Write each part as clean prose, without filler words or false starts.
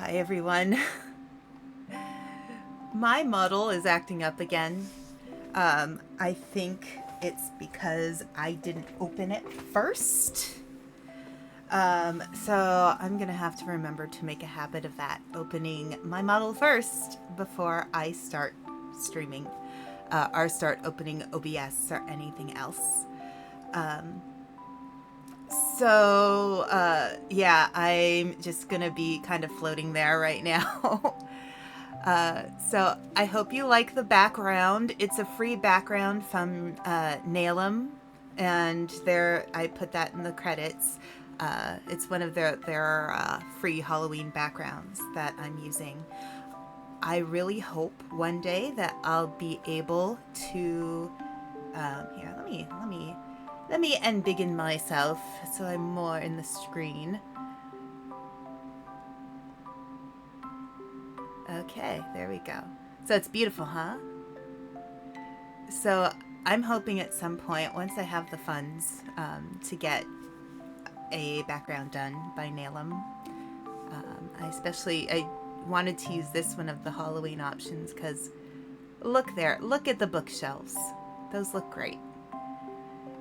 Hi everyone. My model is acting up again. I think it's because I didn't open it first. So I'm gonna have to remember to make a habit of that, opening my model first before I start streaming, or start opening OBS or anything else. Um, yeah, I'm just gonna be kind of floating there right now. So I hope you like the background. It's a free background from Nalem, and there I put that in the credits. It's one of their free Halloween backgrounds that I'm using. I really hope one day that I'll be able to. Here, let me embiggen myself so I'm more in the screen. Okay, there we go. So it's beautiful, huh? So I'm hoping at some point, once I have the funds, to get a background done by Nalem. I wanted to use this one of the Halloween options because look there, look at the bookshelves. Those look great.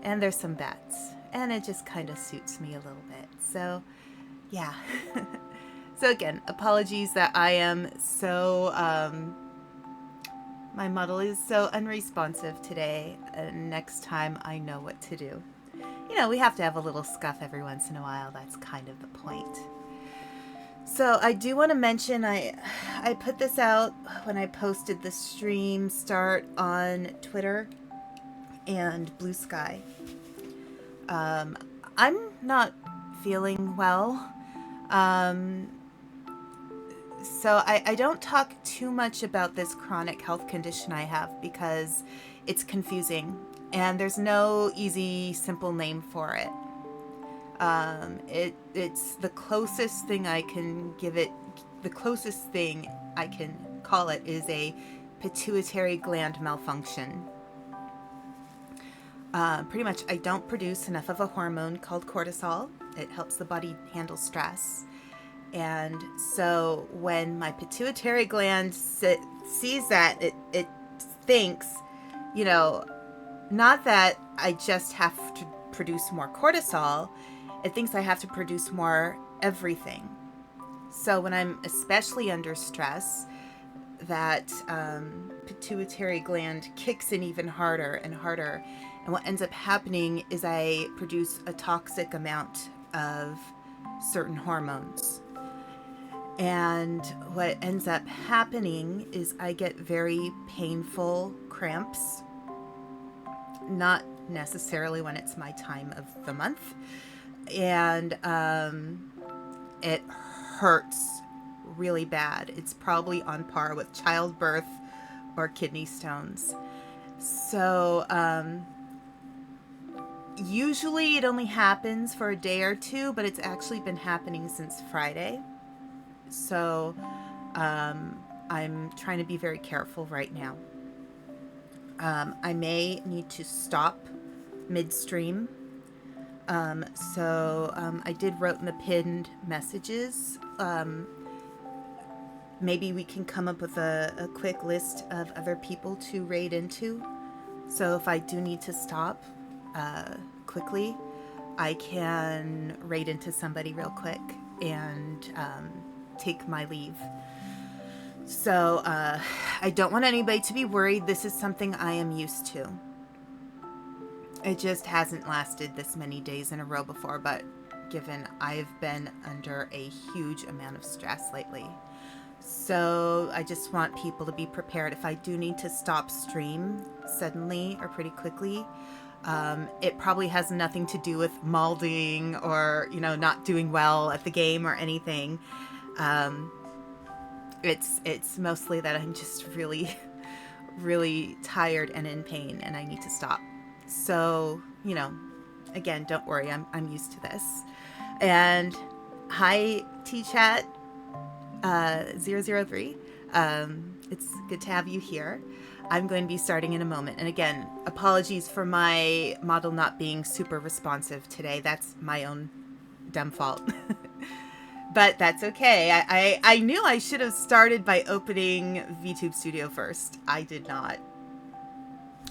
And there's some bats. And it just kind of suits me a little bit. So, yeah. So again, apologies that I am so, my model is so unresponsive today. Next time I know what to do. You know, we have to have a little scuff every once in a while. That's kind of the point. So I do want to mention I put this out when I posted the stream start on Twitter and Blue Sky. I'm not feeling well. So I don't talk too much about this chronic health condition I have because it's confusing and there's no easy, simple name for it. It's the closest thing I can give it. The closest thing I can call it is a pituitary gland malfunction. Pretty much, I don't produce enough of a hormone called cortisol. It helps the body handle stress. And so when my pituitary gland sees that, it thinks, you know, not that I just have to produce more cortisol, it thinks I have to produce more everything. So when I'm especially under stress, that pituitary gland kicks in even harder and harder. And what ends up happening is I produce a toxic amount of certain hormones. And what ends up happening is I get very painful cramps. Not necessarily when it's my time of the month. And it hurts really bad. It's probably on par with childbirth or kidney stones. So usually it only happens for a day or two, but it's actually been happening since Friday. So I'm trying to be very careful right now. I may need to stop midstream. I did wrote in the pinned messages. Maybe we can come up with a quick list of other people to raid into. So if I do need to stop quickly, I can raid into somebody real quick and take my leave. So I don't want anybody to be worried. This is something I am used to. It just hasn't lasted this many days in a row before, but given I've been under a huge amount of stress lately. So I just want people to be prepared. If I do need to stop stream suddenly or pretty quickly, it probably has nothing to do with malding or, you know, not doing well at the game or anything. It's mostly that I'm just really, really tired and in pain and I need to stop. So, you know, again, don't worry, I'm used to this. And hi, T-Chat 003. It's good to have you here. I'm going to be starting in a moment. And again, apologies for my model not being super responsive today. That's my own dumb fault. But that's okay. I knew I should have started by opening VTube Studio first. I did not.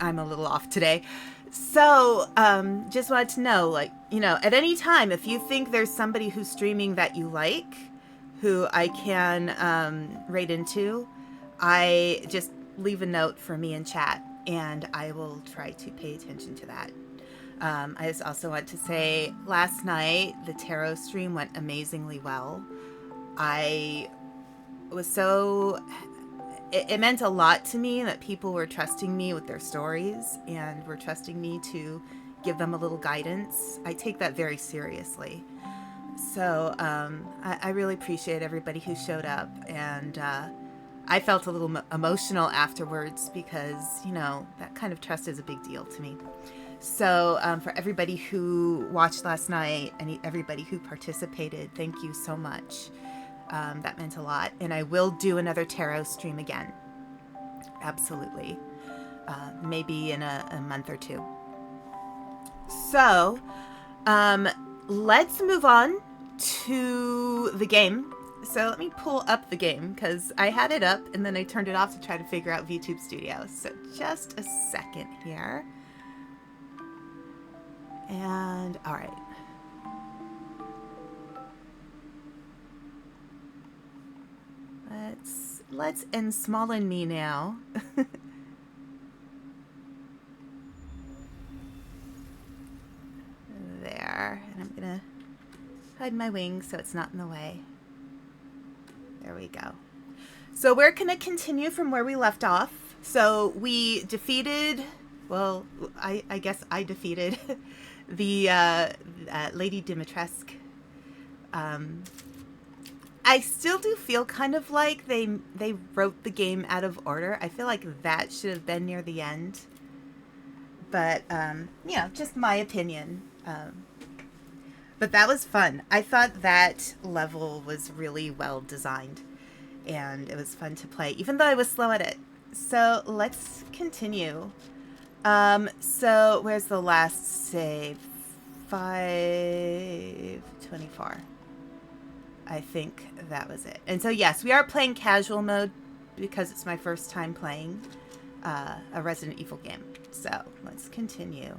I'm a little off today. So, just wanted to know, like, you know, at any time, if you think there's somebody who's streaming that you like, who I can rate into, I just leave a note for me in chat, and I will try to pay attention to that. I just also want to say, last night, the tarot stream went amazingly well. I was so... It meant a lot to me that people were trusting me with their stories and were trusting me to give them a little guidance. I take that very seriously. So I really appreciate everybody who showed up. And I felt a little emotional afterwards because, you know, that kind of trust is a big deal to me. So for everybody who watched last night and everybody who participated, thank you so much. That meant a lot. And I will do another tarot stream again. Absolutely. Maybe in a month or two. So let's move on to the game. So let me pull up the game because I had it up and then I turned it off to try to figure out VTube Studio. So just a second here. And all right. Let's ensmallen me now. There. And I'm gonna hide my wings so it's not in the way. There we go. So we're gonna continue from where we left off. So we defeated, well, I guess I defeated the Lady Dimitrescu. I still do feel kind of like they wrote the game out of order. I feel like that should have been near the end. But, you know, just my opinion. But that was fun. I thought that level was really well designed. And it was fun to play, even though I was slow at it. So let's continue. So where's the last save? 5:24. I think that was it. And so, yes, we are playing casual mode because it's my first time playing a Resident Evil game. So, let's continue.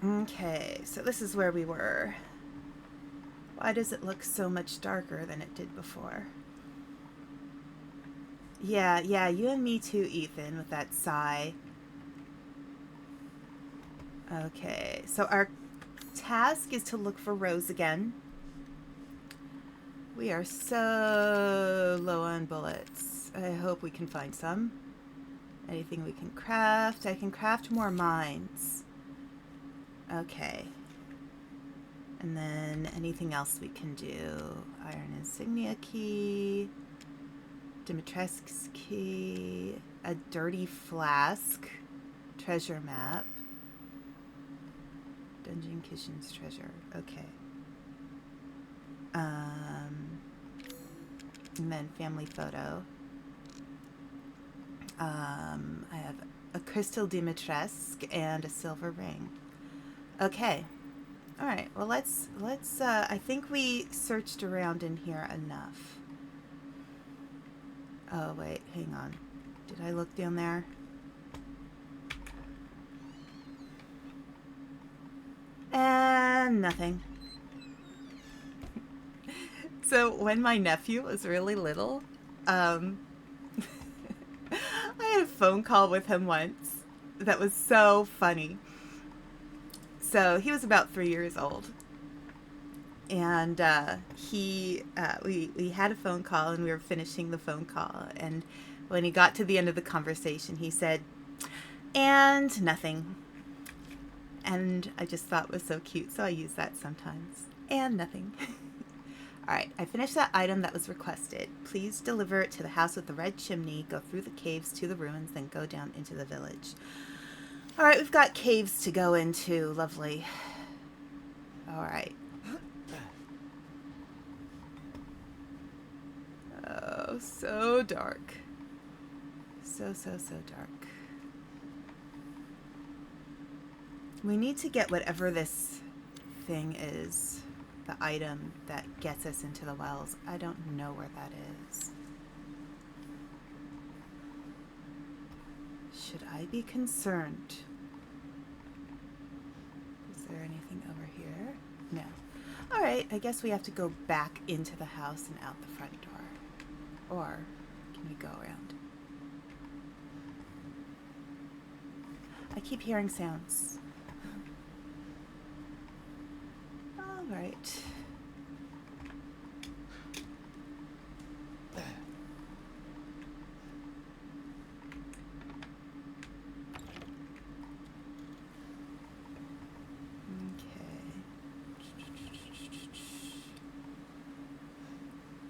Okay, so this is where we were. Why does it look so much darker than it did before? Yeah, you and me too, Ethan, with that sigh. Okay, so our task is to look for Rose again. We are so low on bullets. I hope we can find some. Anything we can craft? I can craft more mines. Okay. And then anything else we can do? Iron insignia key. Dimitrescu's key, a dirty flask, treasure map, dungeon kitchen's treasure. Okay. And then family photo. I have a crystal Dimitrescu and a silver ring. Okay. All right. Well, let's. I think we searched around in here enough. Oh, wait, hang on. Did I look down there? And nothing. So when my nephew was really little, I had a phone call with him once that was so funny. So he was about 3 years old. And we had a phone call and we were finishing the phone call. And when he got to the end of the conversation, he said, and nothing. And I just thought it was so cute. So I use that sometimes. And nothing. All right. I finished that item that was requested. Please deliver it to the house with the red chimney. Go through the caves to the ruins, then go down into the village. All right. We've got caves to go into. Lovely. All right. so dark. So dark. We need to get whatever this thing is, the item that gets us into the wells. I don't know where that is. Should I be concerned? Is there anything over here? No. All right, I guess we have to go back into the house and out the front door. Or can we go around? I keep hearing sounds. All right.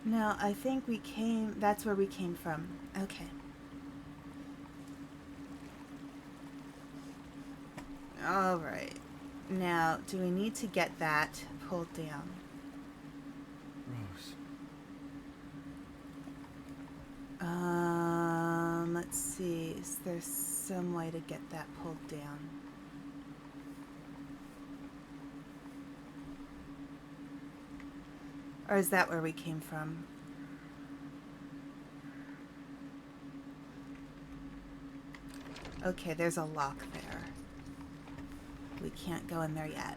No, I think we came, that's where we came from. Okay. All right. Now, do we need to get that pulled down? Rose. Let's see. Is there some way to get that pulled down? Or is that where we came from? Okay, there's a lock there. We can't go in there yet.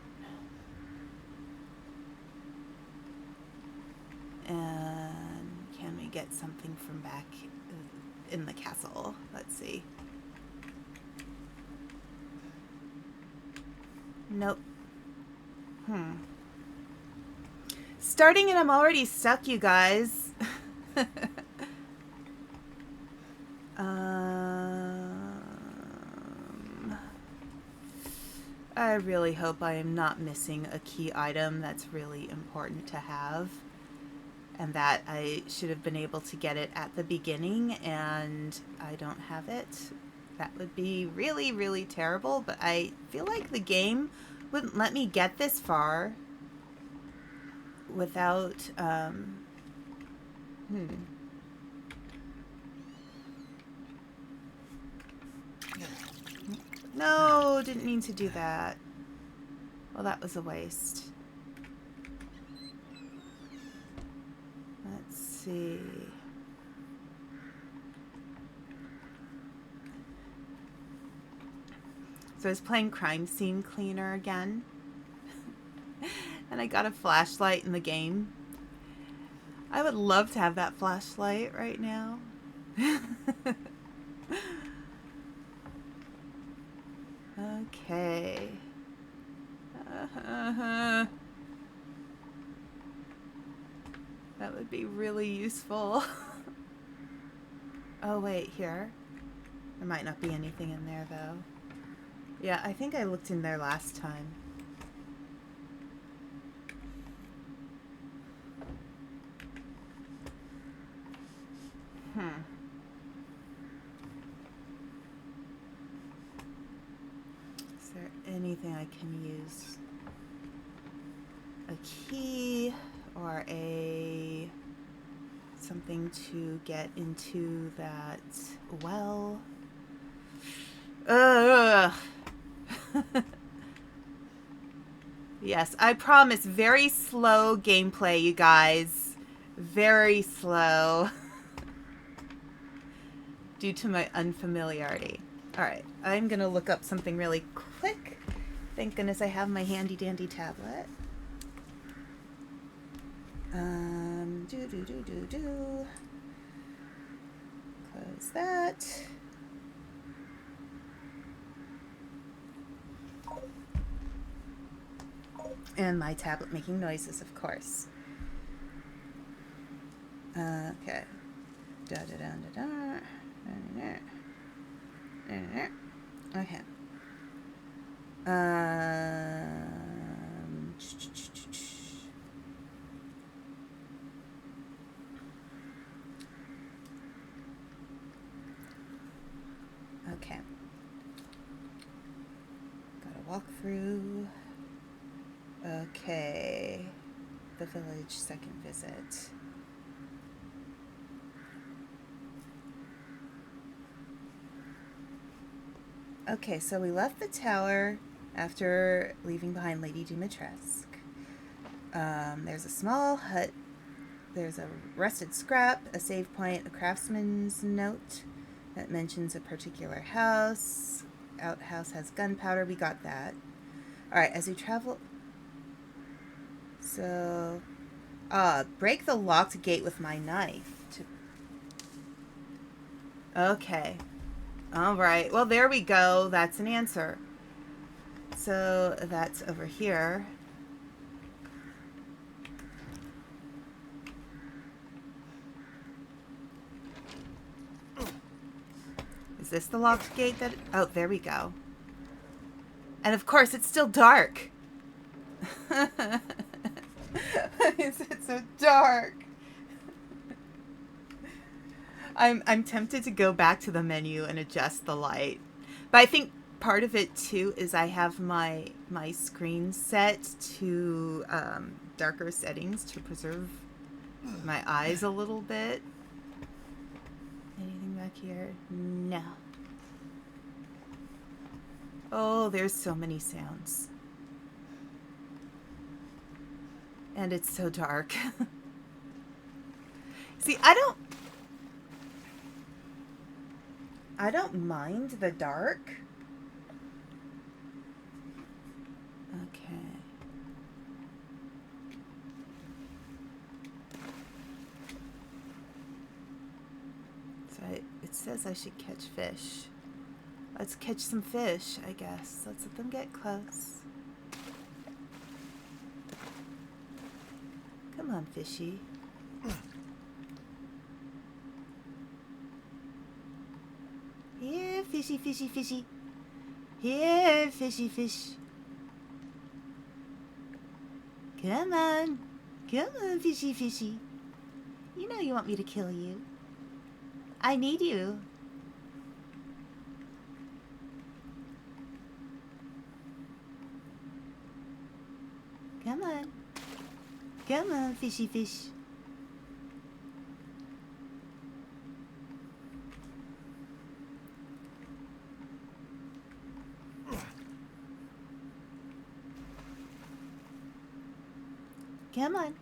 And can we get something from back in the castle? Let's see. Nope. Starting and I'm already stuck, you guys. I really hope I am not missing a key item that's really important to have, and that I should have been able to get it at the beginning and I don't have it. That would be really, really terrible, but I feel like the game wouldn't let me get this far without, No, didn't mean to do that. Well, that was a waste. Let's see. So I was playing Crime Scene Cleaner again. And I got a flashlight in the game. I would love to have that flashlight right now. Okay. That would be really useful. Oh, wait, here? There might not be anything in there, though. Yeah, I think I looked in there last time. Is there anything I can use? A key or something to get into that well? Ugh. Yes, I promise, very slow gameplay, you guys. Very slow. Due to my unfamiliarity. Alright, I'm gonna look up something really quick. Thank goodness I have my handy dandy tablet. Close that. And my tablet making noises, of course. Okay. Okay. Okay. Gotta walk through. Okay. The village, second visit. Okay, so we left the tower after leaving behind Lady Dimitrescu. There's a small hut. There's a rusted scrap, a save point, a craftsman's note that mentions a particular house. Outhouse has gunpowder. We got that. Alright, as we travel... So... break the locked gate with my knife. Okay. Alright, well there we go. That's an answer. So that's over here. Is this the locked gate that... Oh, there we go. And of course, it's still dark. Why is it so dark? I'm tempted to go back to the menu and adjust the light. But I think part of it, too, is I have my screen set to darker settings to preserve my eyes a little bit. Anything back here? No. Oh, there's so many sounds. And it's so dark. See, I don't mind the dark. Okay. So it says I should catch fish. Let's catch some fish, I guess. Let's let them get close. Come on, fishy. Here, fishy, fishy, fishy. Here, fishy, fish. Come on. Come on, fishy, fishy. You know you want me to kill you. I need you. Come on. Come on, fishy fish. Come on.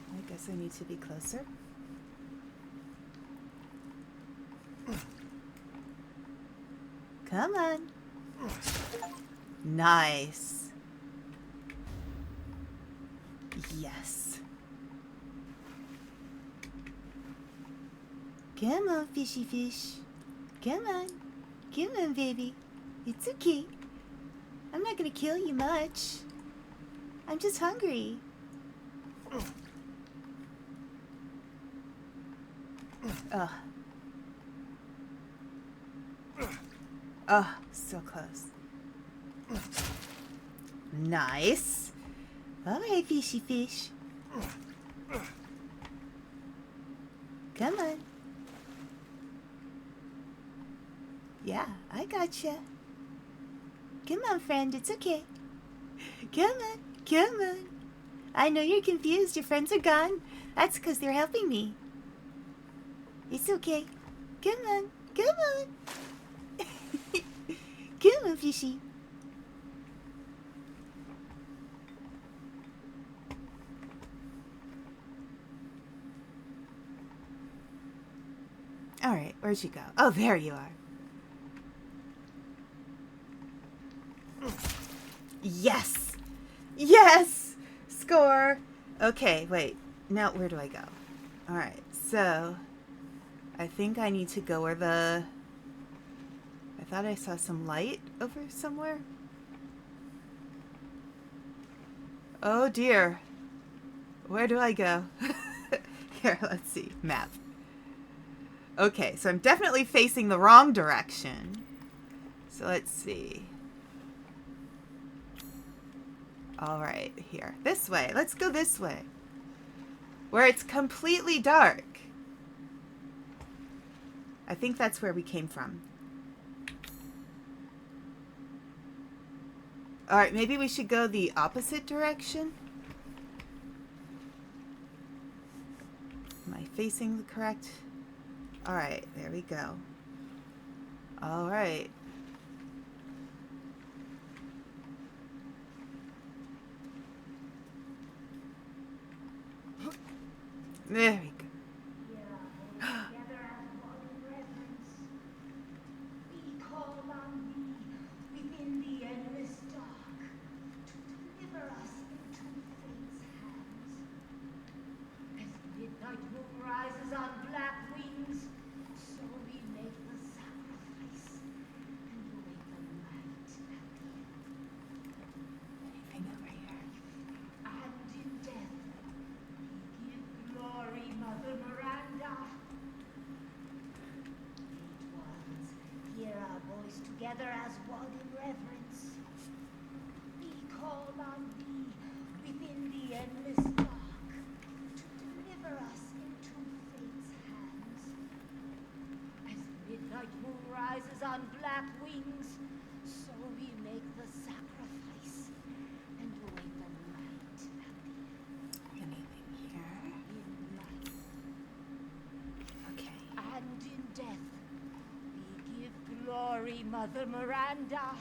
I guess I need to be closer. Come on. Nice. Yes. Come on, fishy fish. Come on. Come on, baby. It's okay. I'm not gonna kill you much. I'm just hungry. Ugh. Oh, so close. Nice. All right, fishy fish. Come on. Yeah, I gotcha. Come on, friend, it's okay. Come on, come on. I know you're confused, your friends are gone. That's because they're helping me. It's okay. Come on, come on. Come on, fishy. Alright, where'd you go? Oh, there you are. Yes! Yes! Score! Okay, wait. Now, where do I go? Alright, so... I think I need to go where the... I thought I saw some light over somewhere. Oh dear. Where do I go? Here, let's see. Map. Okay, so I'm definitely facing the wrong direction. So let's see. Alright, here. This way. Let's go this way. Where it's completely dark. I think that's where we came from. Alright, maybe we should go the opposite direction. Am I facing the correct? Alright, there we go. Alright. There we go. Together as one in reverence, we call on thee within the endless dark to deliver us into fate's hands. As the midnight moon rises on black wings, so we make the sacrifice and await the light at the end. Anything over here? And in death, we give glory, Mother Miranda. Great ones, hear our voice together as one in reverence. We call on thee within the endless dark to deliver us into fate's hands. As the midnight moon rises on black wings, so we make the sacrifice and await the light at the end. Anything here? In life Okay. and in death, we give glory, Mother Miranda.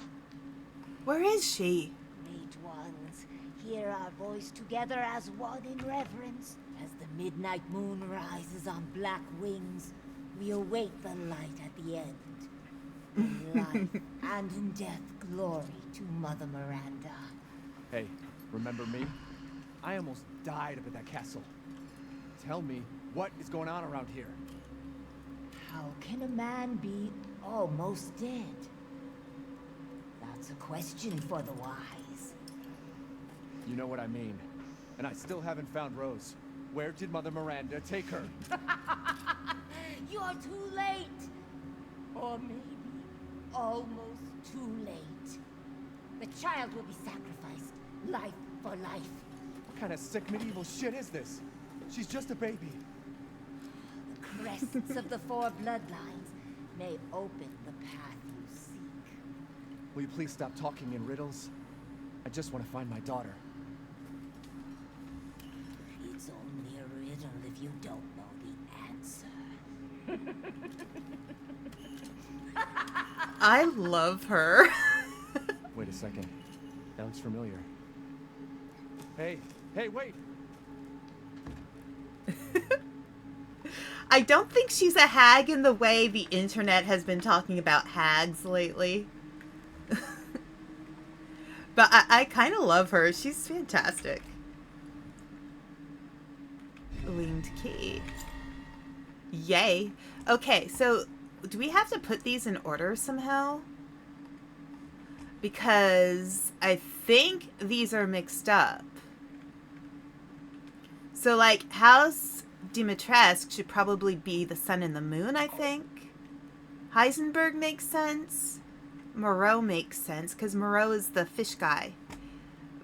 Where is she? Great ones, hear our voice together as one in reverence. As the midnight moon rises on black wings, we await the light at the end. In life and in death, glory to Mother Miranda. Hey, remember me? I almost died up at that castle. Tell me, what is going on around here? How can a man be almost dead? That's a question for the wise. You know what I mean. And I still haven't found Rose. Where did Mother Miranda take her? You're too late. Or maybe almost too late. The child will be sacrificed, life for life. What kind of sick medieval shit is this? She's just a baby. The crests of the four bloodlines may open the path you seek. Will you please stop talking in riddles? I just want to find my daughter. It's only a riddle if you don't know the answer. I love her. Wait a second. That looks familiar. Hey, wait! I don't think she's a hag in the way the internet has been talking about hags lately. But I kind of love her. She's fantastic. Winged key. Yay. Okay, so do we have to put these in order somehow? Because I think these are mixed up. So, like, House Dimitrescu should probably be the sun and the moon, I think. Heisenberg makes sense. Moreau makes sense, because Moreau is the fish guy.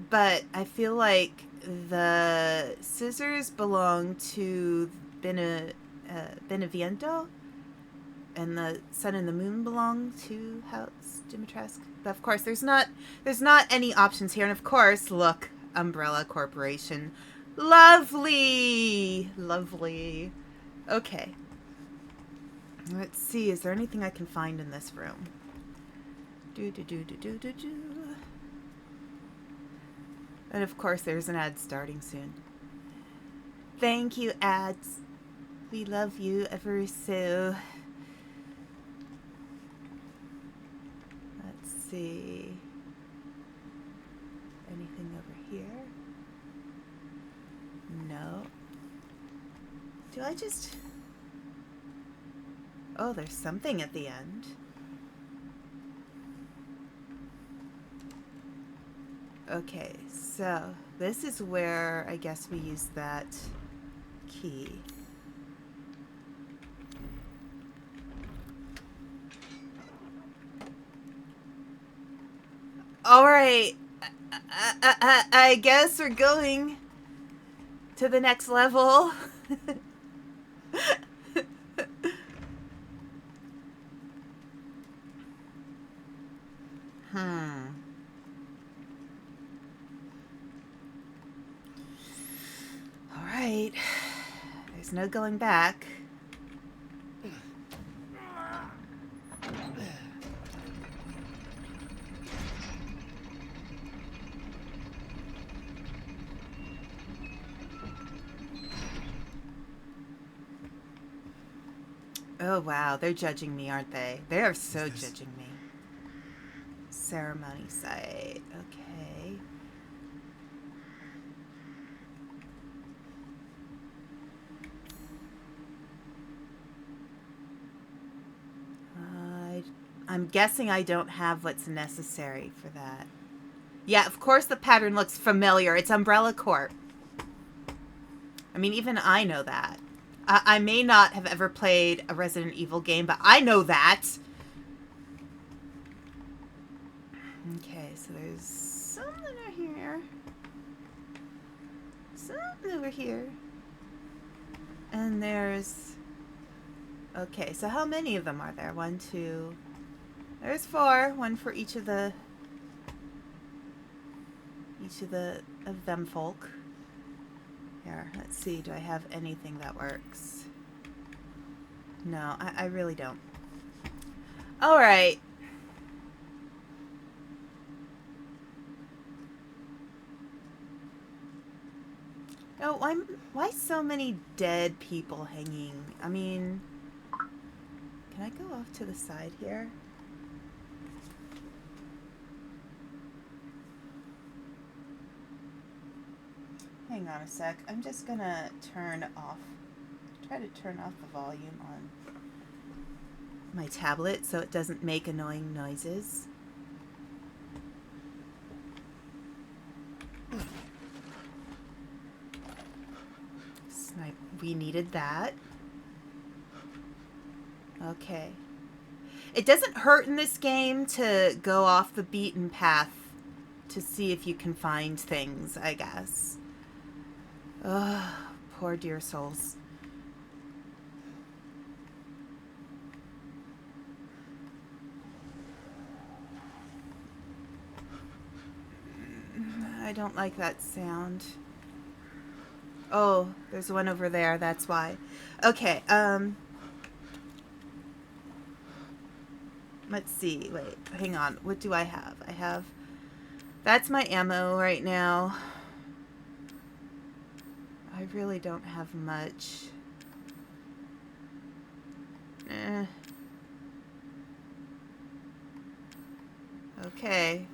But I feel like the scissors belong to Beneviento, and the sun and the moon belong to House Dimitrescu. But of course, there's not any options here. And of course, look, Umbrella Corporation. Lovely! Lovely. Okay. Let's see, is there anything I can find in this room? And of course, there's an ad starting soon. Thank you, ads. We love you ever so. Let's see. Anything over here? No. Do I just... Oh, there's something at the end. Okay, so this is where I guess we use that key. All right, I guess we're going to the next level. All right, there's There's no going back. Oh, wow. They're judging me, aren't they? They are so judging me. Ceremony site. Okay. I'm guessing I don't have what's necessary for that. Yeah, of course the pattern looks familiar. It's Umbrella Corp. I mean, even I know that. I may not have ever played a Resident Evil game, but I know that. Okay, so there's something over here. Something over here. And there's... Okay, so how many of them are there? 1, 2... There's 4. 1 for each of the... of them folk. Here, let's see. Do I have anything that works? No, I really don't. Alright. Oh, why so many dead people hanging? I mean, can I go off to the side here? Hang on a sec. I'm just gonna try to turn off the volume on my tablet so it doesn't make annoying noises. Snipe. We needed that. Okay. It doesn't hurt in this game to go off the beaten path to see if you can find things, I guess. Ugh, poor dear souls. I don't like that sound. Oh, there's one over there, that's why. Okay, let's see. Wait, hang on. What do I have? I have... That's my ammo right now. I really don't have much. Okay.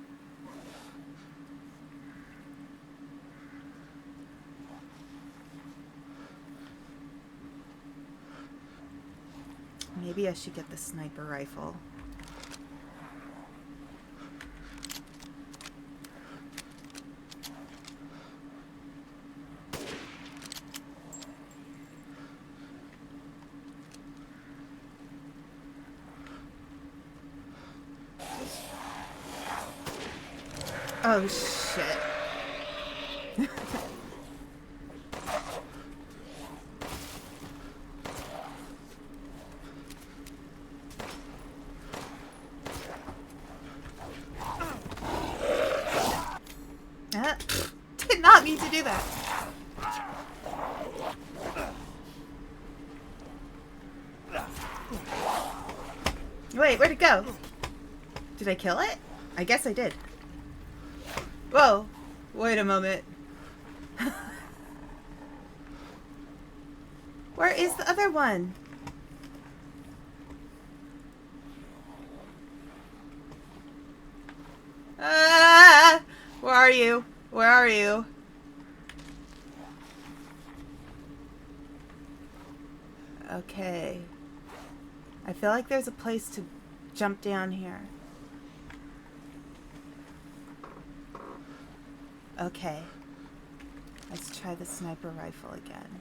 Maybe I should get the sniper rifle. Oh, shit. Did not mean to do that. Wait, where'd it go? Did I kill it? I guess I did. Whoa. Wait a moment. Where is the other one? Ah! Where are you? Where are you? Okay. I feel like there's a place to jump down here. Okay. Let's try the sniper rifle again.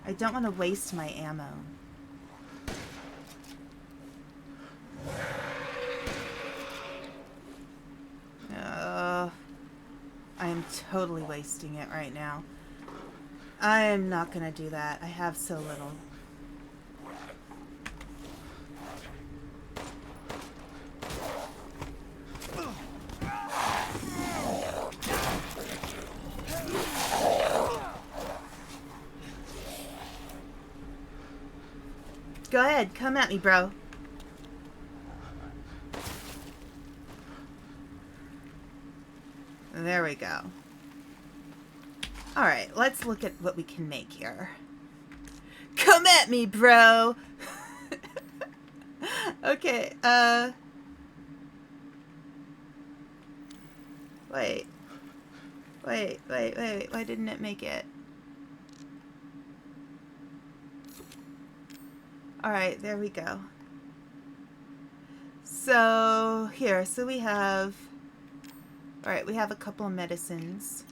I don't want to waste my ammo. I am totally wasting it right now. I am not gonna do that. I have so little. Go ahead. Come at me, bro. There we go. Alright, let's look at what we can make here. Come at me, bro! Okay, Wait. Wait. Why didn't it make it? Alright, there we go. So, here, so we have... Alright, we have a couple of medicines.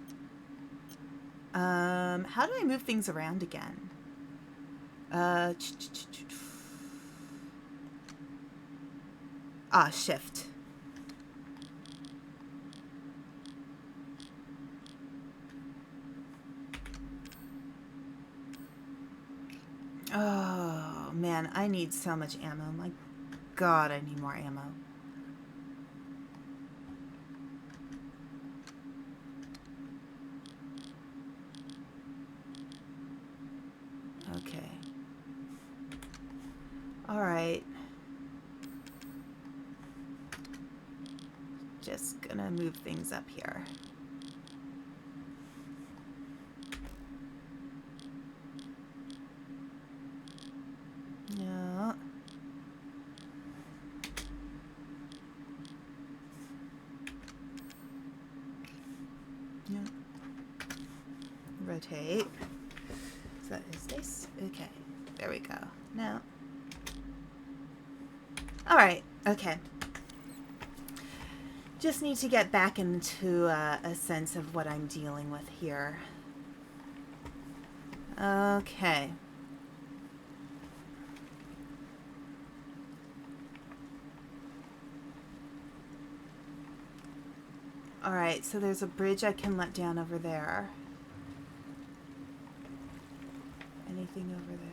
How do I move things around again? Shift. Oh, man, I need so much ammo. My God, I need more ammo. Okay. Alright. Just gonna move things up here. No. No. Rotate. Is that his face? Okay. There we go. Now. Alright. Okay. Just need to get back into a sense of what I'm dealing with here. Okay. Alright, so there's a bridge I can let down over there. Anything over there?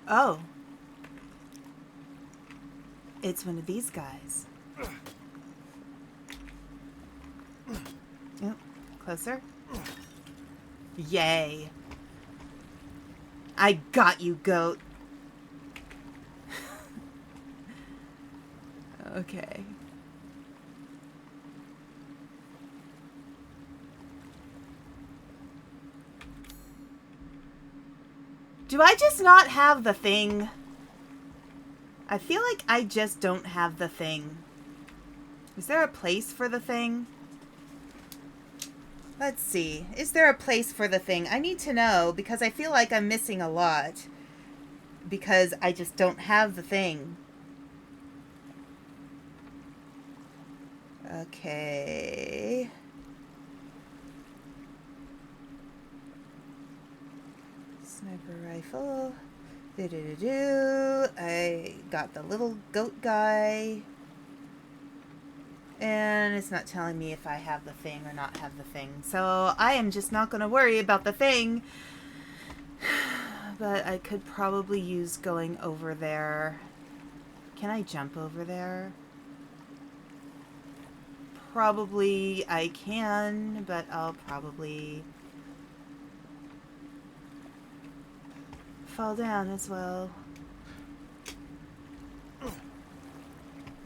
Oh. It's one of these guys. Yep. Closer. Yay. I got you, goat. Okay. Do I just not have the thing? I feel like I just don't have the thing. Is there a place for the thing? Let's see. Is there a place for the thing? I need to know because I feel like I'm missing a lot. Because I just don't have the thing. Okay. Sniper rifle. I got the little goat guy. And it's not telling me if I have the thing or not have the thing. So I am just not going to worry about the thing. But I could probably use going over there. Can I jump over there? Probably I can, but I'll probably fall down as well.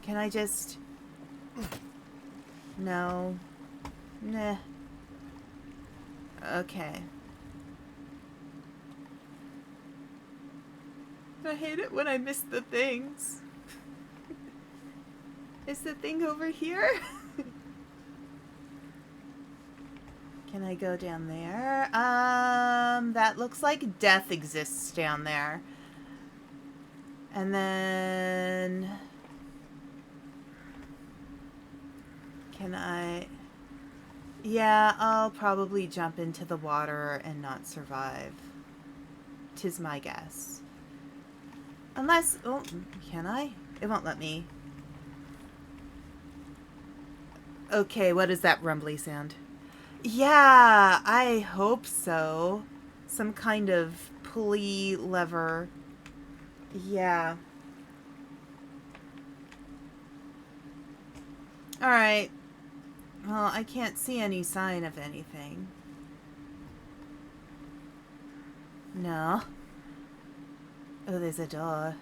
Can I just... No. Nah. Okay. I hate it when I miss the things. Is the thing over here? Can I go down there? That looks like death exists down there. And then... Can I... Yeah, I'll probably jump into the water and not survive. 'Tis my guess. Unless... Oh, can I? It won't let me. Okay, what is that rumbly sound? Yeah, I hope so. Some kind of pulley lever. Yeah. Alright. Well, I can't see any sign of anything. No. Oh, there's a door.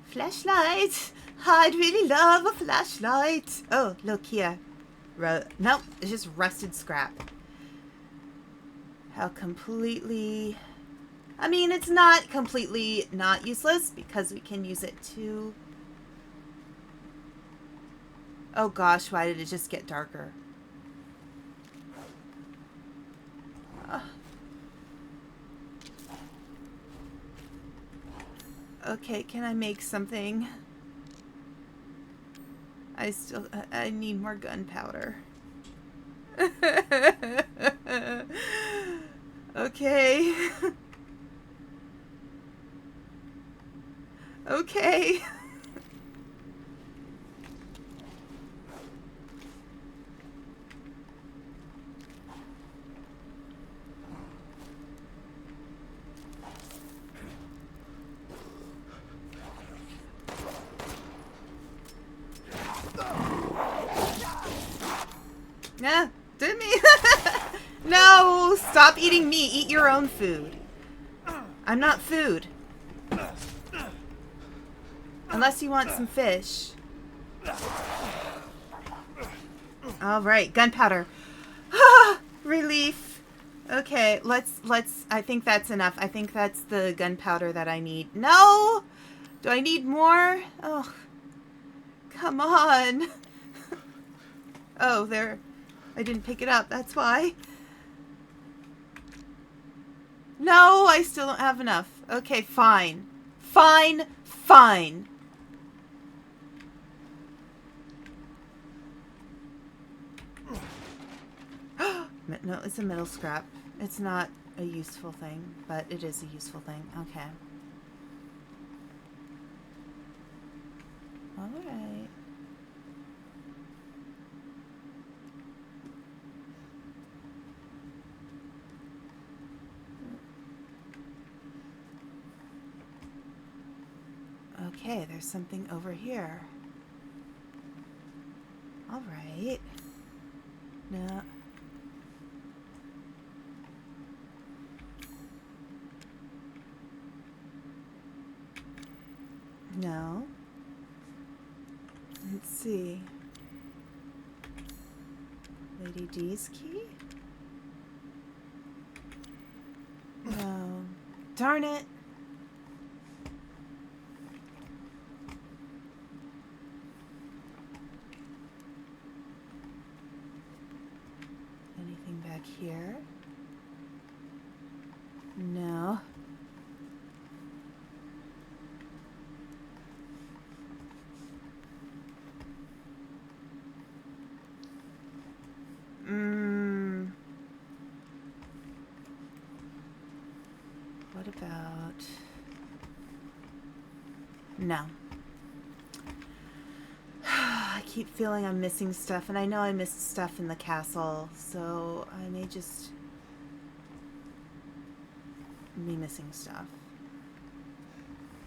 Flashlight! I'd really love a flashlight. Oh, look here. Nope, it's just rusted scrap. How completely... I mean, it's not completely not useless because we can use it to... Oh gosh, why did it just get darker? Okay, can I make something? I need more gunpowder. Okay. Okay. Yeah, did me? No, stop eating me. Eat your own food. I'm not food. Unless you want some fish. All right, gunpowder. Relief. Okay, let's, I think that's enough. I think that's the gunpowder that I need. No! Do I need more? Oh, come on. Oh, there. I didn't pick it up. That's why. No, I still don't have enough. Okay, fine. Fine. Fine. No, it's a metal scrap. It's not a useful thing, but it is a useful thing. Okay. All right. Okay, there's something over here. All right. No. No. Let's see. Lady D's key? No. Darn it. Anything back here? No. What about... No. I keep feeling I'm missing stuff, and I know I missed stuff in the castle, so I may just be missing stuff.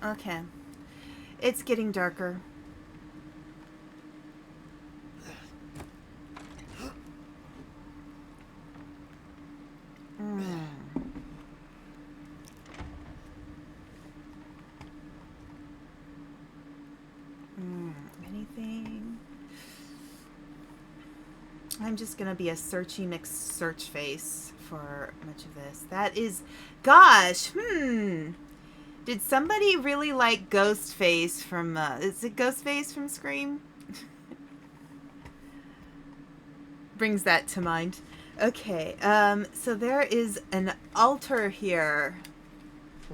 Okay. It's getting darker. Anything? I'm just gonna be a searchy McSearch face for much of this. That is, gosh, Did somebody really like Ghostface from, is it Ghostface from Scream? Brings that to mind. Okay, so there is an altar here.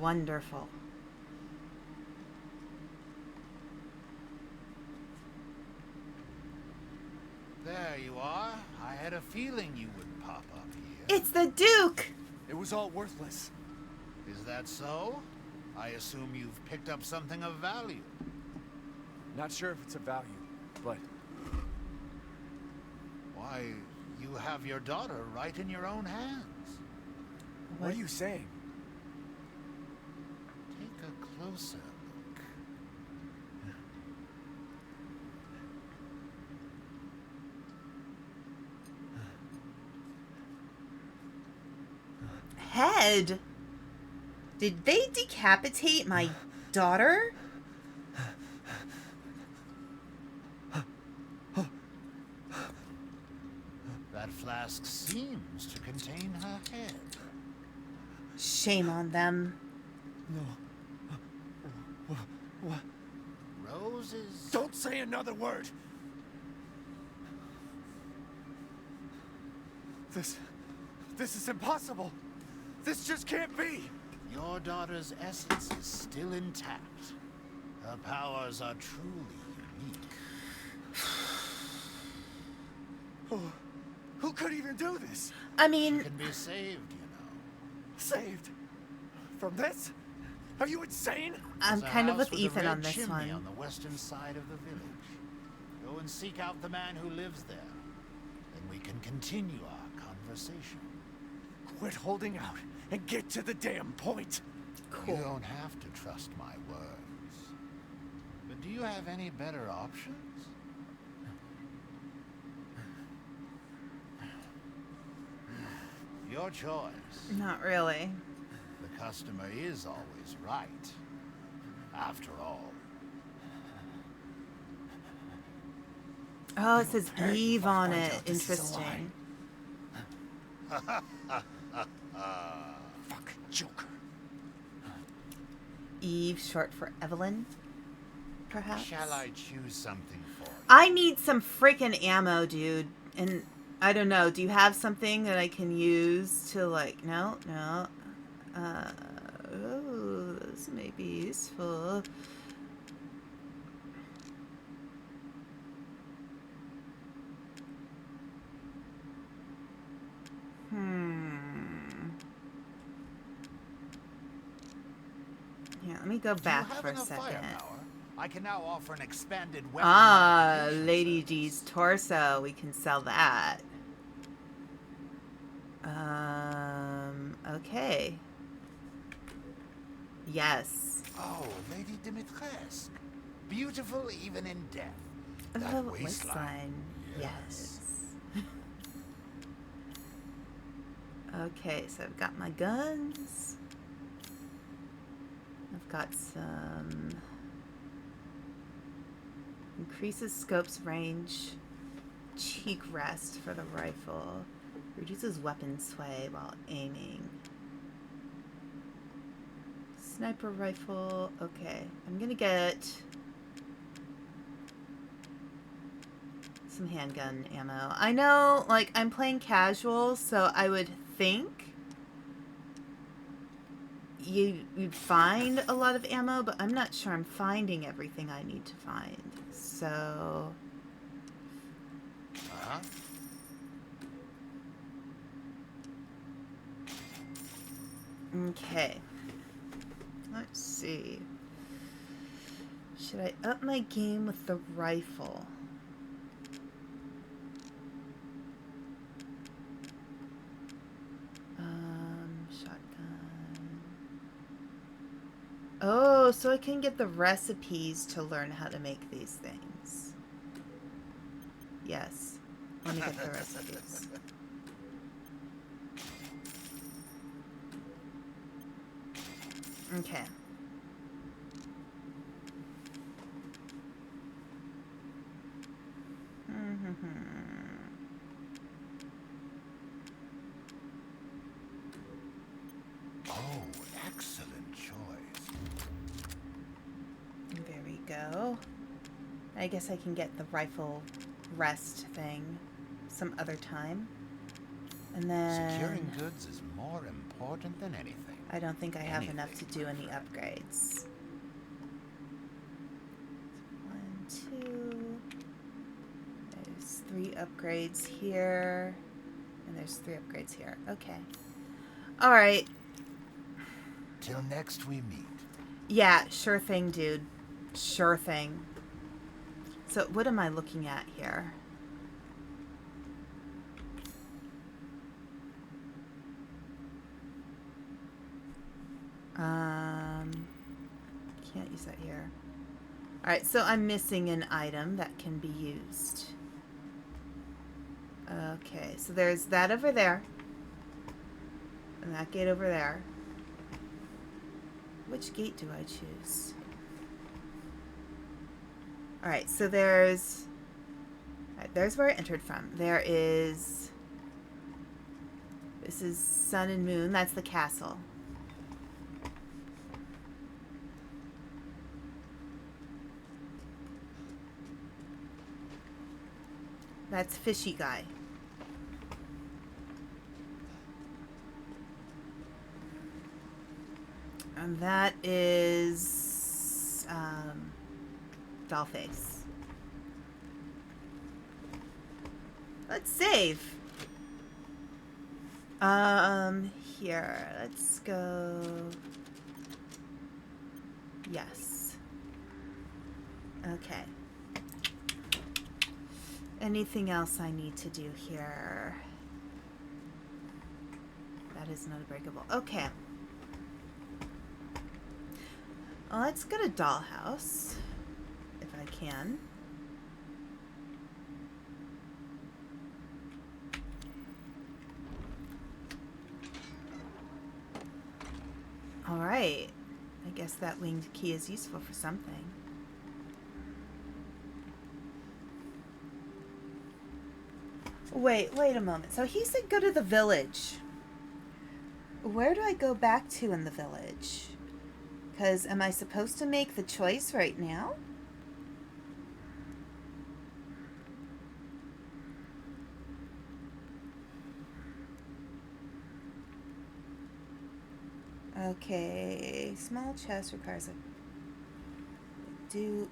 Wonderful. There you are. I had a feeling you would pop up here. It's the Duke! It was all worthless. Is that so? I assume you've picked up something of value. Not sure if it's of value, but... Why, you have your daughter right in your own hands. What are you saying? Take a closer look. Head? Did they decapitate my daughter? That flask seems to contain her head. Shame on them. No. What? Roses. Don't say another word. This is impossible. This just can't be. Your daughter's essence is still intact. Her powers are truly unique. Who could even do this? I She mean, can be saved, you know. Saved? From this? Are you insane? I'm There's a kind of house with a Ethan red on this chimney one. on the western side of the village. Go and seek out the man who lives there. Then we can continue our conversation. Quit holding out and get to the damn point. You don't have to trust my words. But do you have any better options? Your choice. Not really. The customer is always right. After all. Oh, it says Hey, Eve I'll on find it. out this is a lie. Interesting. Fuck Joker. Eve, short for Evelyn, perhaps? Shall I choose something for you? I need some freaking ammo, dude. And I don't know. Do you have something that I can use to, like, no. Oh, this may be useful. Yeah, let me go back Do you for have a enough second. firepower? I can now offer an expanded weapon. Ah, modification Lady service. D's torso. We can sell that. Okay. Yes. Oh, Lady Dimitrescu. Beautiful even in death. That Oh, waistline. Yes. Okay, so I've got my guns. I've got some... Increases scope's range. Cheek rest for the rifle. Reduces weapon sway while aiming. Sniper rifle. Okay, I'm gonna get some handgun ammo. I know, like, I'm playing casual, so I would think you'd find a lot of ammo, but I'm not sure I'm finding everything I need to find. So... Huh? Okay. Let's see. Should I up my game with the rifle? Shotgun. Oh, so I can get the recipes to learn how to make these things. Yes. Let me get the recipes. Okay. Oh, excellent choice. There we go. I guess I can get the rifle rest thing some other time. And then... Securing goods is more important than anything. I don't think I have enough to do any upgrades. 1, 2... There's 3 upgrades here. And there's 3 upgrades here. Okay. Alright. Till next we meet. Yeah, sure thing, dude. Sure thing. So, what am I looking at here? can't use that here. Alright, so I'm missing an item that can be used. Okay, so there's that over there. And that gate over there. Which gate do I choose? Alright, so there's... Alright, there's where I entered from. There is... This is Sun and Moon. That's the castle. That's Fishy Guy. And that is Dollface. Let's save. Here, let's go. Yes. Okay. Anything else I need to do here? That is not breakable. Okay. Well, let's go to Dollhouse, if I can. Alright. I guess that winged key is useful for something. Wait a moment. So he said go to the village. Where do I go back to in the village? Because am I supposed to make the choice right now? Okay, small chest requires a Duke.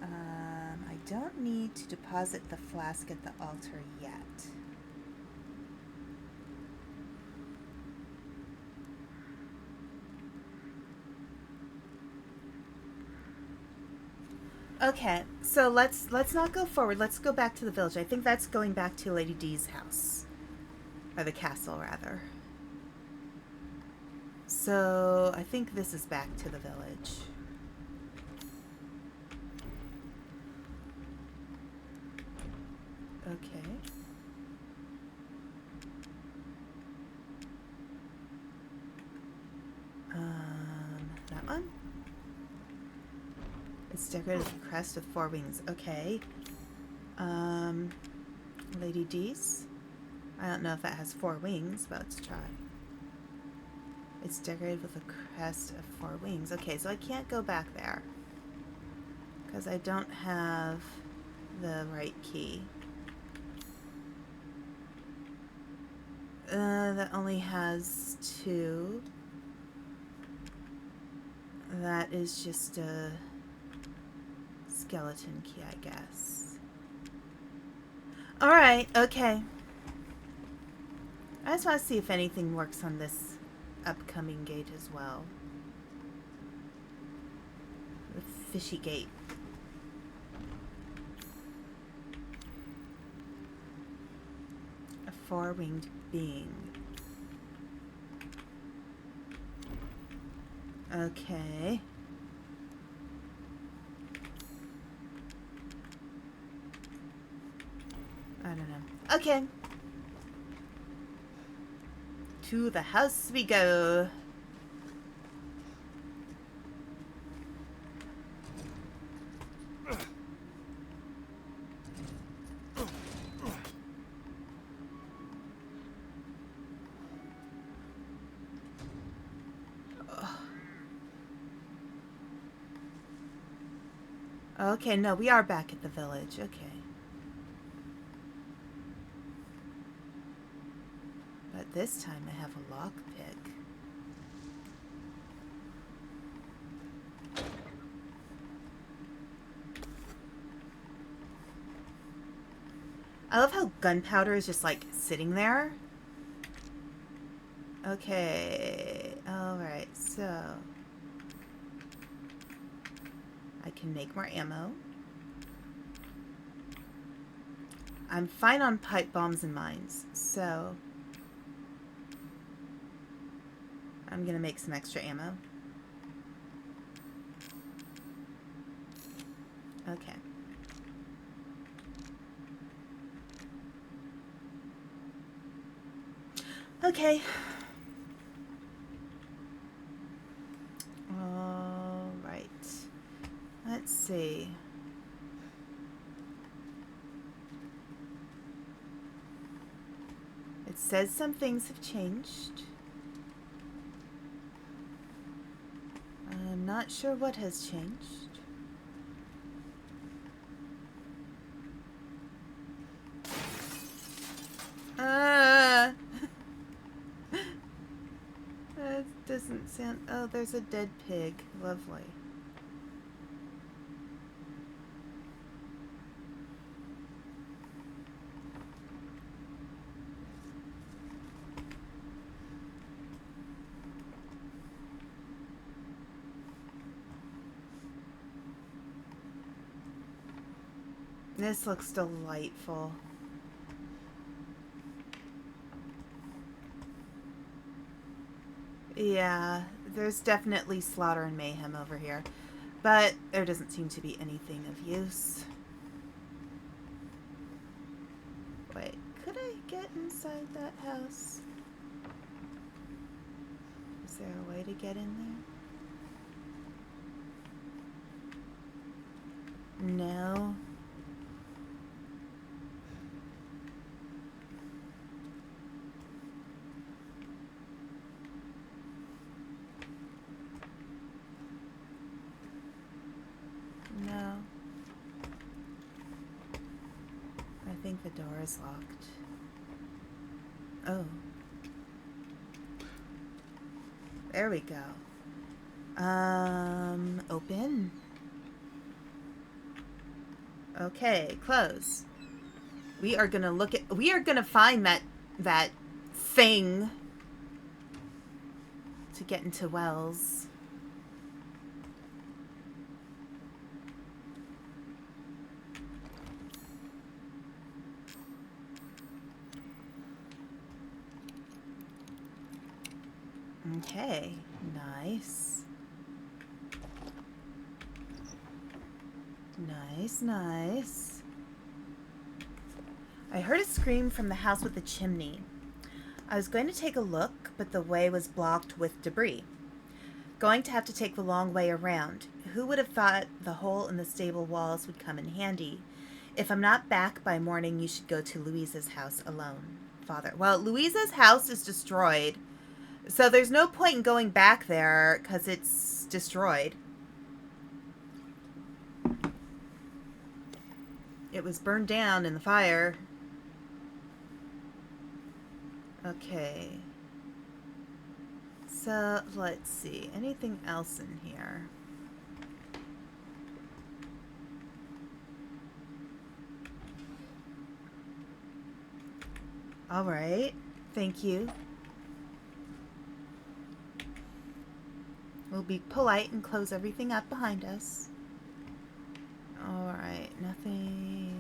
I don't need to deposit the flask at the altar yet. Okay, so let's not go forward. Let's go back to the village. I think that's going back to Lady D's house. Or the castle, rather. So I think this is back to the village. Okay. That one? It's decorated with a crest with 4 wings. Okay. Lady D's? I don't know if that has 4 wings, but let's try. It's decorated with a crest of 4 wings. Okay, so I can't go back there. Because I don't have the right key. That only has 2. That is just a skeleton key, I guess. Alright, okay. I just want to see if anything works on this upcoming gate as well. The fishy gate. A 4-winged being. Okay. I don't know. Okay. To the house we go. Okay, no, we are back at the village. Okay. But this time I have a lockpick. I love how gunpowder is just like sitting there. Okay. Alright, so I can make more ammo. I'm fine on pipe bombs and mines, so I'm gonna make some extra ammo. Okay. Okay. All right. Let's see. It says some things have changed. I'm not sure what has changed. Ah! That doesn't sound... Oh, there's a dead pig. Lovely. This looks delightful. Yeah, there's definitely slaughter and mayhem over here, but there doesn't seem to be anything of use. Wait, could I get inside that house? Is there a way to get in there? No. No. I think the door is locked. Oh. There we go. Open. Okay, close. We are gonna find that thing to get into Wells. Okay, nice. Nice, nice. I heard a scream from the house with the chimney. I was going to take a look, but the way was blocked with debris. Going to have to take the long way around. Who would have thought the hole in the stable walls would come in handy? If I'm not back by morning, you should go to Louisa's house alone. Father. Well, Louisa's house is destroyed. So there's no point in going back there because it's destroyed. It was burned down in the fire. Okay. So, let's see. Anything else in here? All right. Thank you. We'll be polite and close everything up behind us. Alright, nothing.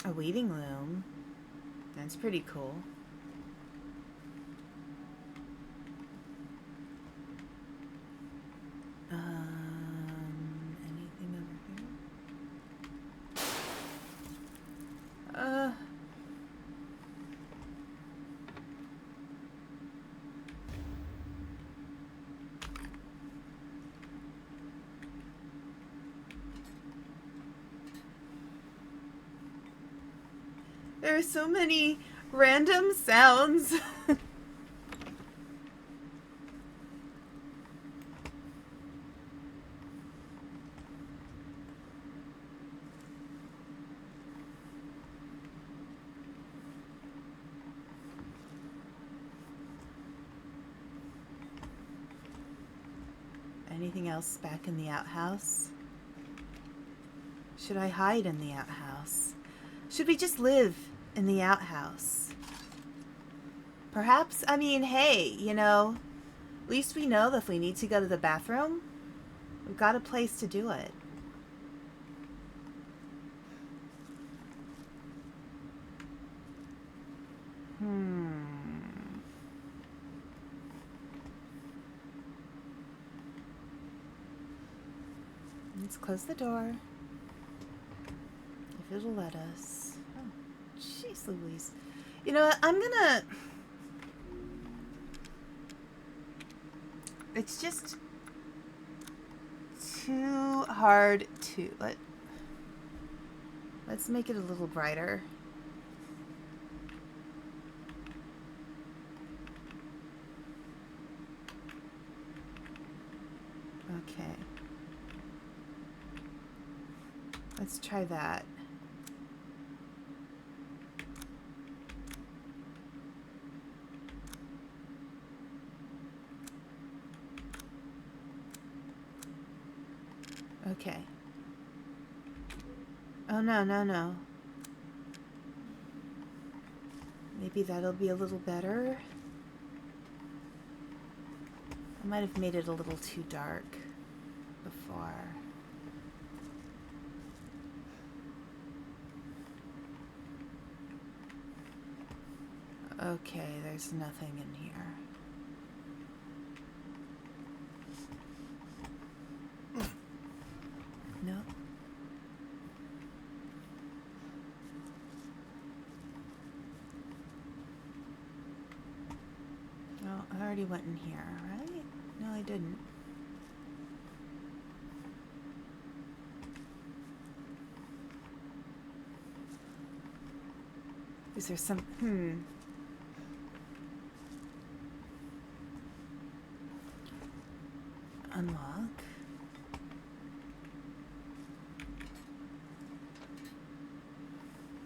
A weaving loom. That's pretty cool. Anything over here? There are so many random sounds. Anything else back in the outhouse? Should I hide in the outhouse? Should we just live in the outhouse? Perhaps, I mean, hey, you know, at least we know that if we need to go to the bathroom, we've got a place to do it. Let's close the door. If it'll let us. Oh, jeez Louise. You know what? I'm gonna... It's just too hard to... Let's make it a little brighter. Okay. Let's try that. Okay. Oh, no, no, no. Maybe that'll be a little better. I might have made it a little too dark before. Okay, there's nothing in here. No. Oh, I already went in here, right? No, I didn't. Is there some... Unlock.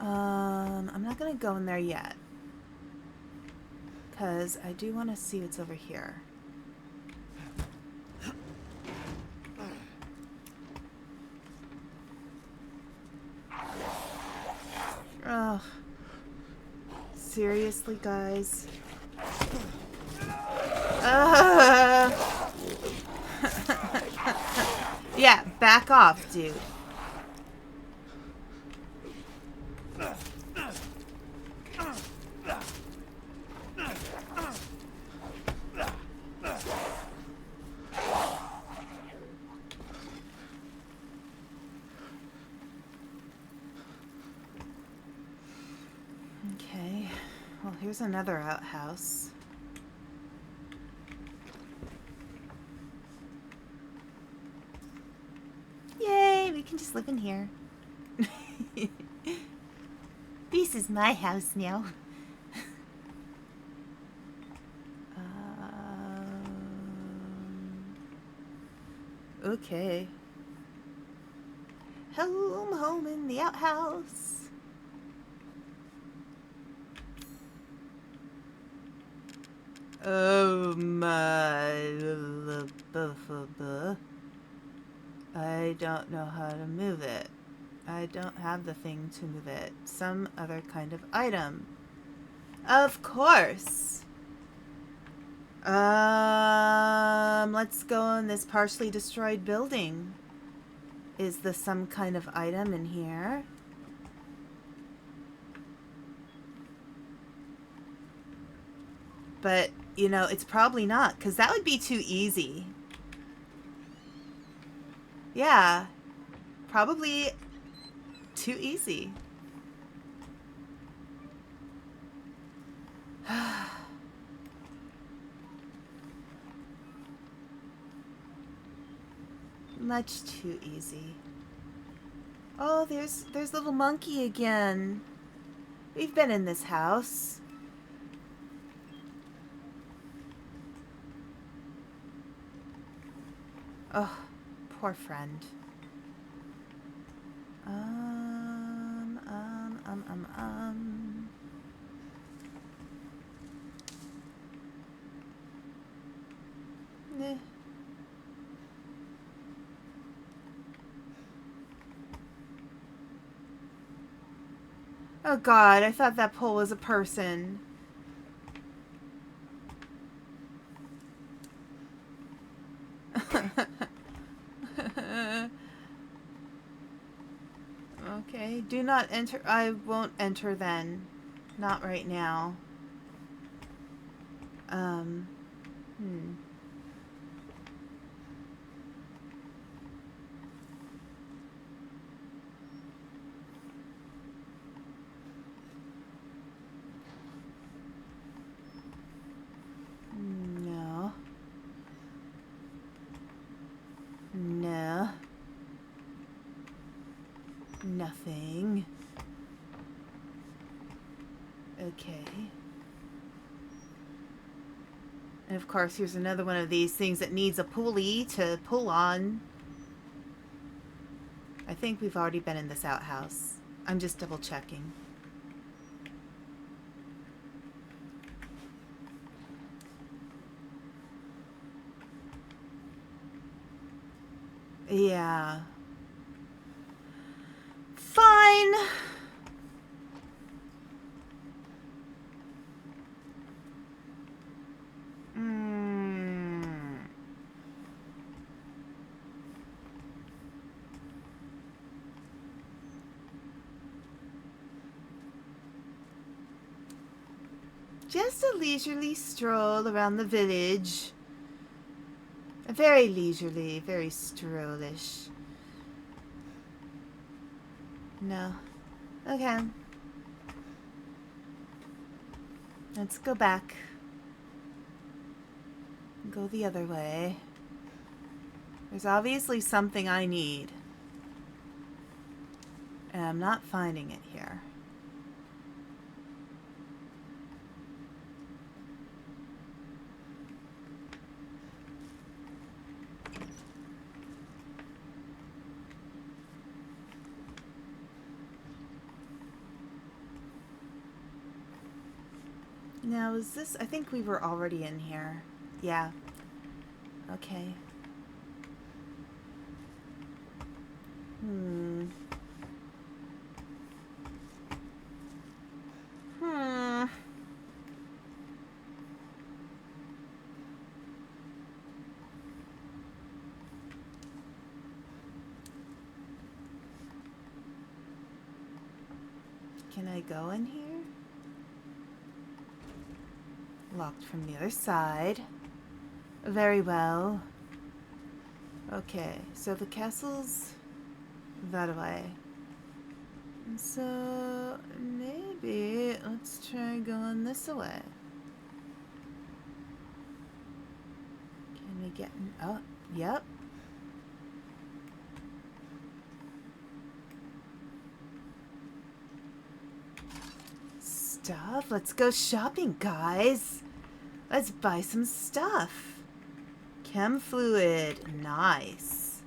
I'm not gonna go in there yet. Because I do want to see what's over here. Oh. Seriously, guys? Yeah, back off, dude. Okay, well, here's another outhouse. Yay, we can just live in here. This is my house now. Okay. Home in the outhouse. Oh my. I don't know how to move it. I don't have the thing to move it. Some other kind of item. Of course. Let's go in this partially destroyed building. Is there some kind of item in here? But, you know, it's probably not, because that would be too easy. Yeah. Probably too easy. Much too easy. Oh, there's little monkey again. We've been in this house. Oh, poor friend. Eh. Oh God, I thought that pole was a person. Okay, do not enter. I won't enter then. Not right now. Okay. And of course, here's another one of these things that needs a pulley to pull on. I think we've already been in this outhouse. I'm just double checking. Yeah. Fine. Just a leisurely stroll around the village. Very leisurely, very strollish. No. Okay. Let's go back. Go the other way. There's obviously something I need. And I'm not finding it here. Now, is this... I think we were already in here. Yeah. Okay. Can I go in here? Locked from the other side. Very well. Okay, so the castle's that way. And so maybe let's try going this way. Can we get in? Oh, yep. Stuff. Let's go shopping, guys. Let's buy some stuff. Chem fluid. Nice.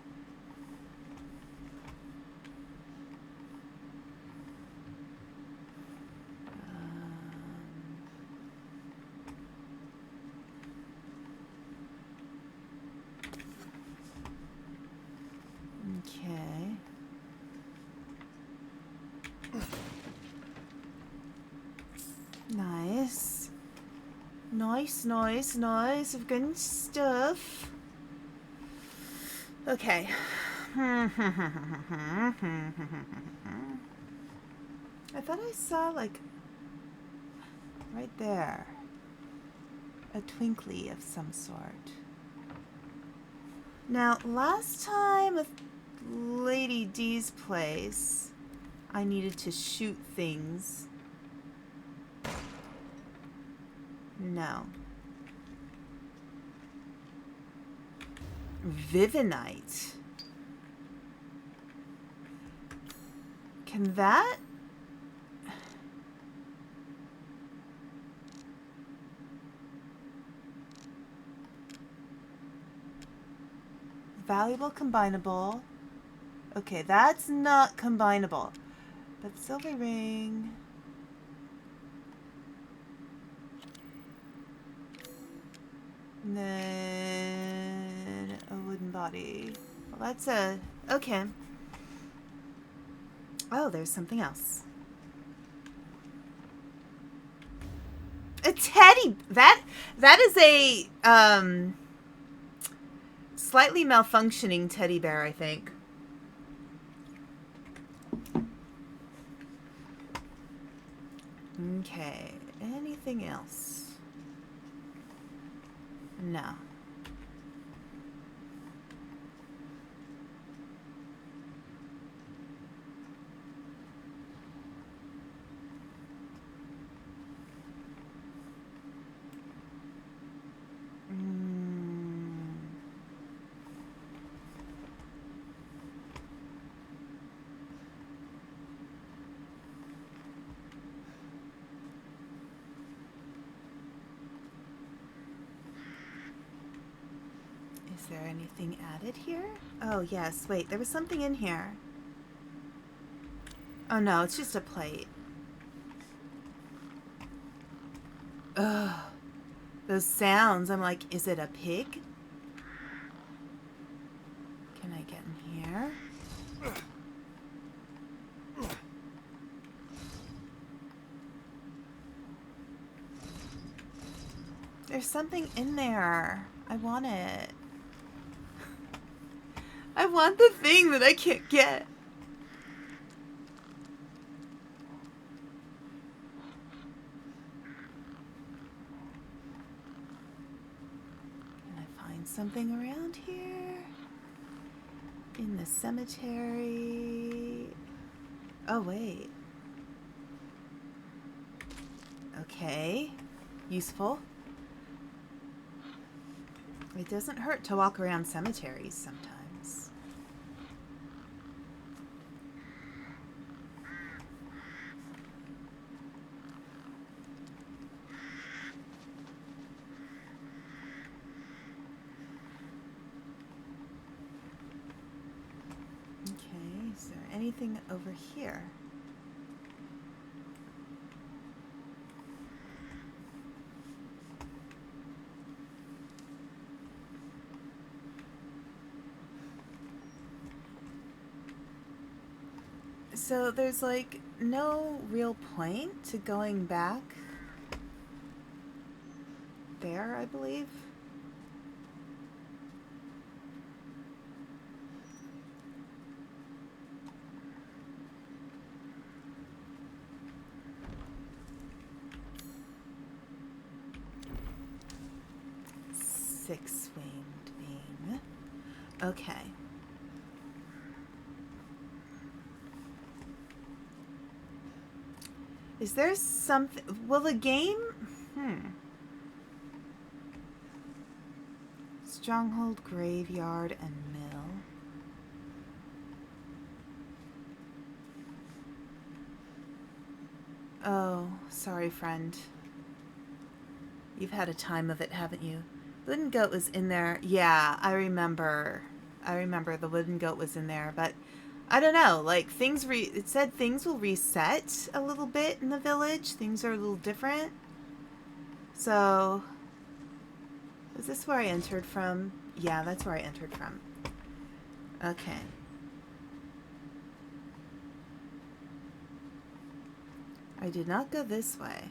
Okay. Nice. Nice, nice, nice. I've got stuff. Okay. I thought I saw, like, right there, a twinkly of some sort. Now, last time with Lady D's place, I needed to shoot things. No. Vivinite. Can that... Valuable combinable. Okay, that's not combinable. But silver ring... And then a wooden body. Well, that's a... Okay. Oh, there's something else. A teddy... That is a, slightly malfunctioning teddy bear, I think. Okay. Anything else? No. Is there anything added here? Oh, yes. Wait, there was something in here. Oh, no, it's just a plate. Ugh. Those sounds. I'm like, is it a pig? Can I get in here? There's something in there. I want it. I want the thing that I can't get. Can I find something around here? In the cemetery. Oh, wait. Okay. Useful. It doesn't hurt to walk around cemeteries sometimes. Okay, is there anything over here? So there's like no real point to going back there, I believe. Six-winged being. Okay. Is there something... Will the game... Stronghold, graveyard, and mill. Oh, sorry, friend. You've had a time of it, haven't you? Wooden goat was in there. Yeah, I remember. I remember the wooden goat was in there, but... I don't know, like, things it said things will reset a little bit in the village. Things are a little different. So, is this where I entered from? Yeah, that's where I entered from. Okay. I did not go this way.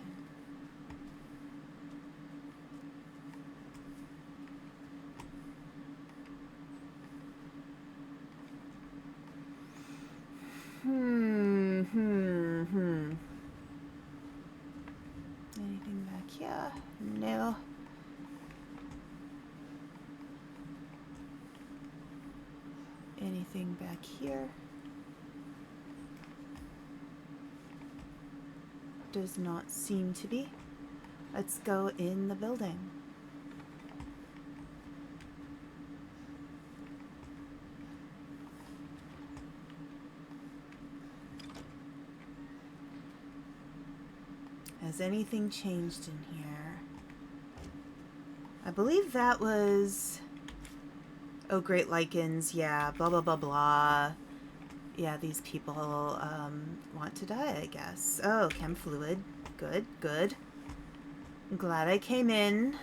Anything back here? No. Anything back here? Does not seem to be. Let's go in the building. Has anything changed in here? I believe that was... Oh, great lichens, yeah, blah, blah, blah, blah. Yeah, these people want to die, I guess. Oh, chem fluid. Good, good. I'm glad I came in.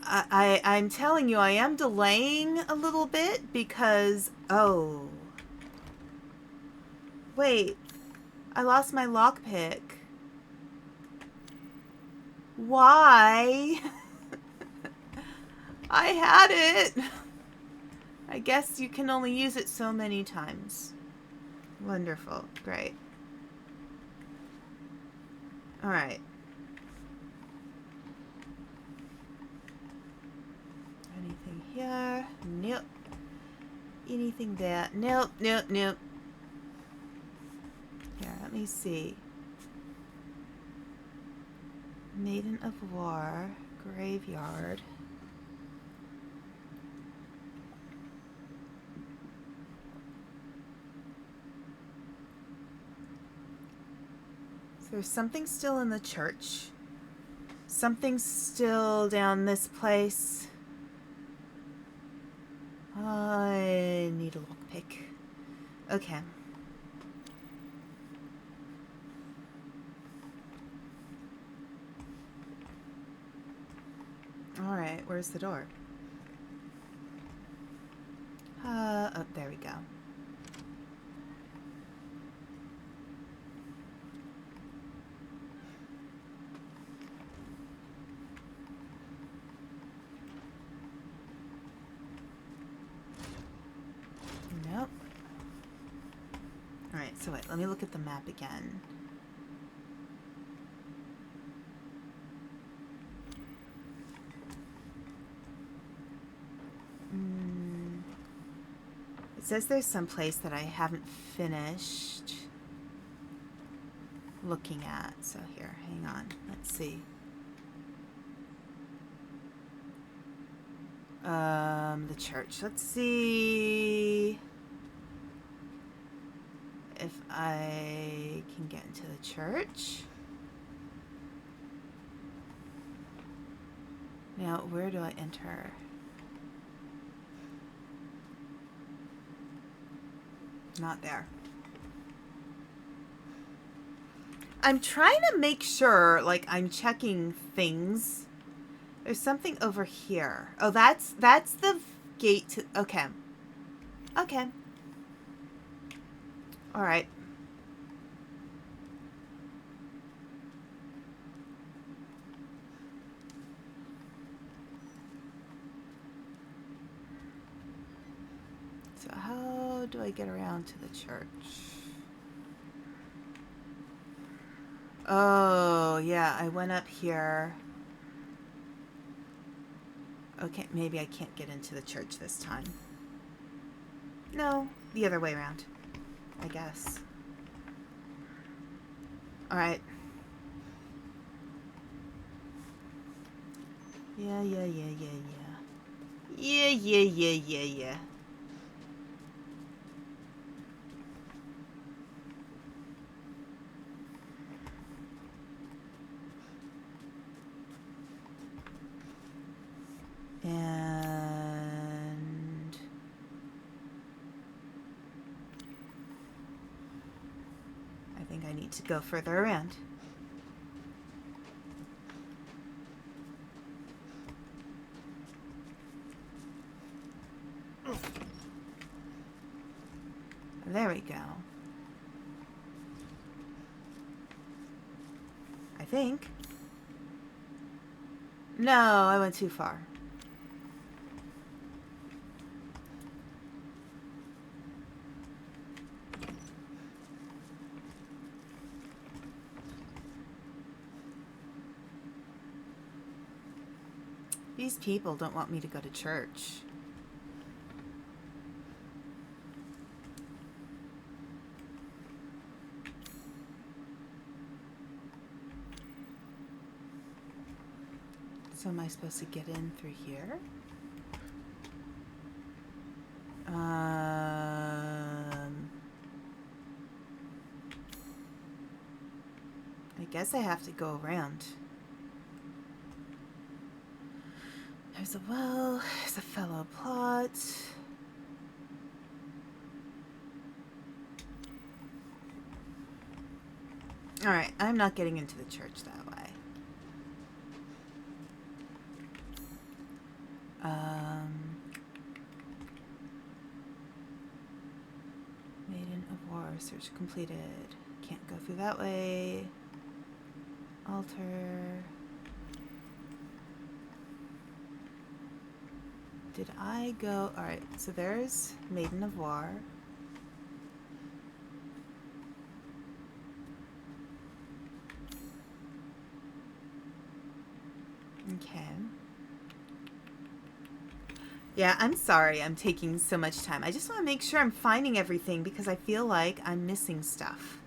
I'm telling you, I am delaying a little bit because... Oh. Wait. I lost my lockpick. Why? I had it. I guess you can only use it so many times. Wonderful. Great. Alright. Anything here? Nope. Anything there? Nope, nope, nope. Here, let me see. Maiden of War, graveyard. So there's something still in the church. Something's still down this place. I need a lockpick. Okay. Alright, where's the door? Oh, there we go. Nope. Alright, so wait, let me look at the map again. It says there's some place that I haven't finished looking at. So here, hang on. Let's see. The church. Let's see if I can get into the church. Now, where do I enter? Not there. I'm trying to make sure, like, I'm checking things. There's something over here. Oh, that's the gate to... Okay. Okay. Alright. So how do I get around to the church? Oh, yeah, I went up here. Okay, maybe I can't get into the church this time. No, the other way around, I guess. Alright. Yeah. Yeah. And I think I need to go further around. There we go. I think. No, I went too far. These people don't want me to go to church. So am I supposed to get in through here? I guess I have to go around. There's a well, there's a fellow plot. Alright, I'm not getting into the church that way. Maiden of War, search completed. Can't go through that way. Altar. Did I go? Alright, so there's Maiden of War. Okay. Yeah, I'm sorry I'm taking so much time. I just want to make sure I'm finding everything because I feel like I'm missing stuff.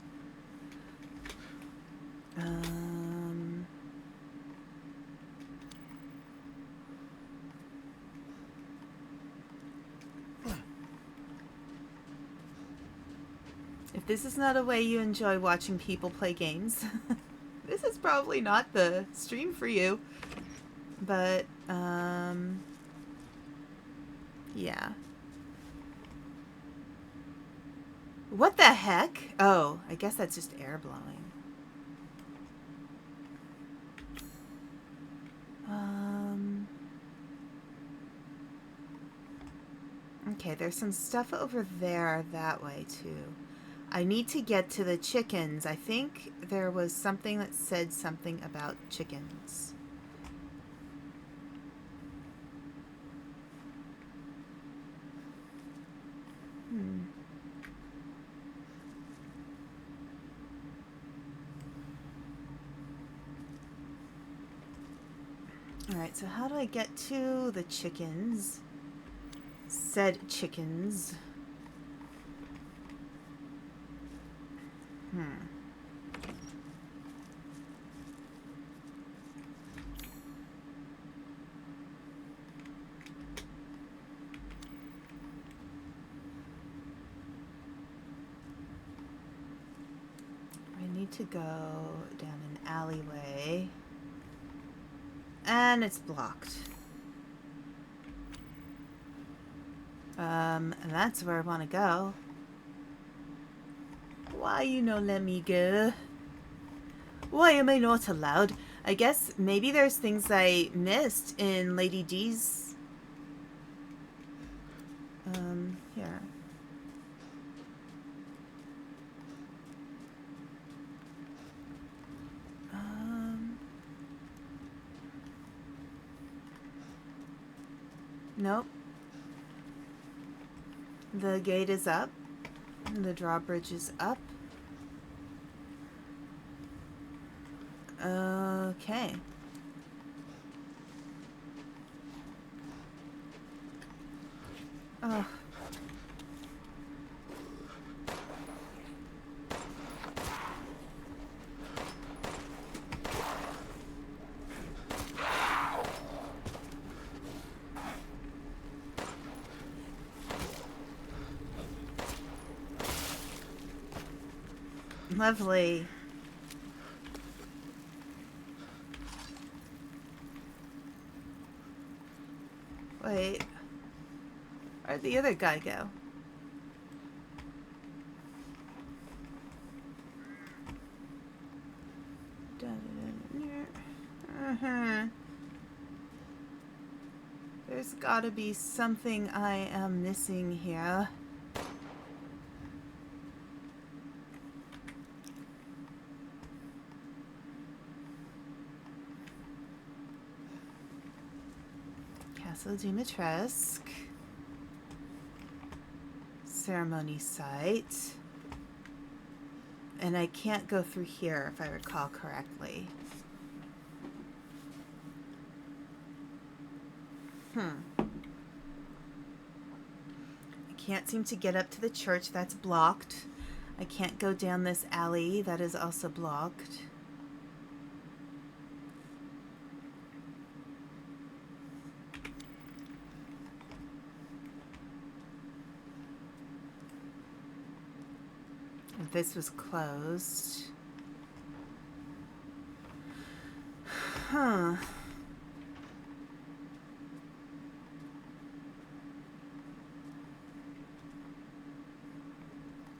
If this is not a way you enjoy watching people play games, this is probably not the stream for you. But, yeah. What the heck? Oh, I guess that's just air blowing. Okay, there's some stuff over there that way, too. I need to get to the chickens. I think there was something that said something about chickens. Alright, so how do I get to the chickens? Said chickens. I need to go down an alleyway. And it's blocked. And that's where I want to go. Why you no let me go? Why am I not allowed? I guess maybe there's things I missed in Lady D's. Here. Nope. The gate is up. The drawbridge is up. Okay. Oh. Lovely. Wait. Where'd the other guy go? There's gotta be something I am missing here. Castle Dimitrescu. Ceremony site. And I can't go through here if I recall correctly. I can't seem to get up to the church. That's blocked. I can't go down this alley. That is also blocked. This was closed. Huh.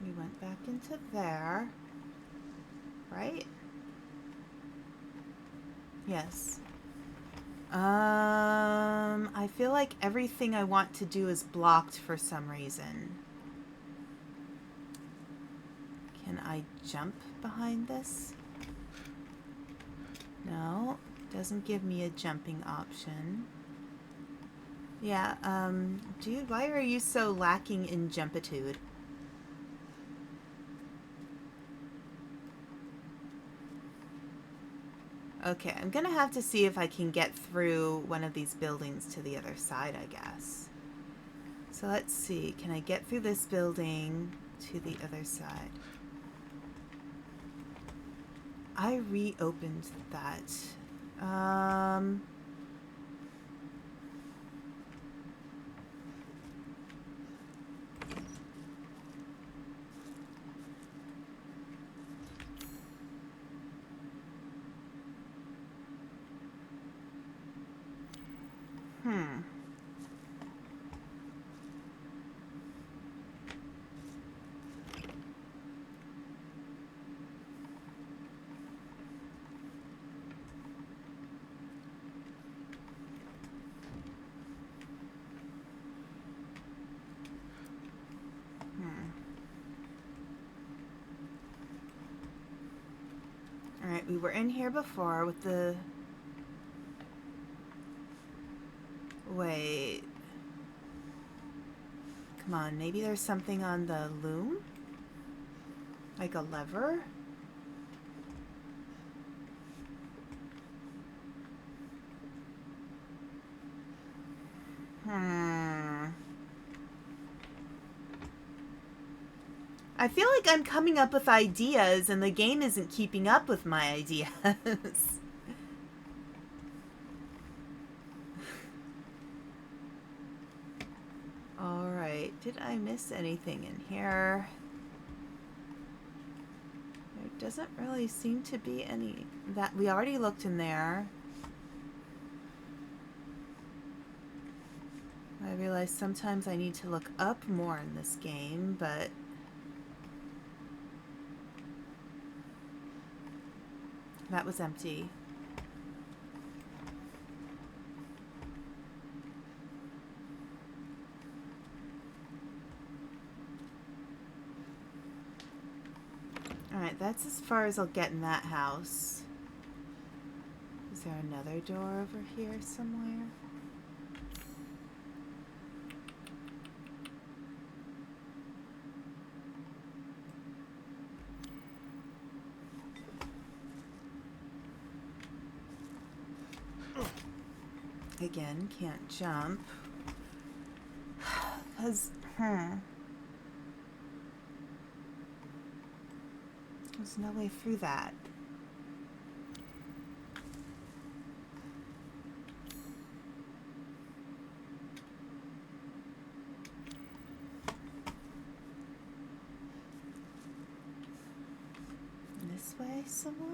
We went back into there. Right? Yes. I feel like everything I want to do is blocked for some reason. Can I jump behind this? No, doesn't give me a jumping option. Yeah, dude, why are you so lacking in jumpitude? Okay, I'm gonna have to see if I can get through one of these buildings to the other side, I guess. So let's see, can I get through this building to the other side? I reopened that. Alright, we were in here before with the... Wait. Come on, maybe there's something on the loom? Like a lever? I feel like I'm coming up with ideas and the game isn't keeping up with my ideas. Alright, did I miss anything in here? There doesn't really seem to be any... that we already looked in there. I realize sometimes I need to look up more in this game, but... that was empty. Alright, that's as far as I'll get in that house. Is there another door over here somewhere? Again, can't jump. Because, there's no way through that. This way somewhere?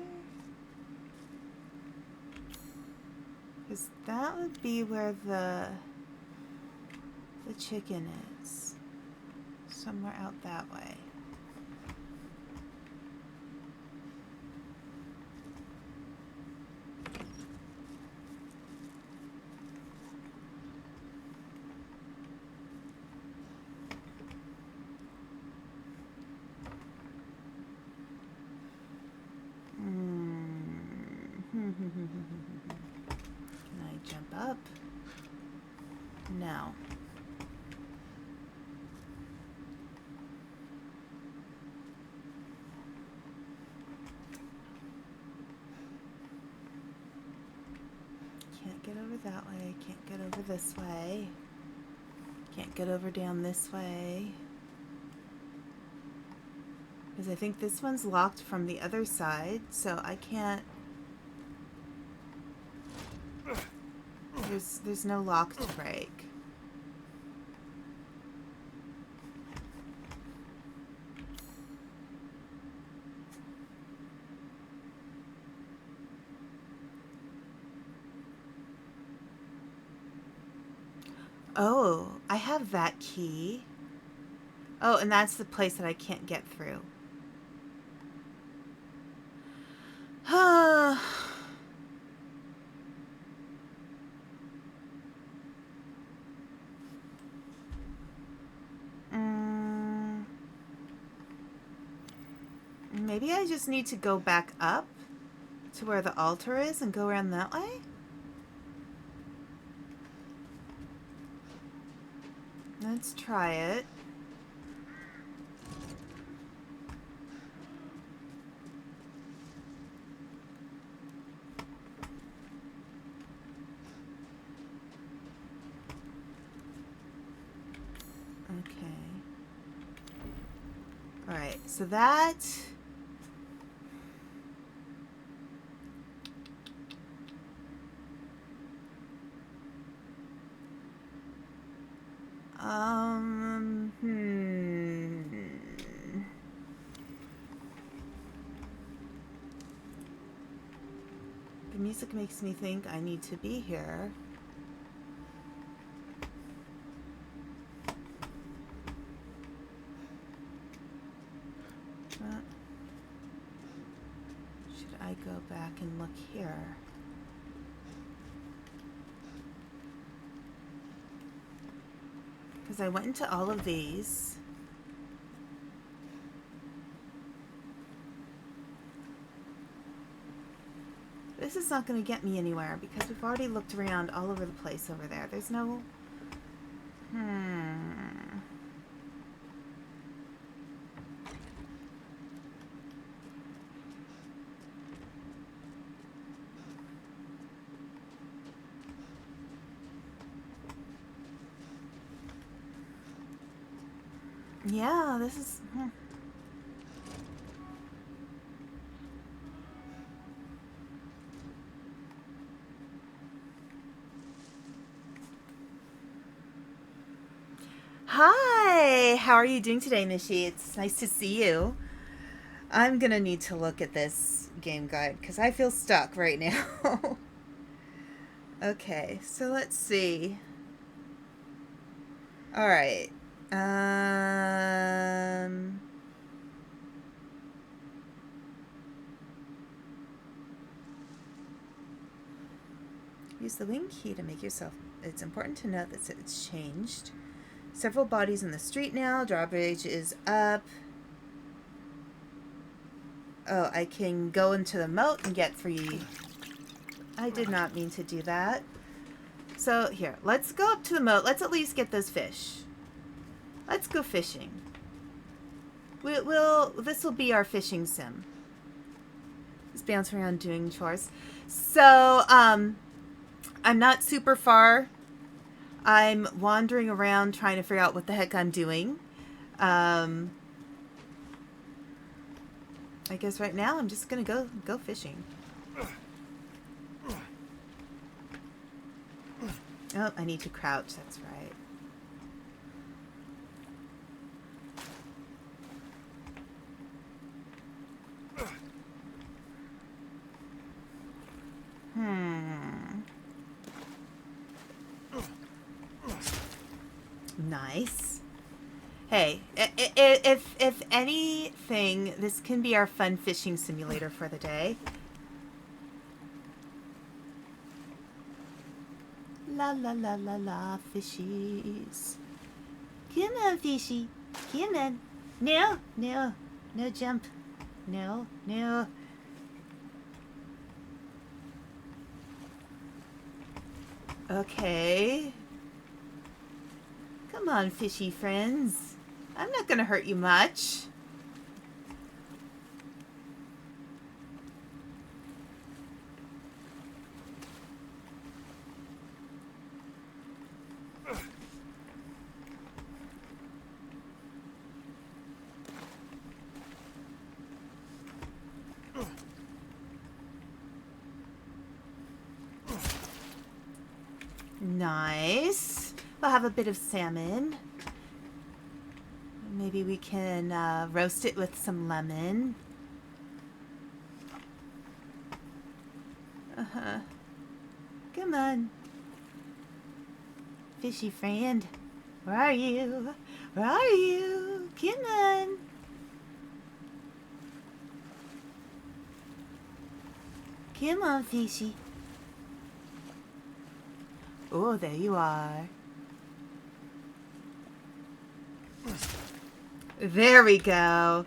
Because that would be where the chicken is. Somewhere out that way. Can I jump up? No. Can't get over that way. Can't get over this way. Can't get over down this way. Because I think this one's locked from the other side, so I can't... There's no lock to break. Oh, I have that key. Oh, and that's the place that I can't get through. Maybe I just need to go back up to where the altar is and go around that way? Let's try it. Okay. Alright, so that... The music makes me think I need to be here. Should I go back and look here? Because I went into all of these. This is not going to get me anywhere because we've already looked around all over the place over there. There's no... Yeah, this is... Hi! How are you doing today, Nishi? It's nice to see you. I'm gonna need to look at this game guide because I feel stuck right now. Okay, so let's see. Alright. Use the wing key to make yourself... It's important to note that it's changed. Several bodies in the street now. Drawbridge is up. Oh, I can go into the moat and get free. I did not mean to do that. So, here. Let's go up to the moat. Let's at least get those fish. Let's go fishing. This will be our fishing sim. Just bounce around doing chores. So, I'm not super far. I'm wandering around trying to figure out what the heck I'm doing. I guess right now I'm just gonna go fishing. Oh, I need to crouch, that's right. Nice. Hey, if anything, this can be our fun fishing simulator for the day. La la la la la, fishies. Come on, fishy. Come on. No, no, no jump. No, no. Okay. Come on, fishy friends. I'm not gonna hurt you much. Nice. We'll have a bit of salmon. Maybe we can roast it with some lemon. Come on. Fishy friend. Where are you? Where are you? Come on. Come on, fishy. Oh, there you are. There we go.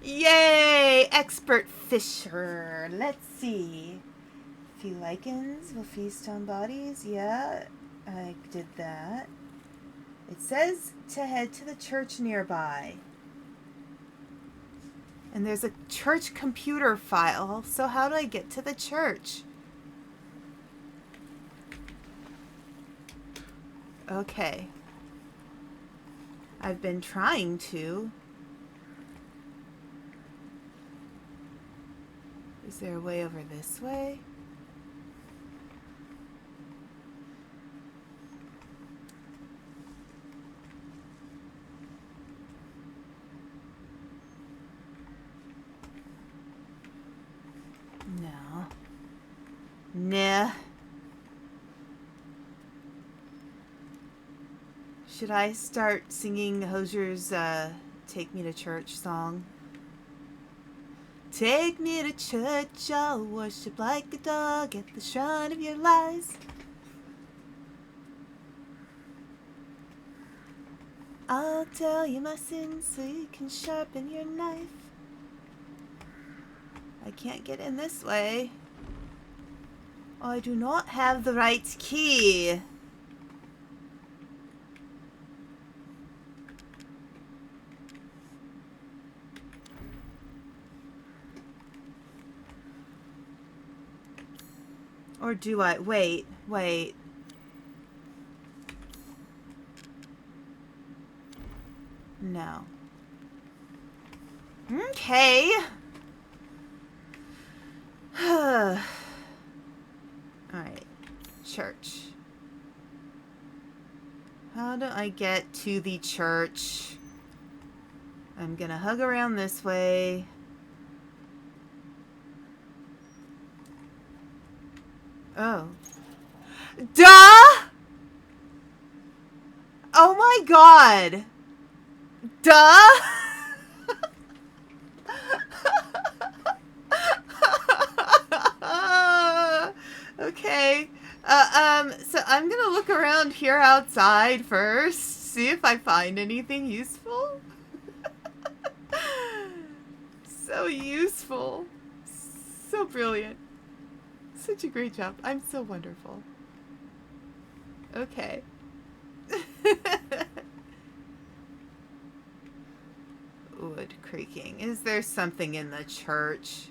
Yay! Expert fisher. Let's see. Few lichens will feast on bodies. Yeah, I did that. It says to head to the church nearby. And there's a church computer file. So how do I get to the church? Okay. I've been trying to. Is there a way over this way? No. Nah. Should I start singing Hosier's Take Me to Church song? Take me to church, I'll worship like a dog at the shrine of your lies. I'll tell you my sins so you can sharpen your knife. I can't get in this way. I do not have the right key. Or do I? Wait. No. Okay. Alright. Church. How do I get to the church? I'm gonna hug around this way. Oh. Duh! Oh my god! Duh! Okay. So I'm gonna look around here outside first, see if I find anything useful. So useful. So brilliant. Such a great job. I'm so wonderful. Okay. Wood creaking. Is there something in the church?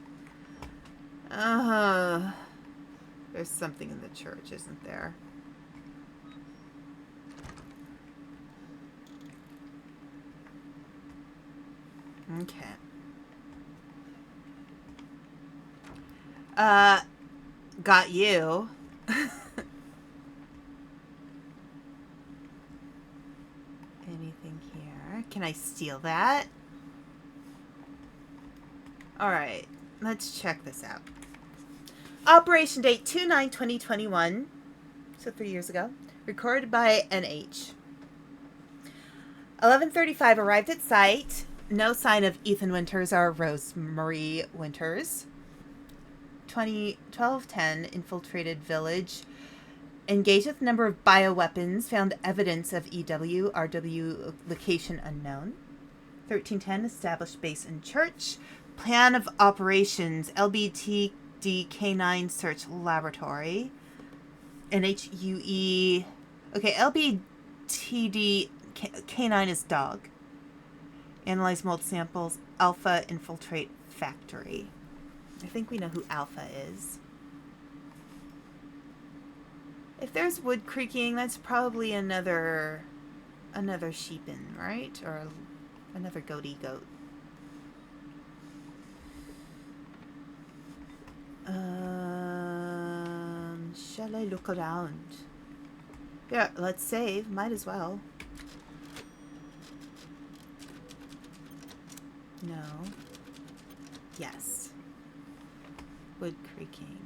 There's something in the church, isn't there? Okay. Got you. Anything here? Can I steal that? Alright, let's check this out. Operation date 2/9/2021. So 3 years ago. Recorded by NH. 11:35 arrived at site. No sign of Ethan Winters or Rosemary Winters. 12:10 infiltrated village. Engaged with a number of bioweapons. Found evidence of EW. RW location unknown. 13:10 established base in church. Plan of operations. LBTD K9 search laboratory. NHUE. Okay, LBTD K9 is dog. Analyze mold samples. Alpha infiltrate factory. I think we know who Alpha is. If there's wood creaking, that's probably another sheepin, right? Or another goaty goat. Shall I look around? Yeah, let's save. Might as well. No. Yes. Wood creaking.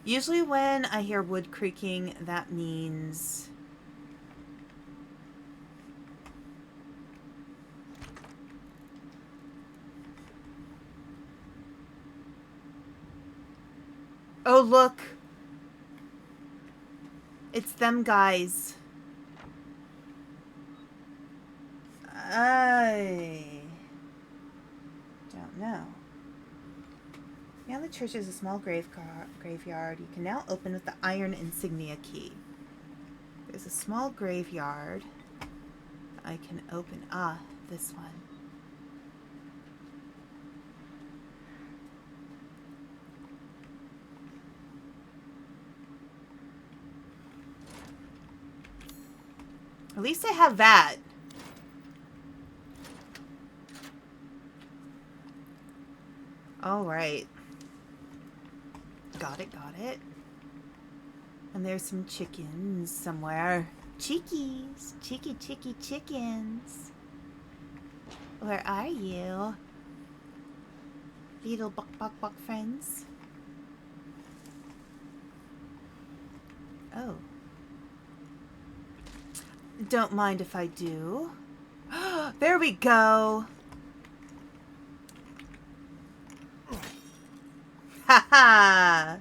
Usually when I hear wood creaking, that means... Oh, look. It's them guys. I don't know. Beyond the church is a small graveyard. You can now open with the iron insignia key. There's a small graveyard. I can open. Ah, this one. At least I have that. All right. Got it. And there's some chickens somewhere. Chickies. Cheeky chickens. Where are you? Little buck friends. Oh. Don't mind if I do. There we go. Haha.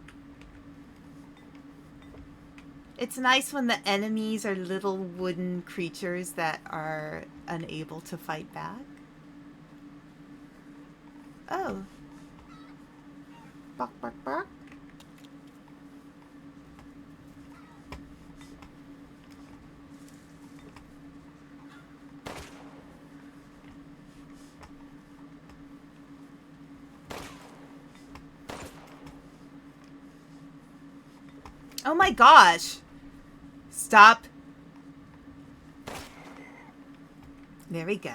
It's nice when the enemies are little wooden creatures that are unable to fight back. Oh. Bark, bark, bark. Oh my gosh. Stop. There we go.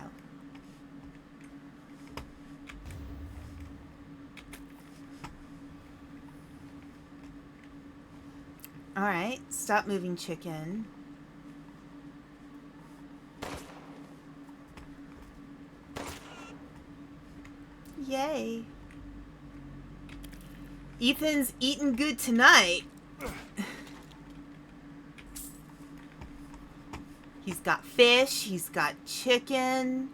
All right, stop moving, chicken. Yay. Ethan's eating good tonight. He's got fish, he's got chicken.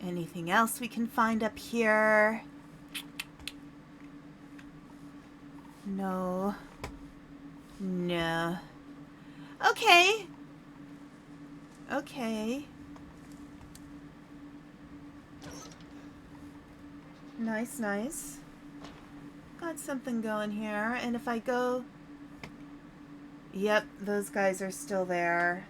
Anything else we can find up here? No. No. Okay. Okay. Nice, nice. Got something going here. And if I go... Yep, those guys are still there.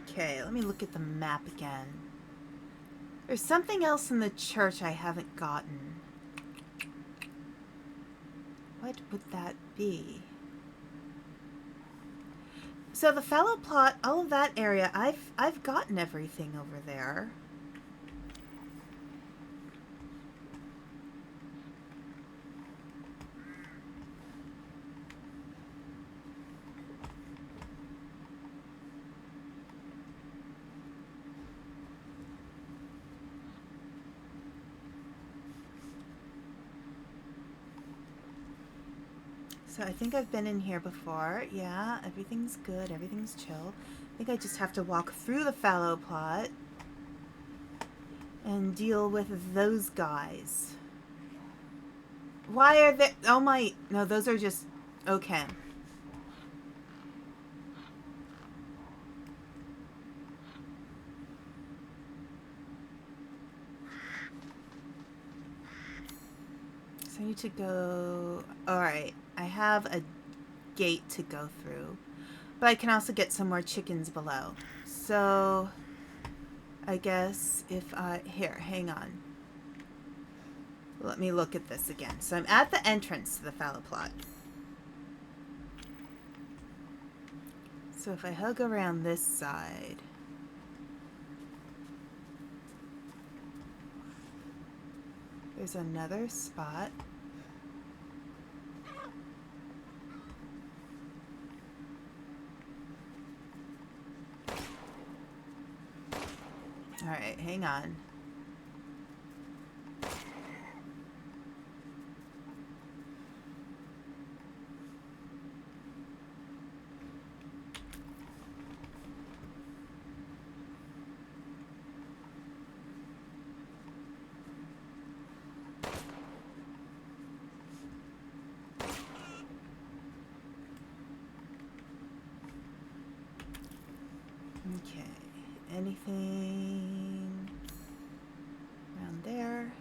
Okay, let me look at the map again. There's something else in the church I haven't gotten. What would that be? So the fallow plot, all of that area, I've gotten everything over there. So I think I've been in here before. Yeah, everything's good. Everything's chill. I think I just have to walk through the fallow plot and deal with those guys. Why are they... Oh my... No, those are just... Okay. So I need to go... Alright. I have a gate to go through. But I can also get some more chickens below. So... I guess if I... Here, hang on. Let me look at this again. So I'm at the entrance to the fallow plot. So if I hug around this side... There's another spot. Alright, hang on. Okay, anything around there?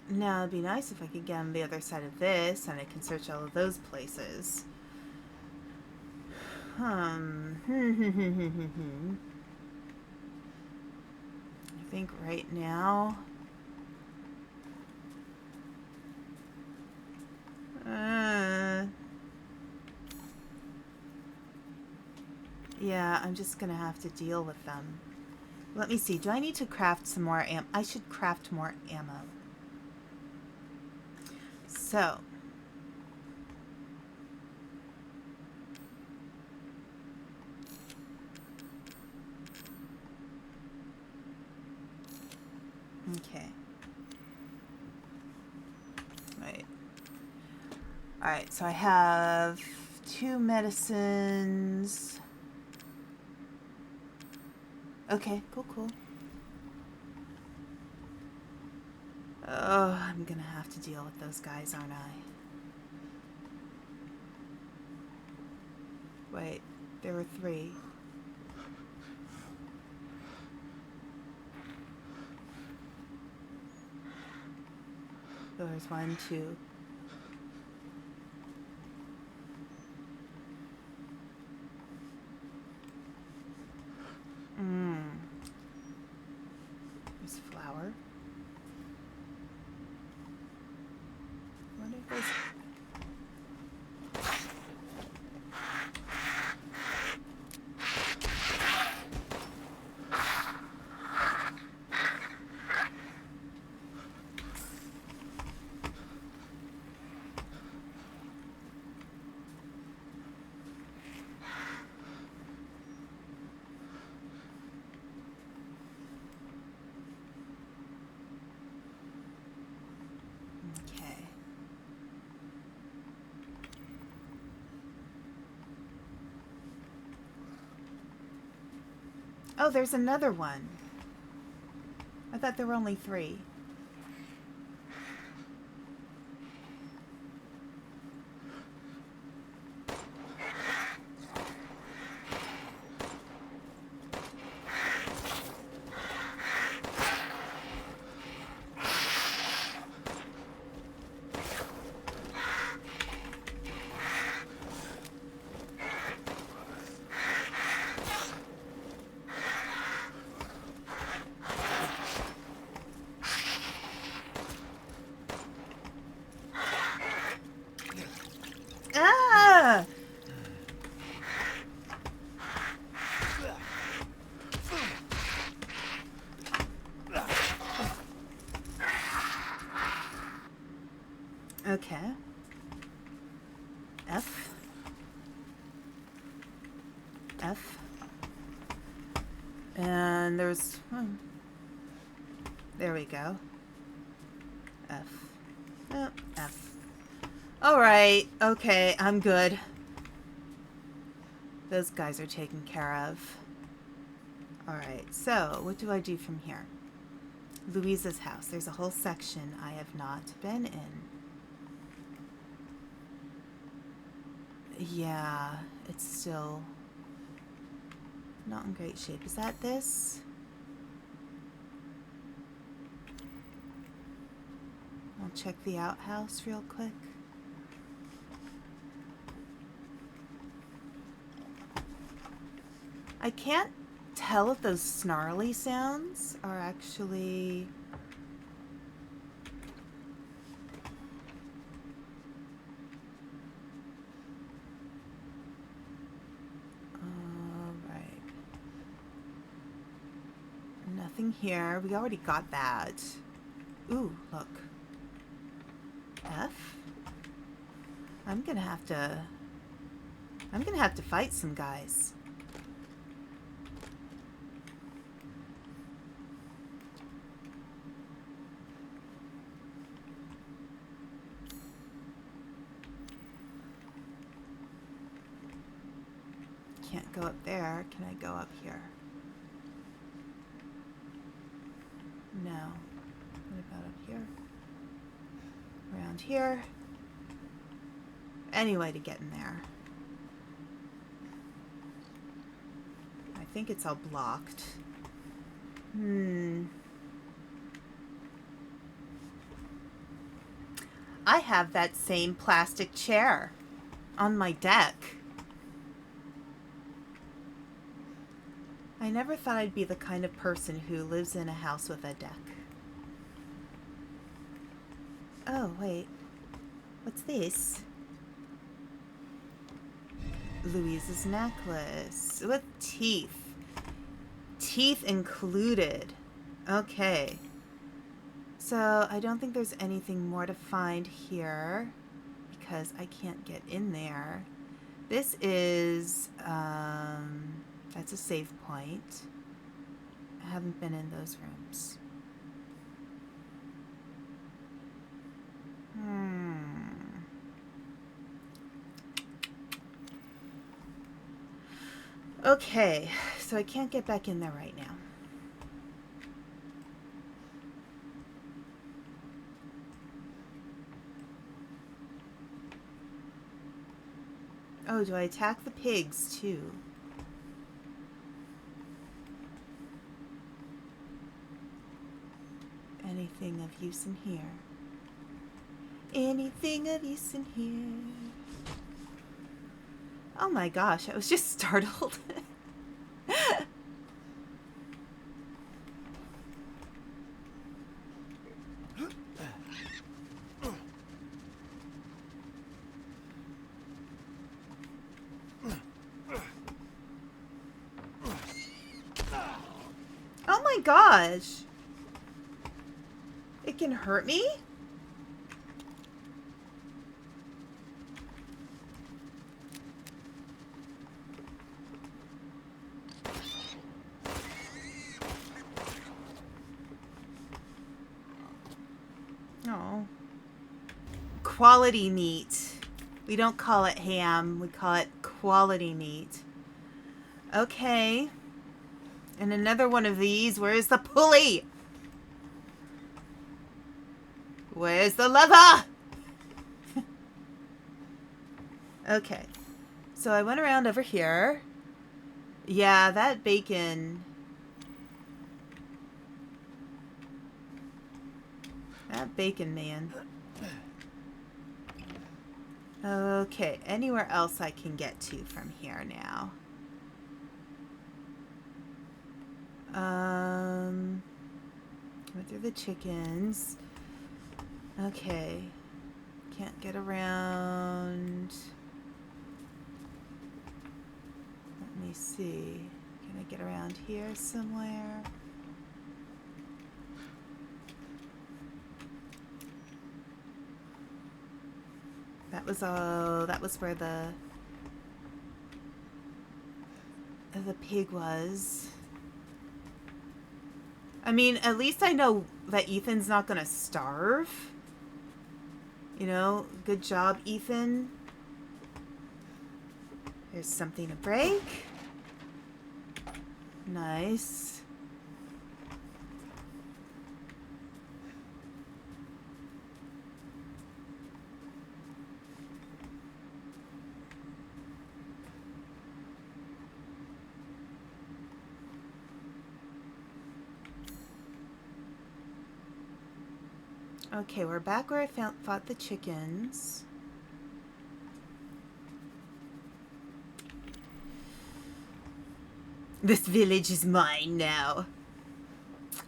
Now, it'd be nice if I could get on the other side of this and I can search all of those places. I think right now... yeah, I'm just gonna have to deal with them. Let me see. Do I need to craft some more ammo? I should craft more ammo. So. Okay. Right. Alright, so I have 2 medicines. Okay, cool. Oh, I'm gonna have to deal with those guys, aren't I? Wait, there were 3. There's 1, 2. There's flour. I wonder if there's... Okay. Oh, there's another one. I thought there were only 3. Ah! Okay. F. F. And there's... There we go. F. Oh, F. Alright. Okay, I'm good. Those guys are taken care of. Alright, so what do I do from here? Louisa's house. There's a whole section I have not been in. Yeah, it's still not in great shape. Is that this? I'll check the outhouse real quick. I can't tell if those snarly sounds are actually... Alright. Nothing here. We already got that. Ooh, look. F? I'm gonna have to fight some guys. Can't go up there. Can I go up here? No. What about up here? Around here? Any way to get in there. I think it's all blocked. I have that same plastic chair on my deck. I never thought I'd be the kind of person who lives in a house with a deck. Oh, wait. What's this? Louisa's necklace with teeth. Teeth included. Okay. So I don't think there's anything more to find here because I can't get in there. This is, that's a save point. I haven't been in those rooms. Okay, so I can't get back in there right now. Oh, do I attack the pigs too? Anything of use in here? Anything of use in here? Oh my gosh, I was just startled. Oh my gosh. It can hurt me? Oh. Quality meat. We don't call it ham. We call it quality meat. Okay. And another one of these. Where's the pulley? Where's the lever? Okay. So I went around over here. Yeah, that bacon. That bacon, man. Okay, anywhere else I can get to from here now? Went through the chickens. Okay. Can't get around. Let me see. Can I get around here somewhere? That was where the pig was. I mean, at least I know that Ethan's not gonna starve. You know, good job, Ethan. There's something to break. Nice. Okay, we're back where I fought the chickens. This village is mine now.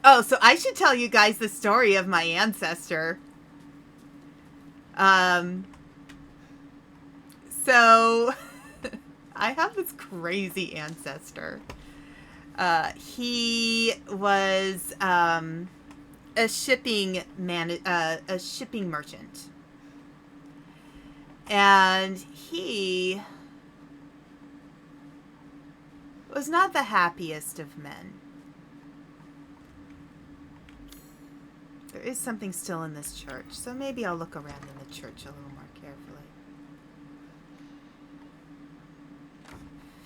Oh, so I should tell you guys the story of my ancestor. So I have this crazy ancestor. He was a shipping merchant, and he was not the happiest of men. There is something still in this church, so maybe I'll look around in the church a little more carefully.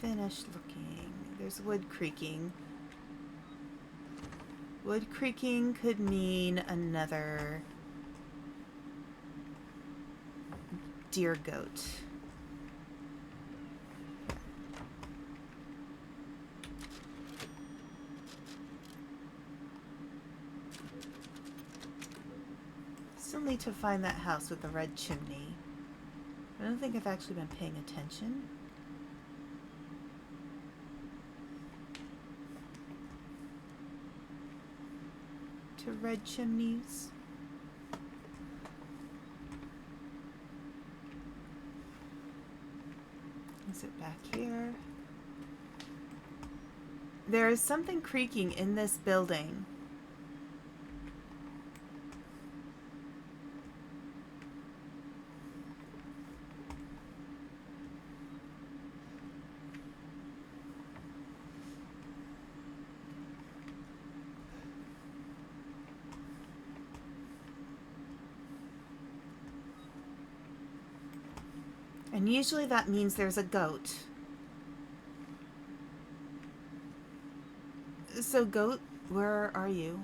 Finish looking. There's wood creaking. Wood creaking could mean another deer goat. Still need to find that house with the red chimney. I don't think I've actually been paying attention. To red chimneys. Is it back here? There is something creaking in this building. And usually that means there's a goat. So goat, where are you?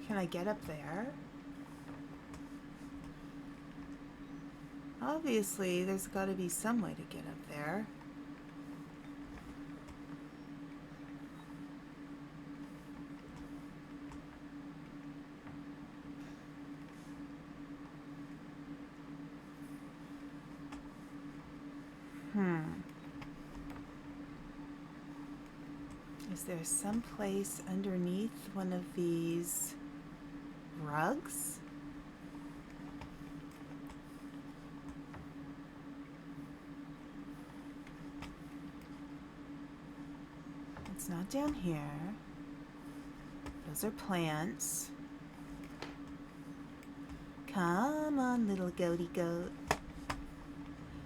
Can I get up there? Obviously, there's got to be some way to get up there. Is there some place underneath one of these rugs? It's not down here. Those are plants. Come on, little goaty goat.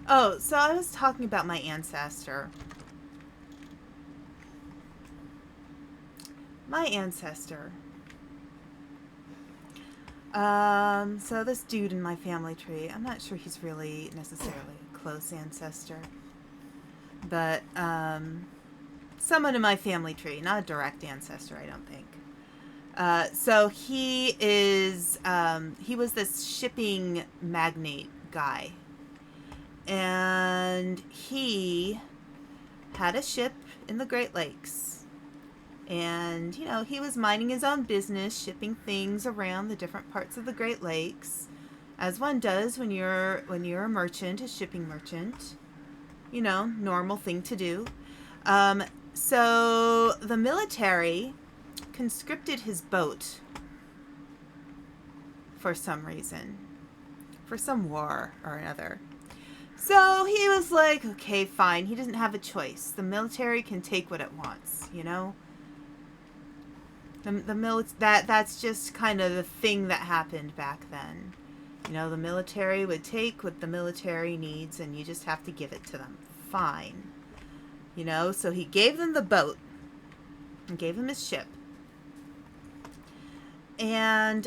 Oh, so I was talking about my ancestor. My ancestor. So this dude in my family tree, I'm not sure he's really necessarily a close ancestor. But, someone in my family tree, not a direct ancestor, I don't think. So he is, he was this shipping magnate guy. And he had a ship in the Great Lakes. And, you know, he was minding his own business, shipping things around the different parts of the Great Lakes, as one does when you're a merchant, a shipping merchant. You know, normal thing to do. So the military conscripted his boat for some reason, for some war or another. So he was like, okay, fine. He doesn't have a choice. The military can take what it wants, you know? That's just kind of the thing that happened back then. You know, the military would take what the military needs and you just have to give it to them. Fine. You know, so he gave them the boat and gave him his ship. And,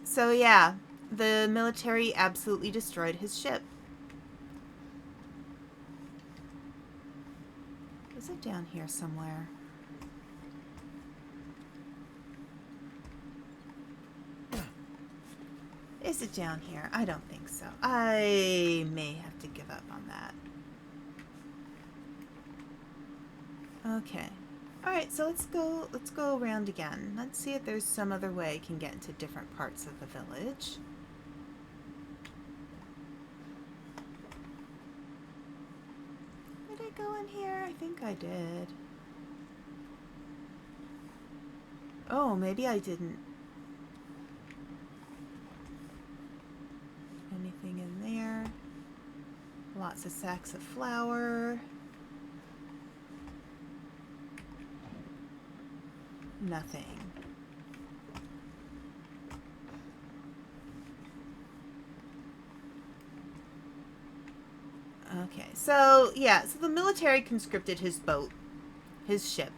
so yeah, the military absolutely destroyed his ship. Is it down here somewhere? Is it down here? I don't think so. I may have to give up on that. Okay. Alright, so let's go around again. Let's see if there's some other way I can get into different parts of the village. Did I go in here? I think I did. Oh, maybe I didn't. Anything in there? Lots of sacks of flour. Nothing. Okay, so yeah, so the military conscripted his boat, his ship.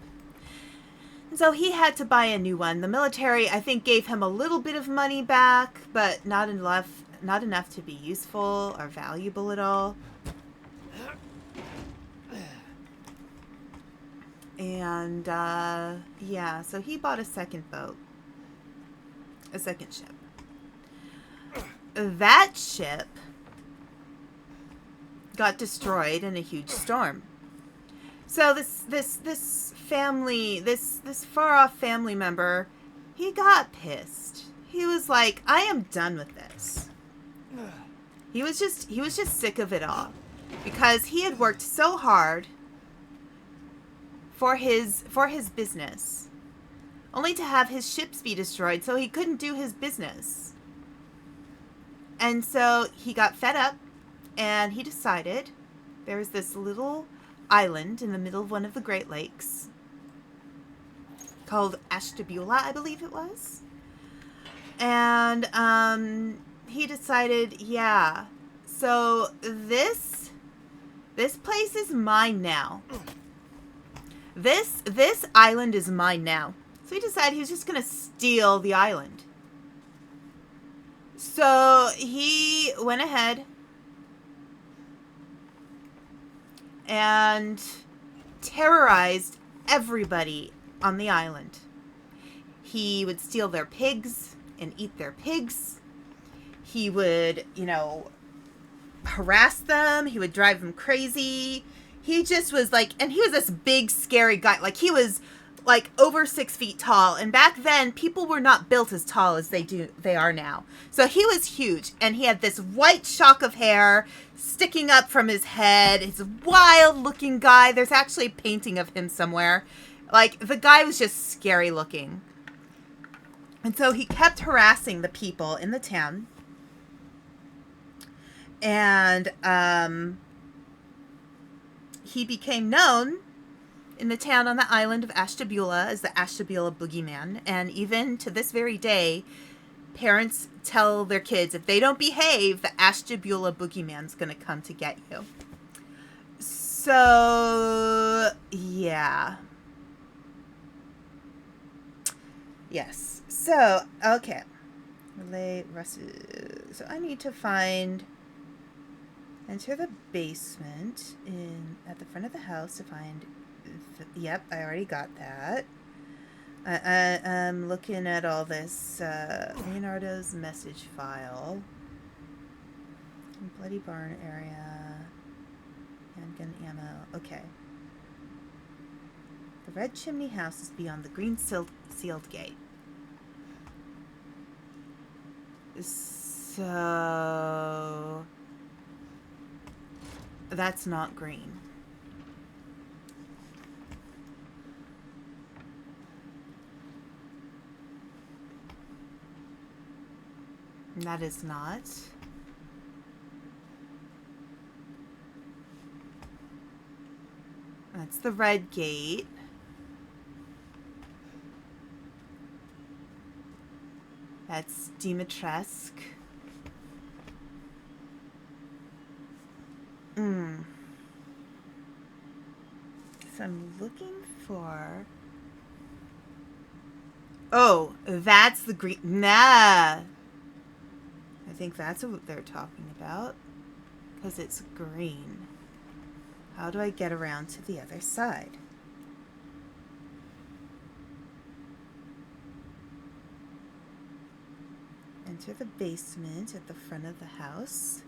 And so he had to buy a new one. The military, I think, gave him a little bit of money back, but not enough to be useful or valuable at all. And, yeah, so he bought a second boat. A second ship. That ship got destroyed in a huge storm. So this family, this far-off family member, he got pissed. He was like, I am done with this. He was just sick of it all. Because he had worked so hard for his business, only to have his ships be destroyed, so he couldn't do his business. And so he got fed up, and he decided there was this little island in the middle of one of the Great Lakes called Ashtabula, I believe it was. And he decided, yeah, so this place is mine now. This island is mine now. So he decided he was just going to steal the island. So he went ahead and terrorized everybody on the island. He would steal their pigs and eat their pigs. He would, harass them. He would drive them crazy. He just was like, and he was this big, scary guy. Like, he was like over 6 feet tall. And back then, people were not built as tall as they are now. So he was huge. And he had this white shock of hair sticking up from his head. He's a wild looking guy. There's actually a painting of him somewhere. Like, the guy was just scary looking. And so he kept harassing the people in the town. And he became known in the town on the island of Ashtabula as the Ashtabula Boogeyman. And even to this very day, parents tell their kids, if they don't behave, the Ashtabula Boogeyman's going to come to get you. So, yeah. Yes. So, okay. Relay Russell. So I need to find... Enter the basement at the front of the house to find... Yep, I already got that. I'm looking at all this. Leonardo's message file. Bloody barn area. Handgun ammo. Okay. The red chimney house is beyond the green sealed gate. So... That's not green. That is not. That's the red gate. That's Dimitrescu. So I'm looking for... Oh, that's the green... Nah. I think that's what they're talking about. Because it's green. How do I get around to the other side? Enter the basement at the front of the house.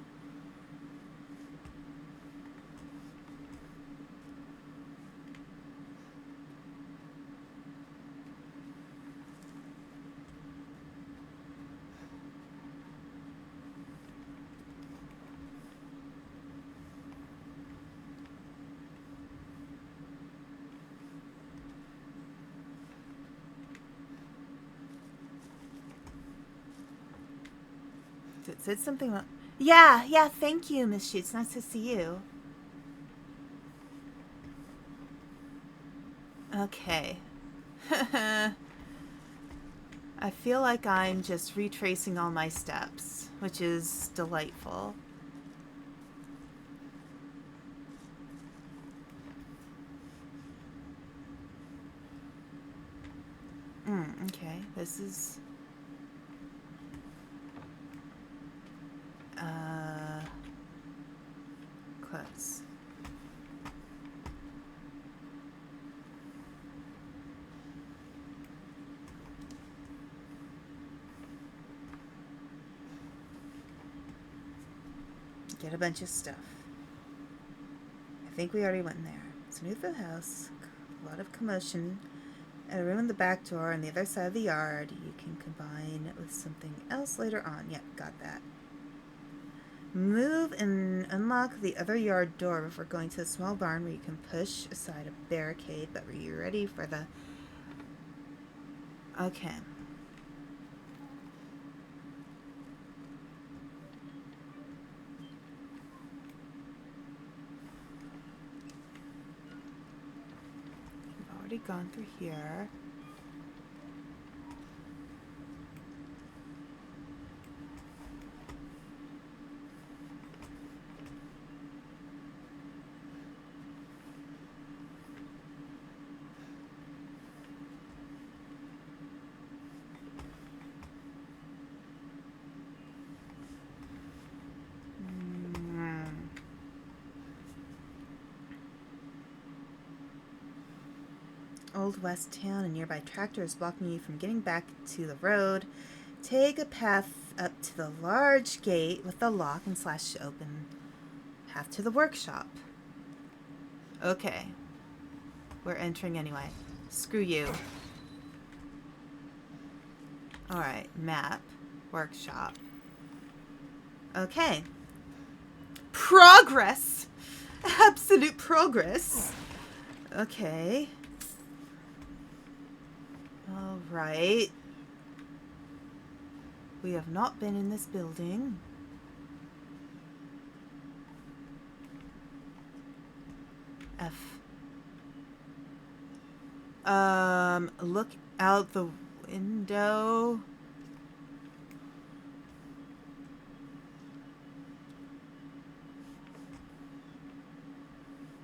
It said something about... Yeah, thank you, Miss Shue. It's nice to see you. Okay. I feel like I'm just retracing all my steps, which is delightful. Okay, this is... close. Get a bunch of stuff. I think we already went in there. It's new for the house. A lot of commotion. And a room in the back door on the other side of the yard. You can combine it with something else later on. Yep, got that. Move and unlock the other yard door before going to the small barn where you can push aside a barricade. But were you ready for the... Okay. We've already gone through here. Old West Town. A nearby tractor is blocking you from getting back to the road. Take a path up to the large gate with the lock and slash to open. Path to the workshop. Okay. We're entering anyway. Screw you. Alright, map. Workshop. Okay. Progress! Absolute progress. Okay. Alright. We have not been in this building. F. Look out the window.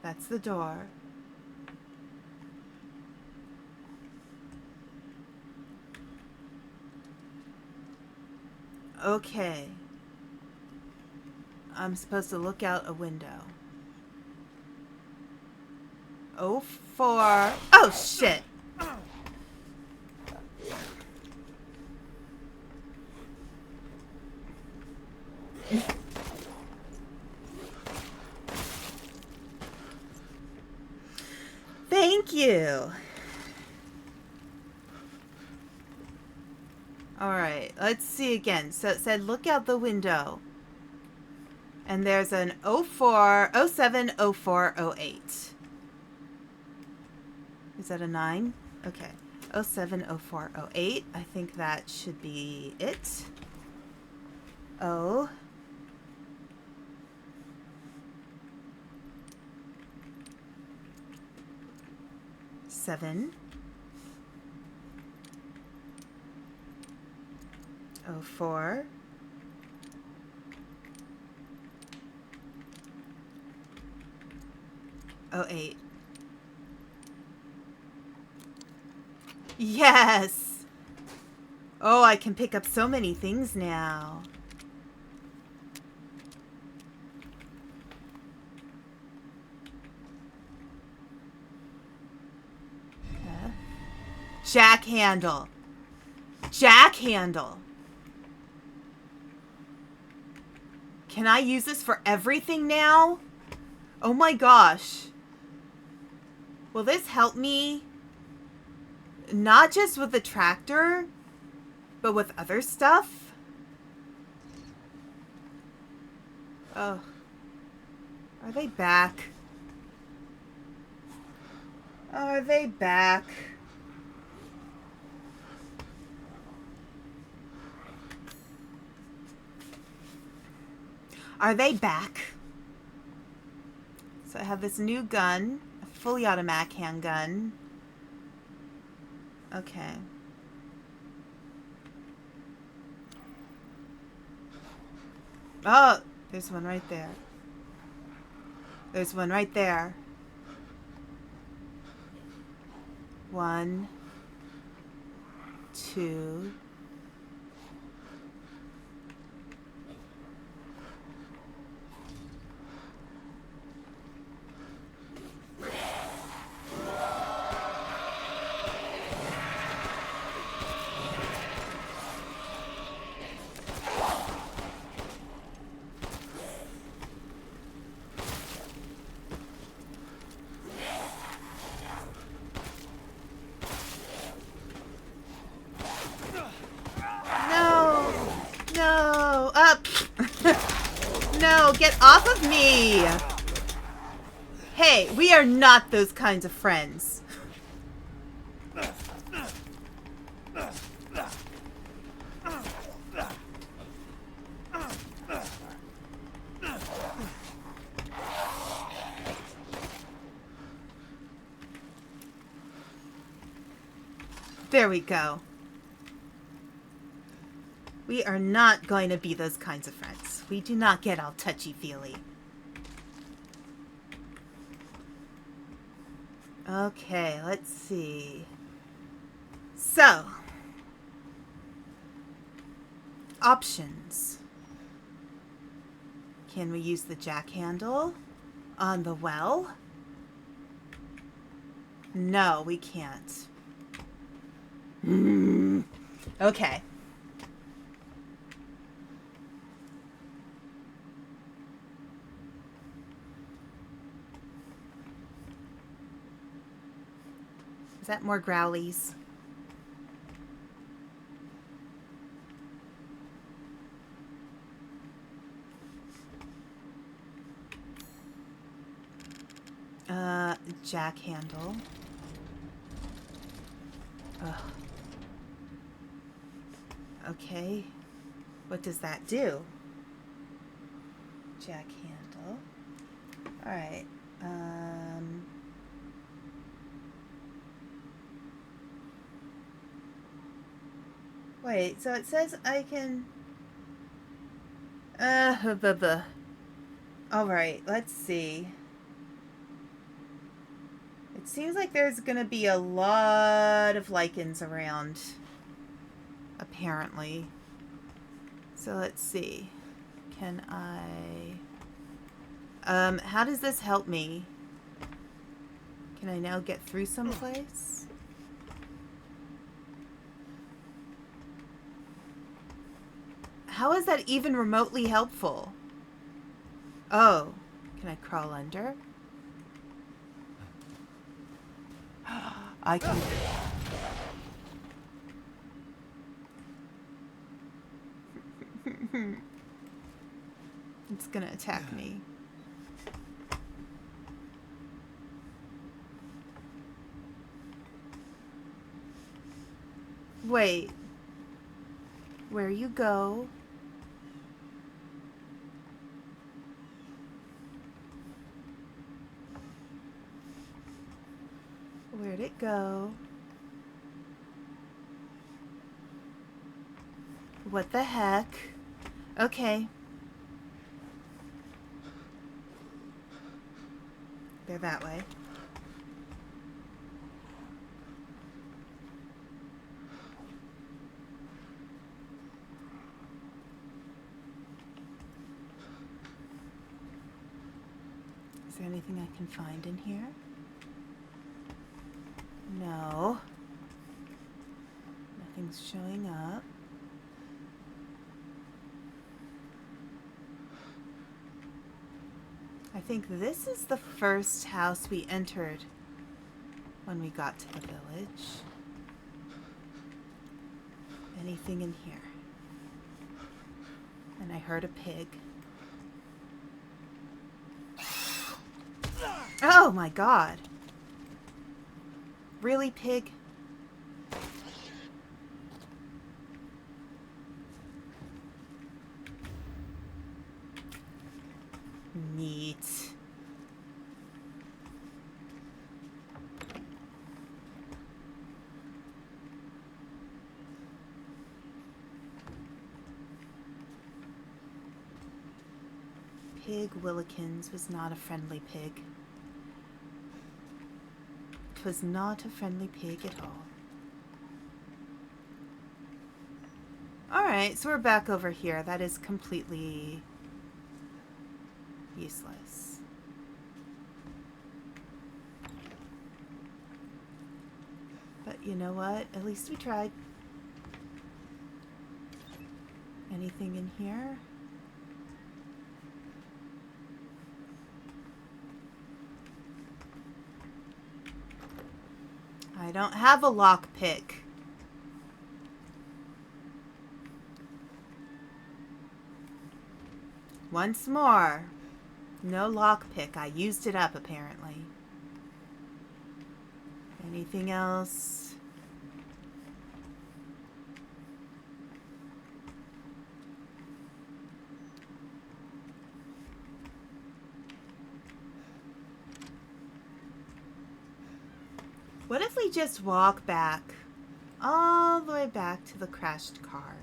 That's the door. Okay. I'm supposed to look out a window. Oh, four. Oh, shit. Thank you. Alright, let's see again. So it said look out the window. And there's an 04, 07, 04, 08. Is that a 9? Okay. 07, 04, 08. I think that should be it. O. Seven. 04. Oh, 08. Yes! Oh, I can pick up so many things now. Jack handle. Jack handle. Can I use this for everything now? Oh my gosh. Will this help me? Not just with the tractor, but with other stuff? Oh. Are they back? Are they back? Are they back? So I have this new gun, a fully automatic handgun. Okay. Oh, there's one right there. There's one right there. 1, 2. No, up. No, get off of me. Hey, we are not those kinds of friends. There we go. We are not going to be those kinds of friends. We do not get all touchy-feely. Okay, let's see. So, options. Can we use the jack handle on the well? No, we can't. Okay. Is that more growlies? Jack handle. Ugh. Okay. What does that do? Jack handle. Alright. Wait, so it says I can... Alright, let's see. It seems like there's gonna be a lot of lichens around. Apparently. So let's see. Can I... how does this help me? Can I now get through someplace? How is that even remotely helpful? Oh, can I crawl under? I can... It's gonna attack me. Wait. Where you go? Where'd it go? What the heck? Okay. They're that way. Is there anything I can find in here? No. Nothing's showing up. I think this is the first house we entered when we got to the village. Anything in here? And I heard a pig. Oh my god. Really, pig? Neat. Pig Willikins was not a friendly pig. It was not a friendly pig at all. Alright, so we're back over here. That is completely useless. But you know what? At least we tried. Anything in here? I don't have a lockpick. Once more. No lockpick. I used it up, apparently. Anything else? What if we just walk back? All the way back to the crashed car.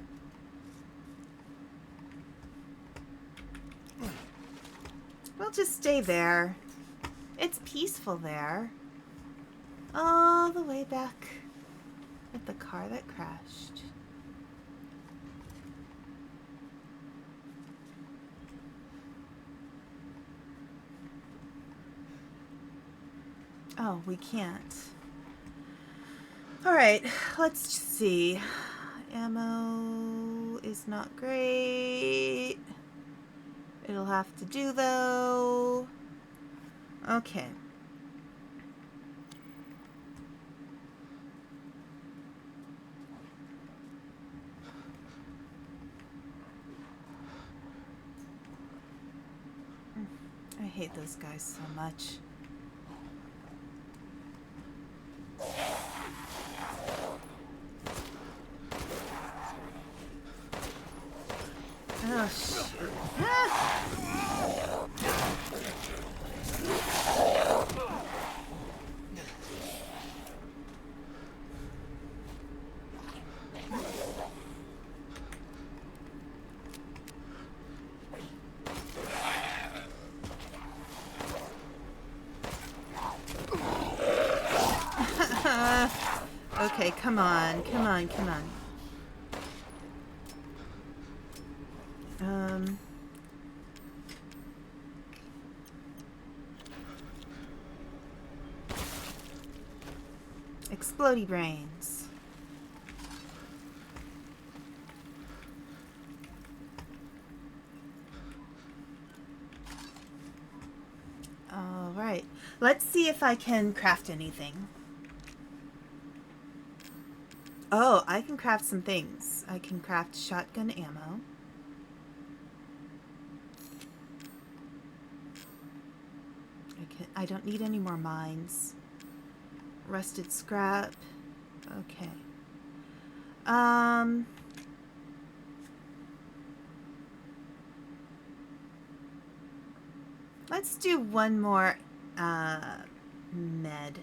We'll just stay there. It's peaceful there. All the way back at the car that crashed. Oh, we can't. Alright, let's see. Ammo is not great. It'll have to do though. Okay. I hate those guys so much. Oh, shit. Ah! Okay, come on, come on, come on. Explodey brains. All right, let's see if I can craft anything. Oh, I can craft some things. I can craft shotgun ammo. I don't need any more mines. Rusted scrap. Okay. Let's do one more med.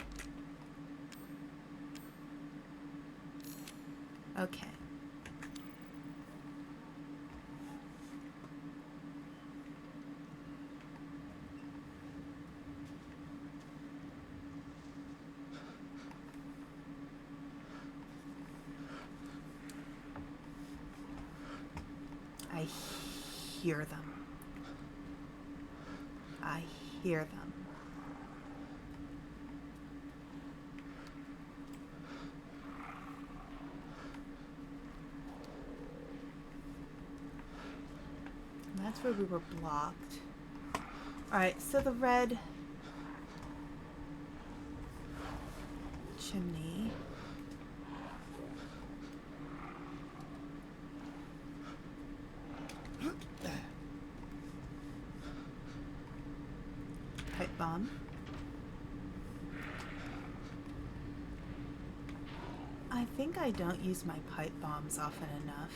Okay. I hear them. I hear them. That's where we were blocked. Alright, so the red chimney. Pipe bomb. I think I don't use my pipe bombs often enough.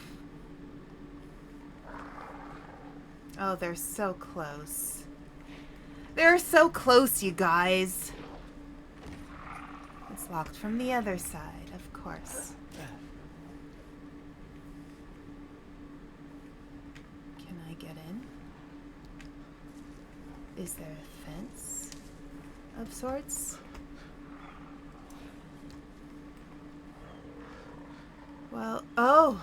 Oh, they're so close. They're so close, you guys. It's locked from the other side, of course. Can I get in? Is there a fence of sorts? Well, oh!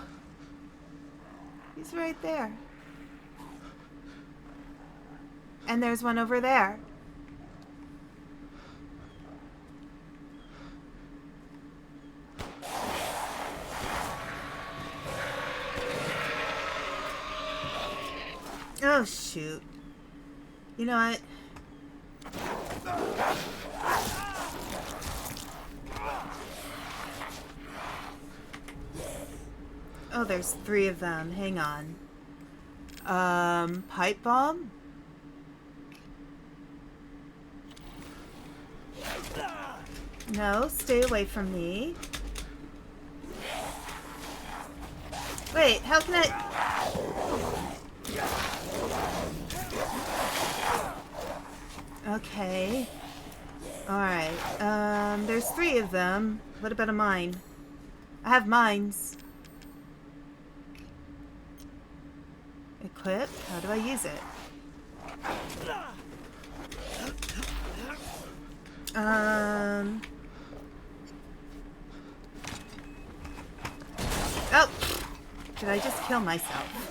He's right there. And there's one over there. Oh, shoot. You know what? Oh, there's 3 of them. Hang on. Pipe bomb? No, stay away from me. Wait, how can I... Okay. Alright. There's 3 of them. What about a mine? I have mines. Equip? How do I use it? Oh! Did I just kill myself?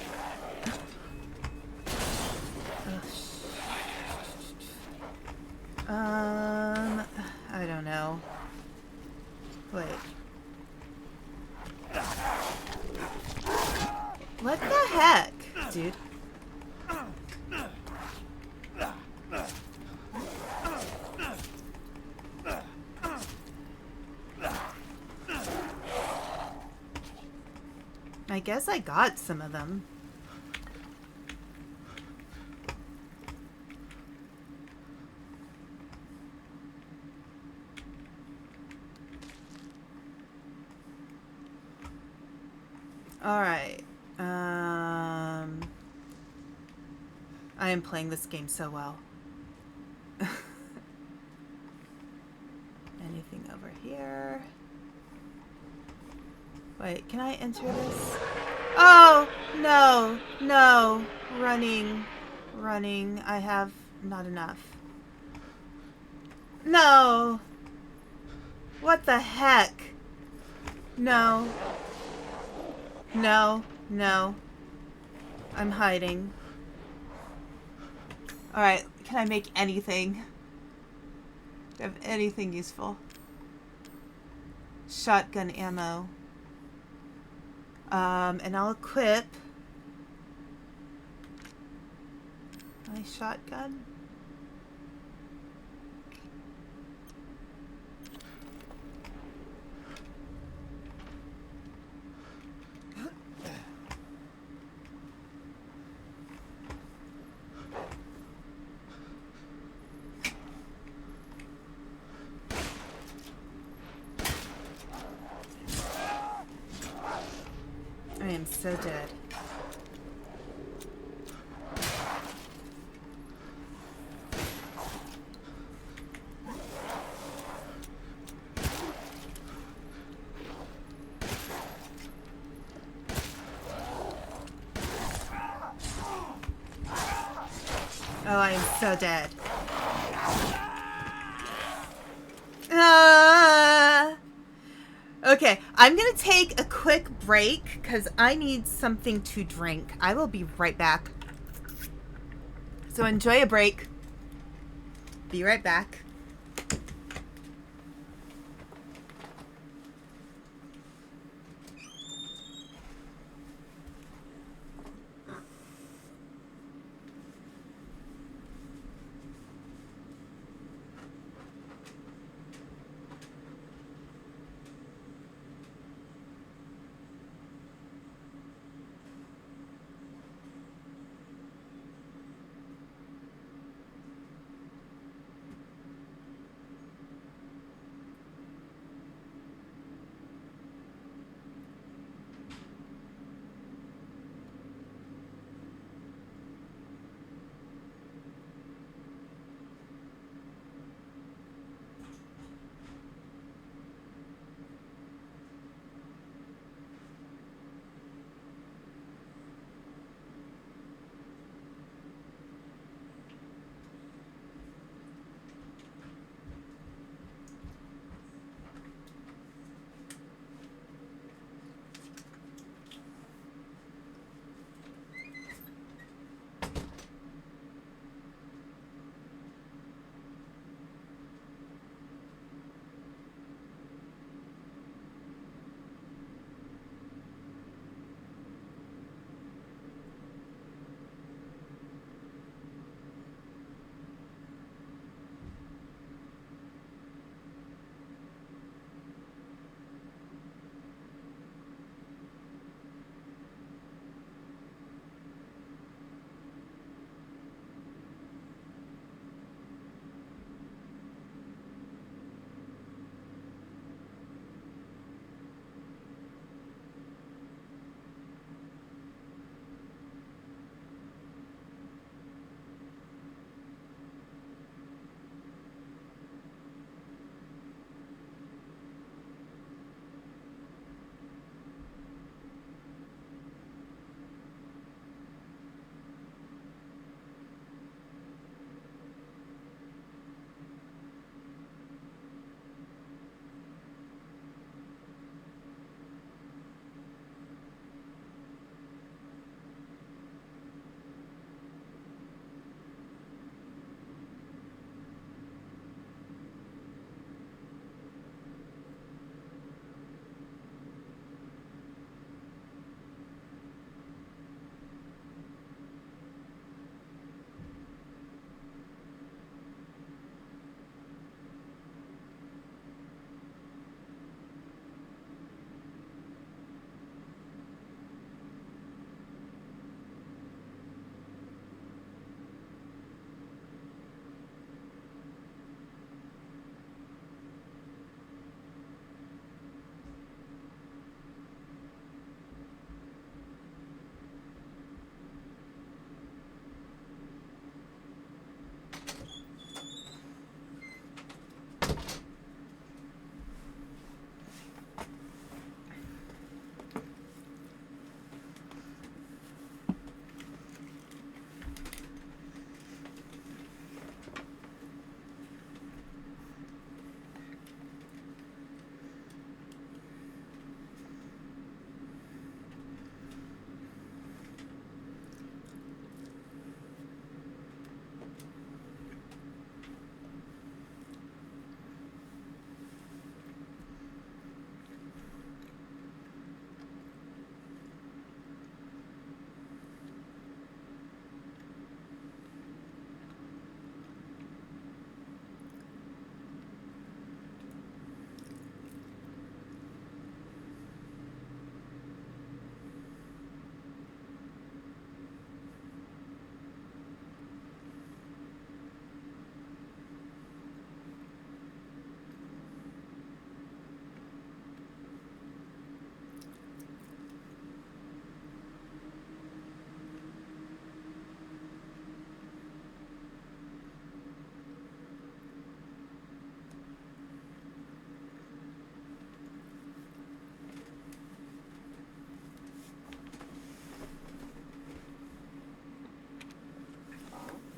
I don't know. Wait. dude. I guess I got some of them. All right. I am playing this game so well. Anything over here? Wait, can I enter this? Oh, no, no. Running, running. I have not enough. No. What the heck? No. No, no. I'm hiding. Alright, can I make anything? Do I have anything useful? Shotgun ammo. And I'll equip my shotgun. I am so dead. Oh, I am so dead. Ah! Okay, I'm gonna take a quick break because I need something to drink. I will be right back. So enjoy a break. Be right back.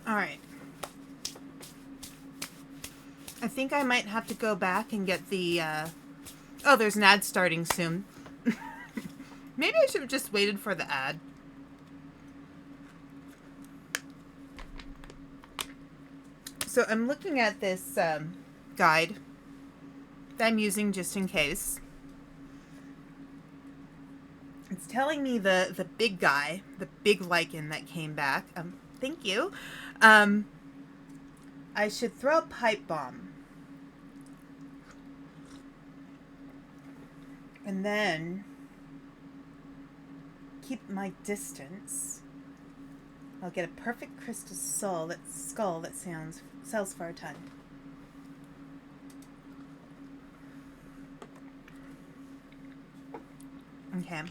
Alright. I think I might have to go back and get the, oh, there's an ad starting soon. Maybe I should have just waited for the ad. So I'm looking at this guide that I'm using just in case. It's telling me the big guy, the big lichen that came back. Thank you. I should throw a pipe bomb. And then keep my distance. I'll get a perfect crystal skull that sells for a ton. Okay.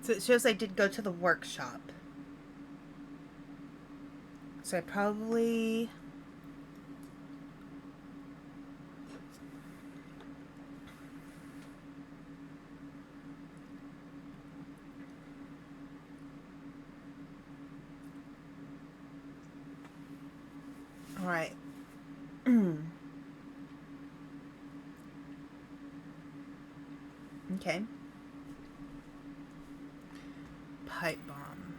So it shows I did go to the workshop. So I probably... All right. Okay. Pipe bomb.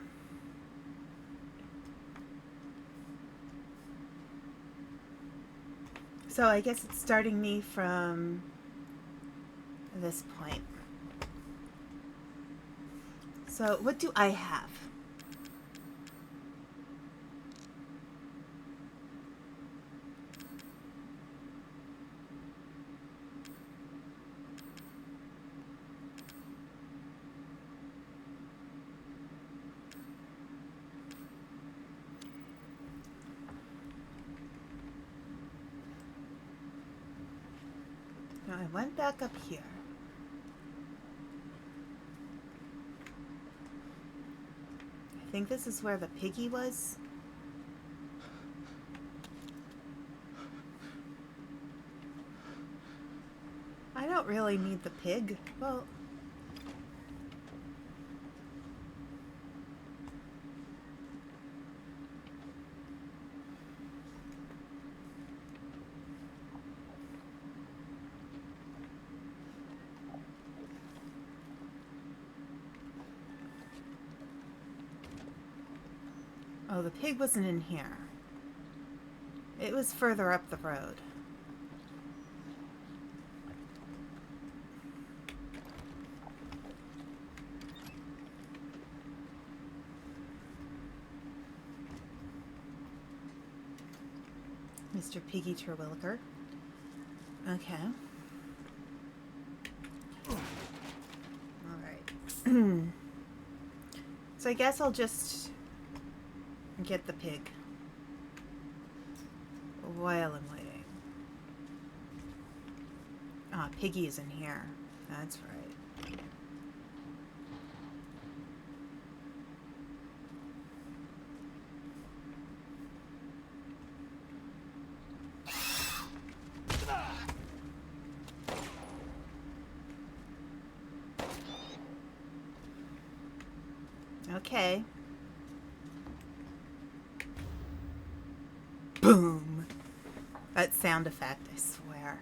So I guess it's starting me from this point. So what do I have? Now I went back up here. I think this is where the piggy was. I don't really need the pig. Well... Oh, the pig wasn't in here. It was further up the road. Mr. Piggy Terwilliger. Okay. Alright. So I guess I'll just get the pig while I'm waiting. Ah, Piggy is in here. That's right. Okay. Boom. That sound effect, I swear.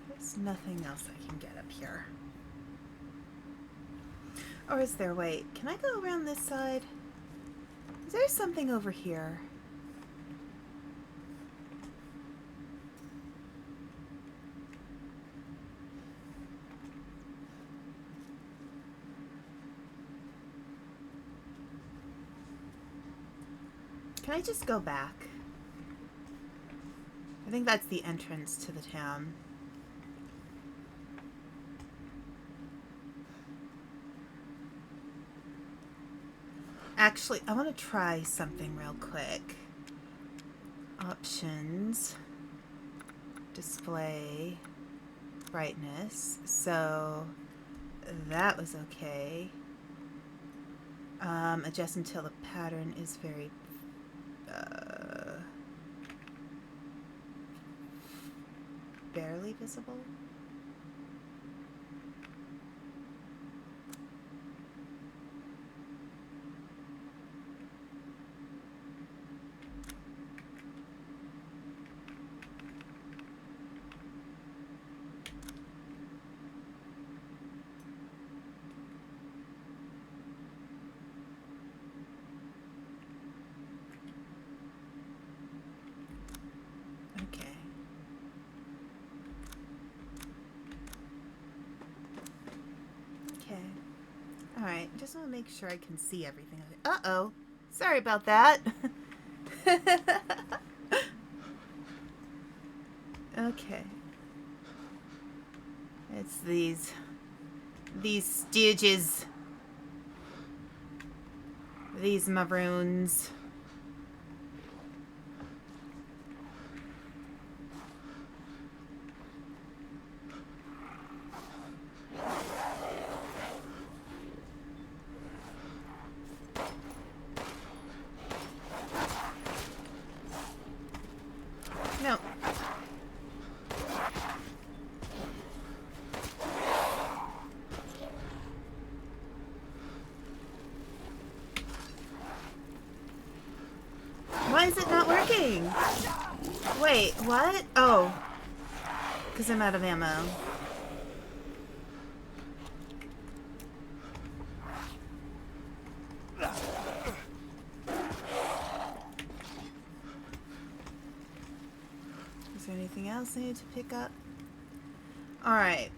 There's nothing else I can get up here. Or is there, wait, can I go around this side? Is there something over here? Can I just go back? I think that's the entrance to the town. Actually, I want to try something real quick. Options. Display. Brightness. So that was okay. Adjust until the pattern is very... barely visible. Okay. Okay. Alright, just want to make sure I can see everything. Uh-oh. Sorry about that. Okay. It's these stooges. These maroons. No. Why is it not working? Wait, what? Oh. Because I'm out of ammo. Is there anything else I need to pick up? Alright.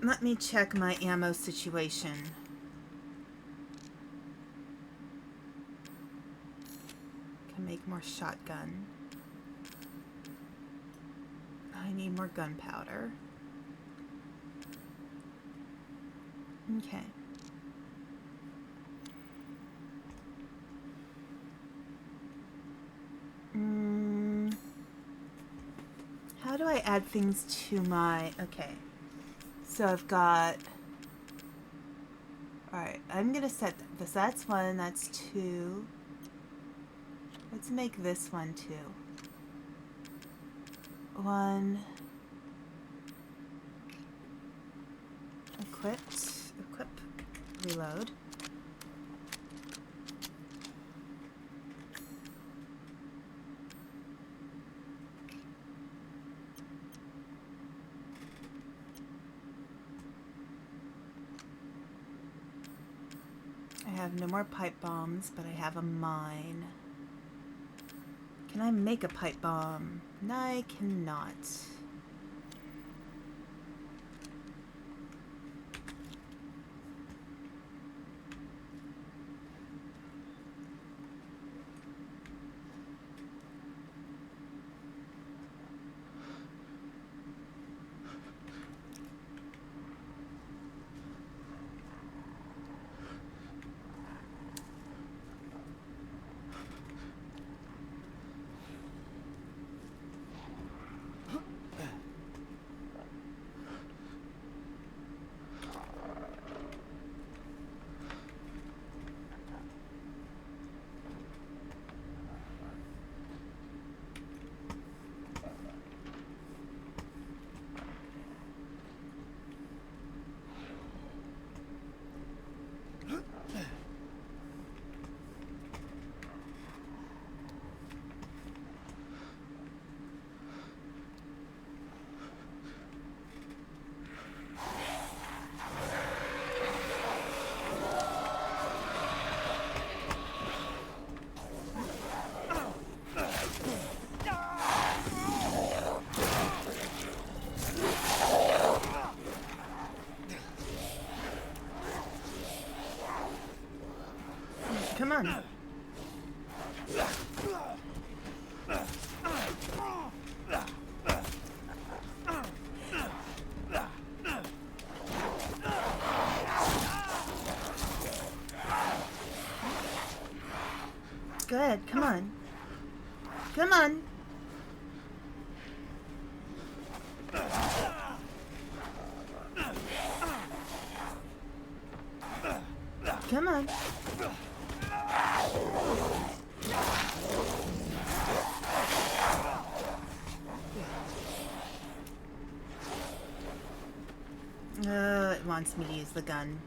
Let me check my ammo situation. Can make more shotgun. I need more gunpowder. Okay. How do I add things to my... Okay. So I've got... Alright, I'm gonna set this. That's 1, that's 2. Let's make this one 2. 1. Equipped. Equip. Reload. I have no more pipe bombs, but I have a mine. Can I make a pipe bomb? No, I cannot. Come on. Good, come on. Come on. Come on. It wants me to use the gun.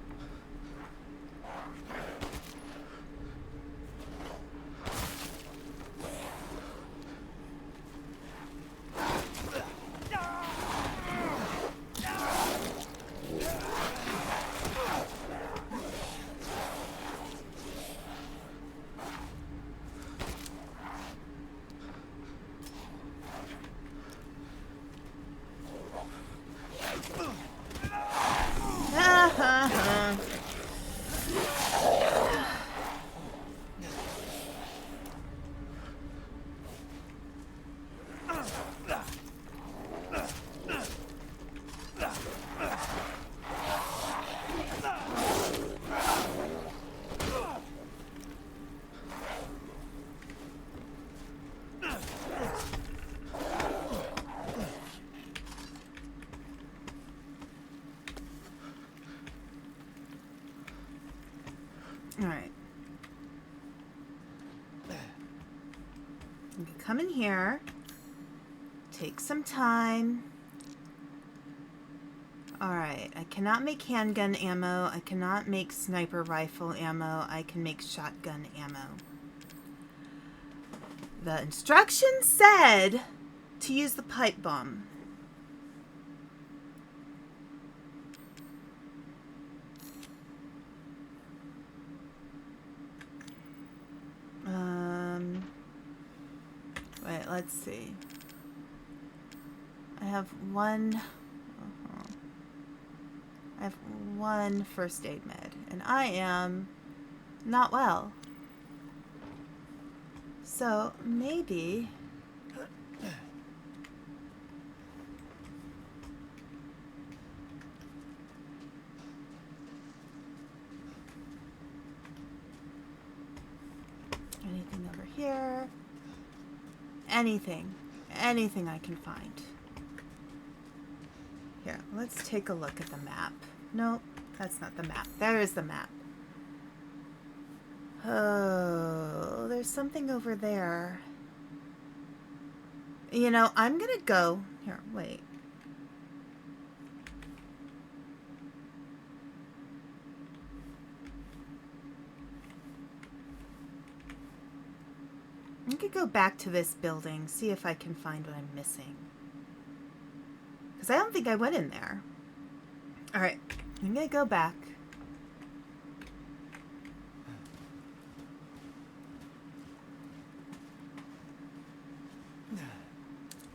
Alright. You can come in here. Take some time. Alright. I cannot make handgun ammo. I cannot make sniper rifle ammo. I can make shotgun ammo. The instructions said to use the pipe bomb. Wait, let's see. I have one first aid med, and I am not well. So maybe anything over here? Anything I can find. Here, let's take a look at the map. Nope, that's not the map. There is the map. Oh, there's something over there. You know, I'm gonna go. Here, wait. I could go back to this building, see if I can find what I'm missing. Because I don't think I went in there. Alright, I'm gonna go back.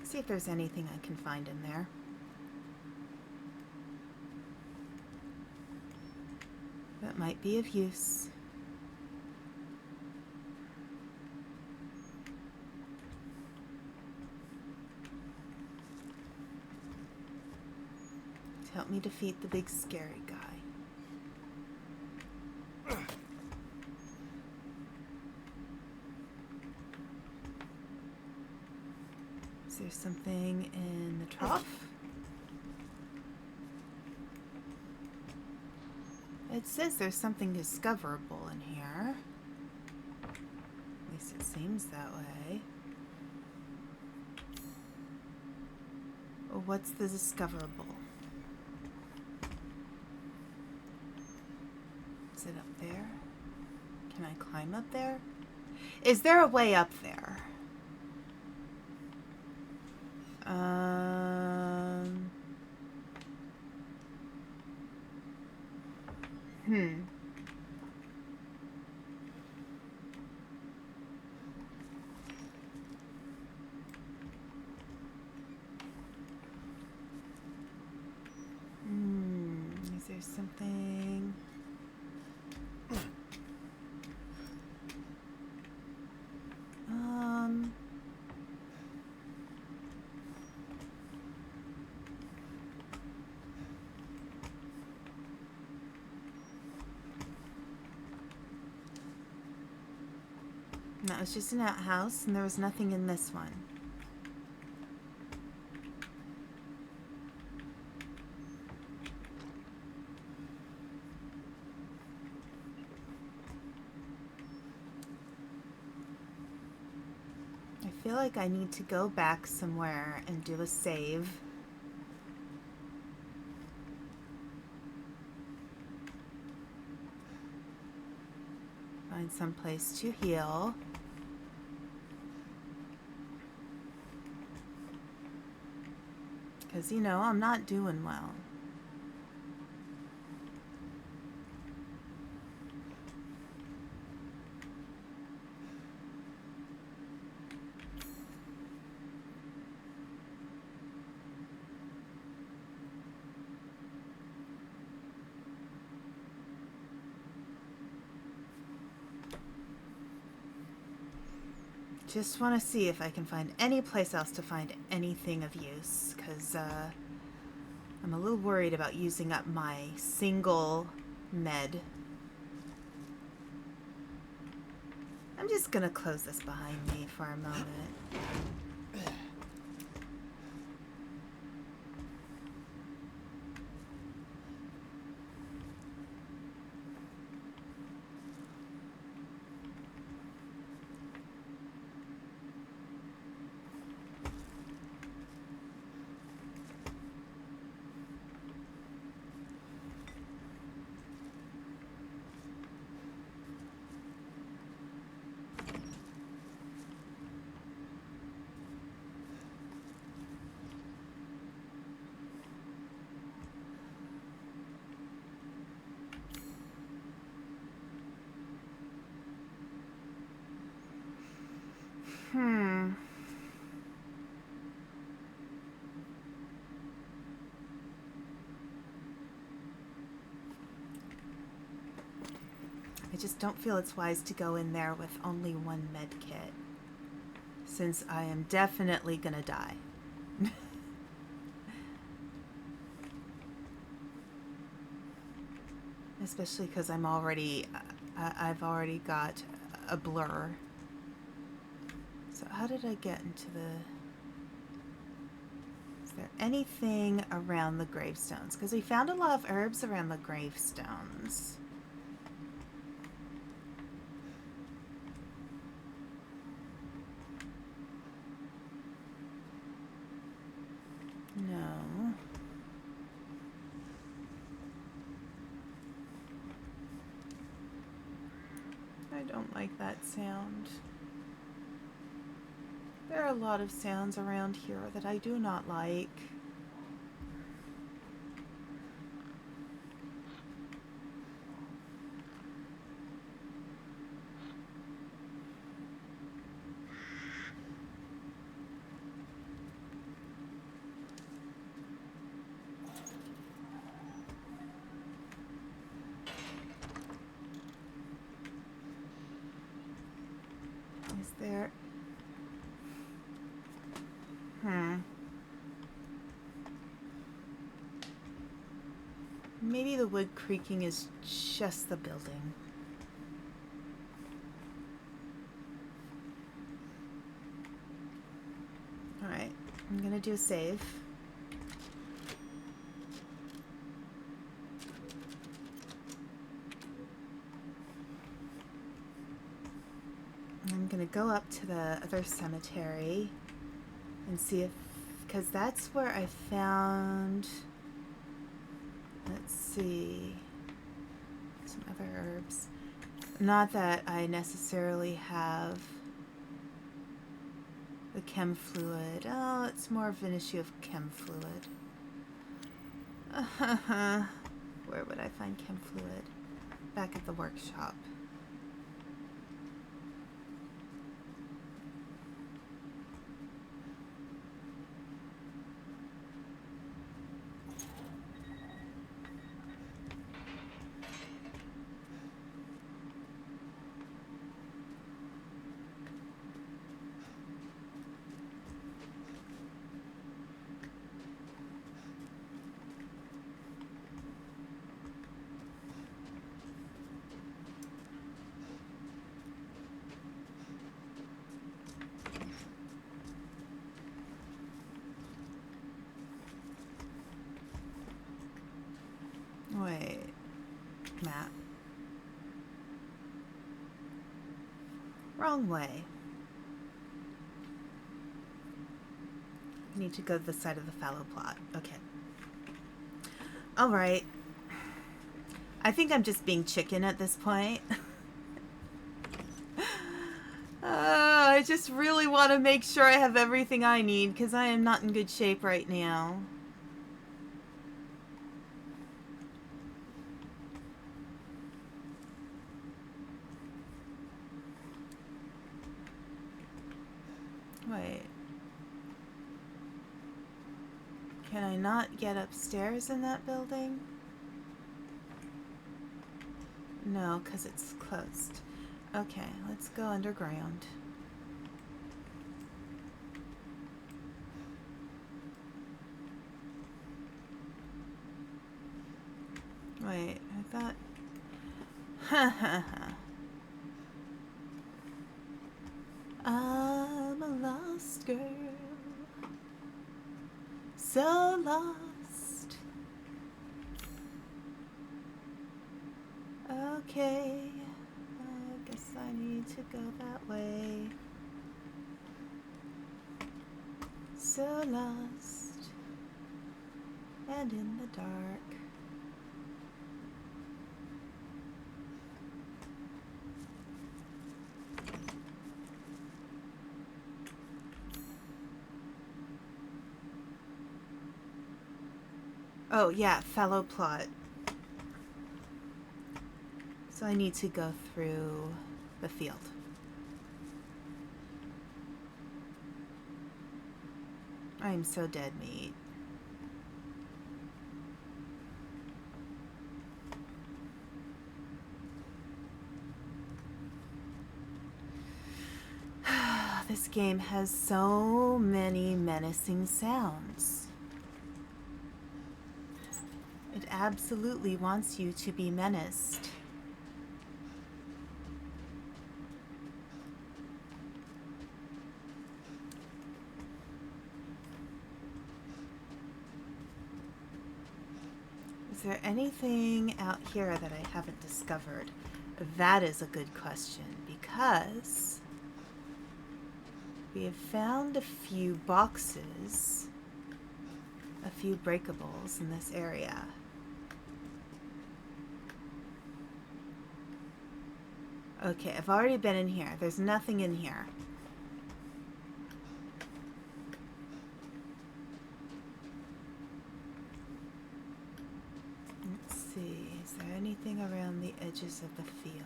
See if there's anything I can find in there. That might be of use. Help me defeat the big scary guy. Is there something in the trough? It says there's something discoverable in here. At least it seems that way. What's the discoverable? Is it up there? Can I climb up there? Is there a way up there? Is there something? No, it's just an outhouse, and there was nothing in this one. I feel like I need to go back somewhere and do a save. Find some place to heal. Because, you know, I'm not doing well. Just want to see if I can find any place else to find anything of use, because I'm a little worried about using up my single med. I'm just gonna close this behind me for a moment. I just don't feel it's wise to go in there with only one med kit, since I am definitely gonna die. Especially because I've already got a blur. So how did I get into the... Is there anything around the gravestones? Because we found a lot of herbs around the gravestones. No. I don't like that sound. There are a lot of sounds around here that I do not like. Is there... Maybe the wood creaking is just the building. Alright, I'm gonna do a save. I'm gonna go up to the other cemetery and see if, because that's where I found, let's see, some other herbs. Not that I necessarily have the chem fluid. Oh, it's more of an issue of chem fluid. Where would I find chem fluid? Back at the workshop. Wait, map. Wrong way. I need to go to the side of the fallow plot. Okay. Alright. I think I'm just being chicken at this point. I just really want to make sure I have everything I need because I am not in good shape right now. Wait. Can I not get upstairs in that building? No, because it's closed. Okay, let's go underground. Wait, I thought... Ha ha ha. I'm a lost girl. So lost. Okay. I guess I need to go that way. So lost. And in the dark. Oh, yeah, fellow plot. So I need to go through the field. I'm so dead meat. This game has so many menacing sounds. It absolutely wants you to be menaced. Is there anything out here that I haven't discovered? That is a good question, because we have found a few boxes, a few breakables in this area. Okay, I've already been in here. There's nothing in here. Let's see. Is there anything around the edges of the field?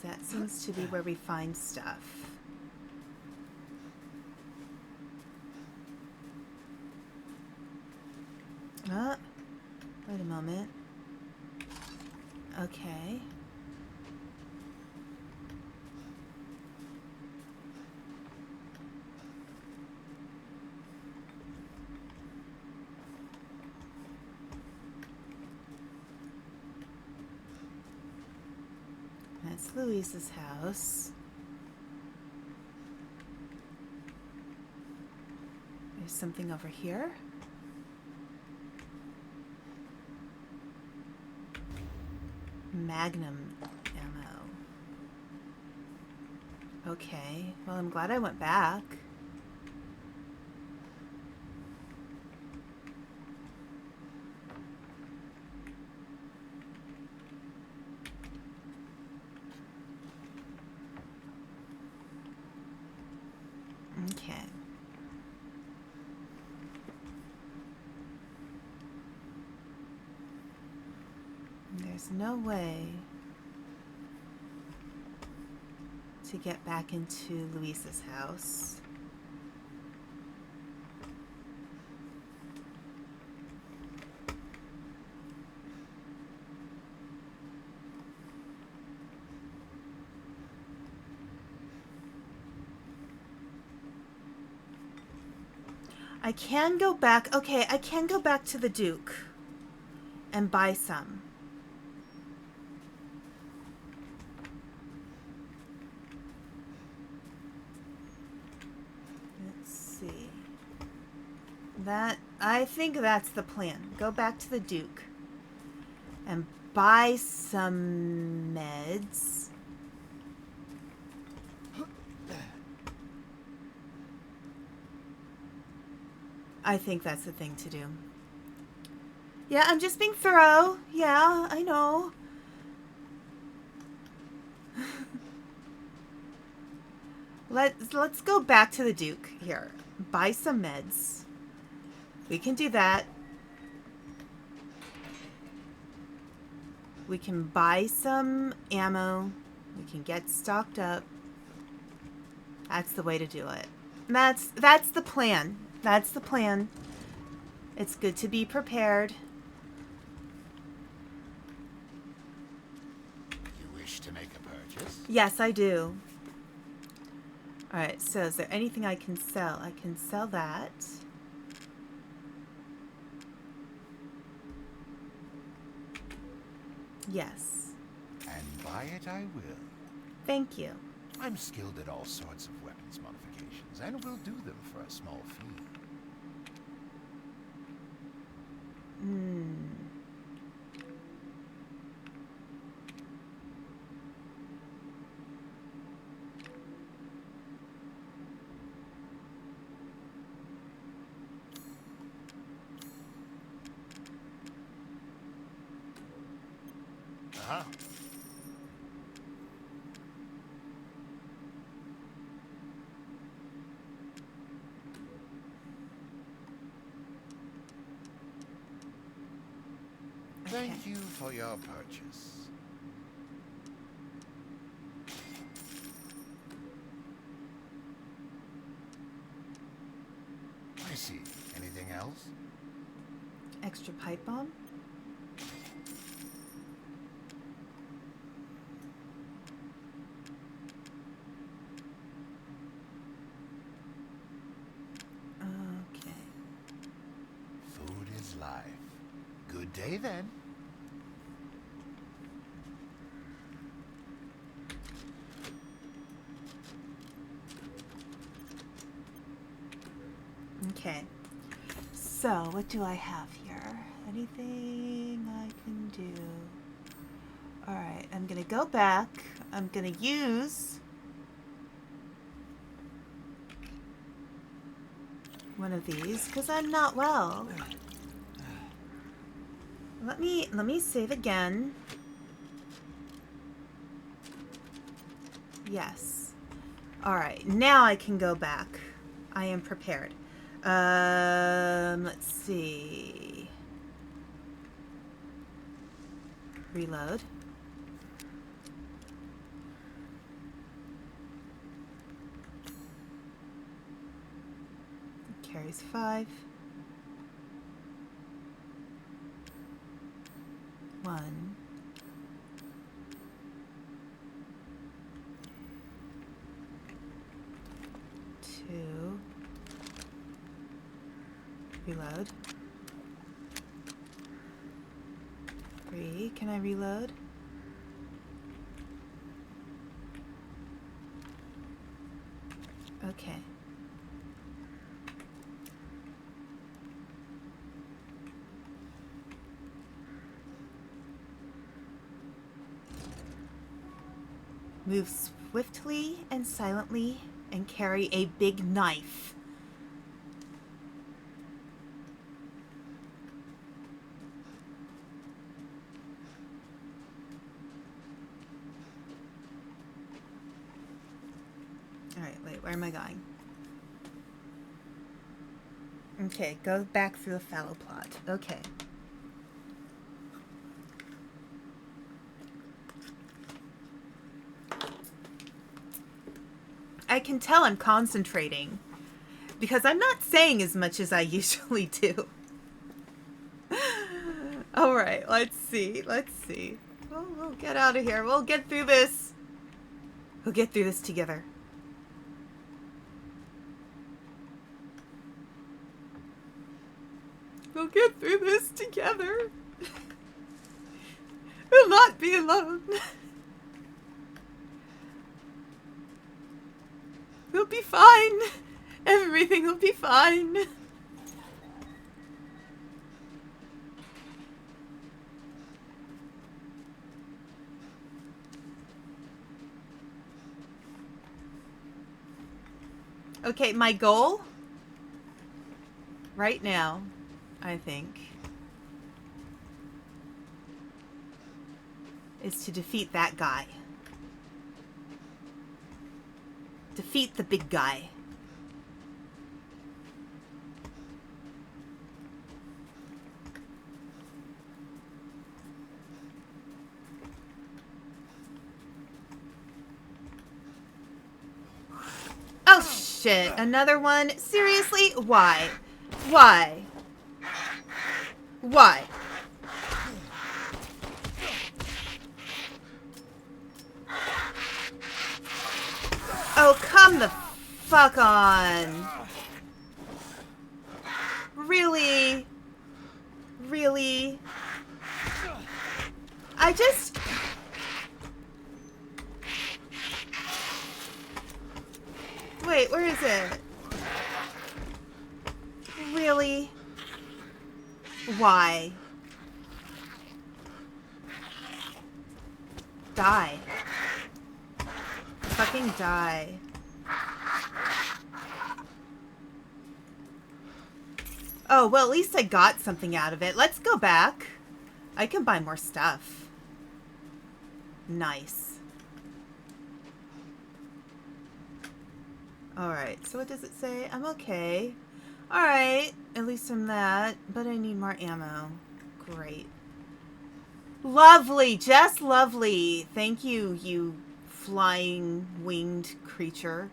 That seems to be where we find stuff. Oh, wait a moment. Okay. That's Louise's house. There's something over here. Magnum ammo. Okay, well, I'm glad I went back. Okay. There's no way to get back into Luisa's house. I can go back. Okay, I can go back to the Duke and buy some. Let's see. I think that's the plan. Go back to the Duke and buy some meds. I think that's the thing to do. Yeah, I'm just being thorough. Yeah, I know. Let's go back to the Duke here. Buy some meds. We can do that. We can buy some ammo. We can get stocked up. That's the way to do it. That's the plan. That's the plan. It's good to be prepared. You wish to make a purchase? Yes, I do. Alright, so is there anything I can sell? I can sell that. Yes. And buy it I will. Thank you. I'm skilled at all sorts of weapons modifications, and will do them for a small fee. Uh-huh. Thank you for your purchase. I see. Anything else? Extra pipe bomb? Okay. Food is life. Good day then. Okay. So, what do I have here? Anything I can do? Alright, I'm gonna go back. I'm gonna use one of these because I'm not well. Let me save again. Yes. Alright, now I can go back. I am prepared. Let's see. Reload. Carries 5. 1. 2. Reload. 3. Can I reload? Okay. Move swiftly and silently and carry a big knife. Alright, wait, where am I going? Okay, go back through the fallow plot. Okay. I can tell I'm concentrating because I'm not saying as much as I usually do. All right, let's see. Let's see. We'll get out of here. We'll get through this. We'll get through this together. We'll get through this together. We'll not be alone. We'll be fine. Everything will be fine. Okay, my goal right now, I think, is to defeat that guy. Defeat the big guy. Oh shit, another one? Seriously? Why? Why? Why? Oh, come the fuck on. Really? Really? I just... Wait, where is it? Really? Why? Die. Fucking die. Oh, well, at least I got something out of it. Let's go back. I can buy more stuff. Nice. Alright, so what does it say? I'm okay. Alright, at least from that. But I need more ammo. Great. Lovely, just lovely. Thank you, you flying winged creature.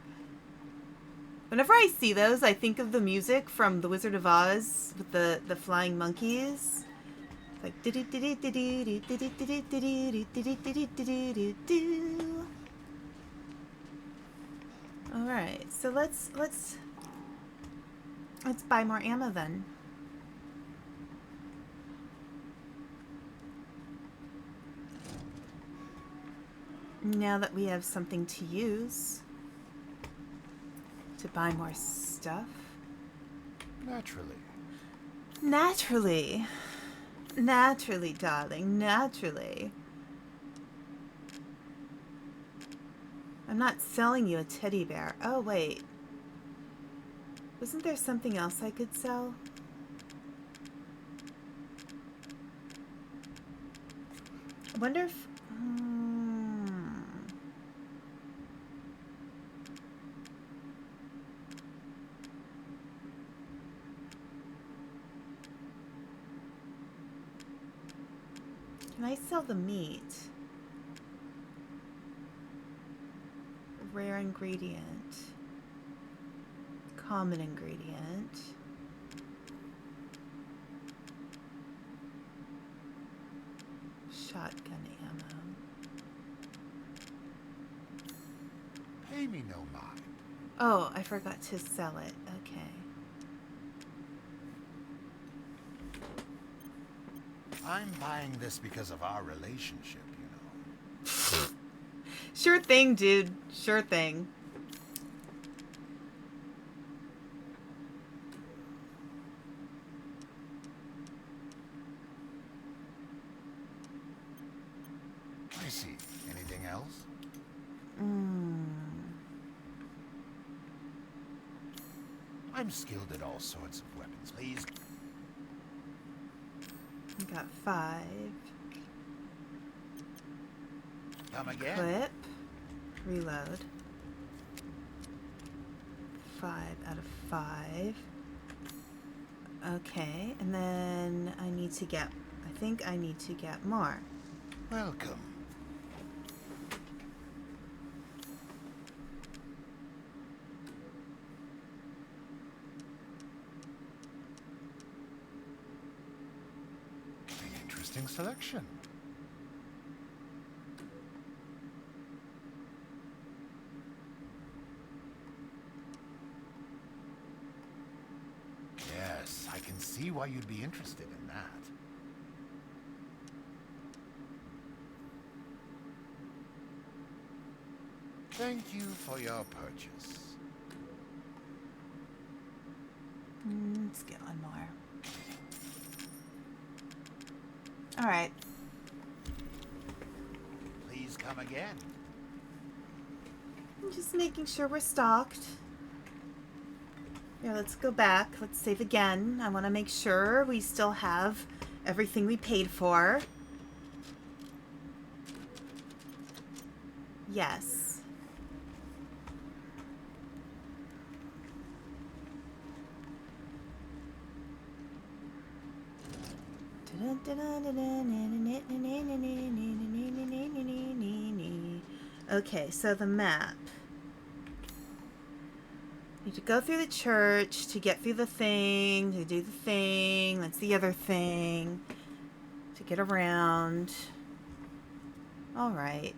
Whenever I see those, I think of the music from The Wizard of Oz with the flying monkeys. Like Alright, so let's buy more ammo then. Now that we have something to use to buy more stuff. Naturally. Naturally. Naturally, darling. Naturally. I'm not selling you a teddy bear. Oh, wait. Wasn't there something else I could sell? I wonder if... Can I sell the meat? Rare ingredient. Common ingredient. Shotgun ammo. Pay me no mind. Oh, I forgot to sell it. Okay. I'm buying this because of our relationship, you know. Sure thing, dude. Sure thing. I see. Anything else? I'm skilled at all sorts of weapons. Please. I got 5. Come again. Clip. Reload. 5 out of 5. Okay, and then I need to get... I think I need to get more. Welcome. An interesting selection. Yes, I can see why you'd be interested in that. Thank you for your purchase. Let's get one more. Alright. Please come again. I'm just making sure we're stocked. Yeah, let's go back. Let's save again. I want to make sure we still have everything we paid for. Yes. Okay, so the map. Need to go through the church to get through the thing, to do the thing. That's the other thing. To get around. All right.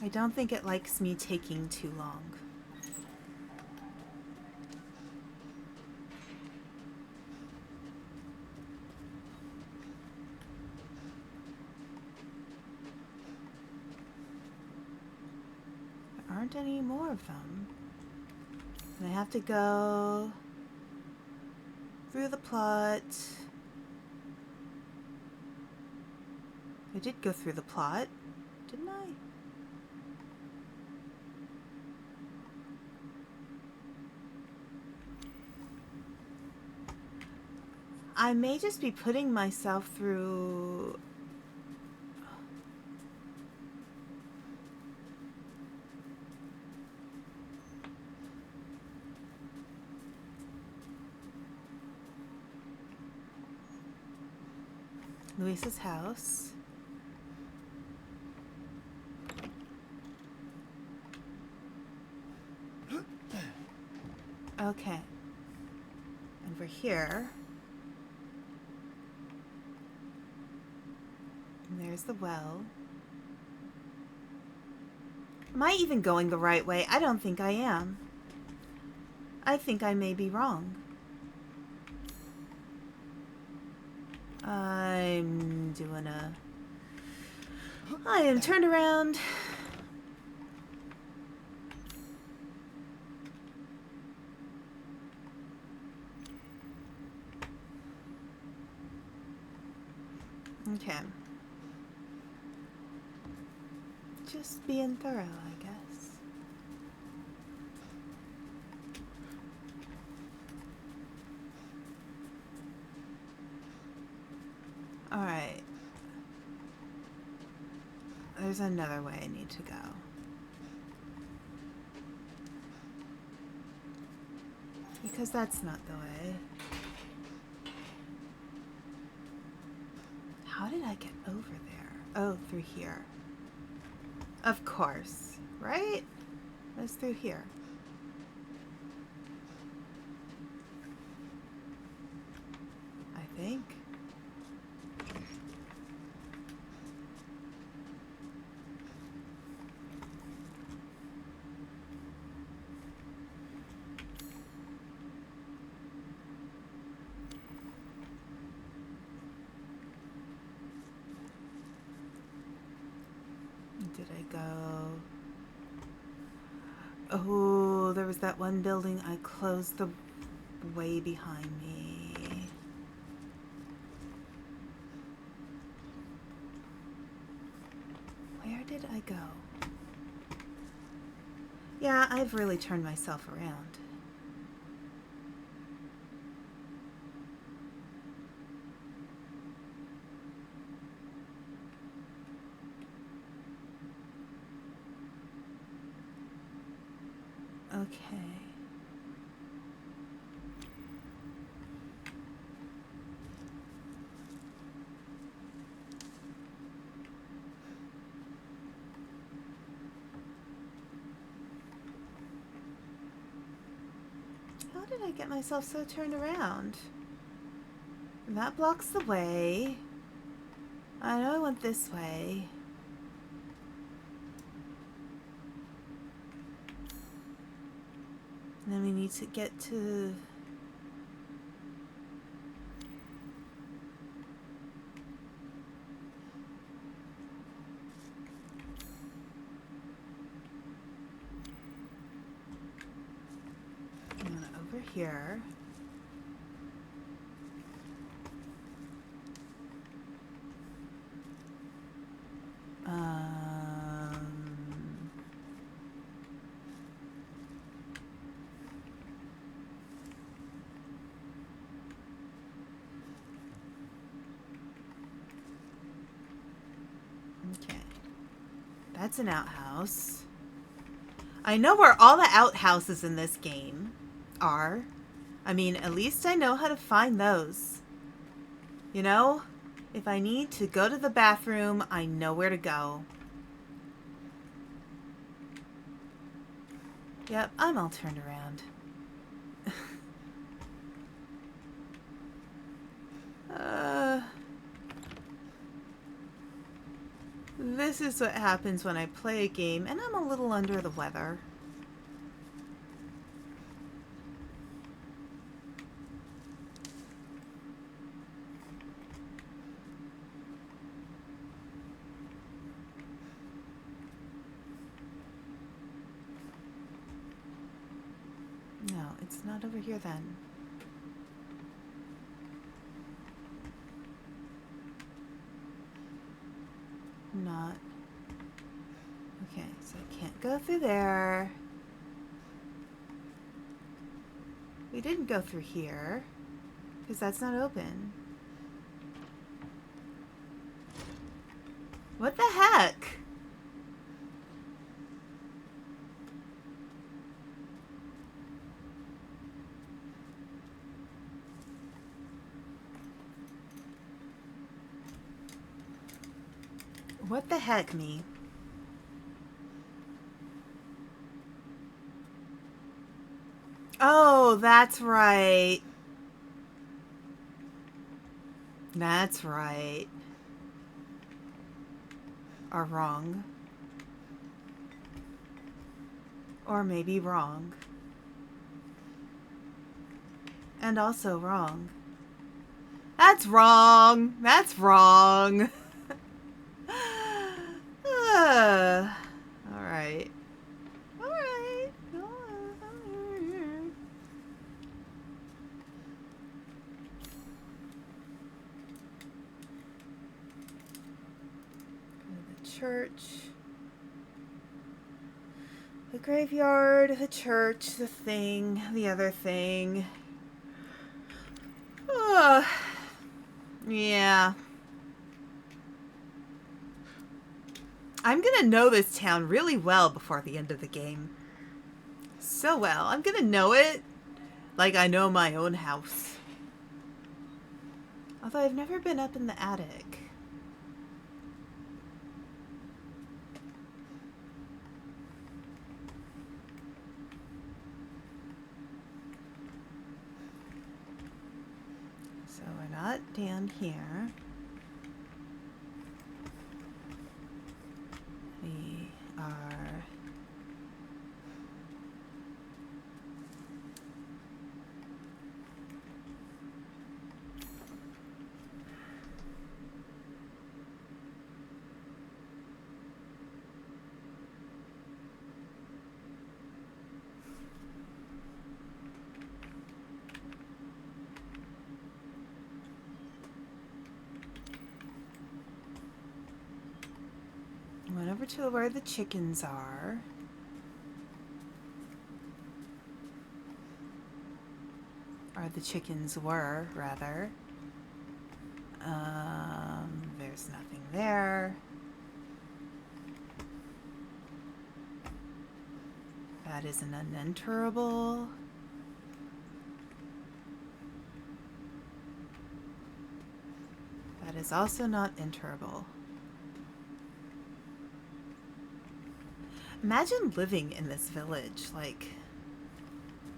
I don't think it likes me taking too long. There aren't any more of them. And I have to go through the plot. I did go through the plot, didn't I? I may just be putting myself through... Luisa's house. Okay. And we're here. And there's the well. Am I even going the right way? I don't think I am. I think I may be wrong. I'm doing a... I am turned around. Okay. Just being thorough, I guess. Alright. There's another way I need to go. Because that's not the way. How did I get over there? Oh, through here. Of course, right? It was through here. I think. Did I go? Oh, there was that one building I closed the way behind me. Where did I go? Yeah, I've really turned myself around. Okay. How did I get myself so turned around? That blocks the way. I know I went this way. And then we need to get to... over here. Okay. That's an outhouse. I know where all the outhouses in this game are. I mean, at least I know how to find those. You know? If I need to go to the bathroom, I know where to go. Yep, I'm all turned around. This is what happens when I play a game and I'm a little under the weather. No, it's not over here then. Not. Okay, so I can't go through there. We didn't go through here because that's not open. What the heck? What the heck, me? Oh, that's right. That's right. Or wrong. Or maybe wrong. And also wrong. That's wrong. That's wrong. Alright. Alright. The church. The graveyard, the church, the thing, the other thing. Yeah. I'm gonna know this town really well before the end of the game. So well. I'm gonna know it like I know my own house. Although I've never been up in the attic. So we're not down here. We are... went over to where the chickens are. Or the chickens were, rather. There's nothing there. That is an unenterable. That is also not enterable. Imagine living in this village, like,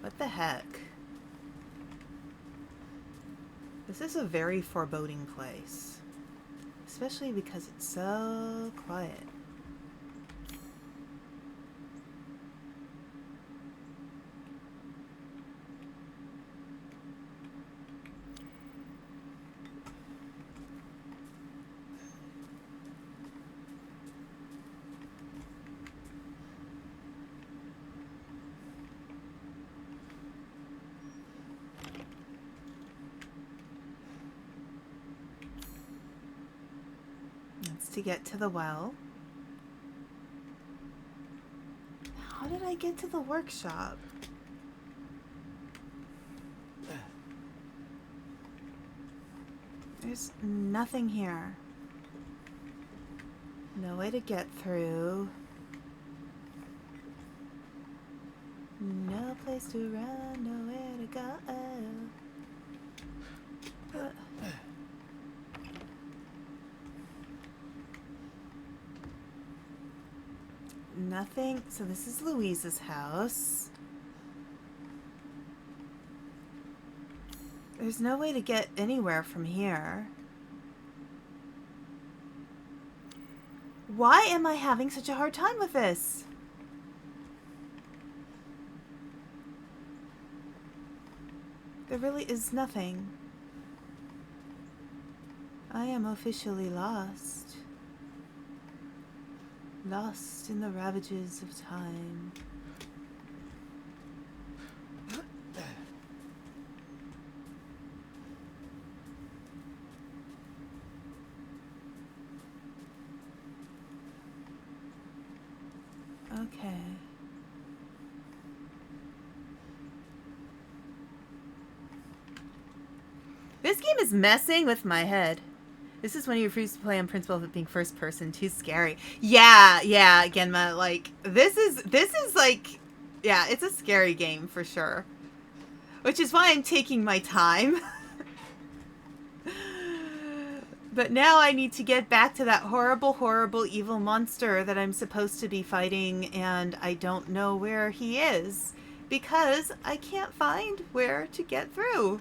what the heck? This is a very foreboding place, especially because it's so quiet. To get to the well. How did I get to the workshop? There's nothing here. No way to get through. No place to run, nowhere to go. Nothing. So this is Louise's house. There's no way to get anywhere from here. Why am I having such a hard time with this? There really is nothing. I am officially lost. Lost in the ravages of time. Okay. This game is messing with my head. This is when you refuse to play on principle of it being first person. Too scary. Yeah, Genma, like, this is like, yeah, it's a scary game for sure. Which is why I'm taking my time. But now I need to get back to that horrible, horrible evil monster that I'm supposed to be fighting, and I don't know where he is because I can't find where to get through.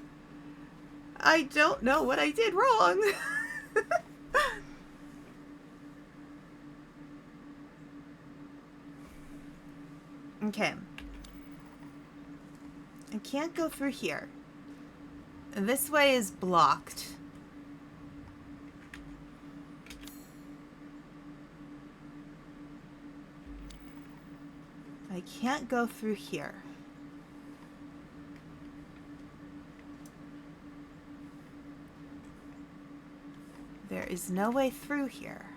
I don't know what I did wrong. Okay. I can't go through here. And this way is blocked. I can't go through here. There is no way through here.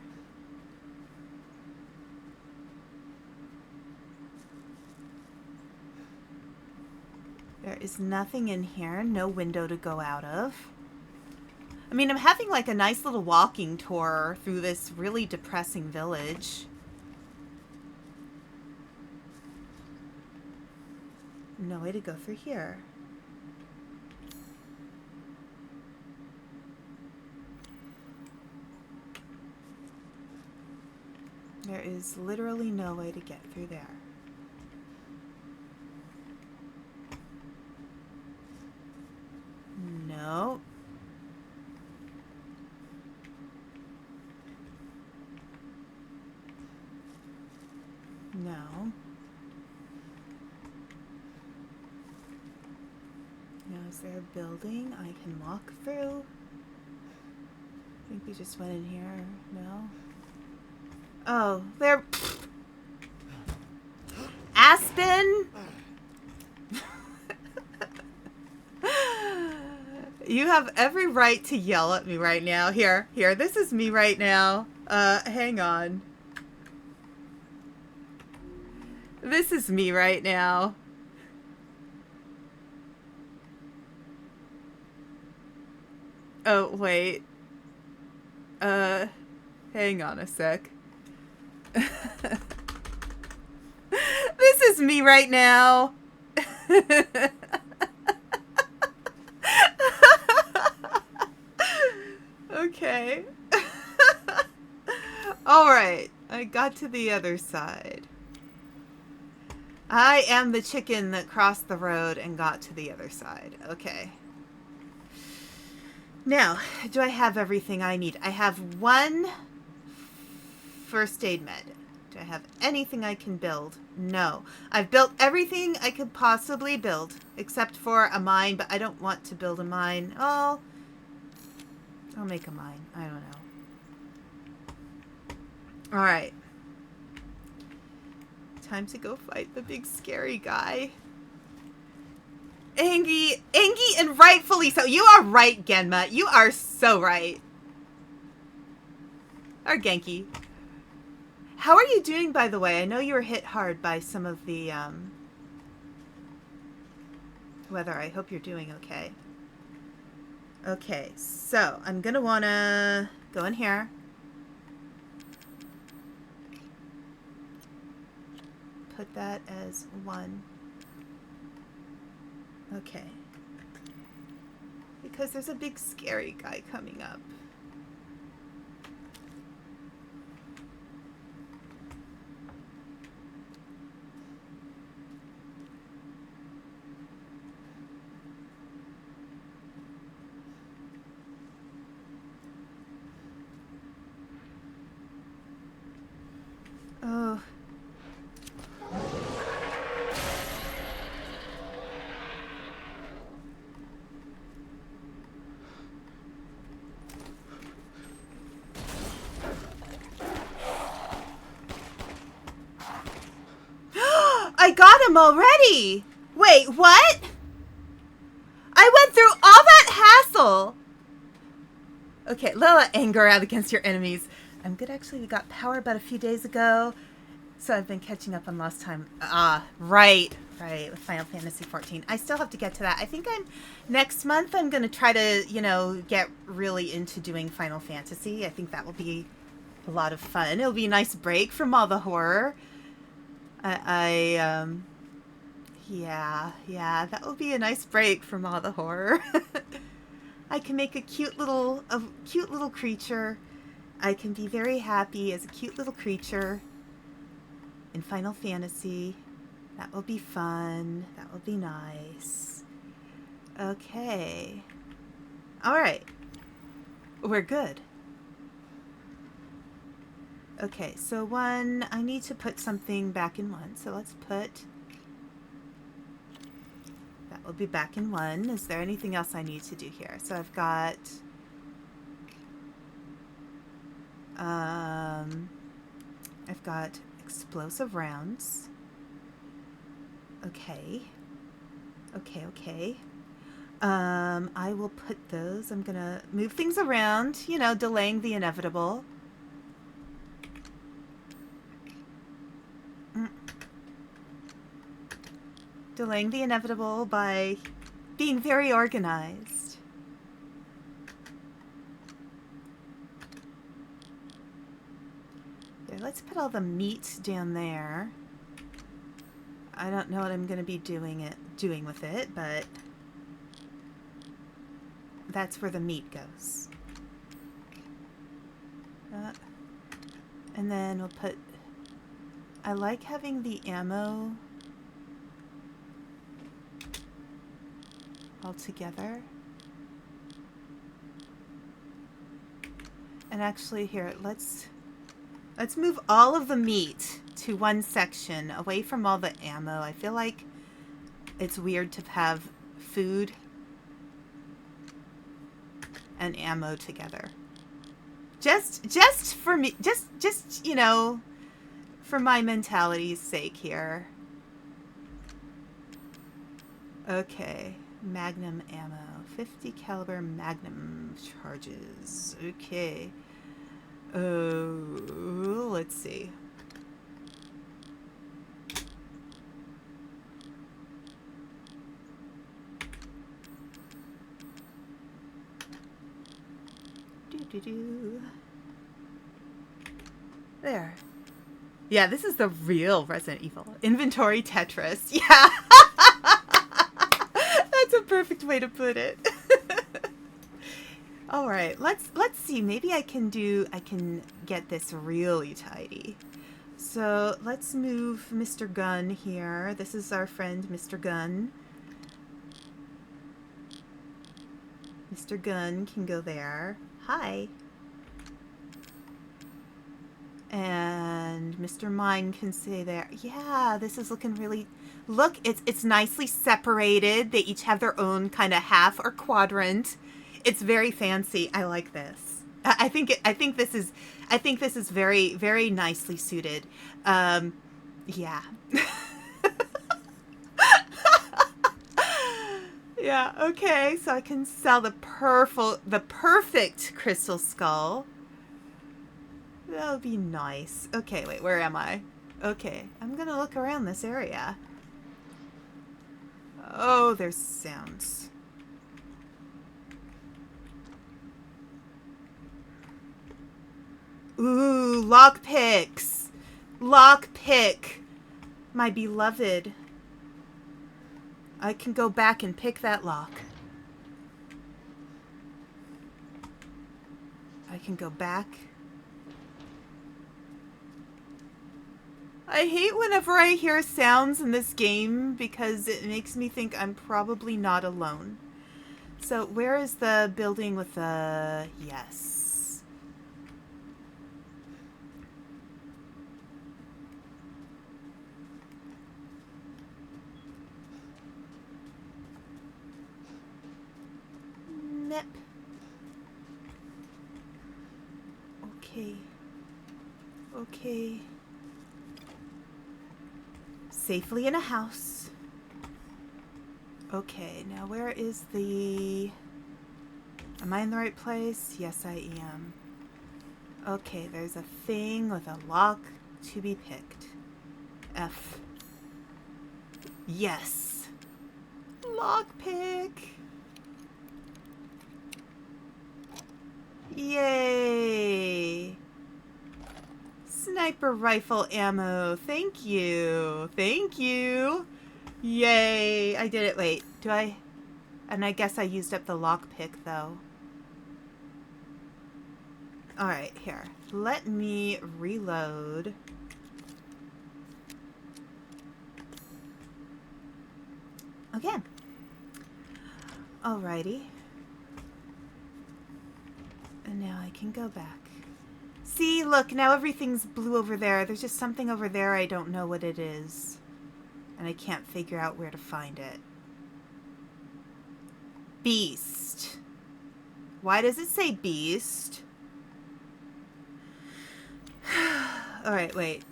There is nothing in here, no window to go out of. I mean, I'm having like a nice little walking tour through this really depressing village. No way to go through here. There is literally no way to get through there. No. No. Now, is there a building I can walk through? I think we just went in here. No? Oh, there. Aspen? You have every right to yell at me right now. Here, this is me right now. Hang on. This is me right now. Oh, wait. Hang on a sec. This is me right now. Okay. All right. I got to the other side. I am the chicken that crossed the road and got to the other side. Okay. Now, do I have everything I need? I have one first aid med. Do I have anything I can build? No. I've built everything I could possibly build, except for a mine, but I don't want to build a mine. Oh, I'll make a mine. I don't know. All right. Time to go fight the big scary guy. Angry and rightfully so. You are right, Genma. You are so right. Or Genki. How are you doing, by the way? I know you were hit hard by some of the weather. I hope you're doing okay. Okay, so I'm gonna wanna go in here. put that as 1. Okay. Because there's a big scary guy coming up. Oh. I got him already! Wait, what? I went through all that hassle! Okay, Lola, anger out against your enemies. I'm good, actually. We got power about a few days ago, so I've been catching up on lost time. Right, with Final Fantasy 14. I still have to get to that. I think next month I'm going to try to, get really into doing Final Fantasy. I think that will be a lot of fun. It'll be a nice break from all the horror. Yeah, that will be a nice break from all the horror. I can make a cute little creature. I can be very happy as a cute little creature in Final Fantasy. That will be fun. That will be nice. Okay. All right. We're good. Okay, so 1, I need to put something back in 1. So let's put, that will be back in 1. Is there anything else I need to do here? So I've got, explosive rounds. Okay. I will put those, I'm gonna move things around, delaying the inevitable. Delaying the inevitable by being very organized. There, let's put all the meat down there. I don't know what I'm going to be doing with it, but that's where the meat goes. And then we'll put, I like having the ammo all together. And actually here, let's move all of the meat to one section away from all the ammo. I feel like it's weird to have food and ammo together. Just for me, just for my mentality's sake here. Okay. Magnum ammo. 50 caliber Magnum charges. Okay. Oh, let's see. There. Yeah, this is the real Resident Evil. Inventory Tetris. Yeah. That's a perfect way to put it. All right, let's see. Maybe I can get this really tidy. So let's move Mr. Gunn here. This is our friend, Mr. Gunn. Mr. Gunn can go there. Hi. And Mr. Mine can stay there. Yeah, this is looking really... Look, it's nicely separated. They each have their own kind of half or quadrant. It's very fancy. I like this. I think this is very, very nicely suited. Yeah. Yeah, okay. So I can sell the perfect crystal skull. That would be nice. Okay, wait, where am I? Okay, I'm gonna look around this area. Oh, there's sounds. Ooh, lockpicks. Lockpick. My beloved. I can go back and pick that lock. I can go back. I hate whenever I hear sounds in this game because it makes me think I'm probably not alone. So where is the building with the... Yes. Nip. Okay. Okay. Safely in a house. Okay, now where is the... Am I in the right place? Yes, I am. Okay, there's a thing with a lock to be picked. F. Yes. Lockpick. Yay. Sniper rifle ammo. Thank you. Thank you. Yay. I did it. Wait, do I? And I guess I used up the lockpick though. Alright, here. Let me reload. Okay. Alrighty. And now I can go back. See, look, now everything's blue over there. There's just something over there. I don't know what it is. And I can't figure out where to find it. Beast. Why does it say beast? Alright, wait.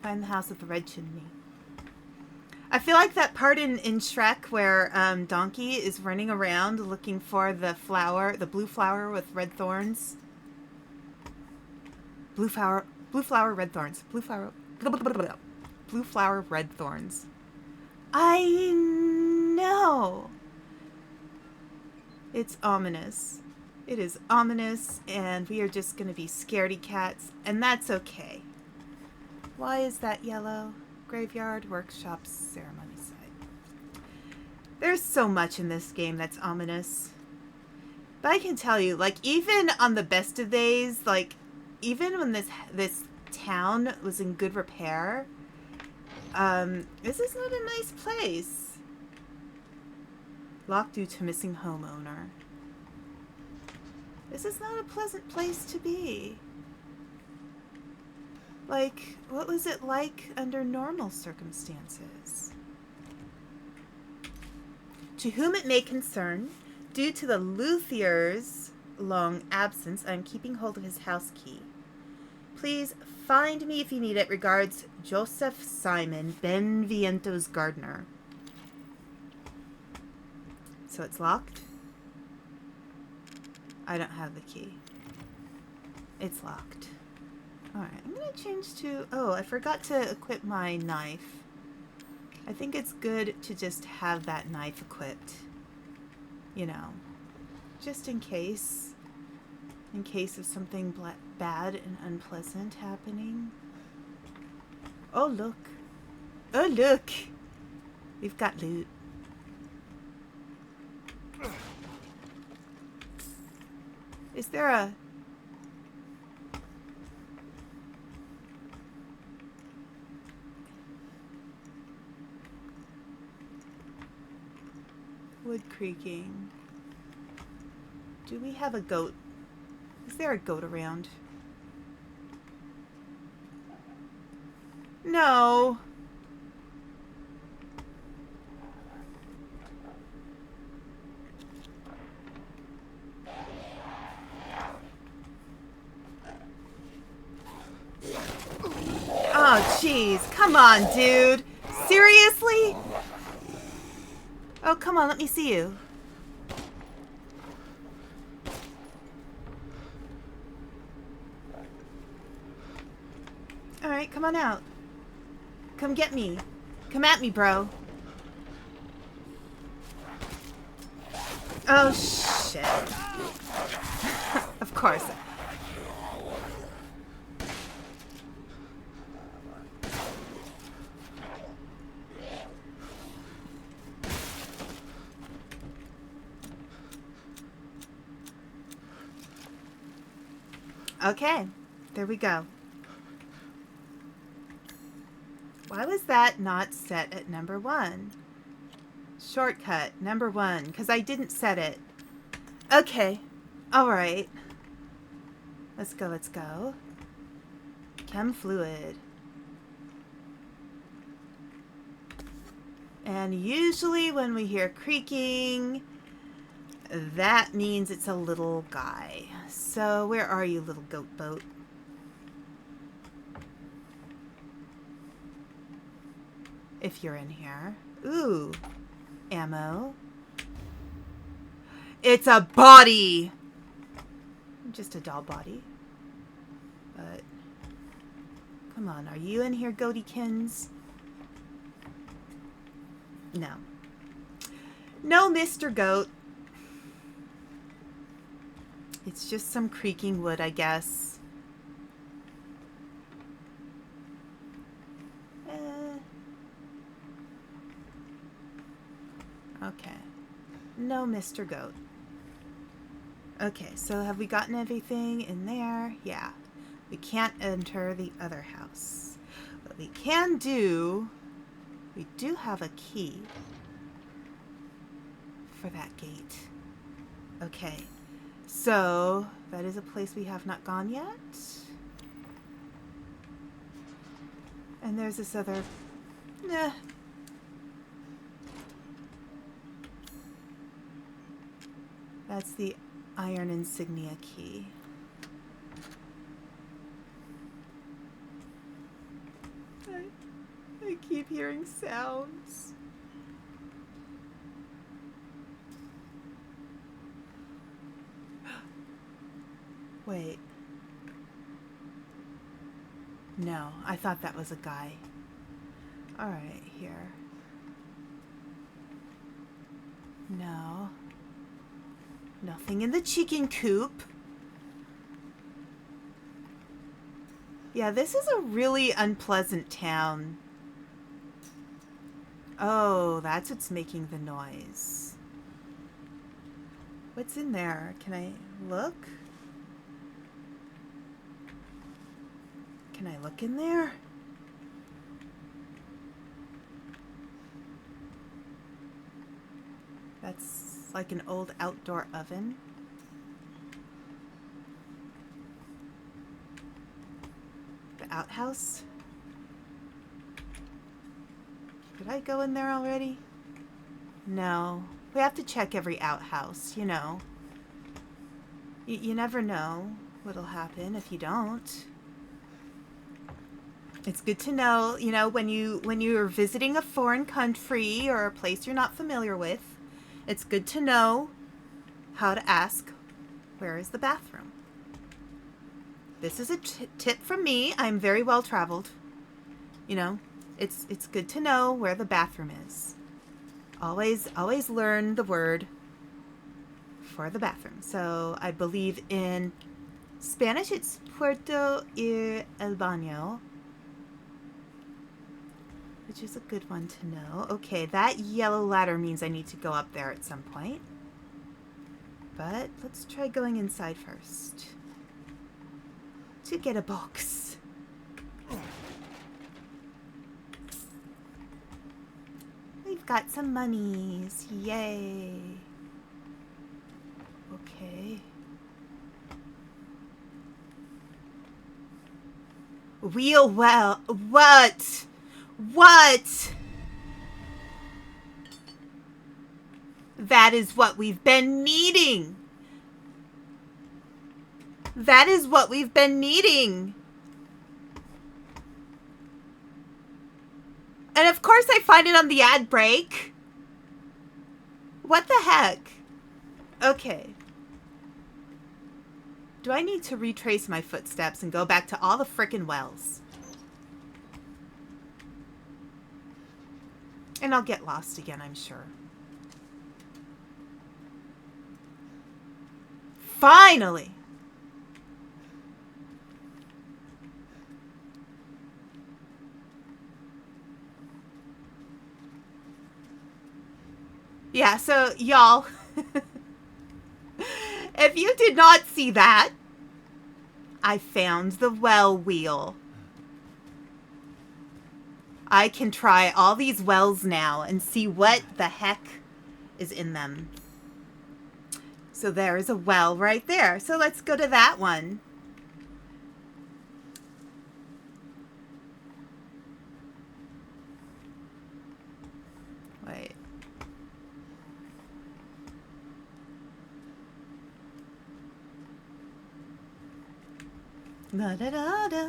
Find the house with the red chimney. I feel like that part in Shrek where Donkey is running around looking for the flower, the blue flower with red thorns. Blue flower, red thorns. Blue flower, red thorns. I know. It's ominous. It is ominous, and we are just going to be scaredy cats, and that's okay. Why is that yellow? Graveyard, workshops, ceremony site. There's so much in this game that's ominous. But I can tell you, like, even on the best of days, like, even when this town was in good repair, this is not a nice place. Locked due to missing homeowner. This is not a pleasant place to be. Like, what was it like under normal circumstances? To whom it may concern, due to the luthier's long absence, I am keeping hold of his house key. Please find me if you need it. Regards, Joseph Simon, Benviento's gardener. So it's locked? I don't have the key. It's locked. Alright, I'm going to change to... Oh, I forgot to equip my knife. I think it's good to just have that knife equipped. You know, just in case. In case of something bad and unpleasant happening. Oh, look. Oh, look. We've got loot. Is there a... Wood creaking. Do we have a goat? Is there a goat around? No. Oh, jeez. Come on, dude. Seriously? Oh, come on. Let me see you. Alright, come on out. Come get me. Come at me, bro. Oh, shit. Of course. Okay, there we go. Why was that not set at number 1? Shortcut, number 1, because I didn't set it. Okay, alright. Let's go, let's go. Chem fluid. And usually when we hear creaking, that means it's a little guy. So where are you, little goat boat? If you're in here. Ooh. Ammo. It's a body! Just a doll body. But come on, are you in here, goatykins? No. No, Mr. Goat. It's just some creaking wood, I guess. Okay. No, Mr. Goat. Okay, so have we gotten everything in there? Yeah. We can't enter the other house. What we can do, we do have a key for that gate. Okay, so that is a place we have not gone yet. And there's this other... Nah. That's the iron insignia key. I keep hearing sounds. Wait. No, I thought that was a guy. Alright, here. No. Nothing in the chicken coop. Yeah, this is a really unpleasant town. Oh, that's what's making the noise. What's in there? Can I look? Can I look in there? That's like an old outdoor oven. The outhouse? Did I go in there already? No. We have to check every outhouse, you know. You never know what'll happen if you don't. It's good to know, you know, when you're visiting a foreign country or a place you're not familiar with, it's good to know how to ask, where is the bathroom? This is a tip from me. I'm very well traveled. You know, it's good to know where the bathroom is. Always learn the word for the bathroom. So I believe in Spanish it's Puerto ir el baño, which is a good one to know. Okay, that yellow ladder means I need to go up there at some point. But let's try going inside first. To get a box. We've got some monies. Yay. Okay. Wheel well. What? What? That is what we've been needing. That is what we've been needing. And of course I find it on the ad break. What the heck? Okay. Do I need to retrace my footsteps and go back to all the frickin' wells? And I'll get lost again, I'm sure. Finally! Yeah, so y'all, if you did not see that, I found the well wheel. I can try all these wells now and see what the heck is in them. So there is a well right there. So let's go to that one. Wait. Da da da da.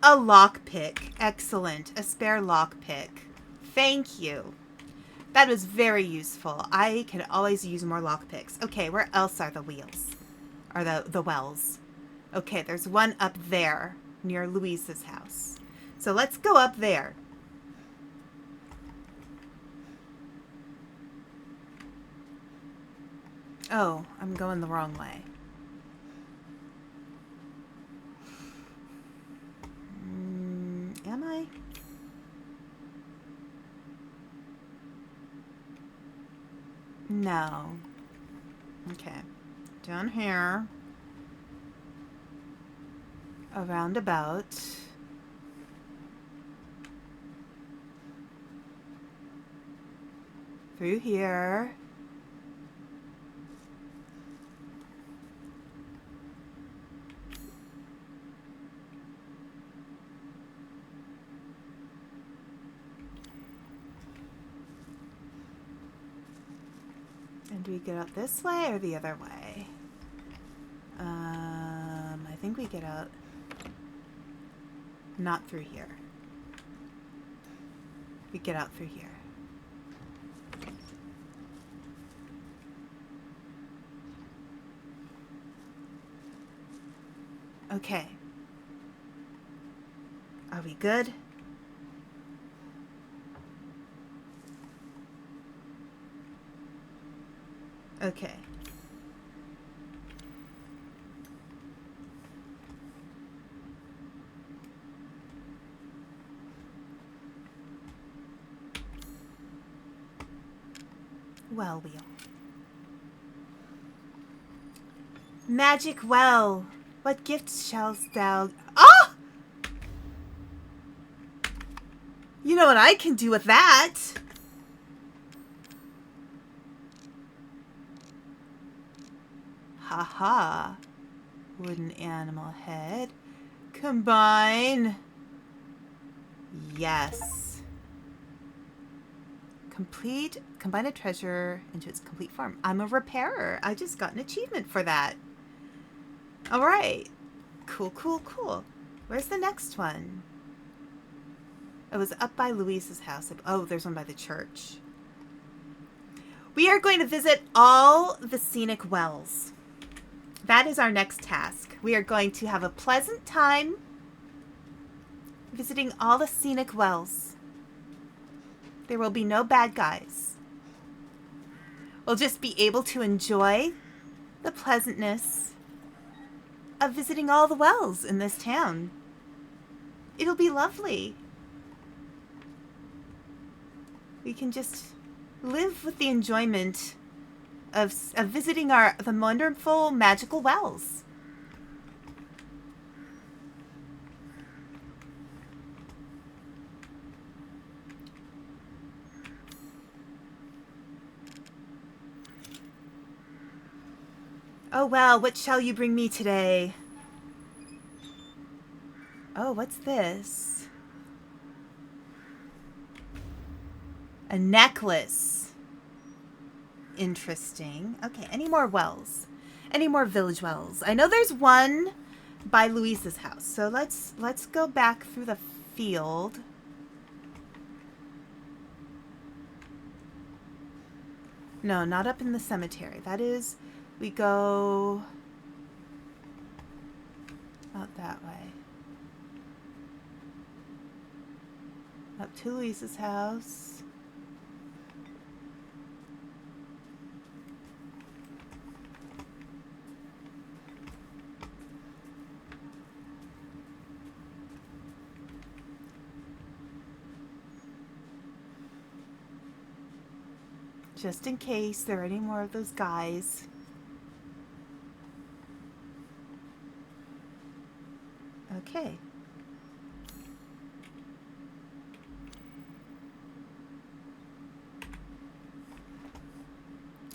A lockpick. Excellent. A spare lockpick. Thank you. That was very useful. I can always use more lockpicks. Okay, where else are the wheels? Or the wells? Okay, there's one up there near Louise's house. So let's go up there. Oh, I'm going the wrong way. Am I? No. Okay. Down here. A roundabout. Through here. And do we get out this way or the other way? I think we get out not through here. We get out through here. Okay. Are we good? Okay. Well wheel. Magic well. What gifts shalt thou... Ah! You know what I can do with that? Haha. Wooden animal head. Combine. Yes. Combine a treasure into its complete form. I'm a repairer. I just got an achievement for that. All right. Cool, cool, cool. Where's the next one? It was up by Louise's house. Oh, there's one by the church. We are going to visit all the scenic wells. That is our next task. We are going to have a pleasant time visiting all the scenic wells. There will be no bad guys. We'll just be able to enjoy the pleasantness of visiting all the wells in this town. It'll be lovely. We can just live with the enjoyment of visiting the wonderful magical wells. Oh well, what shall you bring me today? Oh, what's this? A necklace. Interesting. Okay, any more wells? Any more village wells? I know there's one by Louise's house. So let's go back through the field. No, not up in the cemetery. That is, we go out that way. Up to Louise's house. Just in case there are any more of those guys. Okay.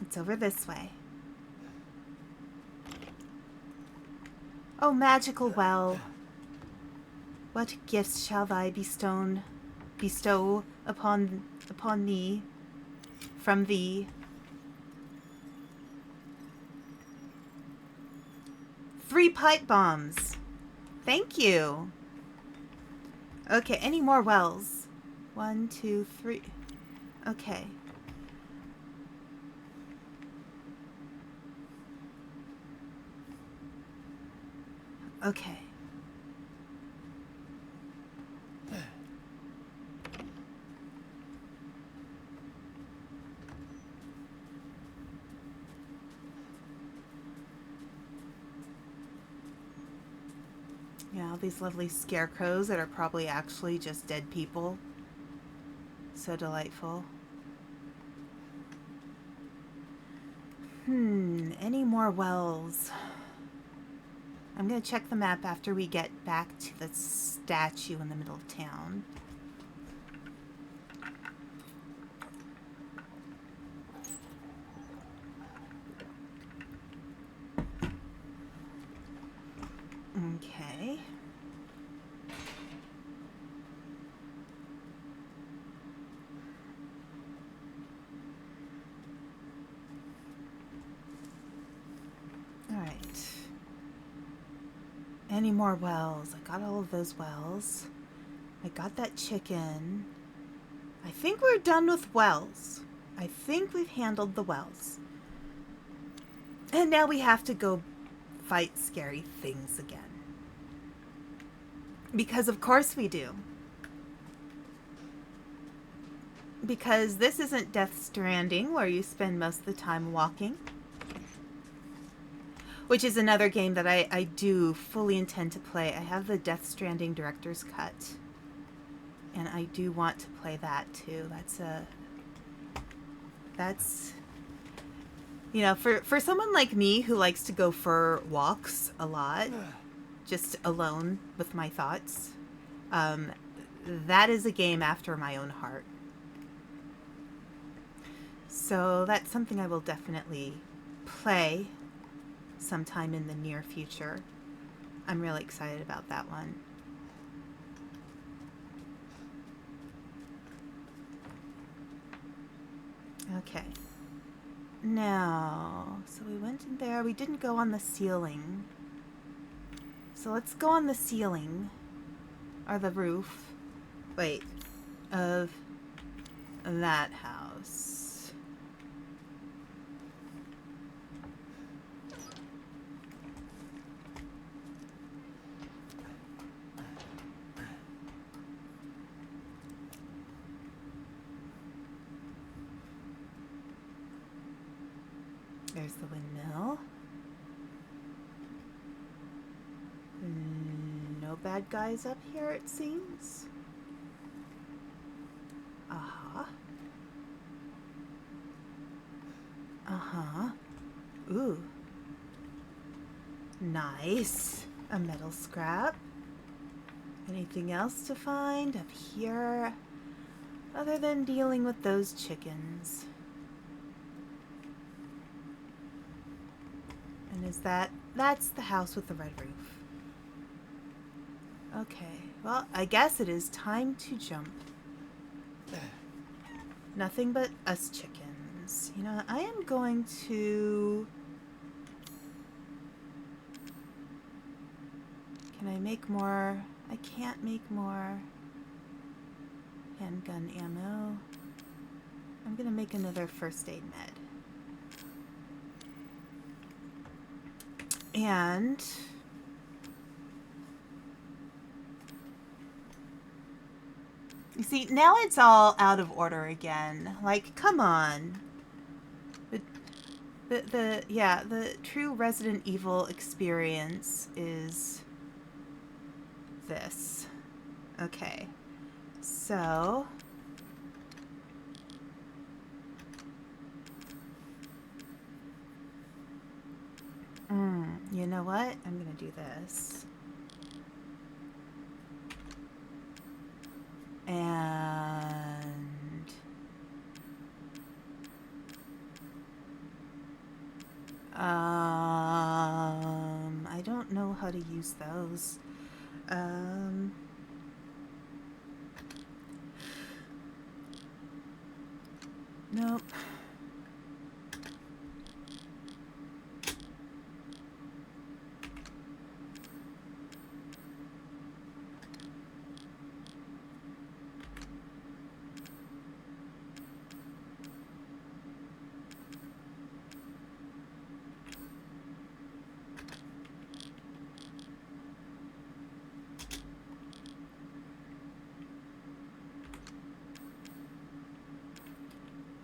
It's over this way. Oh, magical well. What gifts shall thy bestow upon thee, from thee? 3 pipe bombs. Thank you. Okay, any more wells? 1, 2, 3. Okay. Okay. Yeah, all these lovely scarecrows that are probably actually just dead people. So delightful. Any more wells? I'm gonna check the map after we get back to the statue in the middle of town. Okay. All right. Any more wells? I got all of those wells. I got that chicken. I think we're done with wells. I think we've handled the wells. And now we have to go fight scary things again. Because of course we do. Because this isn't Death Stranding, where you spend most of the time walking. Which is another game that I do fully intend to play. I have the Death Stranding Director's Cut. And I do want to play that too. That's you know, for someone like me who likes to go for walks a lot, just alone with my thoughts, that is a game after my own heart. So that's something I will definitely play sometime in the near future. I'm really excited about that one. Okay. Now, so we went in there. We didn't go on the ceiling. So let's go on the ceiling. Or the roof. Wait. Of that house. There's the windmill. No bad guys up here, it seems. Uh-huh. Uh-huh. Ooh. Nice. A metal scrap. Anything else to find up here? Other than dealing with those chickens. And is that's the house with the red roof. Okay, well, I guess it is time to jump. Nothing but us chickens. You know, I am going to... Can I make more? I can't make more handgun ammo. I'm gonna make another first aid med. And you see, now it's all out of order again. Like, come on. The true Resident Evil experience is this. Okay. So know what? I'm gonna do this. And I don't know how to use those. Nope.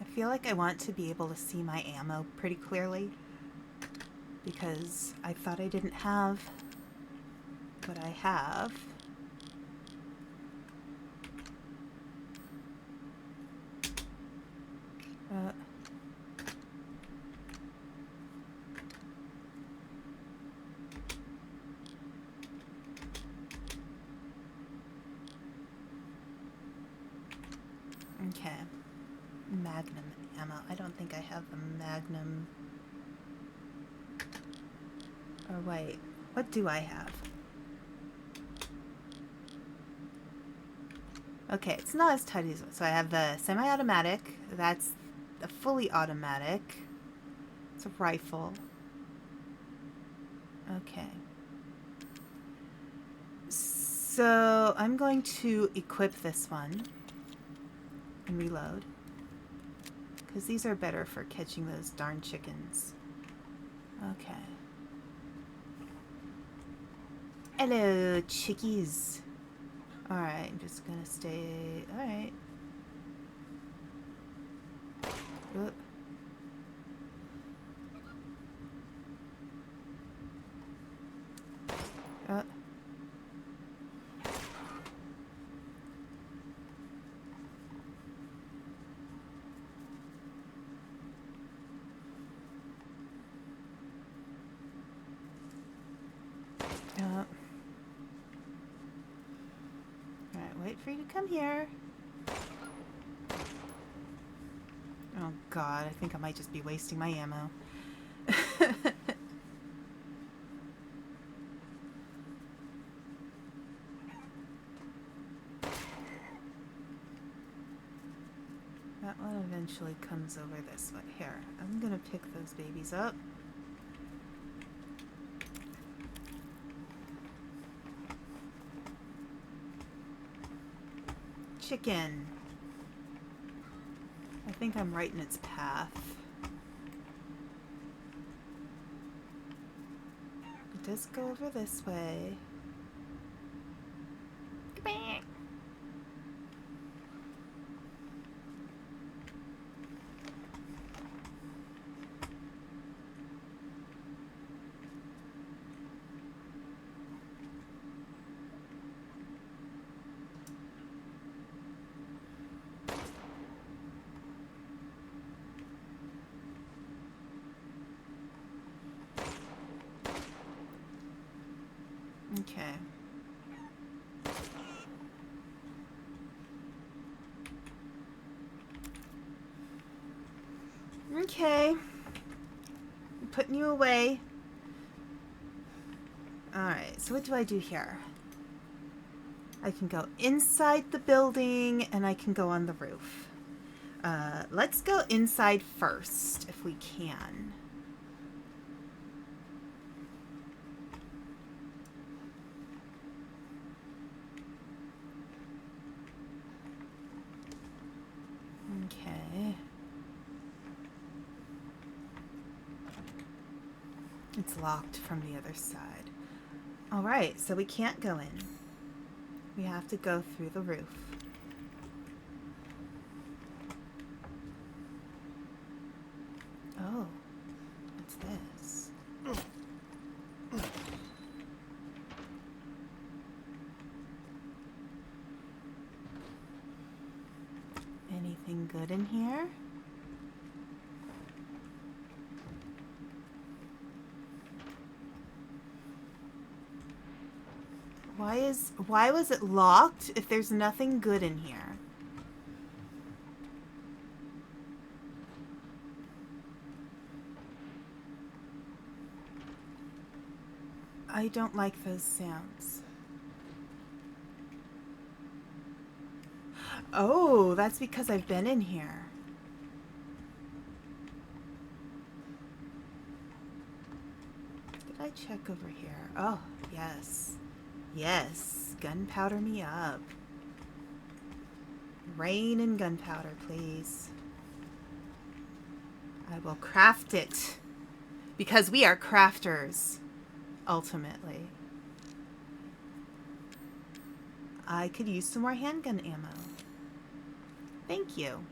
I feel like I want to be able to see my ammo pretty clearly because I thought I didn't have what I have. Okay. Magnum ammo. I don't think I have the Magnum. Or wait, what do I have? Okay, it's not as tight as... So I have the semi-automatic. That's a fully automatic. It's a rifle. Okay. So I'm going to equip this one and reload. Because these are better for catching those darn chickens. Okay. Hello, chickies. Alright, I'm just gonna stay... Alright. Oop. Alright, wait for you to come here. Oh god, I think I might just be wasting my ammo. That one eventually comes over this way. Here, I'm gonna pick those babies up. Chicken. I think I'm right in its path. It does go over this way. Come here. Okay. Okay. I'm putting you away. Alright, so what do I do here? I can go inside the building and I can go on the roof. Let's go inside first, if we can. Okay. It's locked from the other side. Alright, so we can't go in. We have to go through the roof. Oh, what's this? Anything good in here? Why was it locked if there's nothing good in here? I don't like those sounds. Oh, that's because I've been in here. Did I check over here? Oh, yes. Yes. Gunpowder me up. Rain and gunpowder, please. I will craft it. Because we are crafters. Ultimately. I could use some more handgun ammo. Thank you.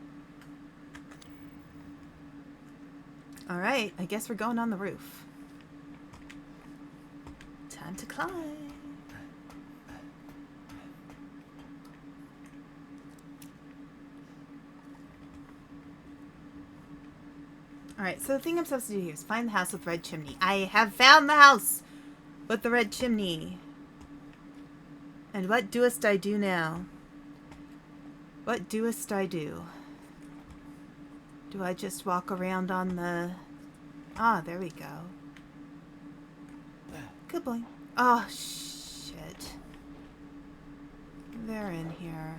Alright, I guess we're going on the roof. Time to climb. Alright, so the thing I'm supposed to do here is find the house with red chimney. I have found the house with the red chimney. And what doest I do now? What doest I do? Do I just walk around on the... Ah, there we go. Good boy. Oh, shit. They're in here.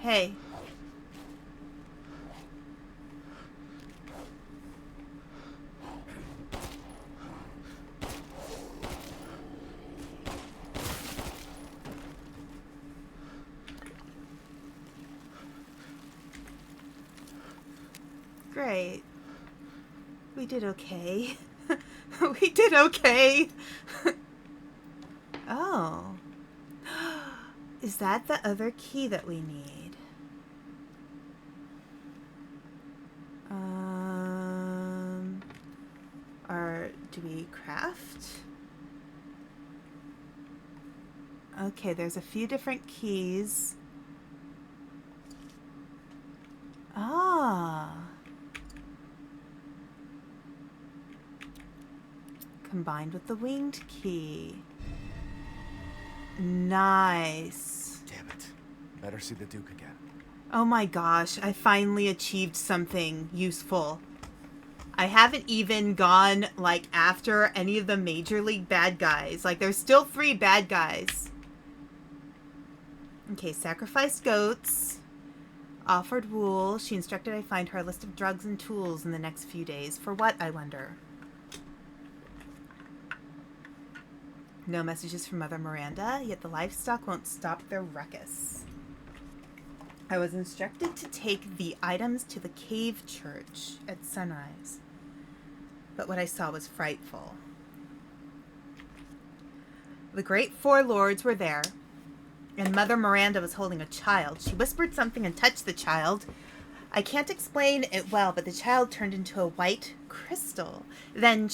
Hey. Great. We did okay. We did okay. Oh. Is that the other key that we need? Or do we craft? Okay, there's a few different keys. Ah. Combined with the winged key. Nice. Damn it. Better see the Duke again. Oh my gosh, I finally achieved something useful. I haven't even gone, like, after any of the major league bad guys. Like, there's still 3 bad guys. Okay, sacrificed goats. Offered wool. She instructed I find her a list of drugs and tools in the next few days. For what, I wonder? No messages from Mother Miranda, yet the livestock won't stop their ruckus. I was instructed to take the items to the cave church at sunrise. But what I saw was frightful. The great 4 lords were there, and Mother Miranda was holding a child. She whispered something and touched the child. I can't explain it well, but the child turned into a white crystal. Then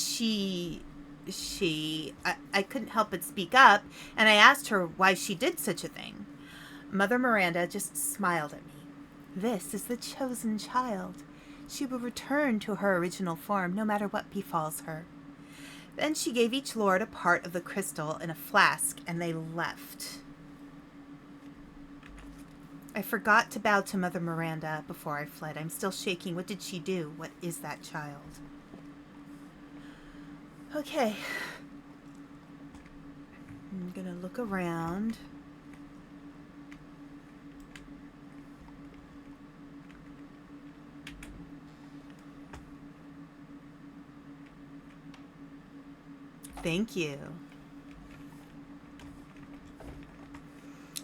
I couldn't help but speak up, and I asked her why she did such a thing. Mother Miranda just smiled at me. This is the chosen child. She will return to her original form no matter what befalls her. Then she gave each lord a part of the crystal in a flask, and they left. I forgot to bow to Mother Miranda before I fled. I'm still shaking. What did she do? What is that child? Okay. I'm gonna look around. Thank you.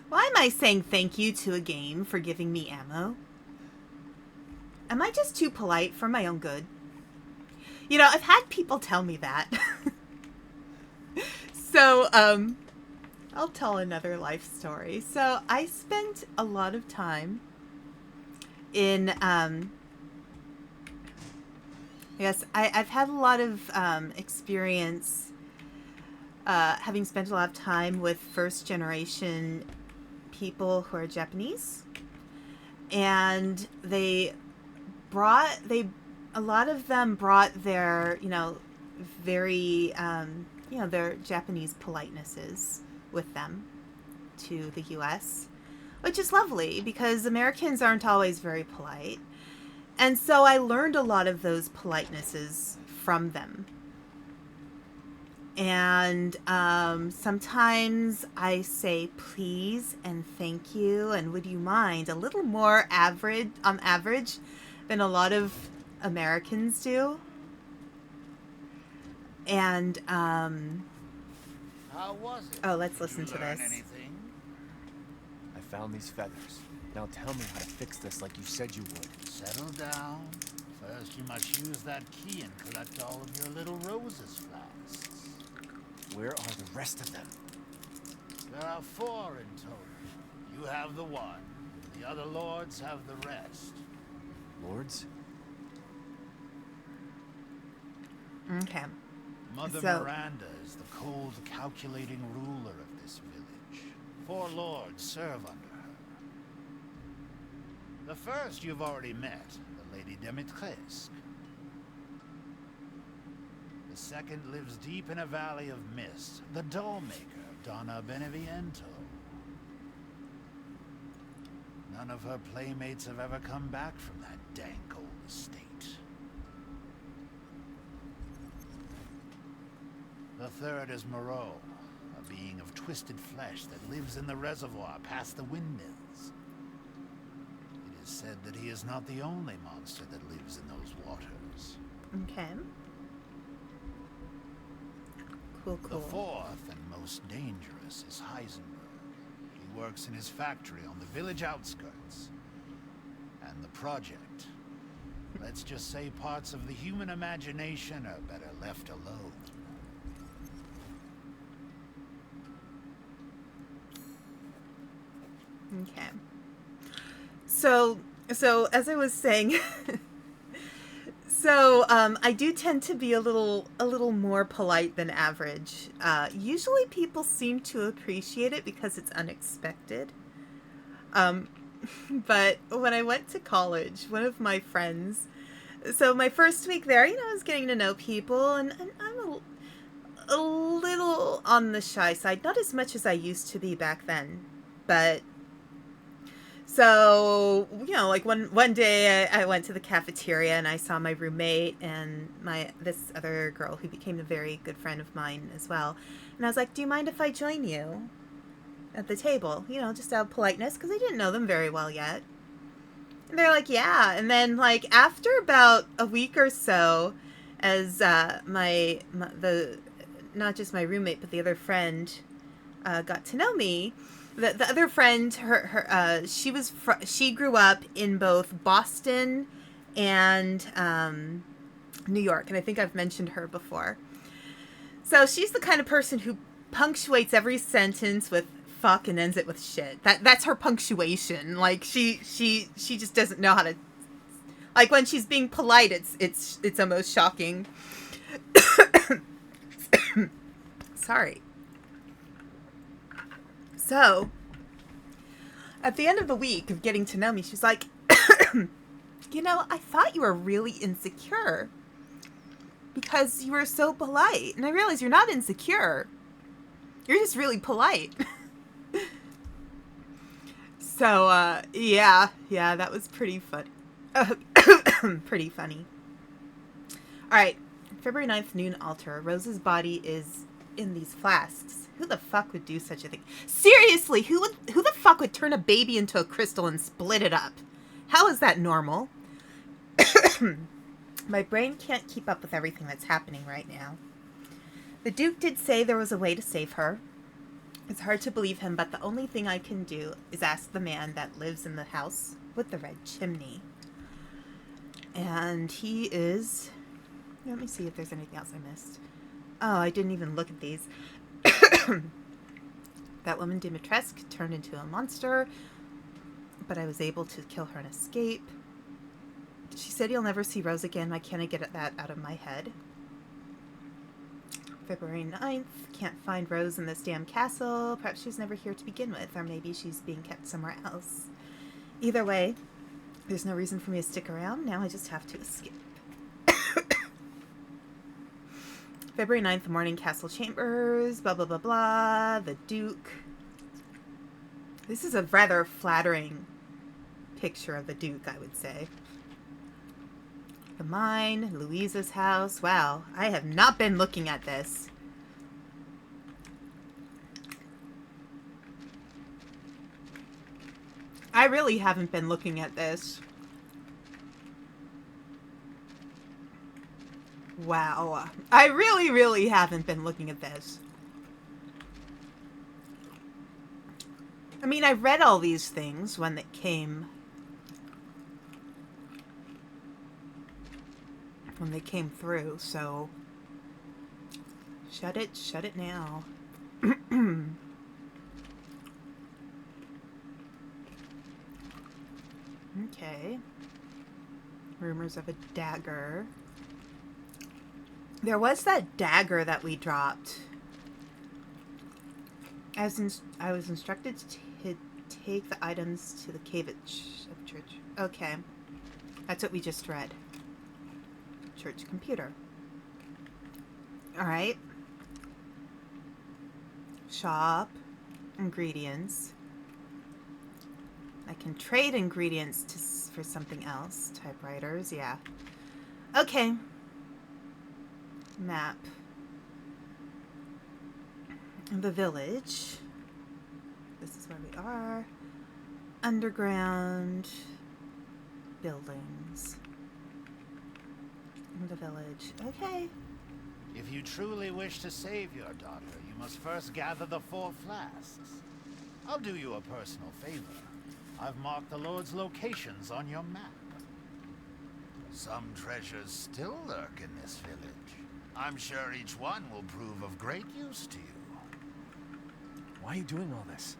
Why am I saying thank you to a game for giving me ammo? Am I just too polite for my own good? You know, I've had people tell me that. So, I'll tell another life story. So, I spent a lot of time in, yes, I've had a lot of experience having spent a lot of time with first generation people who are Japanese, and a lot of them brought their, very, their Japanese politenesses with them to the U.S., which is lovely because Americans aren't always very polite. And so I learned a lot of those politenesses from them. And sometimes I say please and thank you and would you mind, a little more average than a lot of Americans do. And How was it? oh, let's Did listen you to learn this. Anything? I found these feathers. Now tell me how to fix this like you said you would. Settle down. First, you must use that key and collect all of your little roses flasks. Where are the rest of them? There are 4 in total. You have the 1. The other lords have the rest. Lords? Okay. Mother So- Miranda is the cold, calculating ruler of this village. 4 lords serve under her. The first you've already met, the Lady Demetresque. The second lives deep in a valley of mist, the doll-maker, Donna Beneviento. None of her playmates have ever come back from that dank old estate. The third is Moreau, a being of twisted flesh that lives in the reservoir past the windmills. It is said that he is not the only monster that lives in those waters. Okay. Cool. The fourth and most dangerous is Heisenberg. He works in his factory on the village outskirts. And the project. Let's just say parts of the human imagination are better left alone. Okay. So as I was saying, I do tend to be a little more polite than average. Usually people seem to appreciate it because it's unexpected. But when I went to college, one of my friends, so my first week there, I was getting to know people, and I'm a little on the shy side, not as much as I used to be back then, but so, like one day I went to the cafeteria and I saw my roommate and this other girl who became a very good friend of mine as well. And I was like, do you mind if I join you at the table? Just out of politeness, because I didn't know them very well yet. And they're like, yeah. And then, like, after about a week or so, as not just my roommate, but the other friend got to know me, the other friend, she grew up in both Boston and New York, and I think I've mentioned her before. So she's the kind of person who punctuates every sentence with fuck and ends it with shit. That's her punctuation. Like she just doesn't know how to. Like when she's being polite, it's almost shocking. Sorry. So, at the end of the week of getting to know me, she's like, I thought you were really insecure because you were so polite. And I realized you're not insecure. You're just really polite. So, yeah, that was pretty fun. Pretty funny. All right, February 9th, noon altar. Rose's body is in these flasks. Who the fuck would do such a thing? Seriously, who the fuck would turn a baby into a crystal and split it up? How is that normal? My brain can't keep up with everything that's happening right now. The Duke did say there was a way to save her. It's hard to believe him, but the only thing I can do is ask the man that lives in the house with the red chimney. And he is... Let me see if there's anything else I missed. Oh, I didn't even look at these. That woman Dimitrescu turned into a monster, but I was able to kill her and escape. She said you'll never see Rose again. Why can't I get that out of my head? February 9th. Can't find Rose in this damn castle. Perhaps she's never here to begin with, or maybe she's being kept somewhere else. Either way, there's no reason for me to stick around. Now I just have to escape. February 9th, morning, castle chambers, blah, blah, blah, blah. The Duke. This is a rather flattering picture of the Duke, I would say. The mine, Louisa's house. Wow, I have not been looking at this. I really haven't been looking at this. Wow. I really, really haven't been looking at this. I mean, I read all these things when it came... when they came through, so... Shut it now. Okay. Rumors of a dagger. There was that dagger that we dropped. I was instructed to take the items to the cave at church. Okay. That's what we just read. Church computer. Alright. Shop. Ingredients. I can trade ingredients for something else. Typewriters, yeah. Okay. Map. The village. This is where we are. Underground buildings. The village. Okay. If you truly wish to save your daughter, you must first gather the 4 flasks. I'll do you a personal favor. I've marked the Lord's locations on your map. Some treasures still lurk in this village. I'm sure each one will prove of great use to you. Why are you doing all this?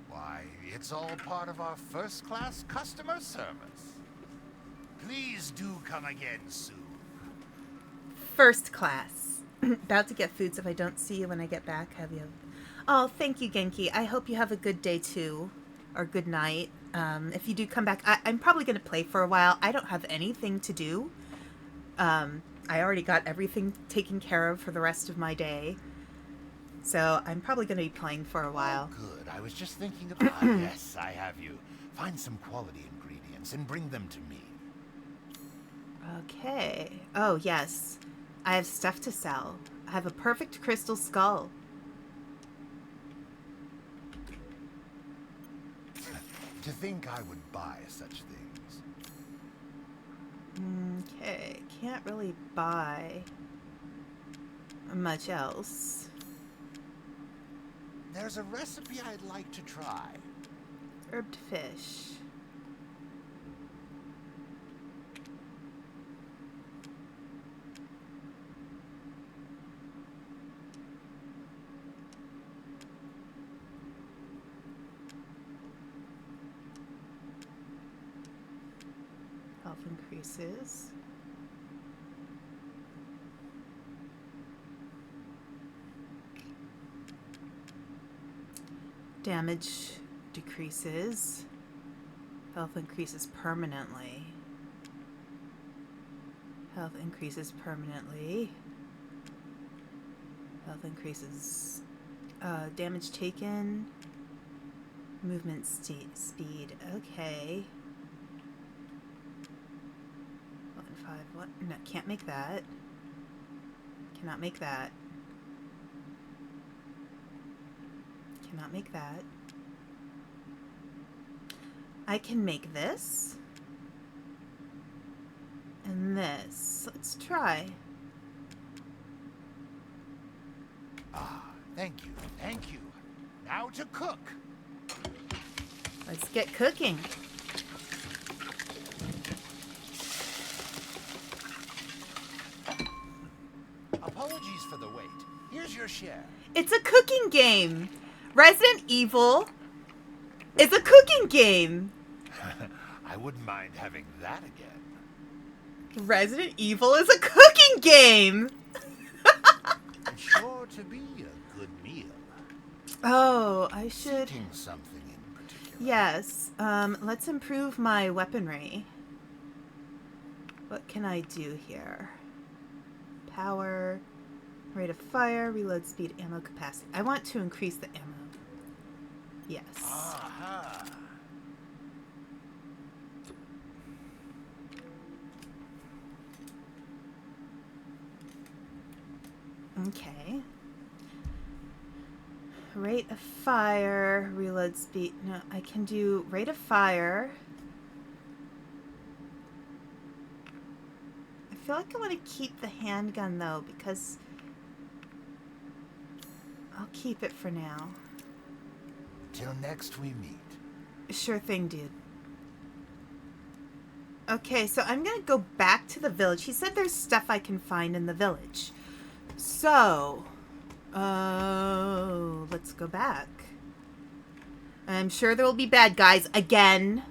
Why, it's all part of our first-class customer service. Please do come again soon. First class. About to get foods if I don't see you when I get back. Have you? Oh, thank you, Genki. I hope you have a good day too. Or good night. If you do come back, I'm probably going to play for a while. I don't have anything to do. I already got everything taken care of for the rest of my day. So I'm probably going to be playing for a while. Oh, good. I was just thinking of... yes, I have you. Find some quality ingredients and bring them to me. Okay. Oh, yes. I have stuff to sell. I have a perfect crystal skull. To think I would buy such things. Okay. Can't really buy much else. There's a recipe I'd like to try. Herbed fish. Health increases. Damage decreases. Health increases permanently. Health increases permanently. Health increases. Damage taken. Movement speed. Okay. 1.5. What? No, can't make that. Cannot make that. Cannot make that. I can make this. And this. Let's try. Ah, thank you, thank you. Now to cook. Let's get cooking. Apologies for the wait. Here's your share. It's a cooking game. Resident Evil is a cooking game. I wouldn't mind having that again. Resident Evil is a cooking game. sure to be a good meal. Oh, I should... Eating something in particular. Yes. Let's improve my weaponry. What can I do here? Power, rate of fire, reload speed, ammo capacity. I want to increase the ammo. Yes. Aha. Okay. Rate of fire, reload speed. No, I can do rate of fire. I feel like I want to keep the handgun though, because I'll keep it for now. Till next we meet. Sure thing, dude. Okay, so I'm gonna go back to the village. He said there's stuff I can find in the village. So, let's go back. I'm sure there will be bad guys again.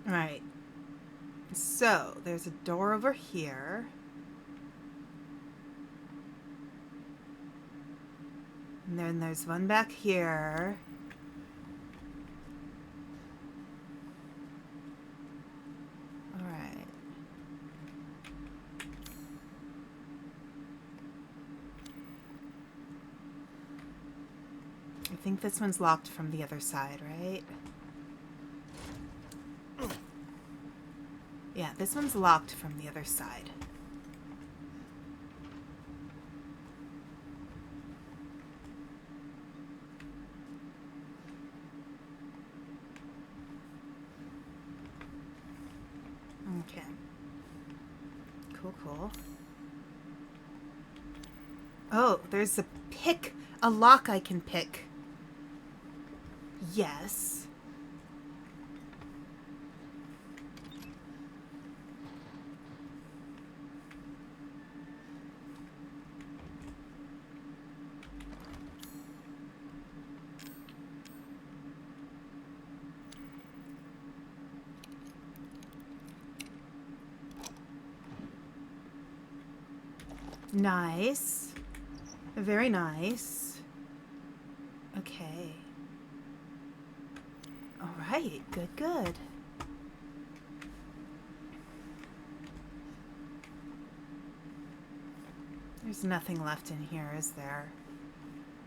Alright. So, there's a door over here. And then there's one back here. Alright. I think this one's locked from the other side, right? Yeah, this one's locked from the other side. Okay. Cool, cool. Oh, there's a pick, a lock I can pick. Yes. Nice. Very nice. Okay. All right. Good, good. There's nothing left in here, is there?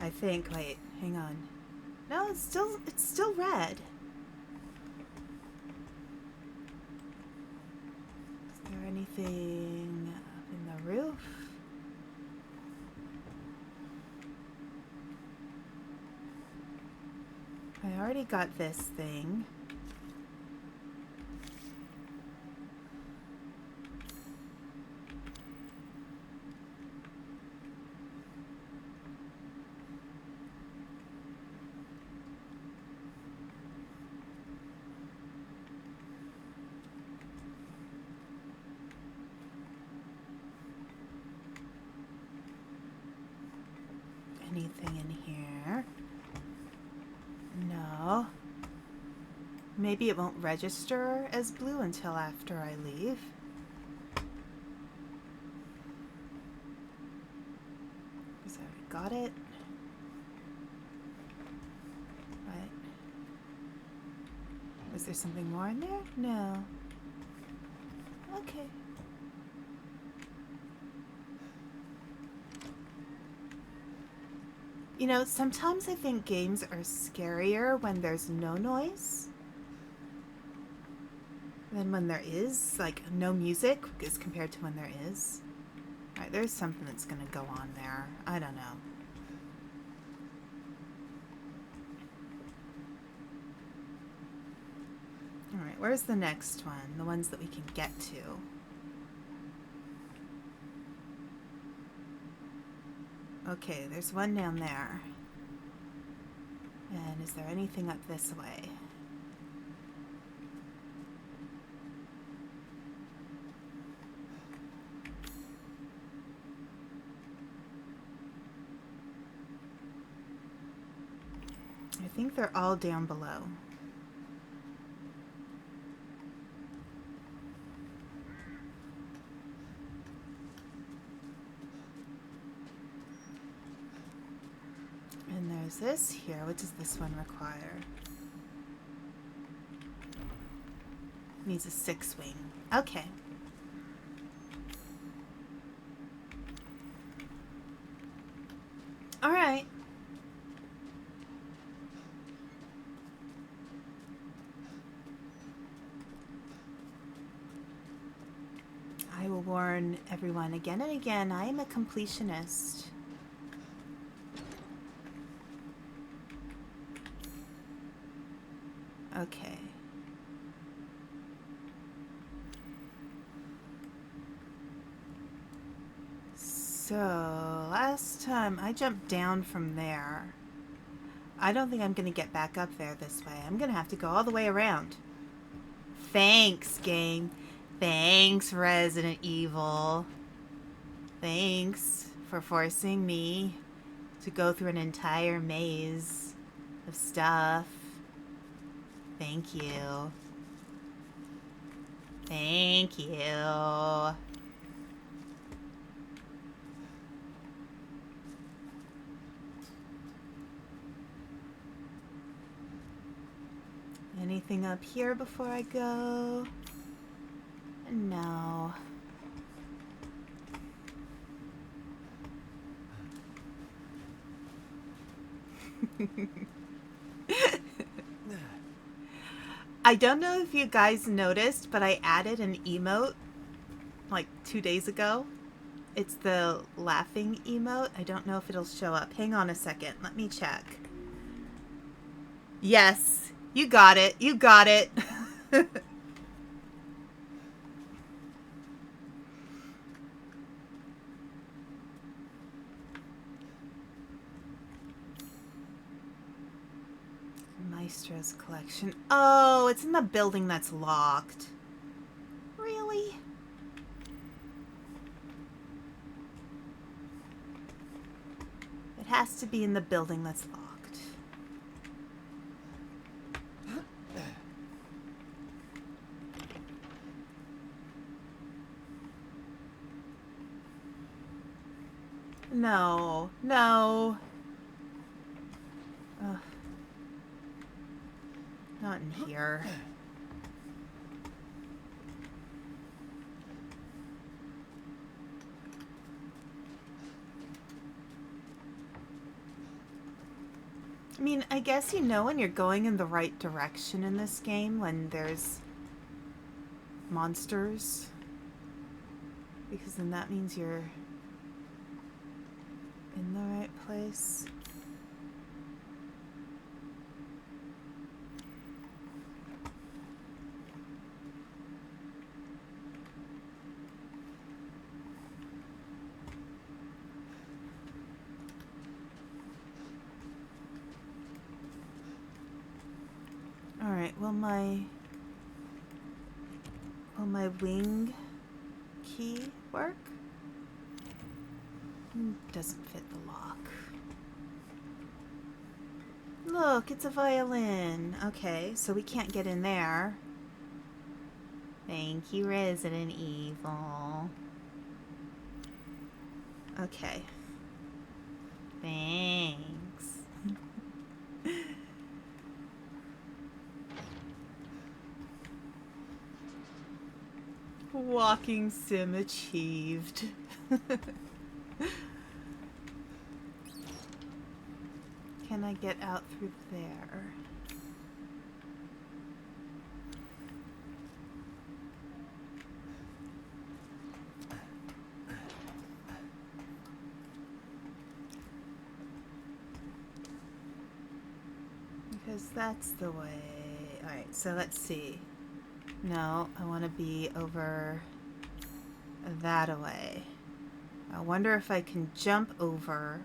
I think. Wait, hang on. No, it's still red. Is there anything up in the roof? I already got this thing. Anything in here? No. Maybe it won't register as blue until after I leave. Because I already got it. What? Was there something more in there? No. Okay. You know, sometimes I think games are scarier when there's no noise than when there is, like, no music as compared to when there is. Alright, there's something that's gonna go on there. I don't know. Alright, where's the next one? The ones that we can get to. Okay, there's one down there. And is there anything up this way? I think they're all down below. And there's this here. What does this one require? Needs a 6-wing. Okay. All right. I will warn everyone again and again, I am a completionist. Okay. So, last time I jumped down from there. I don't think I'm going to get back up there this way. I'm going to have to go all the way around. Thanks, game. Thanks, Resident Evil. Thanks for forcing me to go through an entire maze of stuff. Thank you. Thank you. Anything up here before I go? No. I don't know if you guys noticed, but I added an emote like 2 days ago. It's the laughing emote. I don't know if it'll show up. Hang on a second. Let me check. Yes, you got it. You got it. Maestro's collection. Oh, it's in the building that's locked. Really? It has to be in the building that's locked. No, no. Ugh. Not in here. I mean, I guess you know when you're going in the right direction in this game when there's monsters. Because then that means you're in the right place. Alright, will my wing key work? Doesn't fit the lock. Look, it's a violin. Okay, so we can't get in there. Thank you, Resident Evil. Okay. Thanks. Walking sim achieved. Can I get out through there? Because that's the way. Alright, so let's see. No, I want to be over that away. I wonder if I can jump over.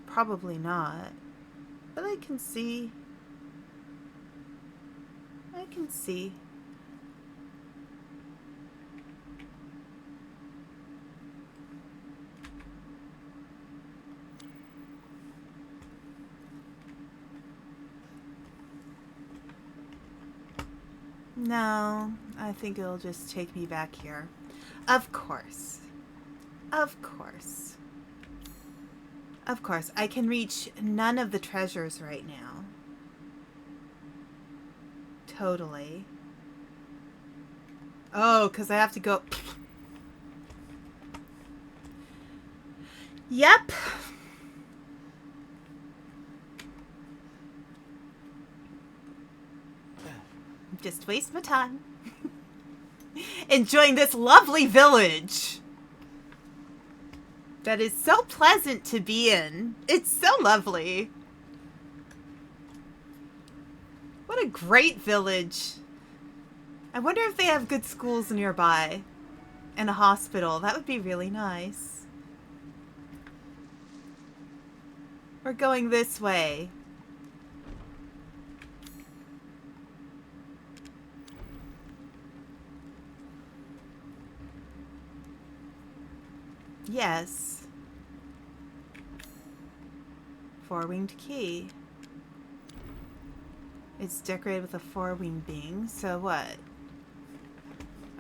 Probably not. But I can see. I can see. No, I think it'll just take me back here. Of course. Of course. Of course. I can reach none of the treasures right now. Totally. Oh, because I have to go... Yep. Just waste my time. Enjoying this lovely village. That is so pleasant to be in. It's so lovely. What a great village. I wonder if they have good schools nearby. And a hospital. That would be really nice. We're going this way. Yes. Four-winged key. It's decorated with a four-winged being, so what?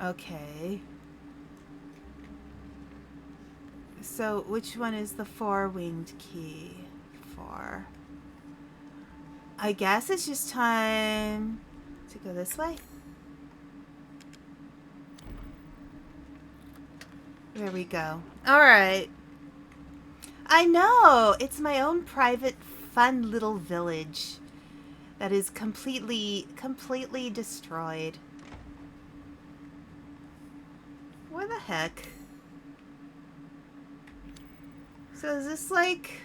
Okay. So, which one is the four-winged key for? I guess it's just time to go this way. There we go. Alright. I know! It's my own private, fun little village that is completely destroyed. What the heck? So is this like...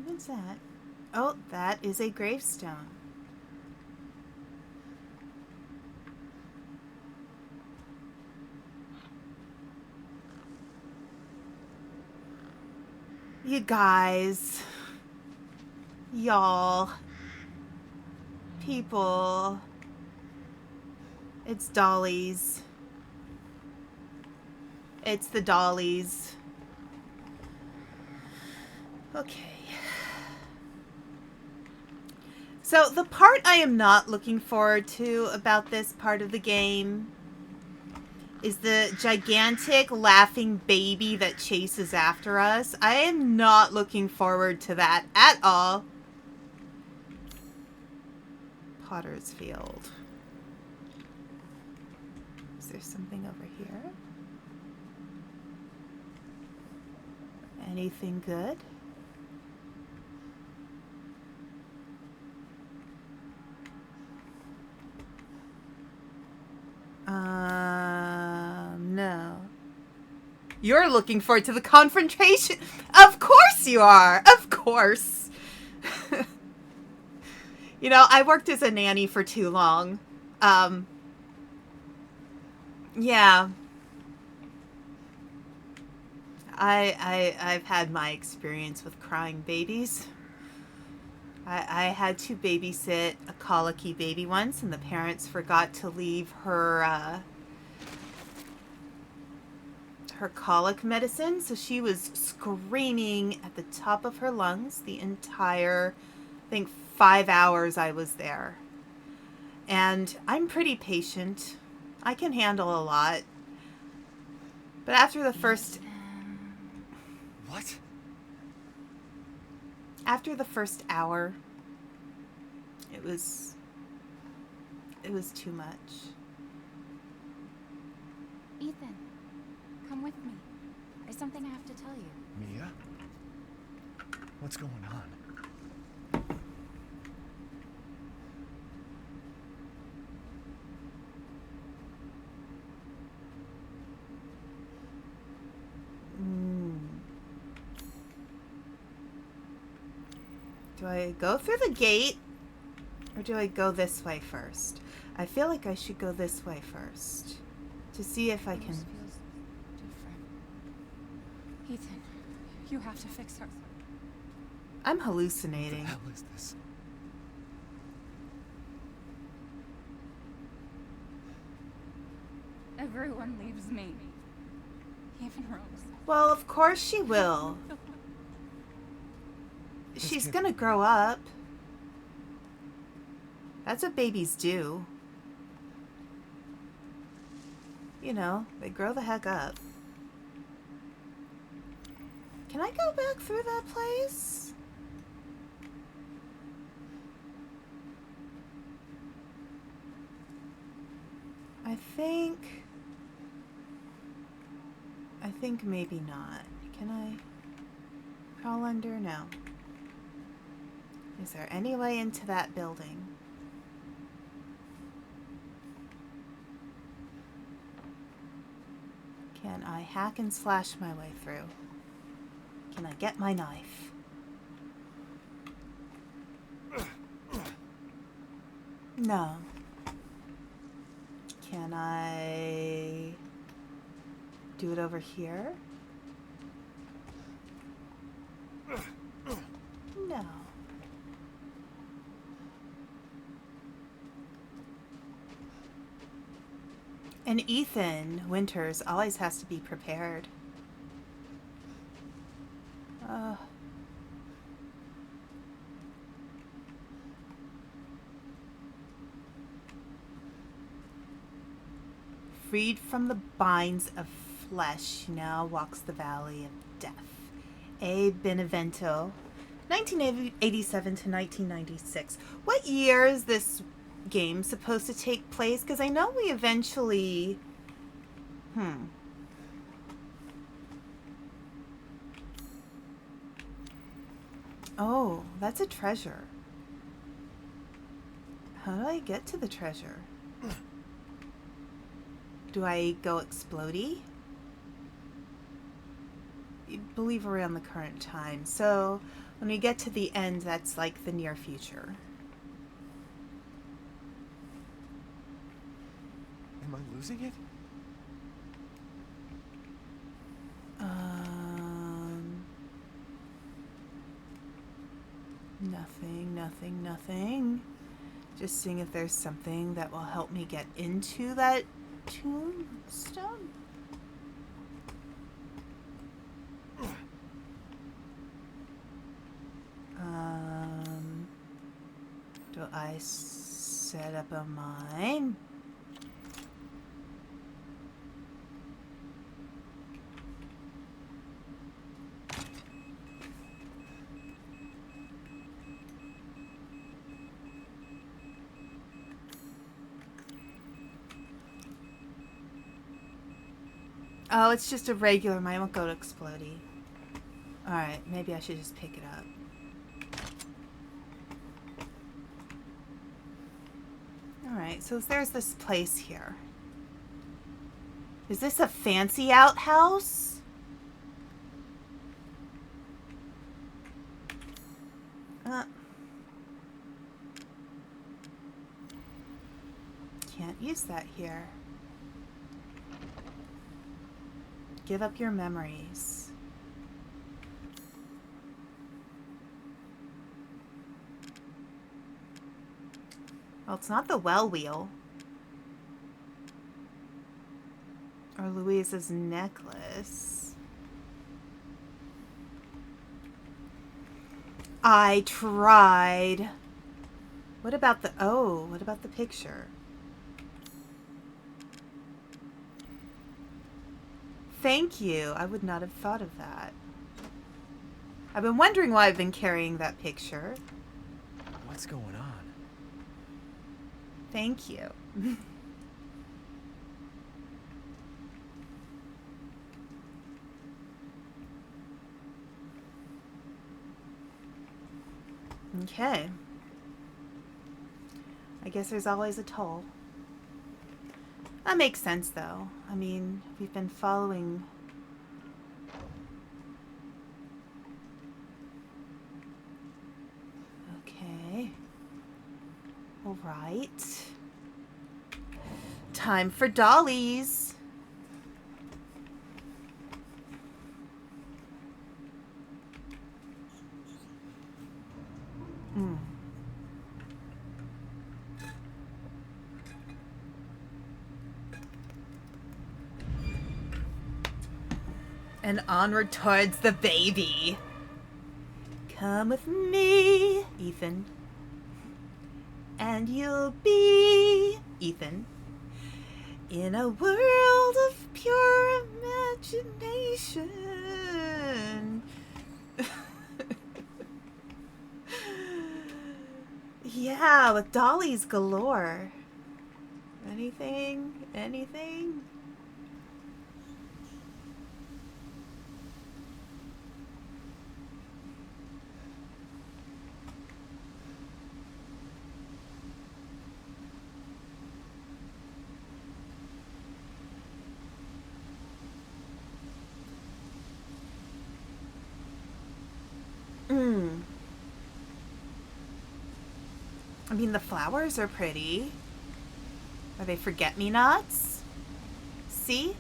What's that? Oh, that is a gravestone. You guys. Y'all. People. It's dollies. It's the dollies. Okay. So the part I am not looking forward to about this part of the game is the gigantic laughing baby that chases after us. I am not looking forward to that at all. Potter's Field. Is there something over here? Anything good? No. You're looking forward to the confrontation. Of course you are. Of course. You know, I worked as a nanny for too long. Yeah. I've had my experience with crying babies. I had to babysit a colicky baby once, and the parents forgot to leave her her colic medicine, so she was screaming at the top of her lungs the entire, I think, 5 hours I was there. And I'm pretty patient. I can handle a lot. But after the first... What? After the first hour, it was too much. Ethan, come with me. There's something I have to tell you. Mia? What's going on? Do I go through the gate, or do I go this way first? I feel like I should go this way first, to see if I can... Yours feels different. Ethan, you have to fix her. I'm hallucinating. What the hell is this? Everyone leaves me. Even Rose. Well, of course she will. She's kid- gonna grow up. That's what babies do. You know, they grow the heck up. Can I go back through that place? I think maybe not. Can I crawl under? No. Is there any way into that building? Can I hack and slash my way through? Can I get my knife? No. Can I do it over here? No. And Ethan Winters always has to be prepared. Freed from the binds of flesh, he now walks the valley of death. A. Benevento, 1987 to 1996. What year is this game supposed to take place? Because I know we eventually... Oh, that's a treasure. How do I get to the treasure? Do I go explodey? I believe around the current time. So when we get to the end, that's like the near future. Am I losing it? Nothing. Just seeing if there's something that will help me get into that tombstone. Do I set up a mine? Oh, it's just a regular mine. I won't go to explodey. Alright, maybe I should just pick it up. Alright, so there's this place here. Is this a fancy outhouse? Can't use that here. Give up your memories. Well, it's not the well wheel. Or Louisa's necklace. I tried. What about the picture? Thank you. I would not have thought of that. I've been wondering why I've been carrying that picture. What's going on? Thank you. Okay. I guess there's always a toll. That makes sense, though. I mean, we've been following... Okay. All right. Time for dollies. And onward towards the baby. Come with me, Ethan. And you'll be, Ethan, in a world of pure imagination. Yeah, with dollies galore. Anything? Anything? I mean, the flowers are pretty. Are they forget-me-nots? See?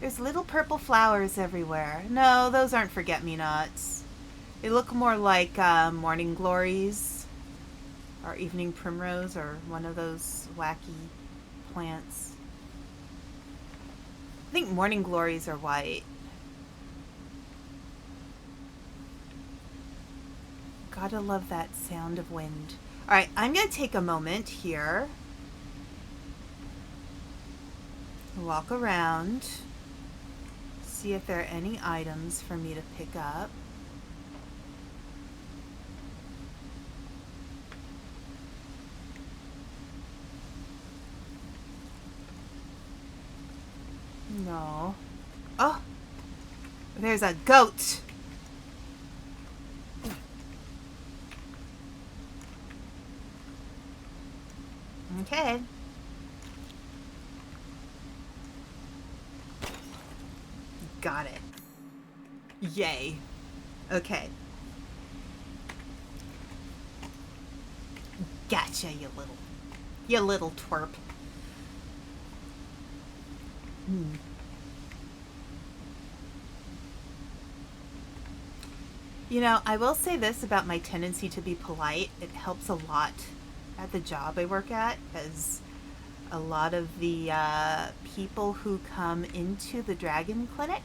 There's little purple flowers everywhere. No, those aren't forget-me-nots. They look more like morning glories or evening primrose or one of those wacky plants. I think morning glories are white. Gotta love that sound of wind. Alright, I'm gonna take a moment here. Walk around. See if there are any items for me to pick up. No. Oh! There's a goat! Okay. Got it. Yay. Okay. Gotcha, you little twerp. You know, I will say this about my tendency to be polite. It helps a lot at the job I work at, because a lot of the people who come into the dragon clinic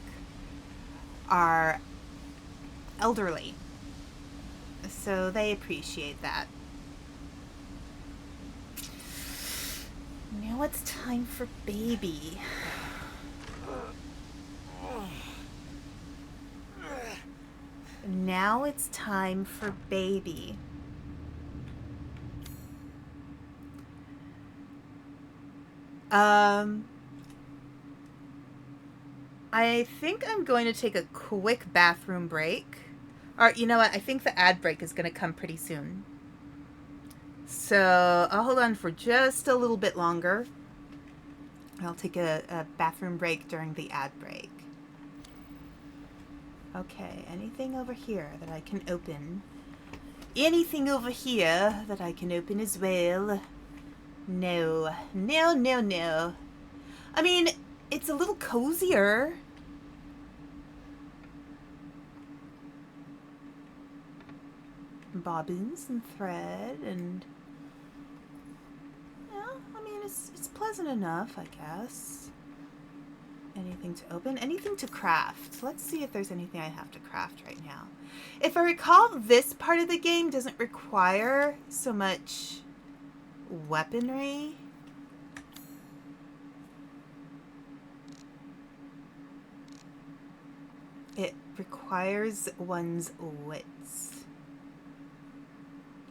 are elderly. So they appreciate that. Now it's time for baby. Now it's time for baby. I think I'm going to take a quick bathroom break. Or, you know what? I think the ad break is going to come pretty soon. So, I'll hold on for just a little bit longer. I'll take a bathroom break during the ad break. Okay, anything over here that I can open? Anything over here that I can open as well? No. No, no, no. I mean, it's a little cozier. Bobbins and thread and... yeah, I mean, it's pleasant enough, I guess. Anything to open? Anything to craft? Let's see if there's anything I have to craft right now. If I recall, this part of the game doesn't require so much weaponry. It requires one's wits.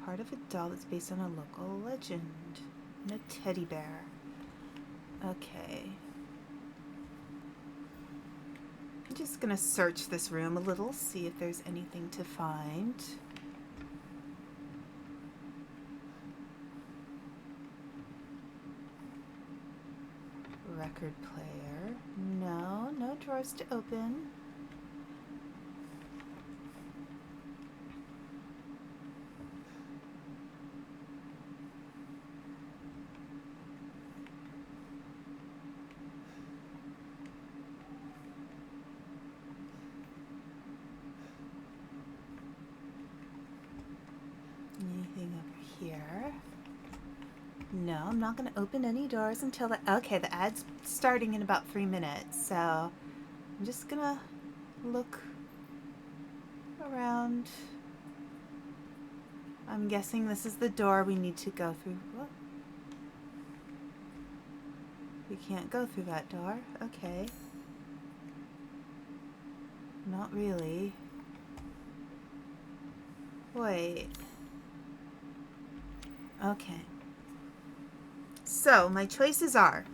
Part of a doll that's based on a local legend. And a teddy bear. Okay. I'm just gonna search this room a little, see if there's anything to find. Record player. No, no drawers to open. Anything over here? No, I'm not going to open any doors until the... okay, the ad's starting in about 3 minutes, so I'm just gonna look around. I'm guessing this is the door we need to go through. What? We can't go through that door. Okay. Not really. Wait. Okay. So, my choices are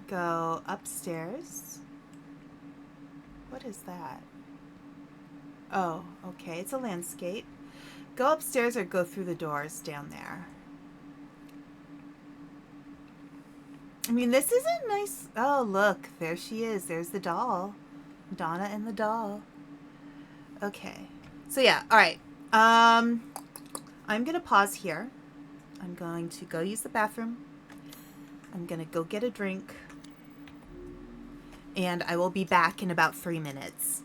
go upstairs. What is that? Oh, okay. It's a landscape. Go upstairs or go through the doors down there. I mean, this is a nice... Oh, look. There she is. There's the doll. Donna and the doll. Okay. So, yeah. All right. I'm going to pause here. I'm going to go use the bathroom. I'm going to go get a drink. And I will be back in about 3 minutes.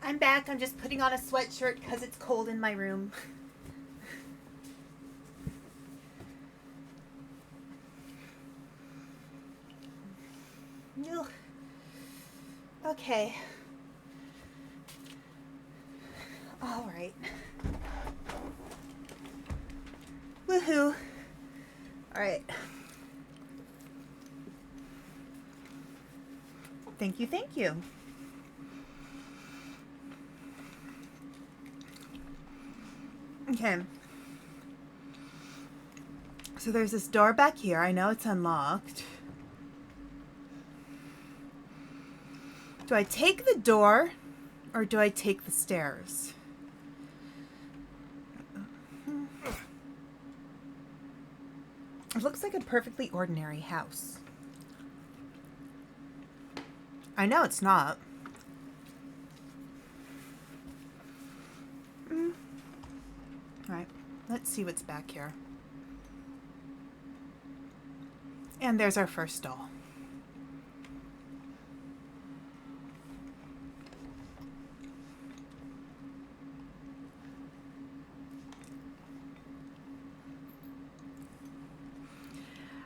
I'm back. I'm just putting on a sweatshirt because it's cold in my room. Ugh. Okay. All right. Woohoo. All right. Thank you, thank you. Okay. So there's this door back here. I know it's unlocked. Do I take the door or do I take the stairs? It looks like a perfectly ordinary house. I know it's not. Alright, let's see what's back here. And there's our first doll.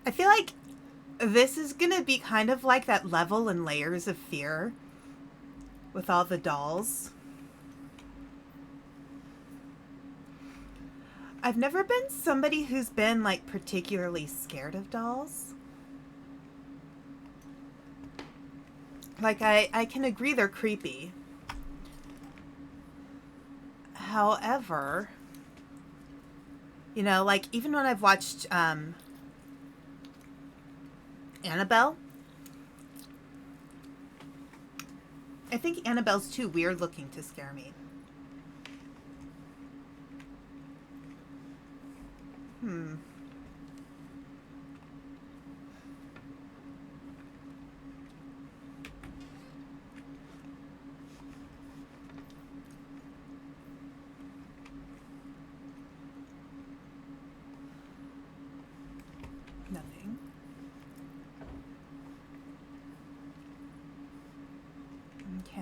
I feel like this is gonna be kind of like that level in Layers of Fear with all the dolls. I've never been somebody who's been like particularly scared of dolls. Like I can agree they're creepy. However, you know, like even when I've watched Annabelle, I think Annabelle's too weird looking to scare me. Nothing. Okay.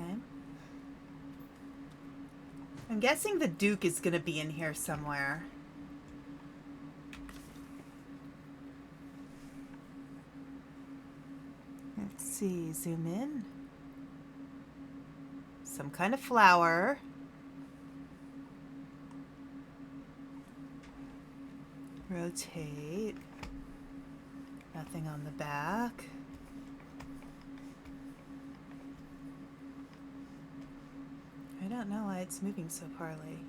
I'm guessing the Duke is going to be in here somewhere. Let's see, zoom in. Some kind of flower. Rotate. Nothing on the back. I don't know why it's moving so poorly.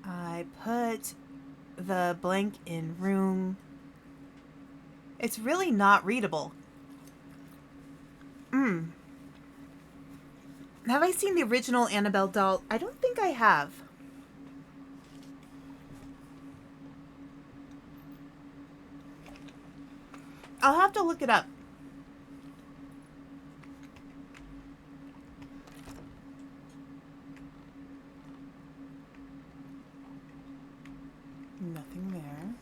I put the blank in room. It's really not readable. Have I seen the original Annabelle doll? I don't think I have. I'll have to look it up. Nothing there.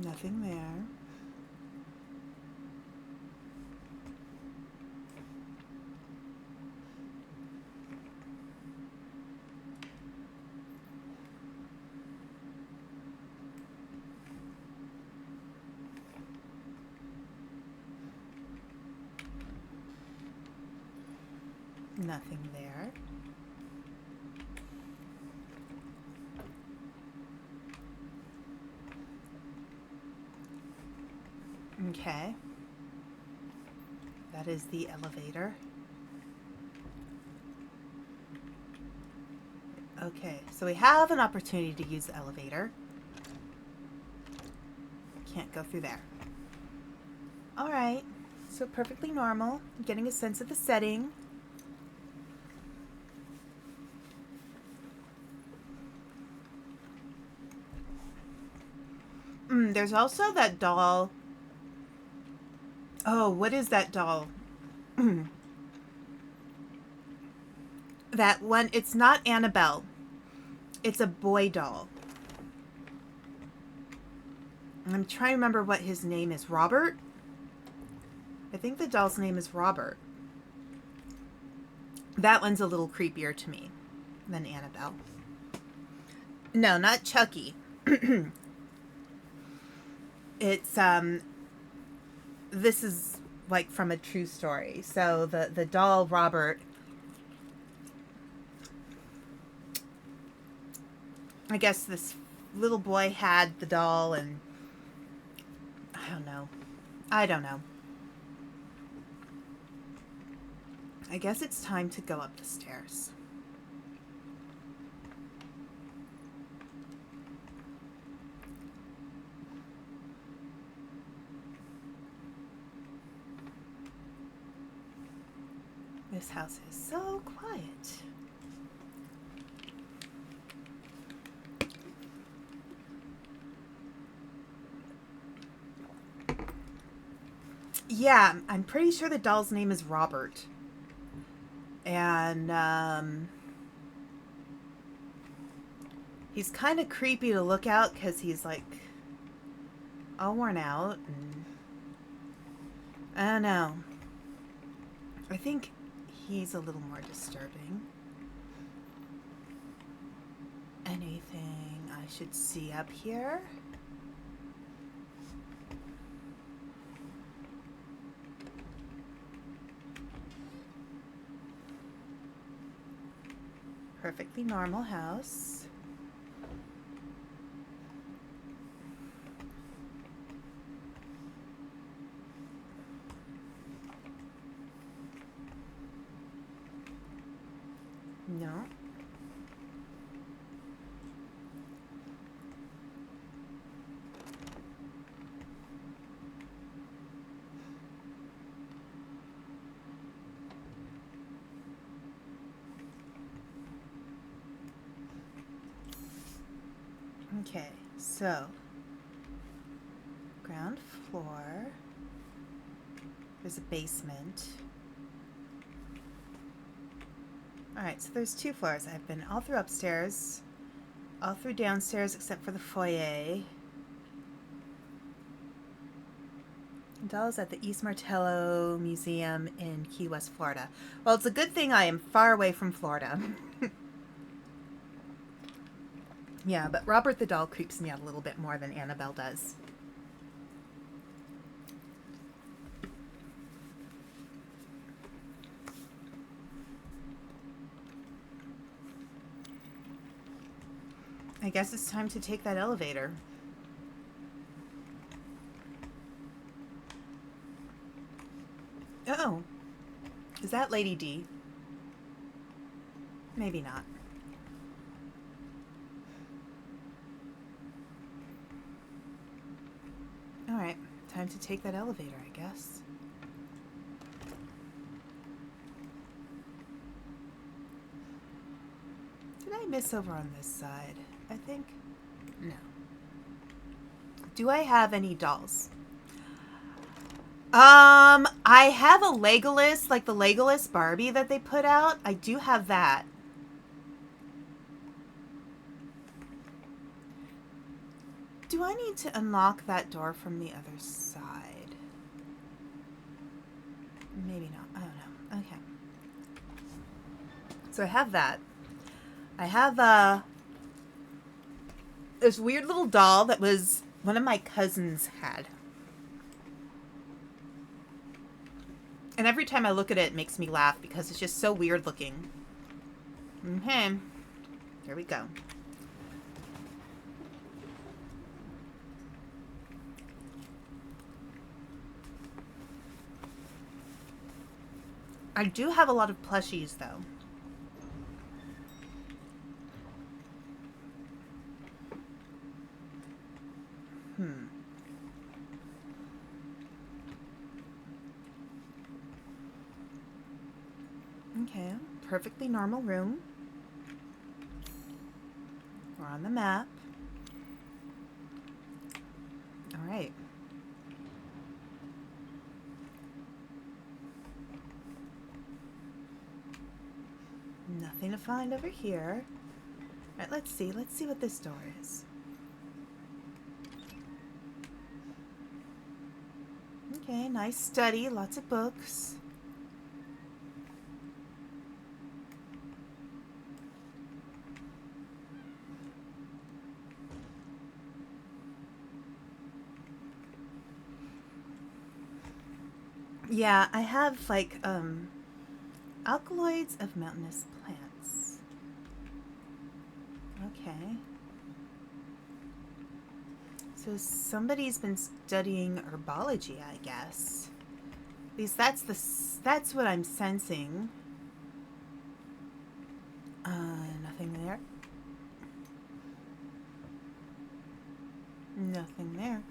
Nothing there. Nothing there. Okay. That is the elevator. Okay, so we have an opportunity to use the elevator. Can't go through there. Alright, so perfectly normal. Getting a sense of the setting. There's also that doll. Oh, what is that doll? that one. It's not Annabelle. It's a boy doll. I'm trying to remember what his name is. Robert? I think the doll's name is Robert. That one's a little creepier to me than Annabelle. No, not Chucky. It's, this is like from a true story. So the doll, Robert, I guess this little boy had the doll and I don't know. I guess it's time to go up the stairs. This house is so quiet. Yeah, I'm pretty sure the doll's name is Robert. And, he's kind of creepy to look at because he's, like, all worn out. And I don't know. I think he's a little more disturbing. Anything I should see up here? Perfectly normal house. No. Okay, so ground floor. There's a basement. Alright, so there's 2 floors. I've been all through upstairs, all through downstairs except for the foyer. Dolls at the East Martello Museum in Key West, Florida. Well, it's a good thing I am far away from Florida. Yeah, but Robert the doll creeps me out a little bit more than Annabelle does. I guess it's time to take that elevator. Uh-oh. Is that Lady D? Maybe not. Alright, time to take that elevator, I guess. Did I miss over on this side? I think? No. Do I have any dolls? I have a Legolas, like the Legolas Barbie that they put out. I do have that. Do I need to unlock that door from the other side? Maybe not. I don't know. Okay. So I have that. I have this weird little doll that was one of my cousins had. And every time I look at it, it makes me laugh because it's just so weird looking. Okay. Here we go. I do have a lot of plushies, though. Okay, perfectly normal room. We're on the map. All right. Nothing to find over here. Alright, let's see. Let's see what this door is. Okay, nice study. Lots of books. Yeah, I have like alkaloids of mountainous plants. Okay. So somebody's been studying herbology, I guess. At least that's what I'm sensing. Nothing there. Nothing there.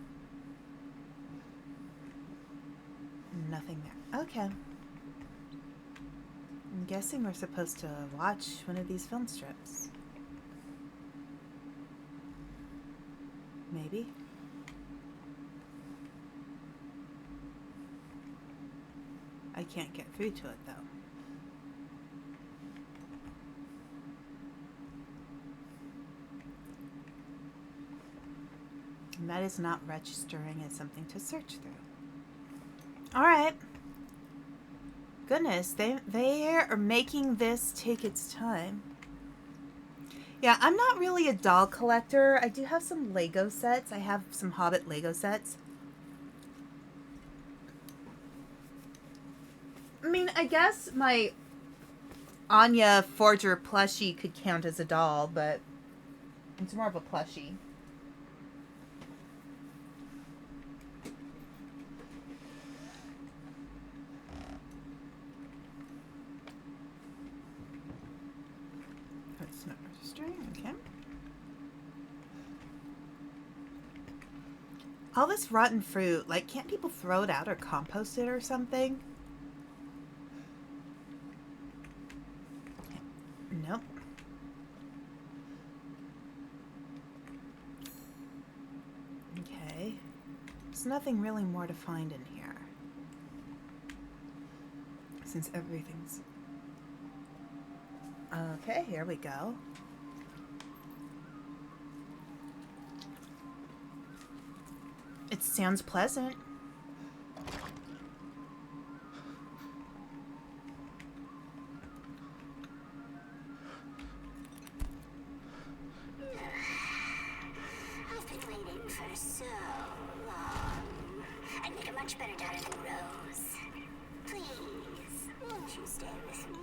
Nothing there. Okay. I'm guessing we're supposed to watch one of these film strips. Maybe. I can't get through to it though. And that is not registering as something to search through. Alright. Goodness, they are making this take its time. Yeah, I'm not really a doll collector. I do have some Lego sets. I have some Hobbit Lego sets. I mean, I guess my Anya Forger plushie could count as a doll, but it's more of a plushie. It's not registering, okay. All this rotten fruit, like, can't people throw it out or compost it or something? Nope. Okay. There's nothing really more to find in here. Since everything's... Okay, here we go. It sounds pleasant. I've been waiting for so long. I'd make a much better daughter than Rose. Please, won't you stay with me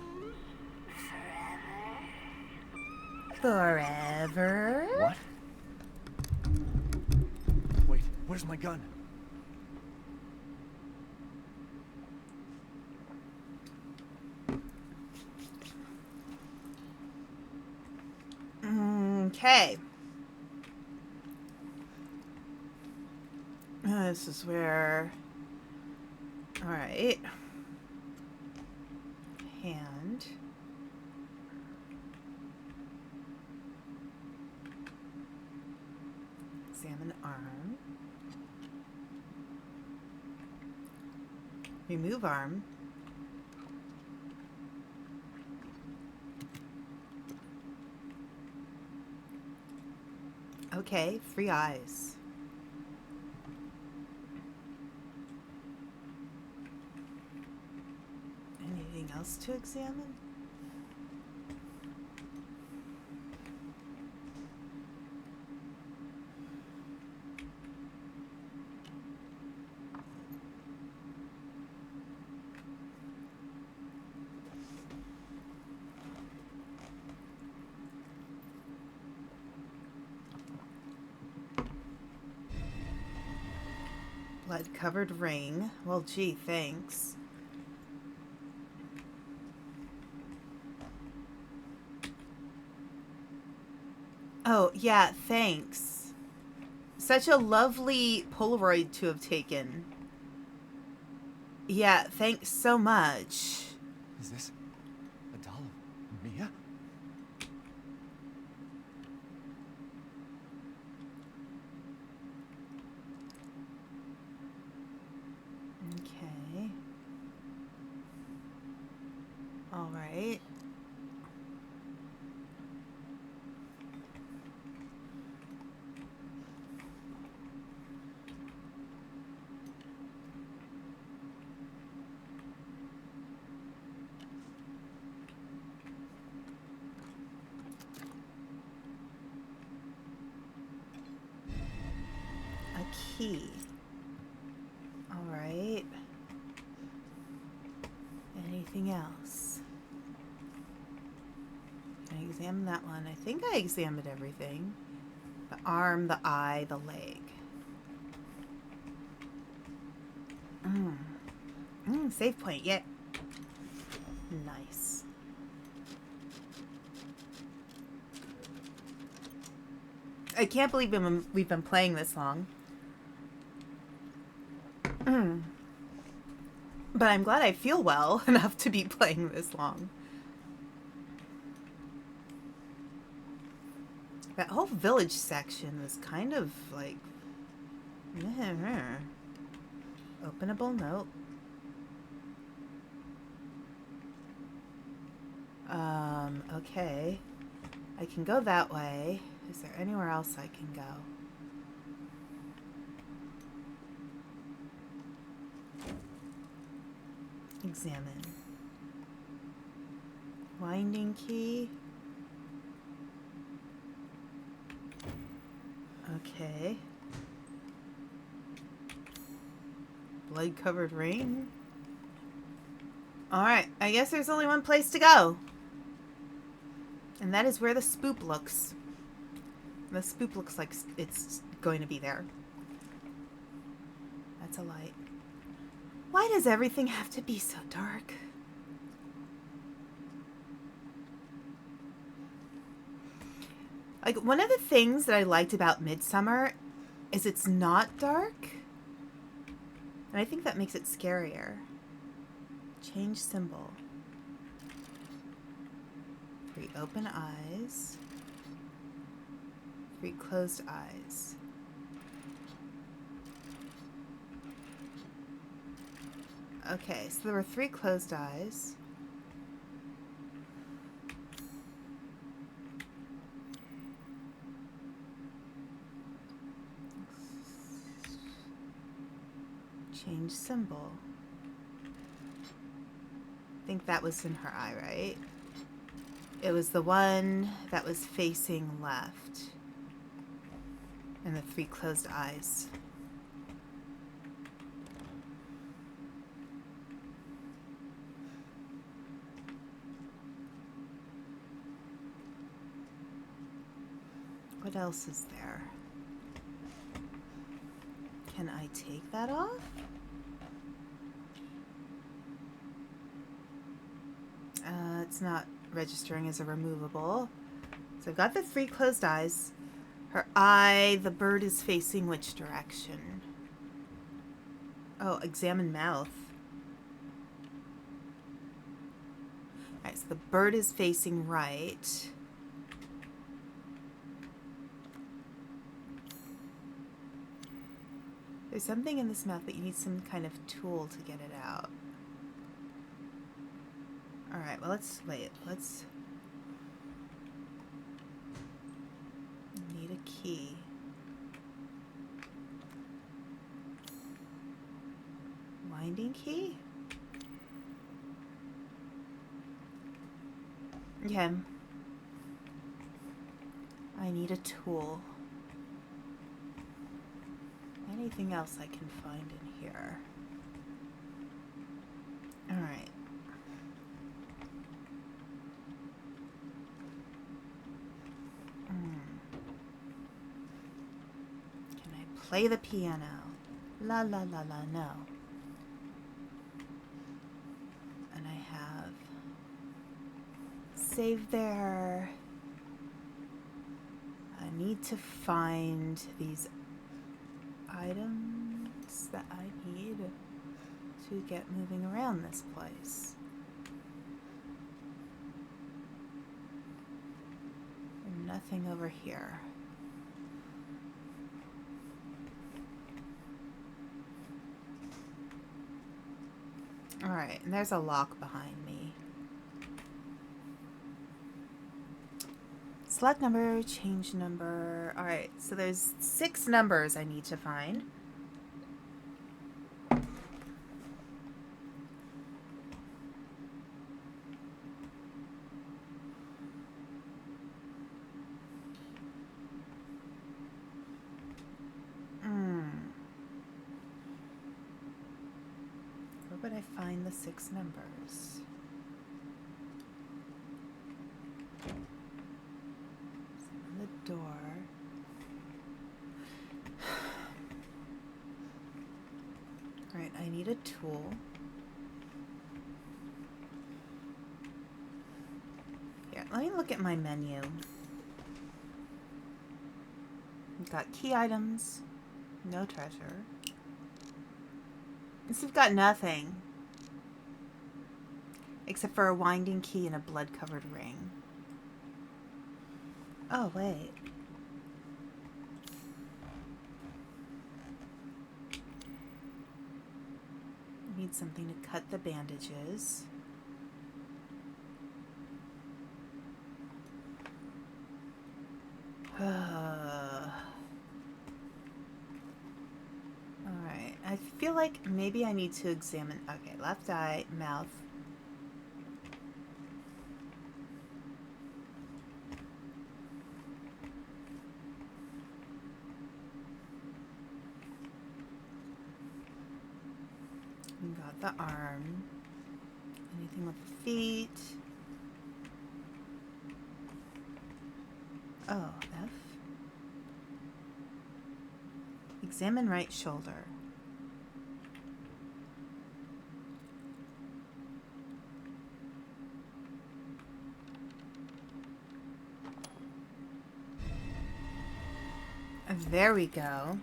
forever? Forever? What? Wait, where's my gun? Okay. This is where... Alright. Hand. Examine arm. Remove arm. Okay, 3 eyes. Anything else to examine? Blood-covered ring. Well, gee, thanks. Oh, yeah, thanks. Such a lovely Polaroid to have taken. Yeah, thanks so much. Is this a doll of Mia? Okay. All right. key. Alright. Anything else? I examined that one. I think I examined everything. The arm, the eye, the leg. Save point, yeah. Nice. I can't believe we've been playing this long. But I'm glad I feel well enough to be playing this long. That whole village section was kind of like... Openable note. Okay. I can go that way. Is there anywhere else I can go? Examine. Winding key. Okay. Blood-covered ring. Alright, I guess there's only one place to go. And that is where the spoop looks. The spoop looks like it's going to be there. That's a light. Why does everything have to be so dark? Like, one of the things that I liked about Midsummer is it's not dark. And I think that makes it scarier. Change symbol. 3 open eyes. 3 closed eyes. Okay, so there were 3 closed eyes. Change symbol. I think that was in her eye, right? It was the one that was facing left. And the 3 closed eyes. What else is there? Can I take that off? It's not registering as a removable. So I've got the 3 closed eyes. Her eye, the bird is facing which direction? Oh, examine mouth. Alright, so the bird is facing right. There's something in this mouth, but you need some kind of tool to get it out. Alright, well, let's need a key. Winding key? Okay. I need a tool. Anything else I can find in here? Alright. Can I play the piano? La la la la, no. And I have save there. I need to find these items that I need to get moving around this place. And nothing over here. Alright, and there's a lock behind me. Select number, change number. Alright, so there's 6 numbers I need to find. I find the 6 numbers? On the door. Alright, I need a tool. Here, let me look at my menu. We've got key items, no treasure. So we've got nothing. Except for a winding key and a blood-covered ring. Oh, wait. Need something to cut the bandages. Alright, I feel like maybe I need to examine... Okay, left eye, mouth. We got the arm. Anything with the feet? Oh, F. Examine right shoulder. There we go.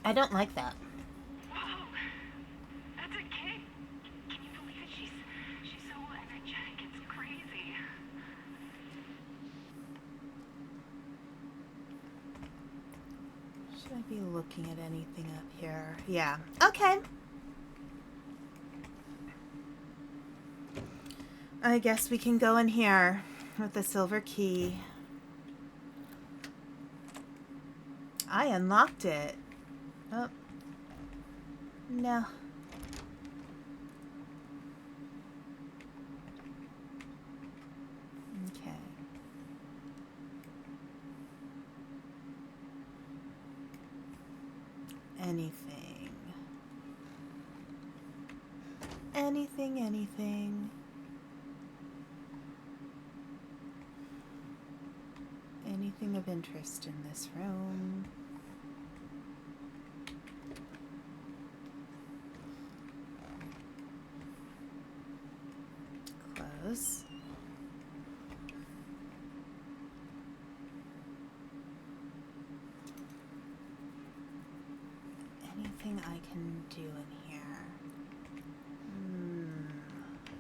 I don't like that. Whoa, that's a kid. Can you believe it? She's so energetic. It's crazy. Should I be looking at anything up here? Yeah. Okay. I guess we can go in here with the silver key. I unlocked it. Oh. No. Okay. Anything. Anything. Anything of interest in this room? Close. Anything I can do in here?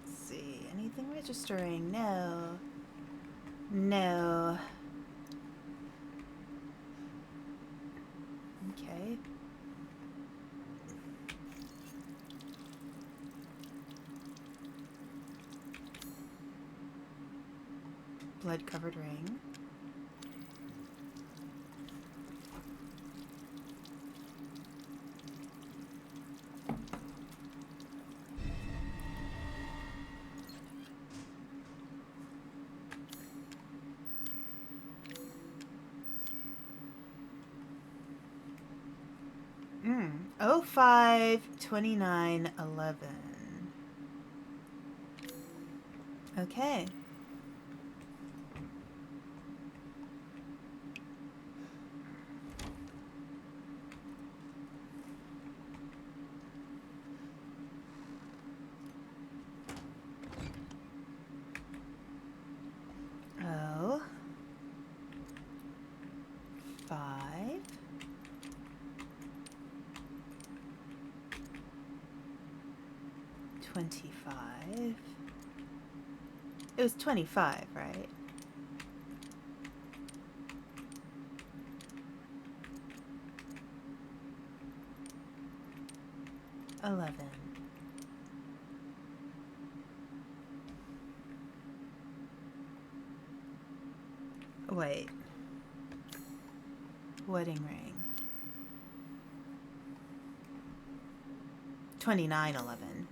Let's see. Anything registering? No. No. Okay. Blood-covered ring. Mm. 05/29/11. Okay. Oh. 5. 25. It was 25, right? 11. Wait. Wedding ring. 29/11.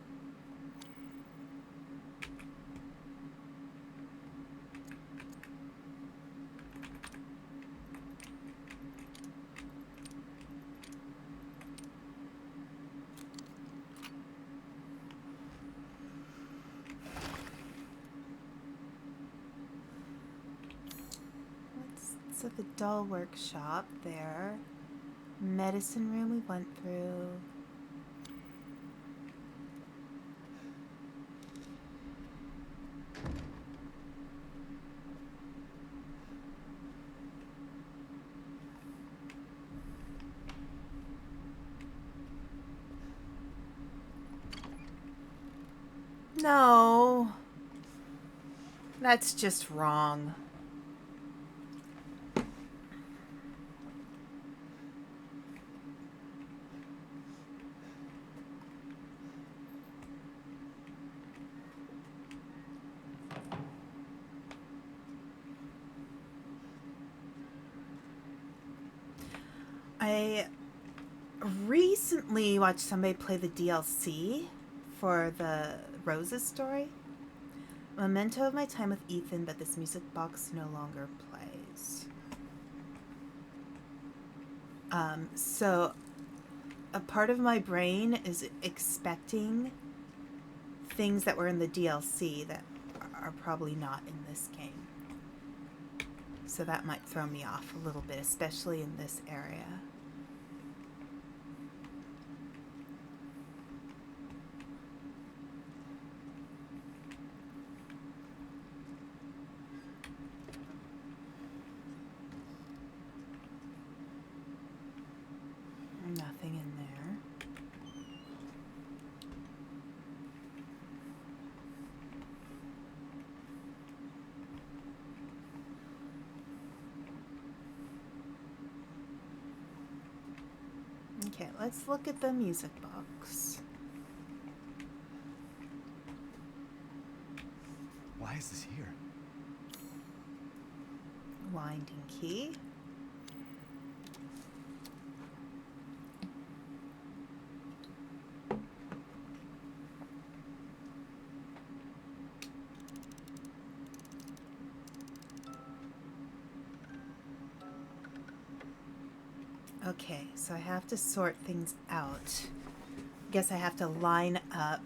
So the doll workshop there. Medicine room we went through. No. That's just wrong. I recently watched somebody play the DLC for the Roses story. Memento of my time with Ethan, but this music box no longer plays. So a part of my brain is expecting things that were in the DLC that are probably not in this game. So that might throw me off a little bit, especially in this area. Nothing in there. Okay, let's look at the music box. Why is this here? Winding key. Okay, so I have to sort things out. Guess I have to line up.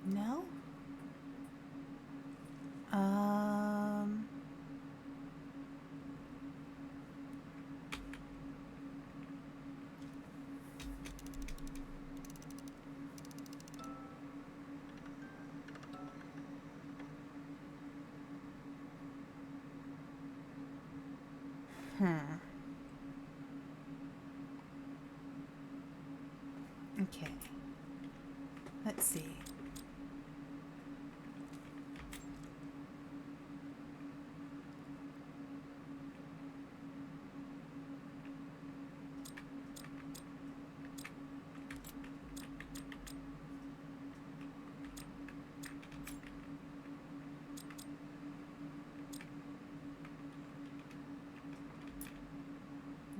No? Okay. Let's see.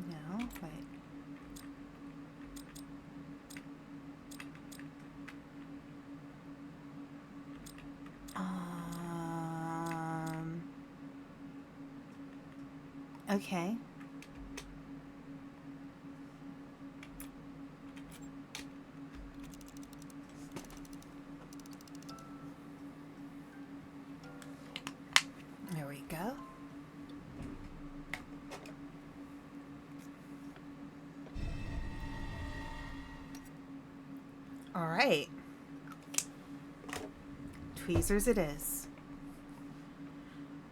No, wait. Okay. All right. Tweezers it is.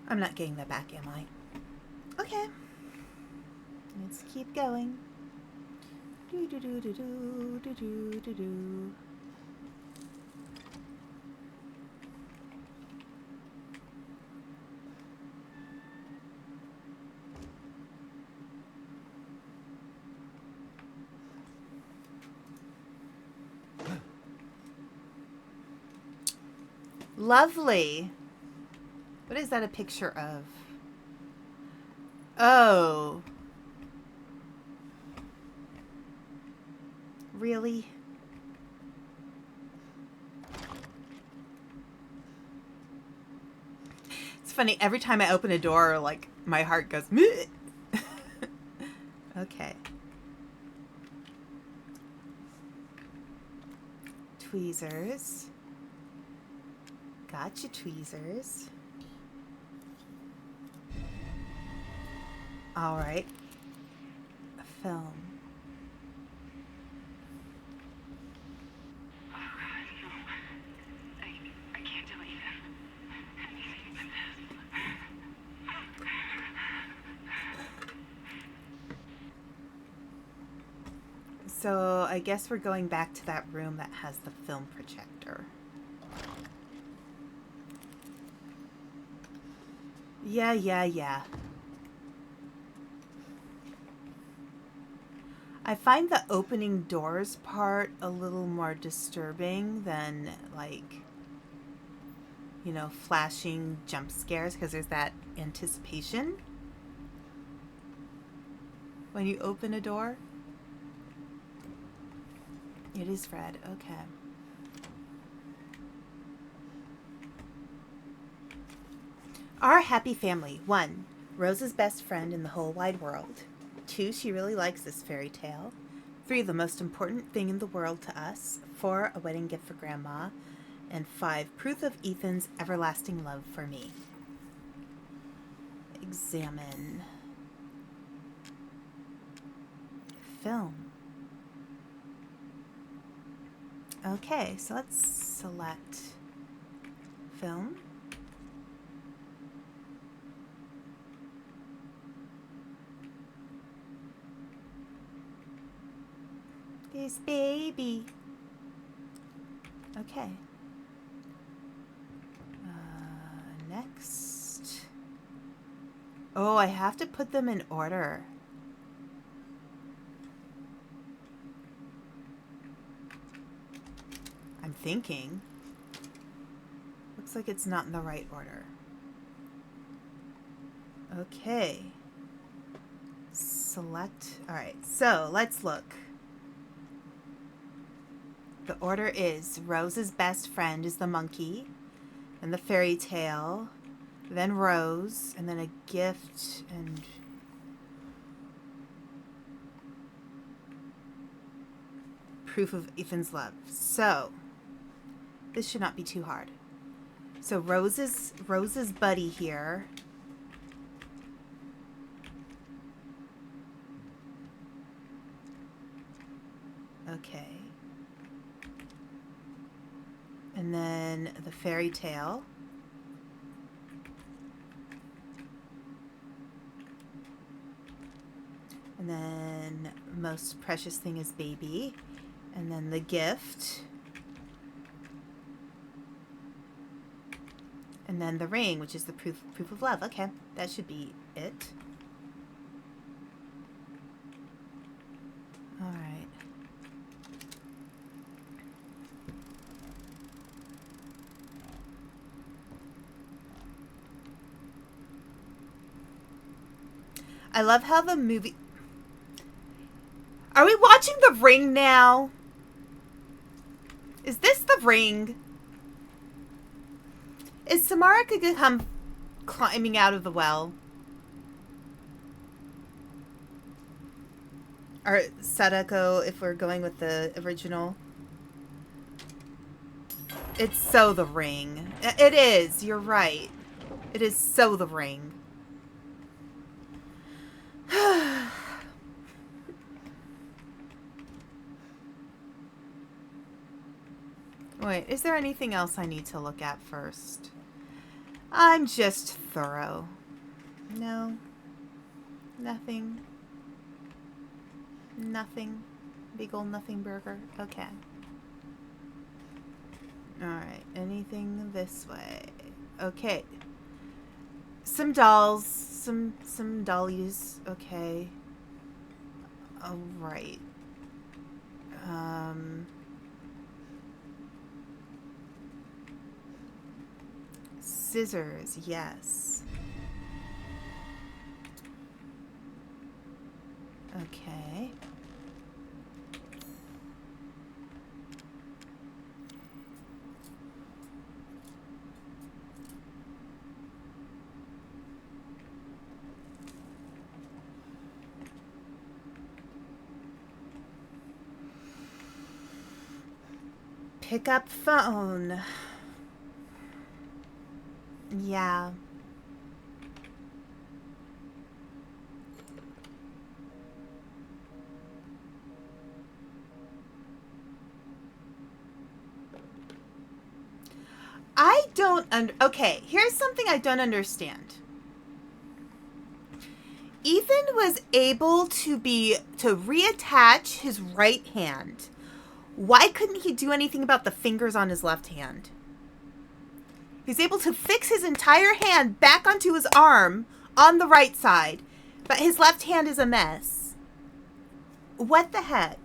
I'm not getting that back, am I? Okay. Let's keep going. Do do do do do do do do do. Lovely. What is that a picture of? Oh. Really? It's funny, every time I open a door, like, my heart goes, meh. Okay. Tweezers. Gotcha, tweezers. All right. Film. Oh God, no. I can't tell you anything but this. So I guess we're going back to that room that has the film projector. Yeah. I find the opening doors part a little more disturbing than, like, you know, flashing jump scares, because there's that anticipation when you open a door. It is red. Okay. Our happy family. 1. Rose's best friend in the whole wide world. 2. She really likes this fairy tale. 3. The most important thing in the world to us. 4. A wedding gift for Grandma. And 5. Proof of Ethan's everlasting love for me. Examine. Film. Okay, so let's select film. This baby. Okay. Next. Oh, I have to put them in order. I'm thinking. Looks like it's not in the right order. Okay. Select. All right, so let's look. The order is Rose's best friend is the monkey, and the fairy tale, then Rose, and then a gift, and proof of Ethan's love. So this should not be too hard. So Rose's buddy here. Okay. And then the fairy tale. And then most precious thing is baby. And then the gift. And then the ring, which is the proof of love. Okay, that should be it. All right. I love how the movie... Are we watching The Ring now? Is this The Ring? Is Samara gonna come climbing out of the well? Or Sadako, if we're going with the original? It's so The Ring. It is, you're right. It is so The Ring. Wait, is there anything else I need to look at first? I'm just thorough. No. Nothing. Nothing. Big ol' nothing burger. Okay. Alright, anything this way? Okay. Some dolls. Some dollies. Okay. Alright. Scissors, yes. Okay. Pick up phone. Yeah. I don't okay, here's something I don't understand. Ethan was able to reattach his right hand. Why couldn't he do anything about the fingers on his left hand? He's able to fix his entire hand back onto his arm on the right side, but his left hand is a mess. What the heck?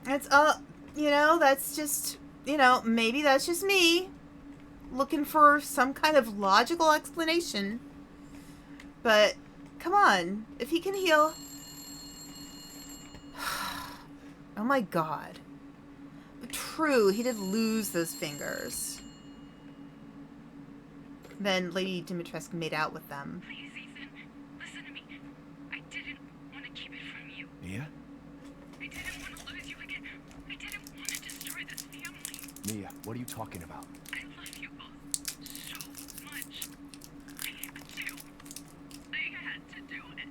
That's all, you know, that's just, you know, maybe that's just me looking for some kind of logical explanation. But, come on, if he can heal. Oh my god. True, he did lose those fingers. Then Lady Dimitrescu made out with them. Please, Ethan, listen to me. I didn't want to keep it from you. Mia? I didn't want to lose you again. I didn't want to destroy this family. Mia, what are you talking about? I love you both so much. I had to. I had to do it.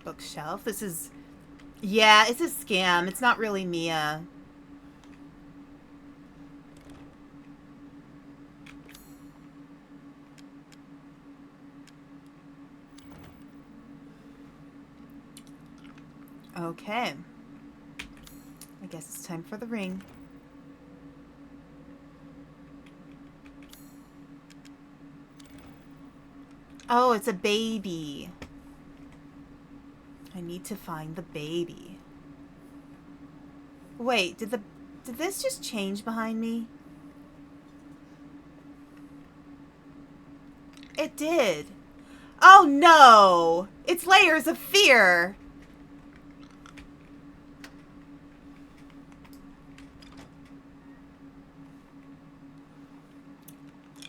Bookshelf. This is... Yeah, it's a scam. It's not really Mia. Okay. I guess it's time for the ring. Oh, it's a baby. I need to find the baby. Wait, did this just change behind me? It did. Oh no! It's layers of fear!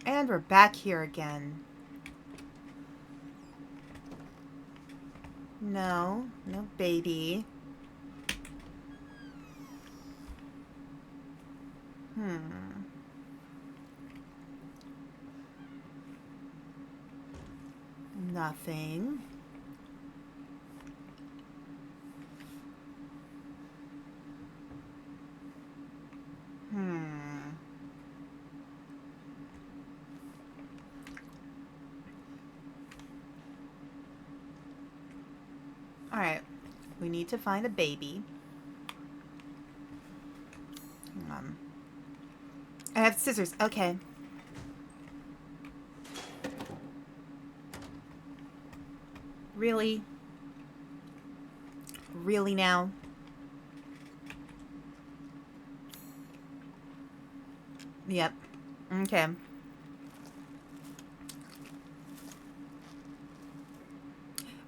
And we're back here again. No, no baby. Nothing. Alright. We need to find a baby. I have scissors. Okay. Really? Really now? Yep. Okay.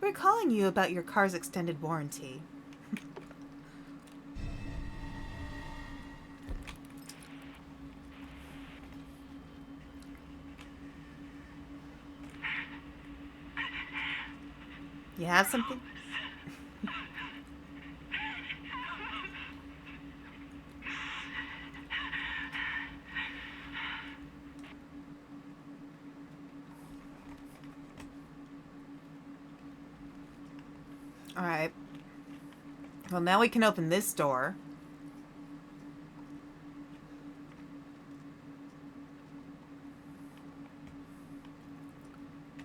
We're calling you about your car's extended warranty. You have something? Alright. Well, now we can open this door.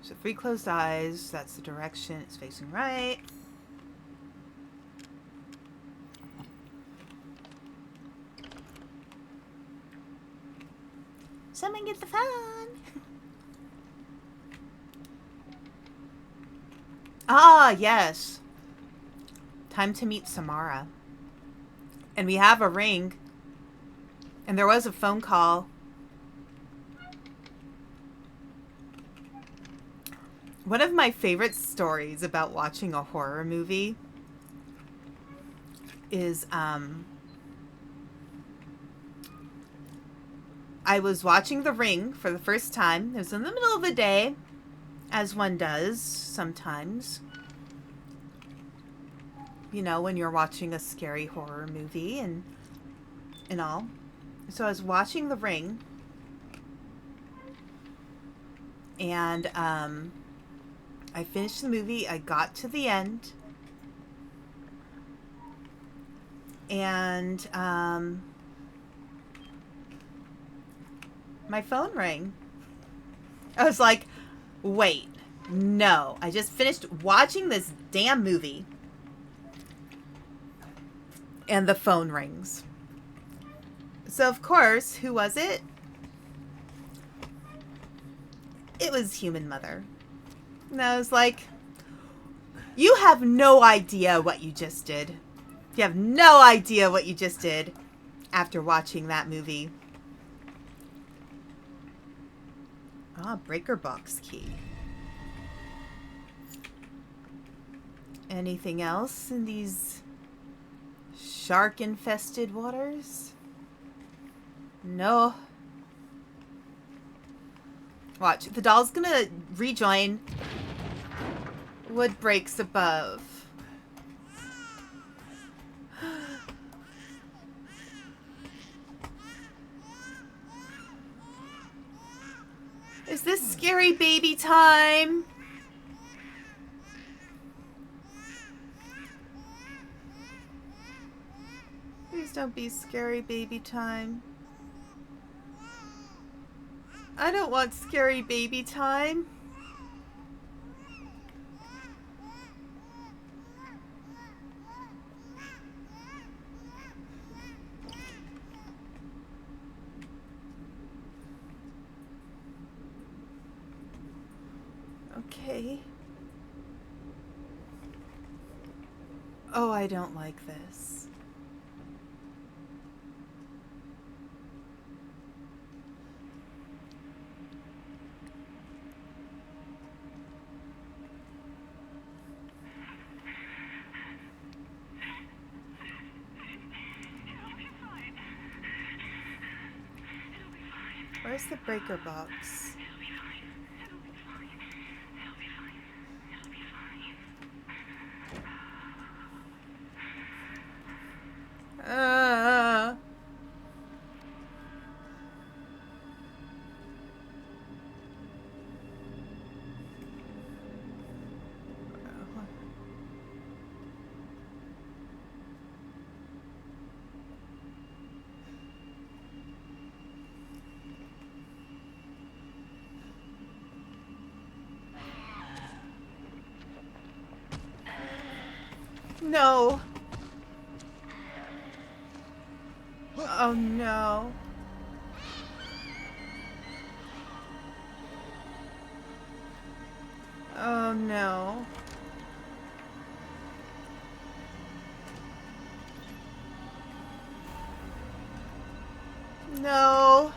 So 3 closed eyes. That's the direction. It's facing right. Someone get the phone. Ah, yes. Time to meet Samara. And we have a ring. And there was a phone call. One of my favorite stories about watching a horror movie is I was watching The Ring for the first time. It was in the middle of the day, as one does sometimes. You know, when you're watching a scary horror movie and all. So I was watching The Ring, and I finished the movie. I got to the end, and my phone rang. I was like, wait, no. I just finished watching this damn movie, and the phone rings. So, of course, who was it? It was Human Mother. And I was like, you have no idea what you just did. You have no idea what you just did after watching that movie. Ah, breaker box key. Anything else in these shark-infested waters? No. Watch, the doll's gonna rejoin wood breaks above. Is this scary baby time? Please don't be scary baby time. I don't want scary baby time. Okay. Oh, I don't like this. Where's the breaker box? No. Oh no. Oh no. No.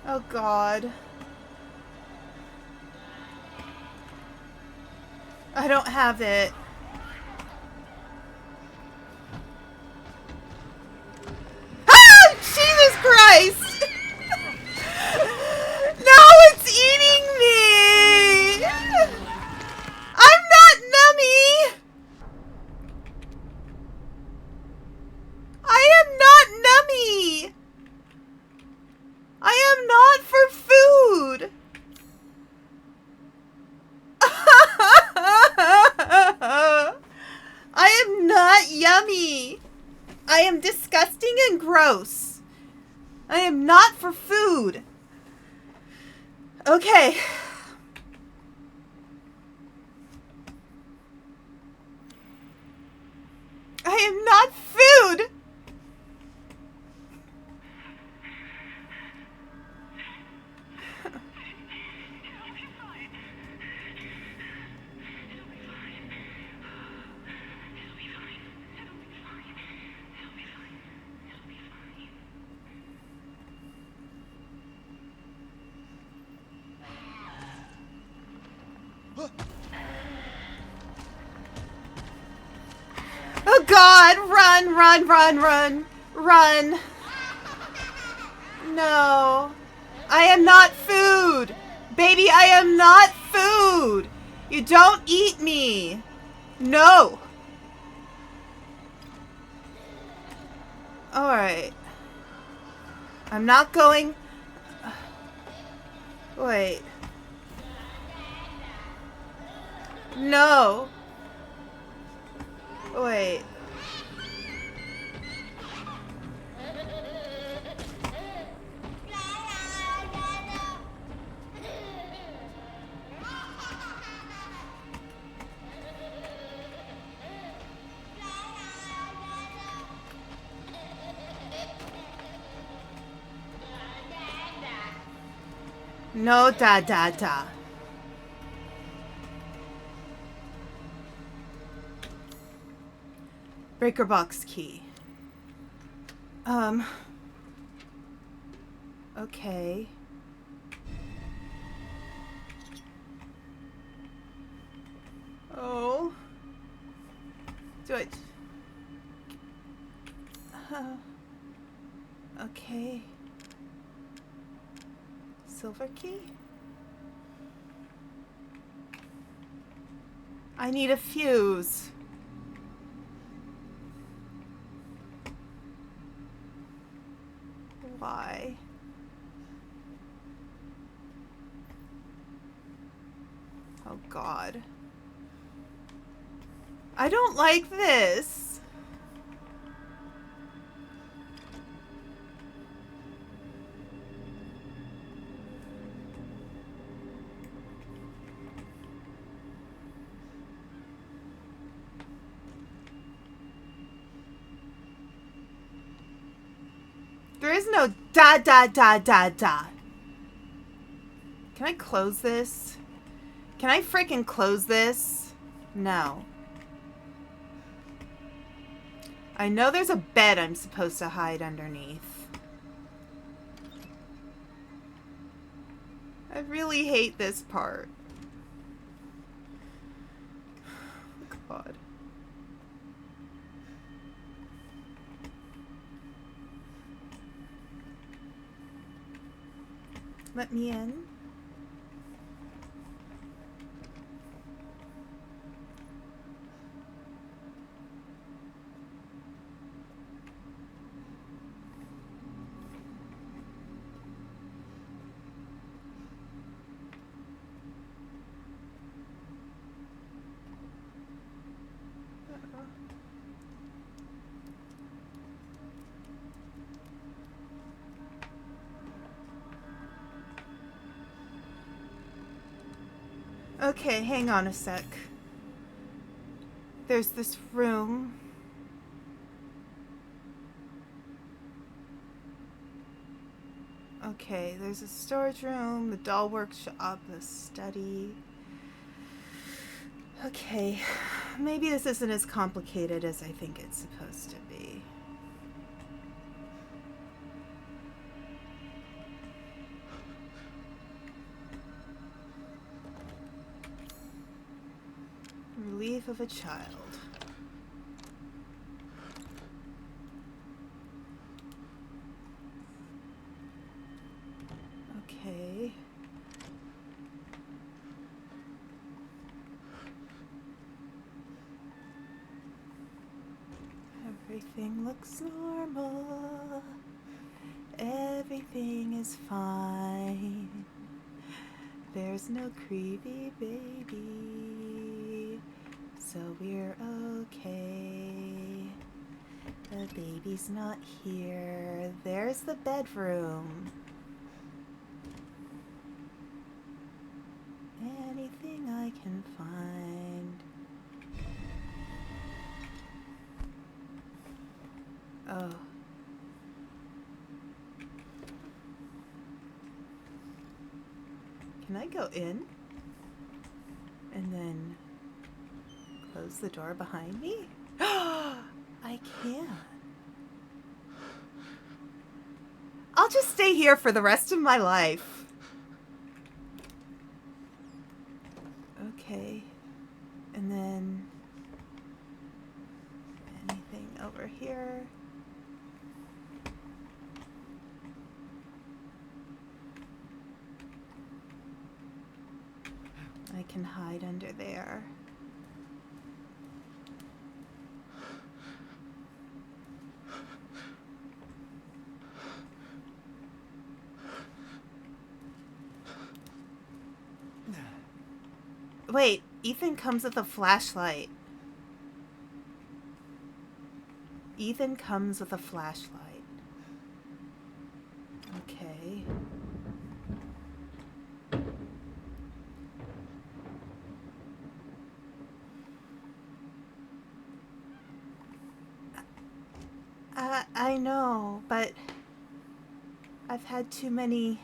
Oh God. I don't have it. Ah! Jesus Christ! No, it's eating me! I'm not nummy! I am not nummy! I am not for food! I am disgusting and gross. I am not for food. Okay. I am not food. Oh God, run, run, run, run, run. No. I am not food. Baby, I am not food. You don't eat me. No. Alright. I'm not going... Wait. No. Wait. No, da. Breaker box key. Okay. Oh. Do it. Okay. Silver key? I need a fuse. Why? Oh God. I don't like this. There is no da. Can I close this? Can I freaking close this? No. I know there's a bed I'm supposed to hide underneath. I really hate this part. God. Let me in. Okay, hang on a sec. There's this room. Okay, there's a storage room, the doll workshop, the study. Okay, maybe this isn't as complicated as I think it's supposed to be. Relief of a child. Okay. Everything looks normal. Everything is fine. There's no creepy baby. So we're okay. The baby's not here. There's the bedroom. Anything I can find. Oh. Can I go in? And then close the door behind me? I can. I'll just stay here for the rest of my life. Okay. And then anything over here? I can hide under there. Wait, Ethan comes with a flashlight. Ethan comes with a flashlight. Okay. I know, but I've had too many...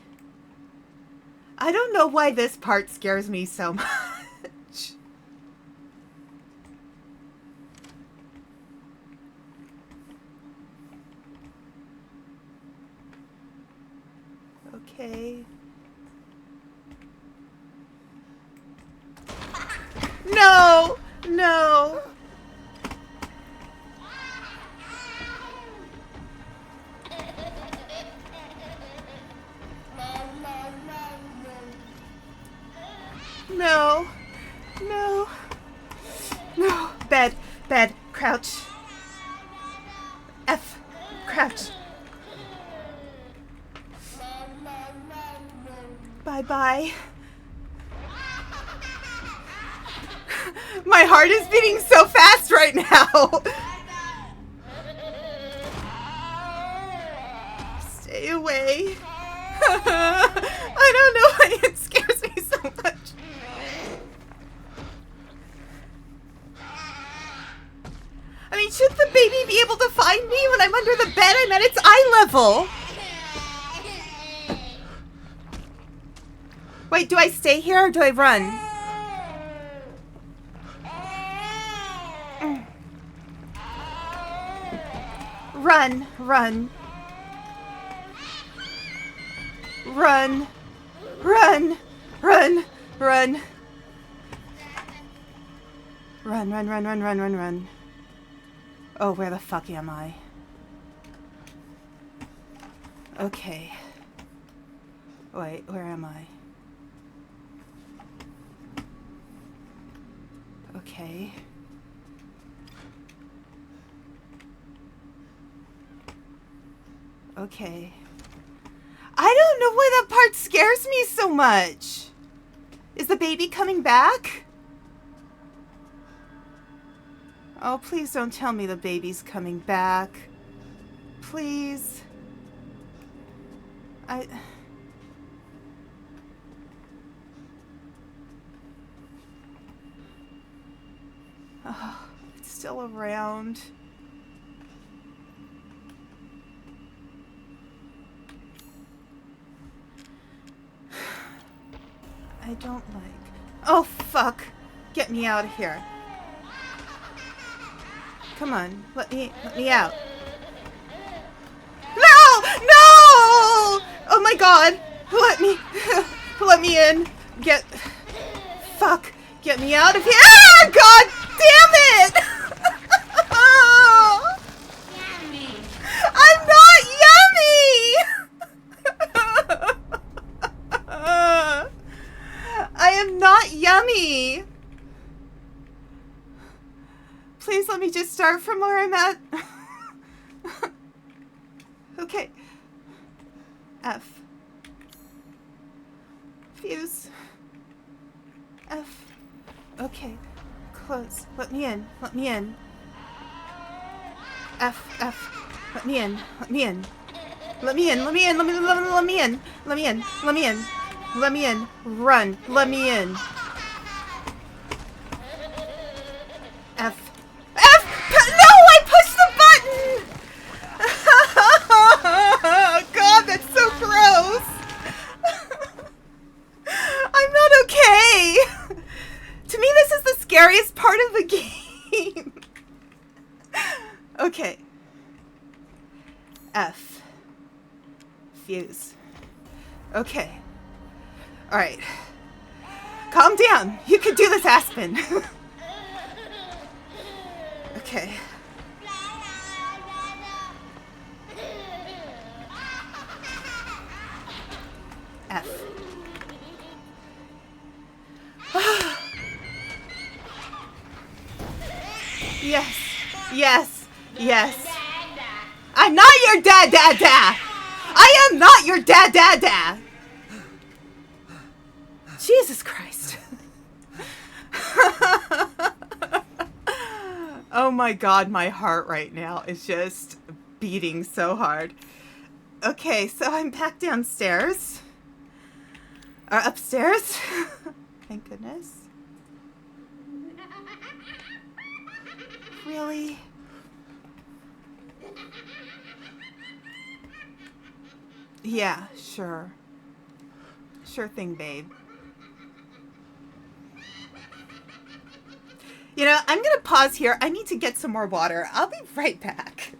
I don't know why this part scares me so much. Okay. No! No! No. No. No. Bed. Bed. Crouch. F. Crouch. Bye-bye. My heart is beating so fast right now. Stay away. I don't know why it scares me so much. I mean, should the baby be able to find me when I'm under the bed? I'm at its eye level. Wait, do I stay here or do I run? Run, run. Run, run, run, run. Run, run, run, run, run, run, run. Oh, where the fuck am I? Okay. Wait, where am I? Okay. Okay. I don't know why that part scares me so much. Is the baby coming back? Oh, please don't tell me the baby's coming back. Please. Oh, it's still around. I don't like... Oh, fuck. Get me out of here. Come on, let me out. No! No! Oh my god! Let me in. Fuck. Get me out of here. Ah! God damn it! Yummy. I'm not yummy! I am not yummy! Please let me just start from where I'm at. Okay. F. Fuse. F. Okay. Close. Let me in. Let me in. F. F. Let me in. Let me in. Let me in. Let me in. Let me in. Let me in. Let me in. Let me in. Let me in. Run. Let me in. F. F! No! I pushed the button! Oh, God, that's so gross. I'm not okay. To me, this is the scariest part of the game. Okay. F. Fuse. Okay. Alright. Calm down. You can do this, Aspen. Okay. F. Yes. Yes. Yes. I'm not your dad. I am not your dad. Jesus Christ. Oh my God, my heart right now is just beating so hard. Okay, so I'm back downstairs. Or upstairs. Thank goodness. Really? Yeah, sure. Sure thing, babe. You know, I'm going to pause here. I need to get some more water. I'll be right back.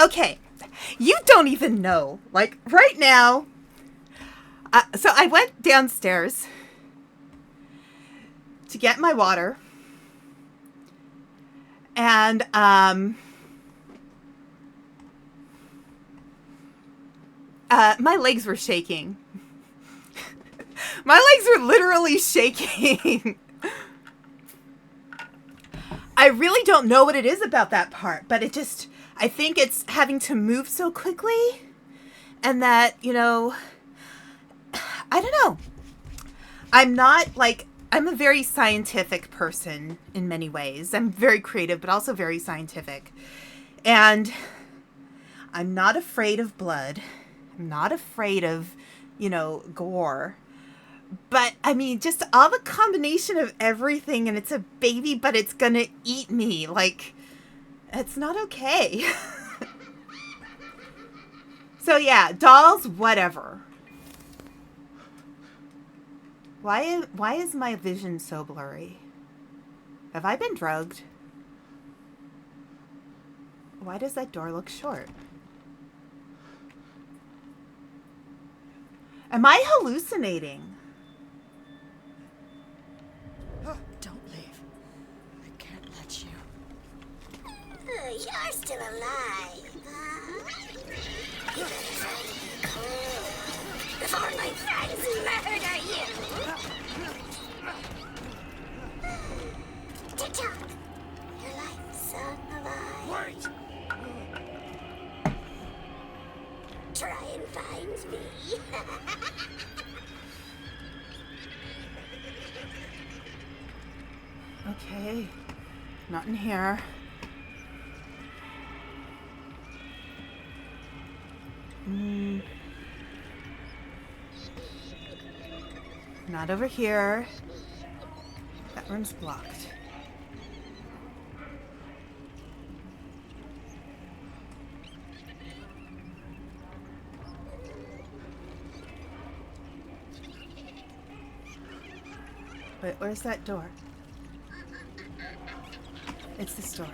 Okay, you don't even know. Like, right now, so I went downstairs to get my water. And, my legs were shaking. My legs were literally shaking. I really don't know what it is about that part, but it just... I think it's having to move so quickly, and that, you know, I don't know. I'm not, like, I'm a very scientific person in many ways. I'm very creative, but also very scientific. And I'm not afraid of blood. I'm not afraid of, you know, gore. But, I mean, just all the combination of everything, and it's a baby, but it's gonna eat me, like... It's not okay. So yeah, dolls, whatever. Why is my vision so blurry? Have I been drugged? Why does that door look short? Am I hallucinating? Don't leave. I can't let you. You're still alive, huh? You better try to be cool before my friends murder you. TikTok, your life song alive. Wait! try and find me. Okay. Not in here. Not over here. That room's blocked. Wait, where's that door? It's this door.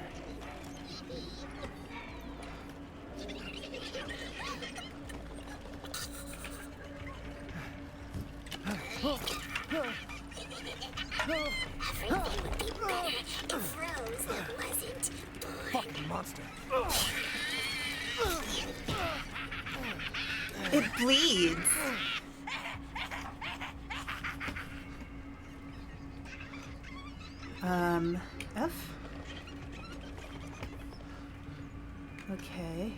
Everything would be better if Rose wasn't born. Fucking monster. It bleeds. F? Okay.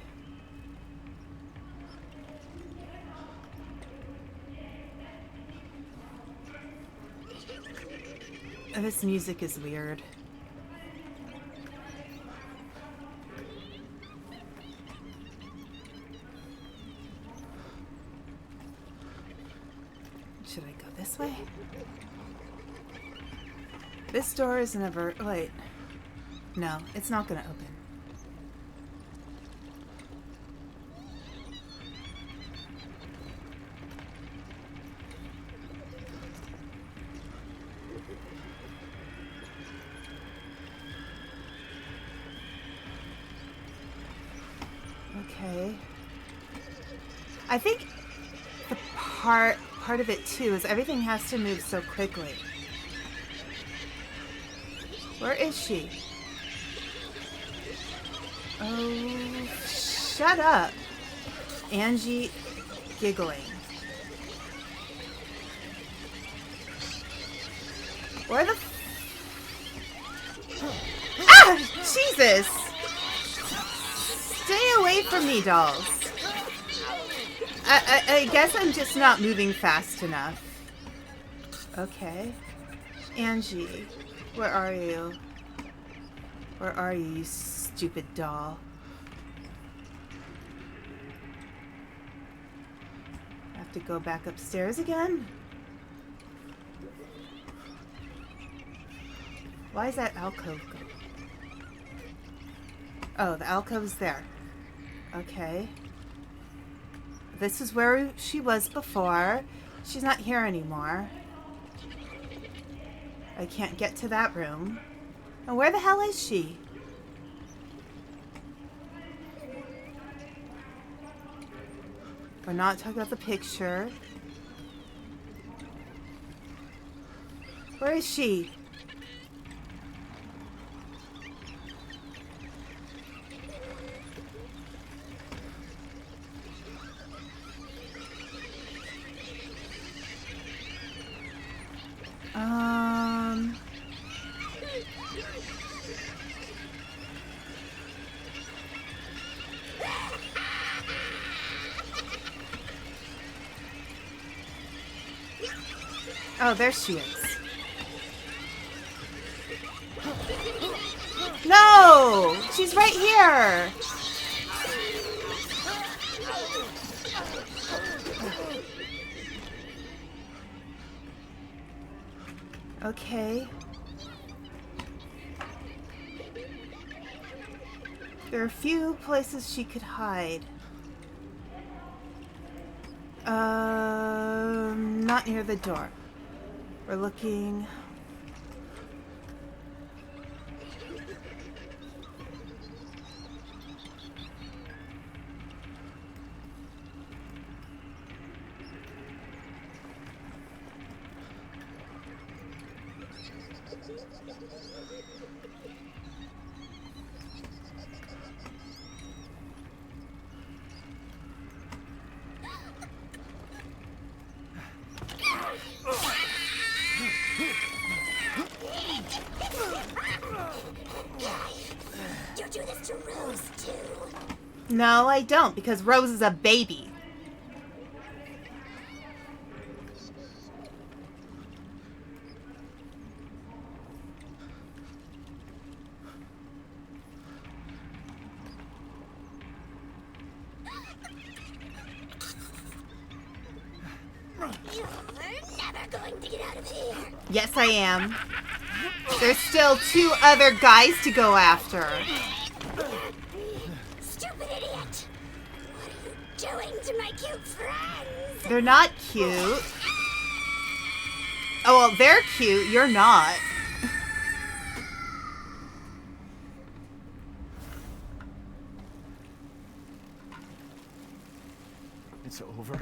This music is weird. Should I go this way? This door is never... Wait. No, it's not gonna open. Okay. I think the part of it too is everything has to move so quickly. Where is she? Oh, shut up. Angie giggling. Where the Ah! Jesus! Stay away from me, dolls. I guess I'm just not moving fast enough. Okay. Angie, where are you? Where are you, you stupid doll? I have to go back upstairs again? Why is that alcove going? Oh, the alcove's there. Okay. This is where she was before. She's not here anymore. I can't get to that room. And where the hell is she? We're not talking about the picture. Where is she? Oh, there she is. No! She's right here! Okay. There are a few places she could hide. Not near the door. We're looking... You do this to Rose too. No, I don't, because Rose is a baby. You're never going to get out of here. Yes, I am. There's still 2 other guys to go after. Stupid idiot. What are you doing to my cute friends? They're not cute. Oh, well, they're cute. You're not. It's over.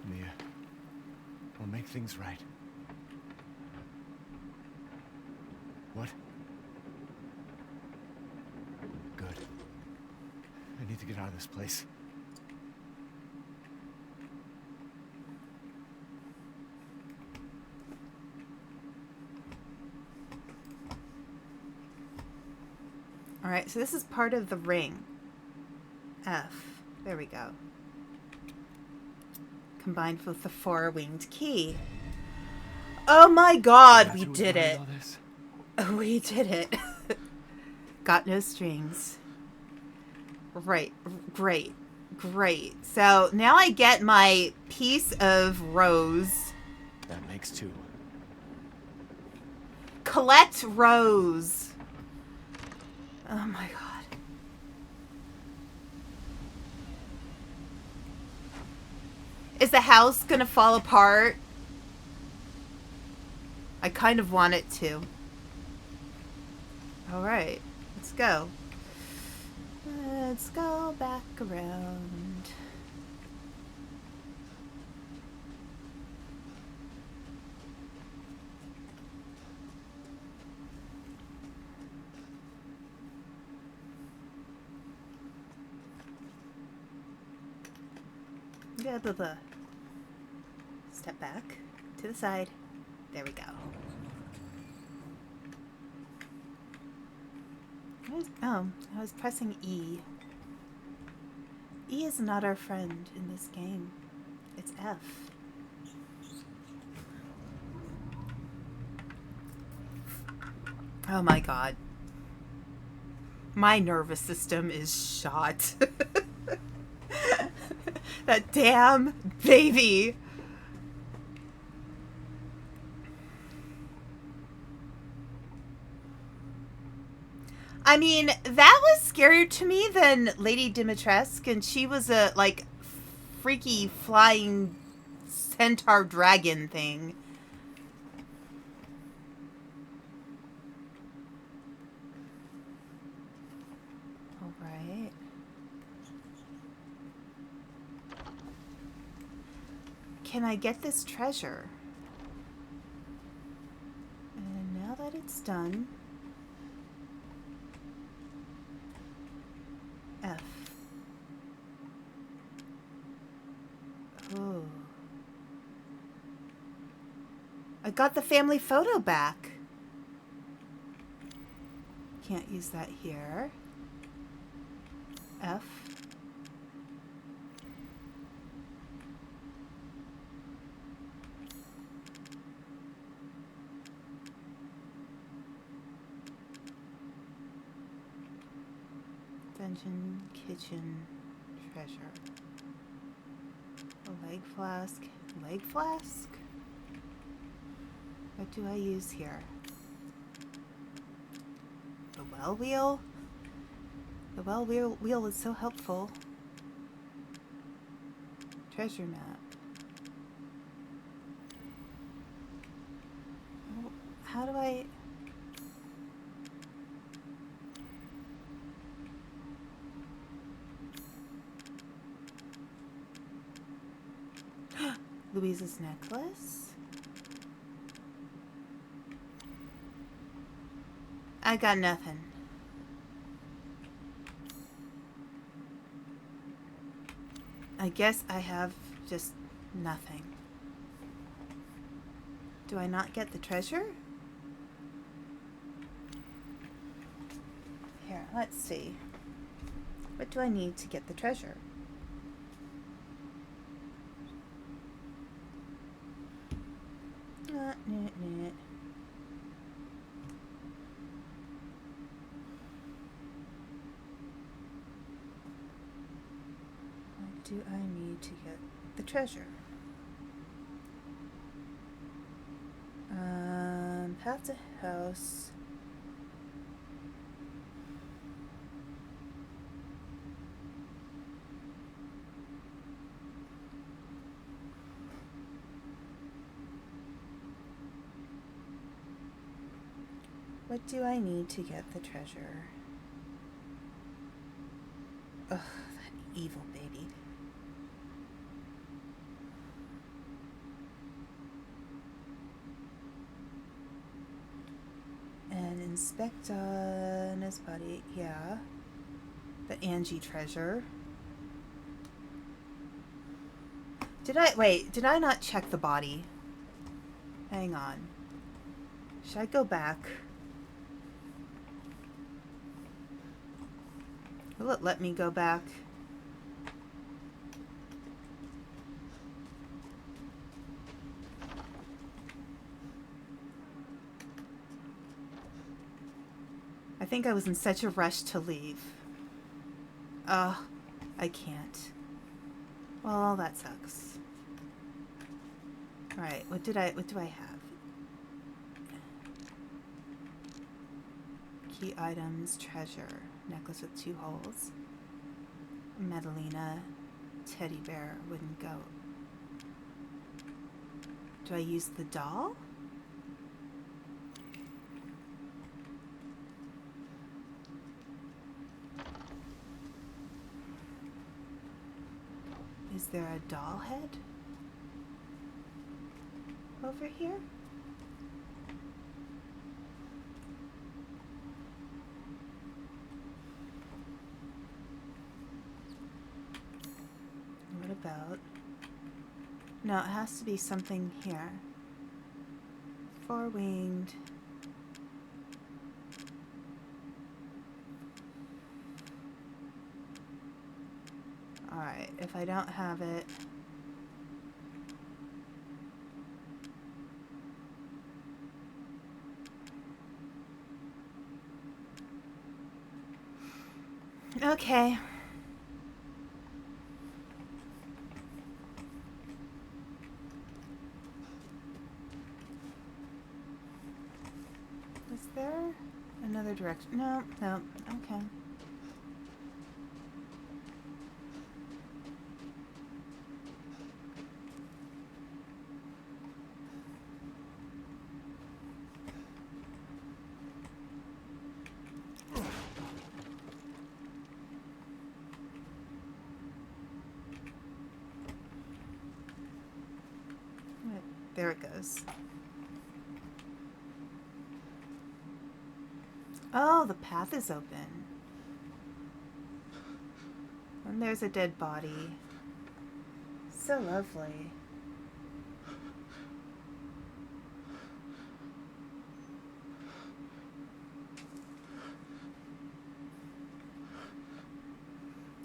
Mia, we'll make things right. What? Good. I need to get out of this place. All right, so this is part of the ring. F. There we go. Combined with the 4-winged key. Oh my god, That's we who was did behind it. all this? We did it. Got no strings. Right. Great. Great. So now I get my piece of rose. That makes 2. Collect rose. Oh my god. Is the house gonna fall apart? I kind of want it to. Alright, let's go. Let's go back around. Blah, blah, blah. Step back to the side. There we go. I was pressing E. E is not our friend in this game. It's F. Oh my god. My nervous system is shot. That damn baby. I mean, that was scarier to me than Lady Dimitrescu, and she was a, like, freaky flying centaur dragon thing. Alright. Can I get this treasure? And now that it's done... F. Oh. I got the family photo back. Can't use that here. F. Dungeon, kitchen, treasure. A leg flask. Leg flask? What do I use here? The well wheel? The well wheel is so helpful. Treasure map. How do I... Louise's necklace? I got nothing. I guess I have just nothing. Do I not get the treasure? Here, let's see. What do I need to get the treasure? do I need to get the treasure? Path to house. What do I need to get the treasure? Ugh, that evil baby. And inspect on his body, yeah. The Angie treasure. Did I not check the body? Hang on. Should I go back? Will it let me go back? I think I was in such a rush to leave. Ugh, I can't. Well, that sucks. Alright, what do I have? Key items, treasure, necklace with 2 holes, Medalina, teddy bear, wooden goat. Do I use the doll? Is there a doll head over here? What about... No, it has to be something here. 4-winged. Alright, if I don't have it... Okay. Is there another direction? No, no, okay. There it goes. Oh, the path is open. And there's a dead body. So lovely.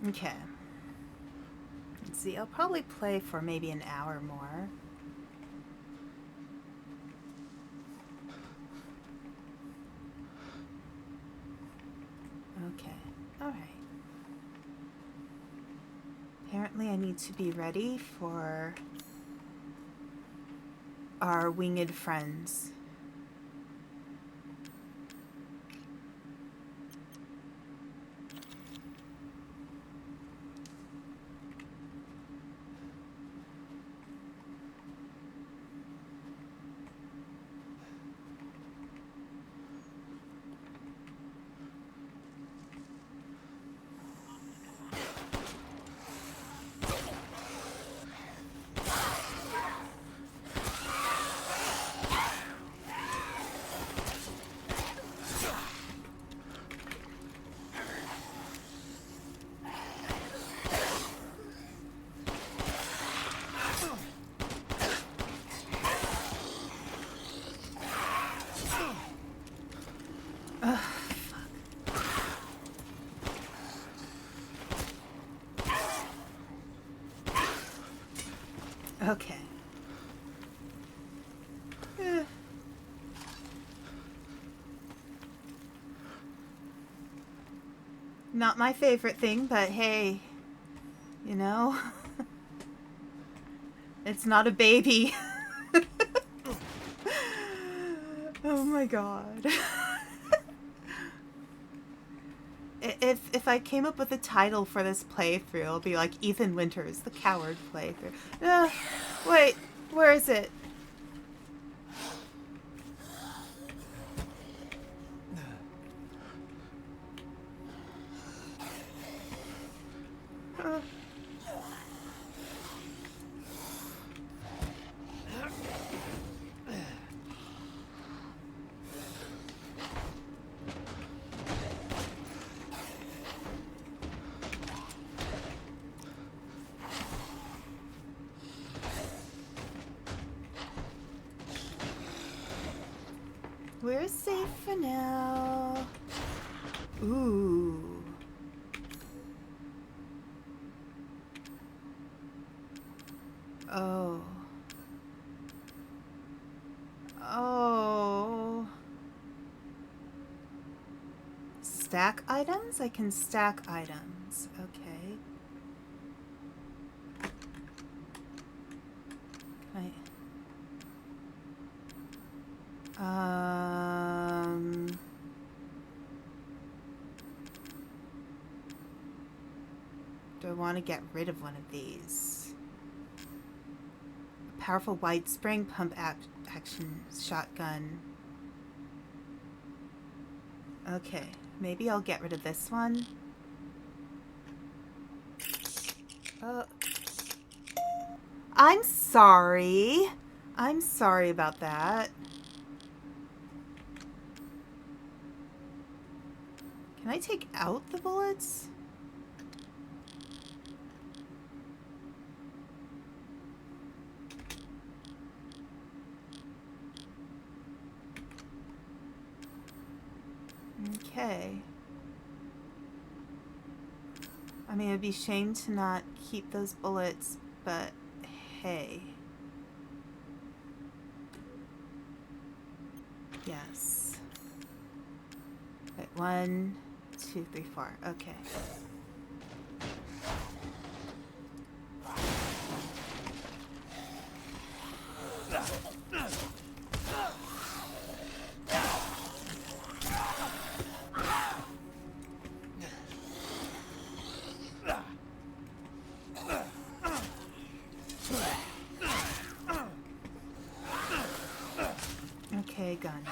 Okay. Let's see, I'll probably play for maybe an hour more. Okay, alright. Apparently I need to be ready for our winged friends. Okay. Not my favorite thing, but hey, you know. It's not a baby. Oh my god. If I came up with a title for this playthrough, it'll be like Ethan Winters, the Coward playthrough. Wait, where is it? We're safe for now. Ooh. Oh. Oh. Stack items? I can stack items. Okay. Can do I want to get rid of one of these? A powerful wide spring pump action shotgun. Okay, maybe I'll get rid of this one. I'm sorry. I'm sorry about that. Can I take out the bullets? Okay. I mean, it'd be a shame to not keep those bullets, but hey. Yes. Wait, 1, 2, 3, 4. Okay. Okay, gun.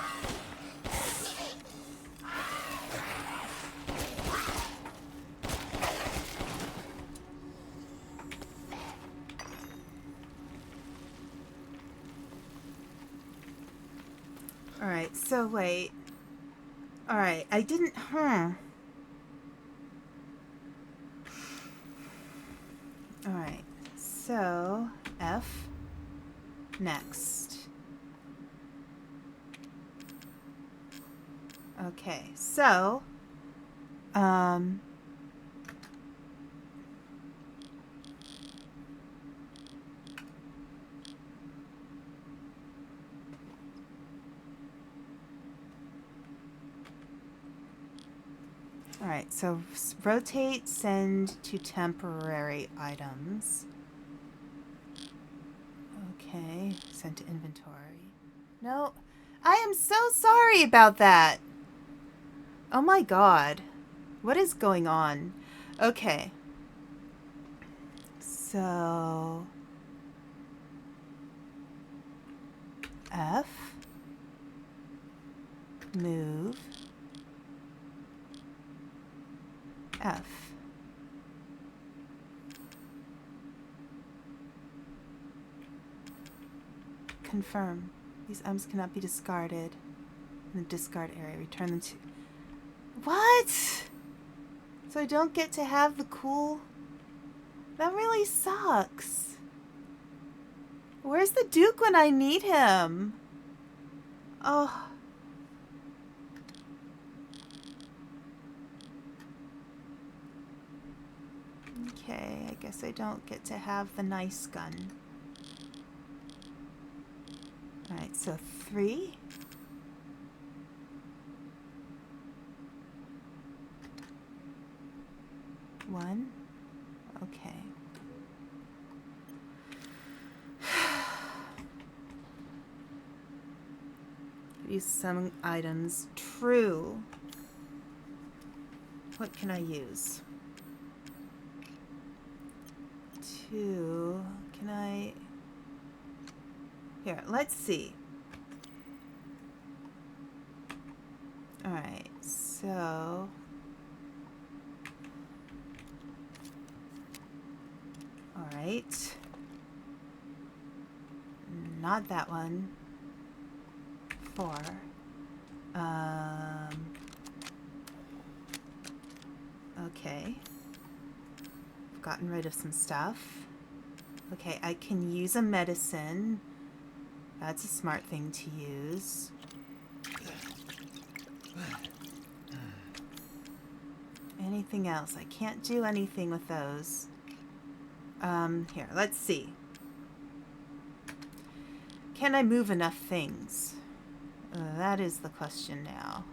Alright, so wait. Alright, I didn't... Alright, so... F. Next. Okay, so... Alright, so rotate, send to temporary items. Okay, send to inventory. No, I am so sorry about that. Oh my god. What is going on? Okay. So... F. Move. F. Confirm. These items cannot be discarded in the discard area. Return them to... What? So I don't get to have the cool... That really sucks. Where's the Duke when I need him? Oh... Okay, I guess I don't get to have the nice gun. Alright, so 3. One. Okay. use some items. True. What can I use? 2. Can I... Here, let's see. Alright, so... Alright. Not that one. 4. Okay. I've gotten rid of some stuff. Okay, I can use a medicine. That's a smart thing to use. Anything else? I can't do anything with those. Here, let's see. Can I move enough things? That is the question now.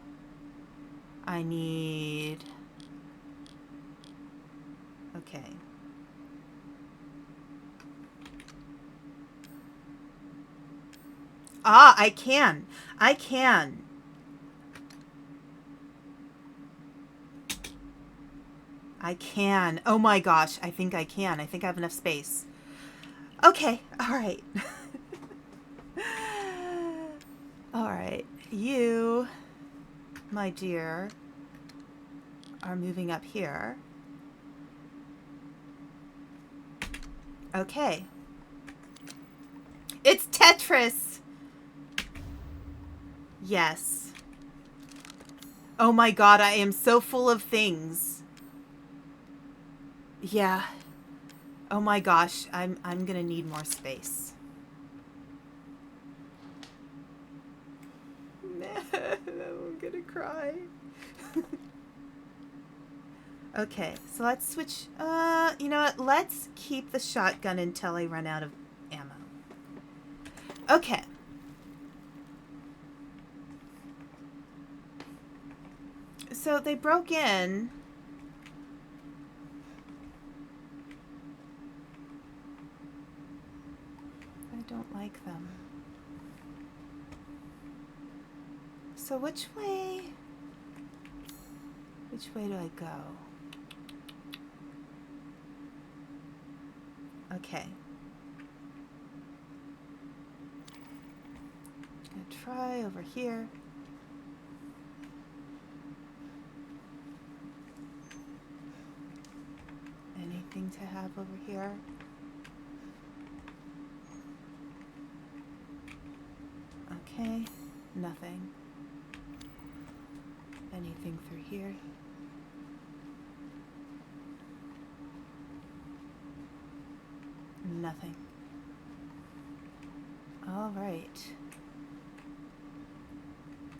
I need... Okay. Ah, I can. I can. I can. Oh my gosh, I think I can. I think I have enough space. Okay, all right. All right, you, my dear, are moving up here. Okay. It's Tetris! Yes. Oh my god, I am so full of things. Yeah. Oh my gosh, I'm gonna need more space. I'm gonna cry. Okay, so let's switch. You know what? Let's keep the shotgun until I run out of ammo. Okay. So they broke in. I don't like them. So which way do I go? Okay. I'm gonna try over here. Anything to have over here? Okay, nothing. Anything through here? Nothing. All right.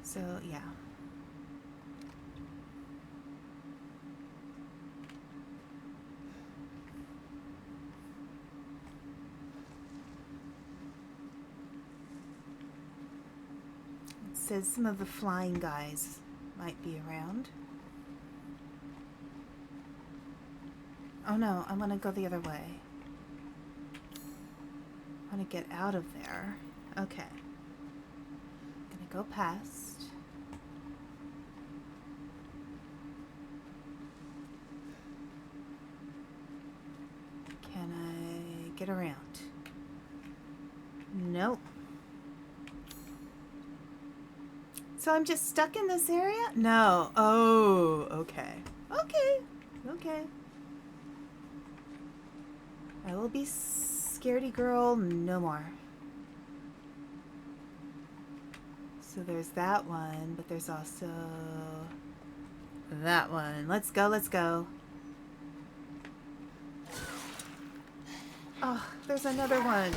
So, yeah. It says some of the flying guys might be around. Oh no, I want to go the other way. I want to get out of there. Okay. I'm gonna go past. Can I get around? Nope. So I'm just stuck in this area? No. Oh, okay. Okay. Okay. I will be scaredy girl no more. So there's that one, but there's also that one. Let's go, let's go. Oh, there's another one.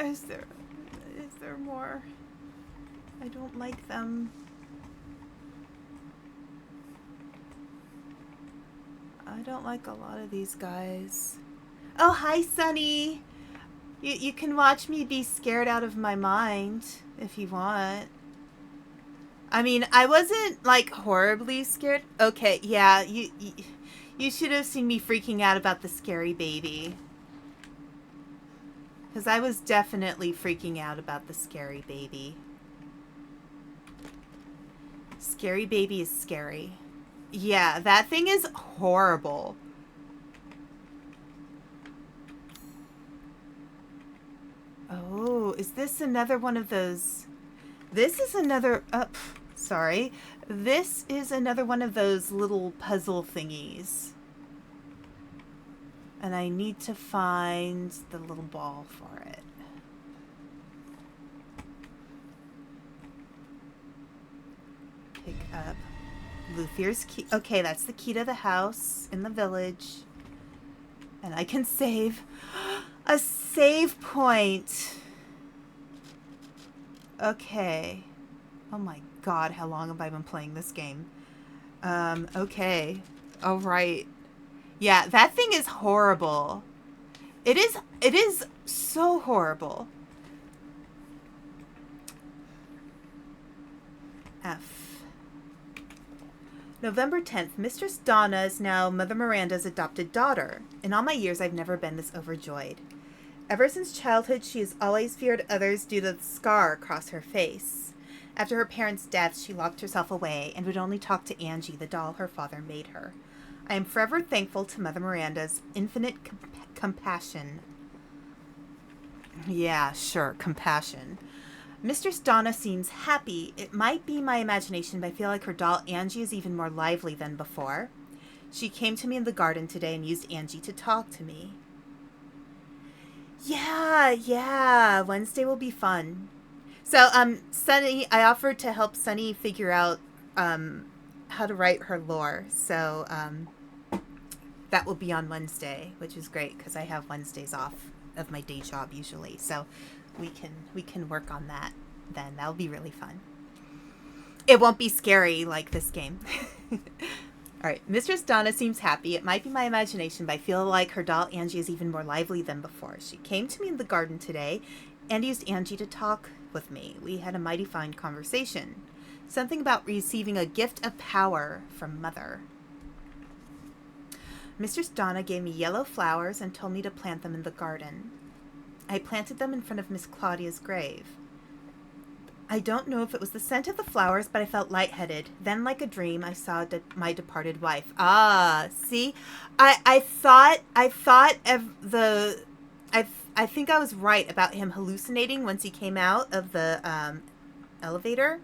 Is there more? I don't like them. I don't like a lot of these guys. Oh, hi, Sunny. You can watch me be scared out of my mind if you want. I mean, I wasn't like horribly scared. Okay, yeah, you should have seen me freaking out about the scary baby. Because I was definitely freaking out about the scary baby. Scary baby is scary. Yeah, that thing is horrible. Oh, is this another one of those? This is another... sorry. This is another one of those little puzzle thingies. And I need to find the little ball for it. Pick up Luthier's key. Okay, that's the key to the house in the village. And I can save. A save point. Okay. Oh my god, how long have I been playing this game? Okay. Alright. Yeah, that thing is horrible. It is so horrible. F. November 10th. Mistress Donna is now Mother Miranda's adopted daughter. In all my years, I've never been this overjoyed. Ever since childhood, she has always feared others due to the scar across her face. After her parents' deaths, she locked herself away and would only talk to Angie, the doll her father made her. I am forever thankful to Mother Miranda's infinite compassion. Yeah, sure, compassion. Mistress Donna seems happy. It might be my imagination, but I feel like her doll Angie is even more lively than before. She came to me in the garden today and used Angie to talk to me. Yeah, Wednesday will be fun. So, Sunny, I offered to help Sunny figure out, how to write her lore. So, that will be on Wednesday, which is great because I have Wednesdays off of my day job usually. So, we can work on that then. That'll be really fun. It won't be scary like this game. All right, Mistress Donna seems happy. It might be my imagination, but I feel like her doll Angie is even more lively than before. She came to me in the garden today and used Angie to talk with me. We had a mighty fine conversation. Something about receiving a gift of power from Mother. Mistress Donna gave me yellow flowers and told me to plant them in the garden. I planted them in front of Miss Claudia's grave. I don't know if it was the scent of the flowers, but I felt lightheaded. Then, like a dream, I saw my departed wife. Ah, see, I think I was right about him hallucinating once he came out of the elevator.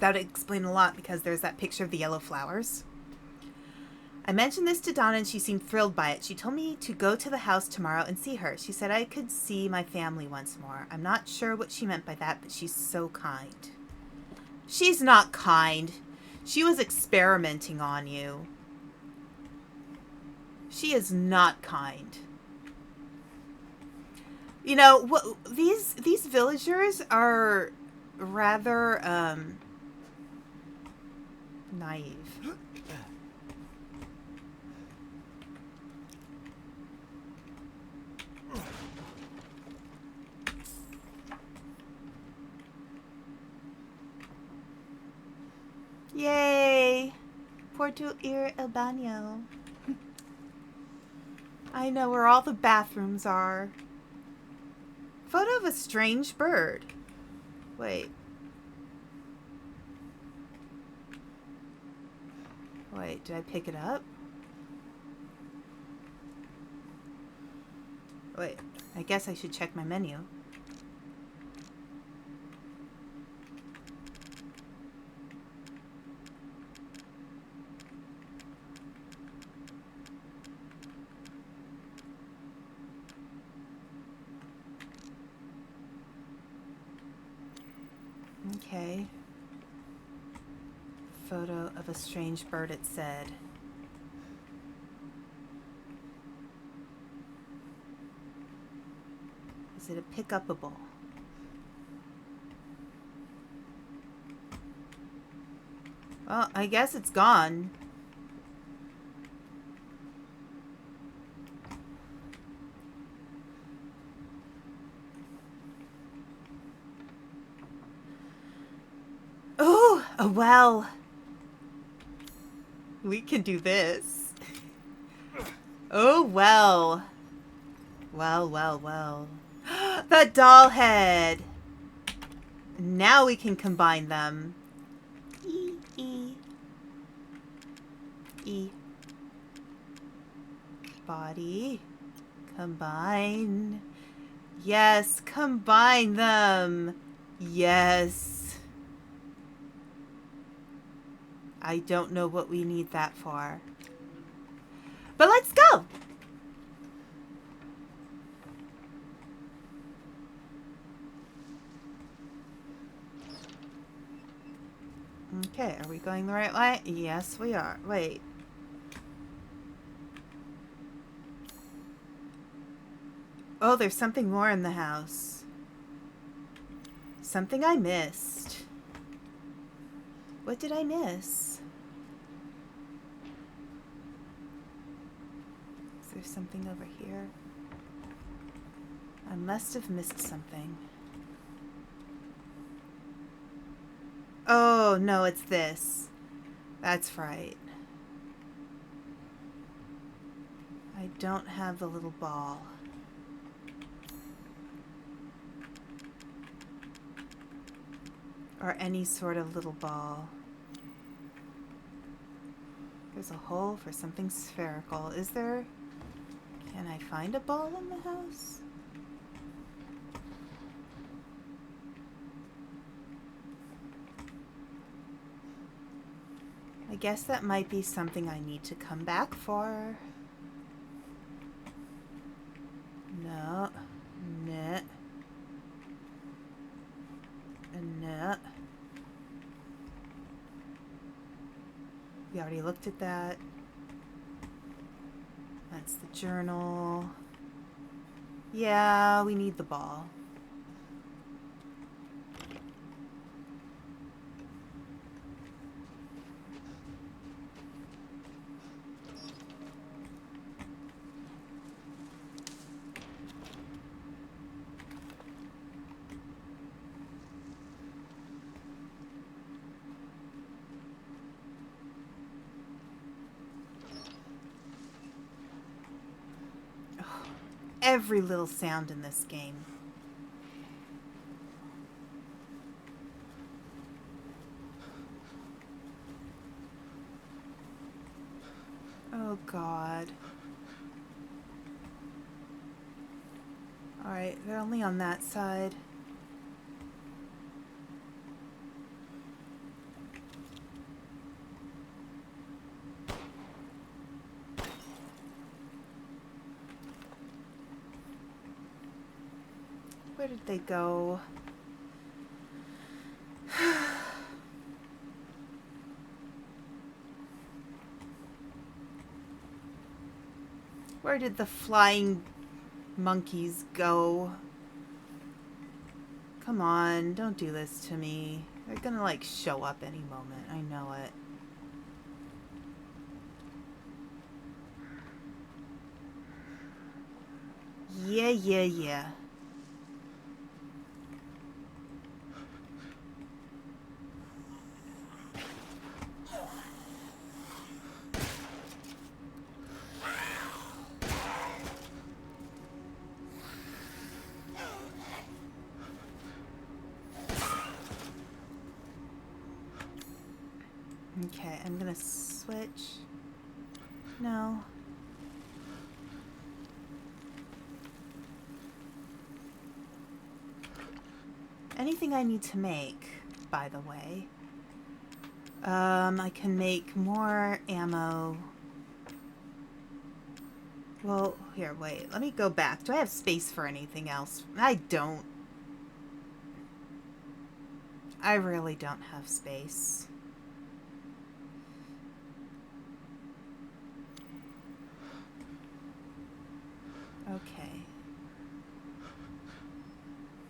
That would explain a lot because there's that picture of the yellow flowers. I mentioned this to Donna and she seemed thrilled by it. She told me to go to the house tomorrow and see her. She said I could see my family once more. I'm not sure what she meant by that, but she's so kind. She's not kind. She was experimenting on you. She is not kind. You know, these villagers are rather naive. Yay! Porto El Baño. I know where all the bathrooms are. Photo of a strange bird. Wait. Wait, did I pick it up? Wait, I guess I should check my menu. Okay. Photo of a strange bird, it said. Is it a pick-upable? Well, I guess it's gone. A well. We can do this. Oh, well. Well, well, well. The doll head. Now we can combine them. E, E. E. Body. Combine. Yes, combine them. Yes. I don't know what we need that for. But let's go. Okay, are we going the right way? Yes, we are. Wait. Oh, there's something more in the house. Something I missed. What did I miss? Is there something over here? I must have missed something. Oh, no, it's this. That's right. I don't have the little ball. Or any sort of little ball. There's a hole for something spherical. Is there? Can I find a ball in the house? I guess that might be something I need to come back for. No. Nah. Nah. We already looked at that. That's the journal. Yeah, we need the ball. Every little sound in this game. Oh, God. Alright, they're only on that side. Where did they go? Where did the flying monkeys go? Come on, don't do this to me. They're gonna like show up any moment. I know it. Yeah. Okay, I'm gonna switch. No. Anything I need to make, by the way. I can make more ammo. Well, here, wait. Let me go back. Do I have space for anything else? I don't. I really don't have space. Okay.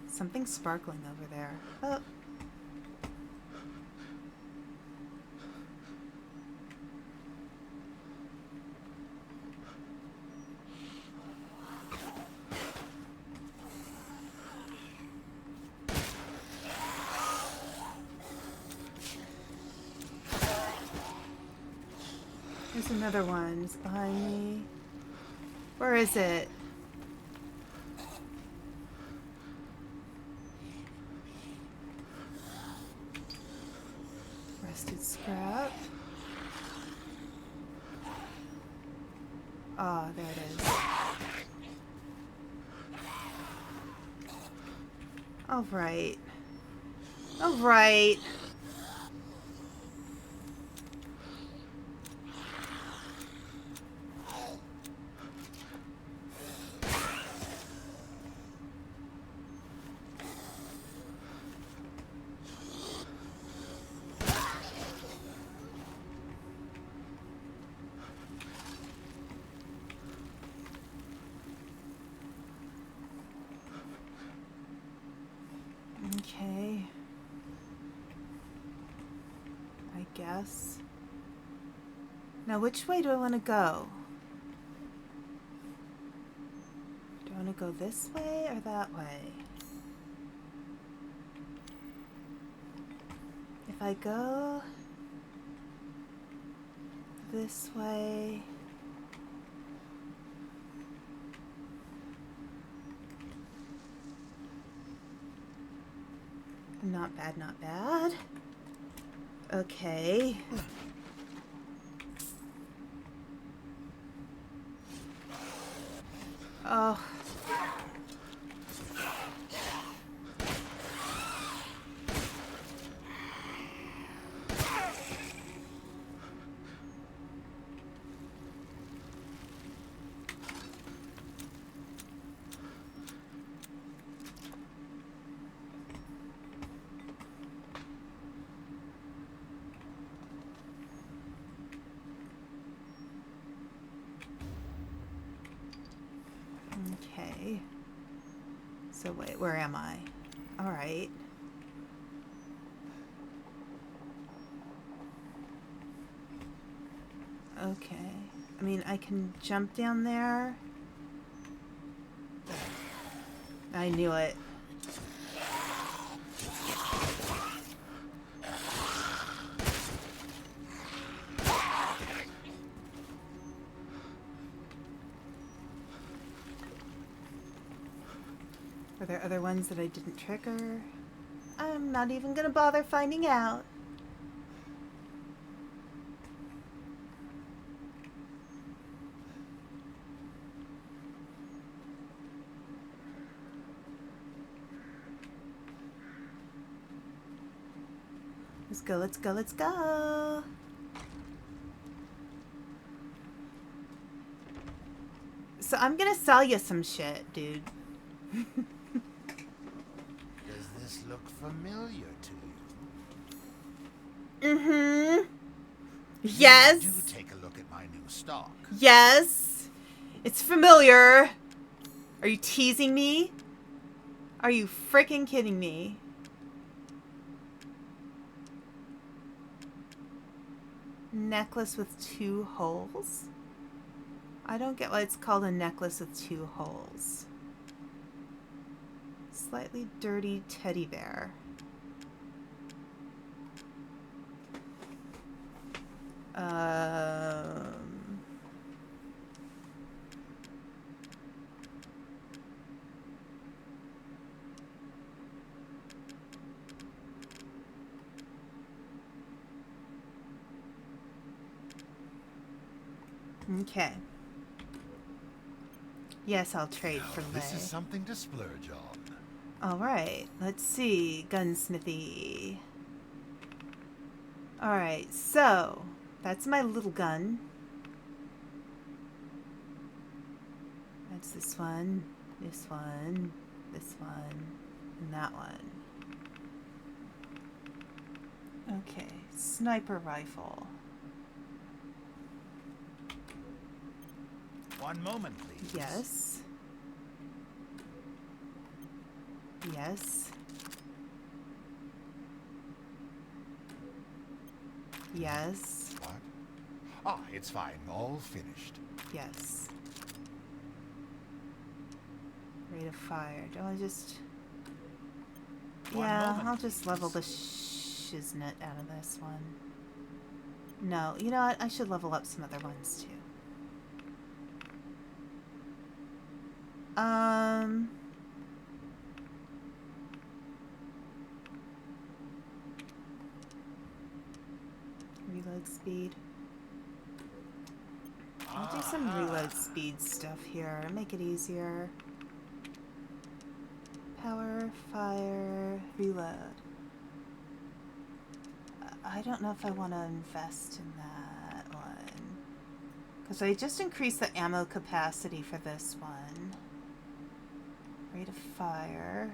Something's sparkling over there. Oh. There's another one. It's behind me. Where is it? Rusted scrap. Oh, there it is. All right. All right. Okay. I guess. Now, which way do I want to go? Do I want to go this way or that way? If I go this way... Not bad, not bad. Okay. Oh. Okay. So wait, where am I? All right. Okay. I mean, I can jump down there. I knew it. Are there other ones that I didn't trigger? I'm not even gonna bother finding out. Let's go, let's go, let's go. So I'm gonna sell you some shit, dude. Does this look familiar to you? Mm-hmm. Yes. Do take a look at my new stock. Yes. It's familiar. Are you teasing me? Are you freaking kidding me? Necklace with 2 holes? I don't get why it's called a necklace with 2 holes. Slightly dirty teddy bear. Okay. Yes, I'll trade for Lay. This is something to splurge on. Alright, let's see. Gunsmithy. Alright, so that's my little gun. That's this one, this one, this one, and that one. Okay, sniper rifle. One moment, please. Yes. Yes. Yes. What? Ah, it's fine. All finished. Yes. Rate of fire. Don't I just... One Yeah, moment, I'll just level the please. shiznit out of this one. No, you know what? I should level up some other ones too. Reload speed. I'll do some reload speed stuff here. Make it easier. Power, fire, reload. I don't know if I want to invest in that one. Because I just increased the ammo capacity for this one. Rate of fire.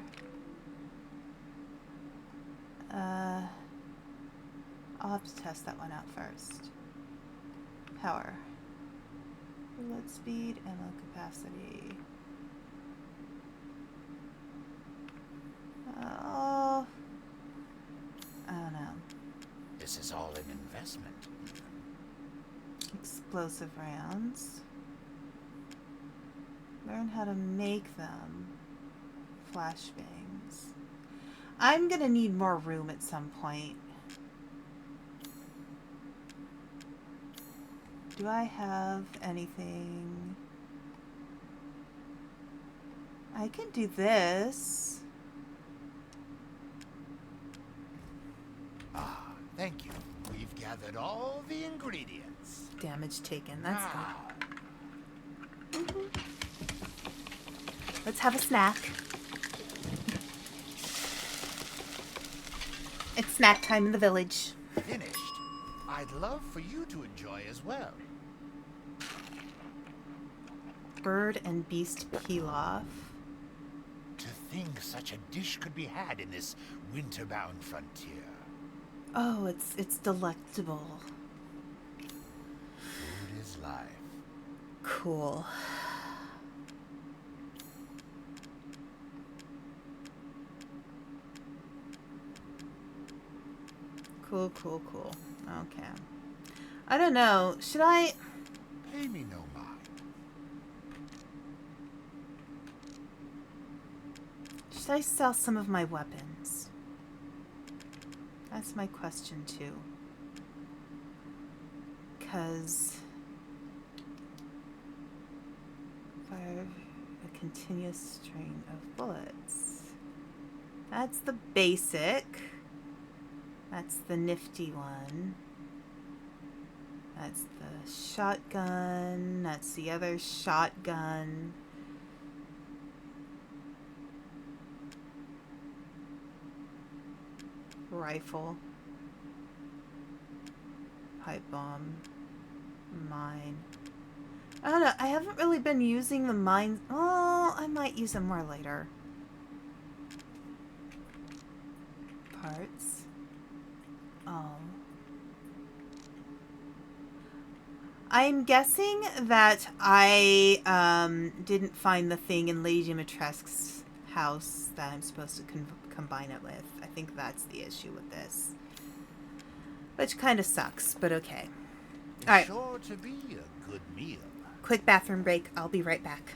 I'll have to test that one out first. Power. Reload speed, ammo capacity. Oh. I don't know. This is all an investment. Explosive rounds. Learn how to make them. Flashbangs. I'm gonna need more room at some point. Do I have anything? I can do this. Ah, thank you. We've gathered all the ingredients. Damage taken. That's good. Let's have a snack. It's snack time in the village. Finished. I'd love for you to enjoy as well. Bird and beast pilaf. To think such a dish could be had in this winter-bound frontier. Oh, it's delectable. Food is life. Cool. Cool. Okay. I don't know. Should I... Pay me no mind. Should I sell some of my weapons? That's my question, too. Because... Fire a continuous string of bullets. That's the basic. That's the nifty one. That's the shotgun. That's the other shotgun. Rifle. Pipe bomb. Mine. I don't know. I haven't really been using the mines. Oh, I might use them more later. Parts. Oh. I'm guessing that I didn't find the thing in Lady Matresque's house that I'm supposed to combine it with. I think that's the issue with this. Which kind of sucks, but okay. It's All right. sure to be a good meal. Quick bathroom break. I'll be right back.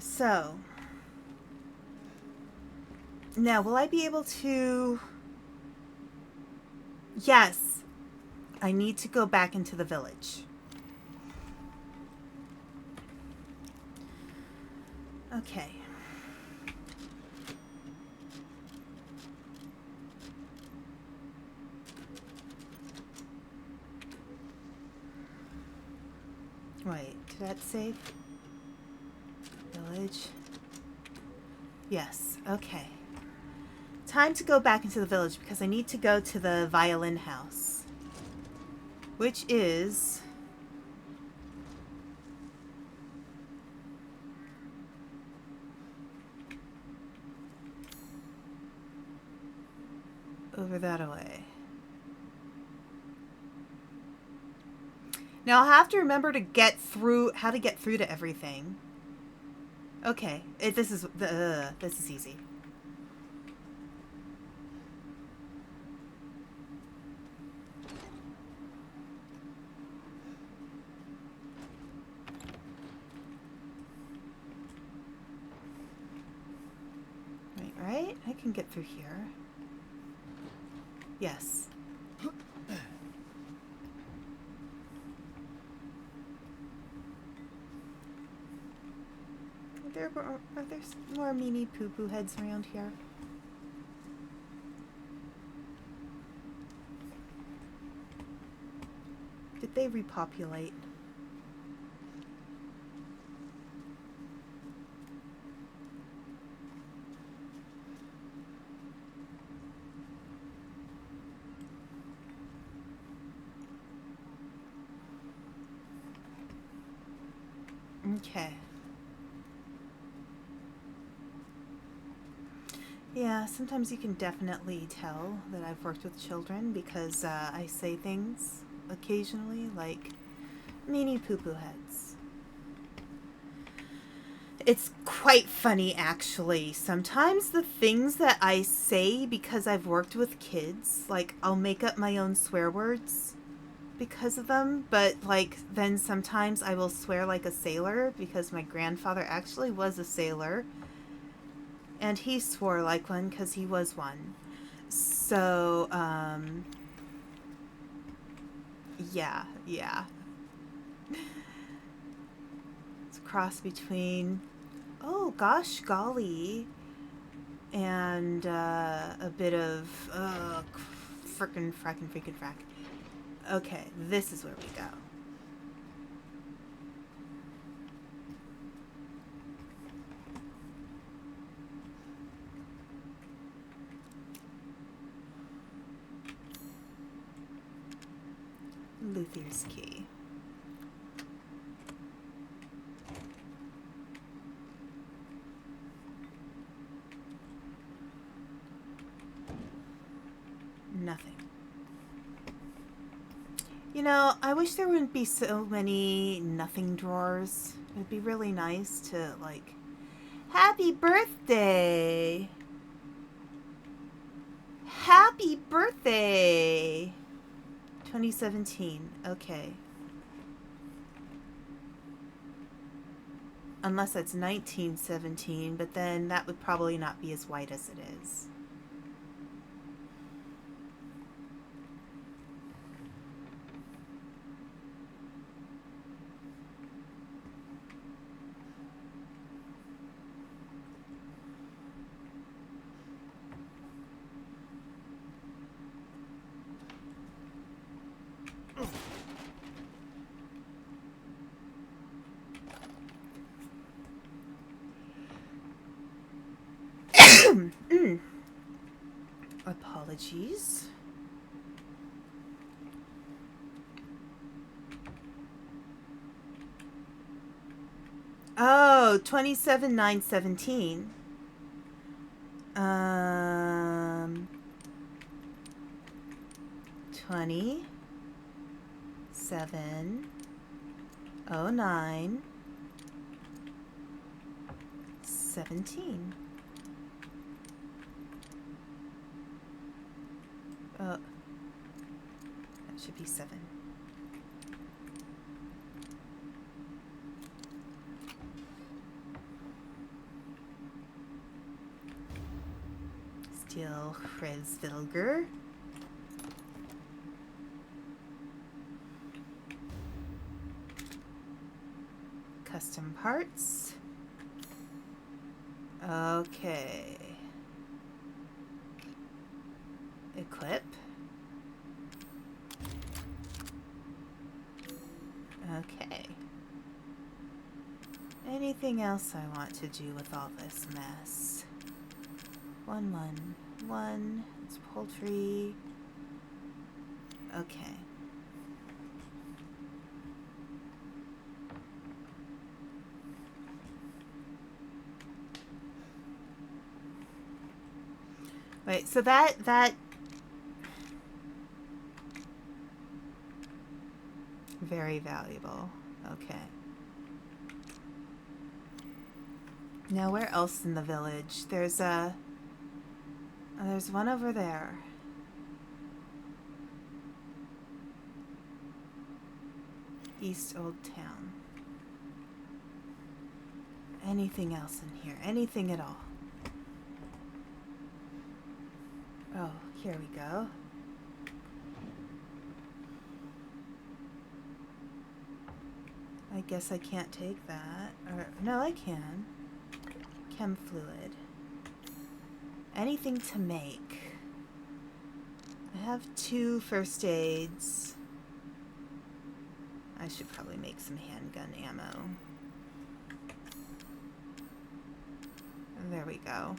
So, now will I be able to... Yes, I need to go back into the village. Okay. Wait, did that save? Village. Yes, okay. Time to go back into the village because I need to go to the violin house. Which is... over that away. Now I'll have to remember to get through, how to get through to everything. Okay, this is easy. Right? I can get through here. Yes. Are there more meanie poo-poo heads around here? Did they repopulate? Okay. Yeah, sometimes you can definitely tell that I've worked with children because I say things occasionally like meanie poo-poo heads. It's quite funny, actually. Sometimes the things that I say because I've worked with kids, like I'll make up my own swear words because of them, but like then sometimes I will swear like a sailor because my grandfather actually was a sailor. And he swore like one because he was one. So, yeah. It's a cross between, oh gosh golly, and a bit of, frickin' frack. Okay, this is where we go. Luther's key. Nothing. You know, I wish there wouldn't be so many nothing drawers. It'd be really nice to, like, happy birthday! Happy birthday! 2017. Okay. Unless that's 1917, but then that would probably not be as white as it is. Apologies. Oh, 27,917. 2709 17. That should be 7. Steel Hrizvilger. Custom parts. Okay. Equip. Okay. Anything else I want to do with all this mess? 111. It's poultry. Okay. Wait, so that very valuable. Okay. Now where else in the village? There's one over there. East Old Town. Anything else in here? Anything at all? Oh, here we go. I guess I can't take that. Or, no, I can. Chem fluid. Anything to make. I have 2 first aids. I should probably make some handgun ammo. There we go.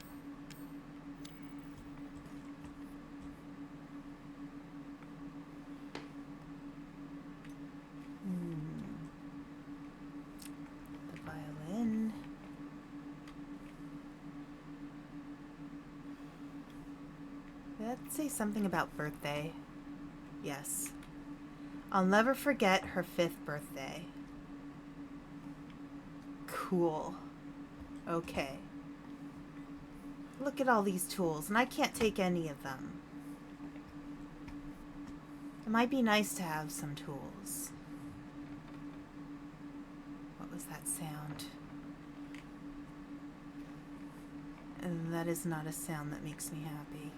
The violin. Did that say something about birthday? Yes. I'll never forget her 5th birthday. Cool. Okay. Look at all these tools, and I can't take any of them. It might be nice to have some tools. What was that sound? And that is not a sound that makes me happy.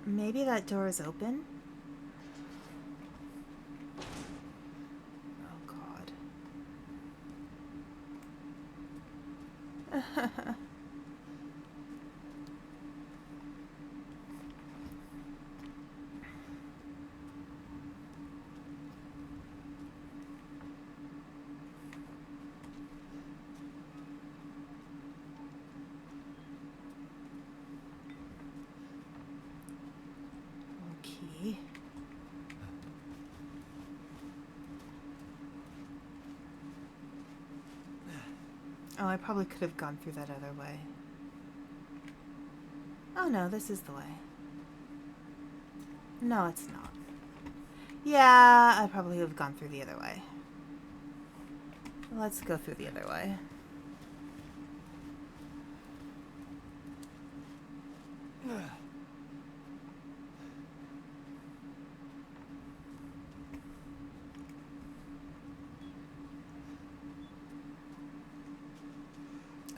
Maybe that door is open? Oh, God. Okay. Oh, I probably could have gone through that other way. Oh no, this is the way. No, it's not. Yeah, I probably would have gone through the other way. Let's go through the other way.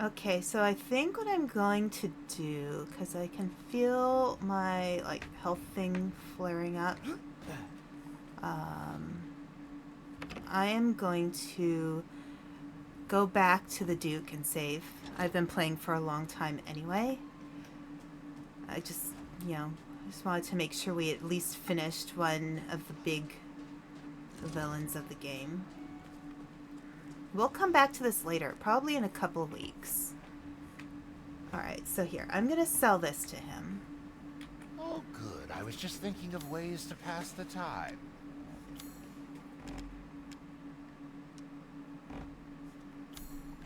Okay, so I think what I'm going to do, because I can feel my health thing flaring up, I am going to go back to the Duke and save. I've been playing for a long time anyway. I just, just wanted to make sure we at least finished one of the big villains of the game. We'll come back to this later, probably in a couple of weeks. Alright, so here, I'm going to sell this to him. Oh, good. I was just thinking of ways to pass the time.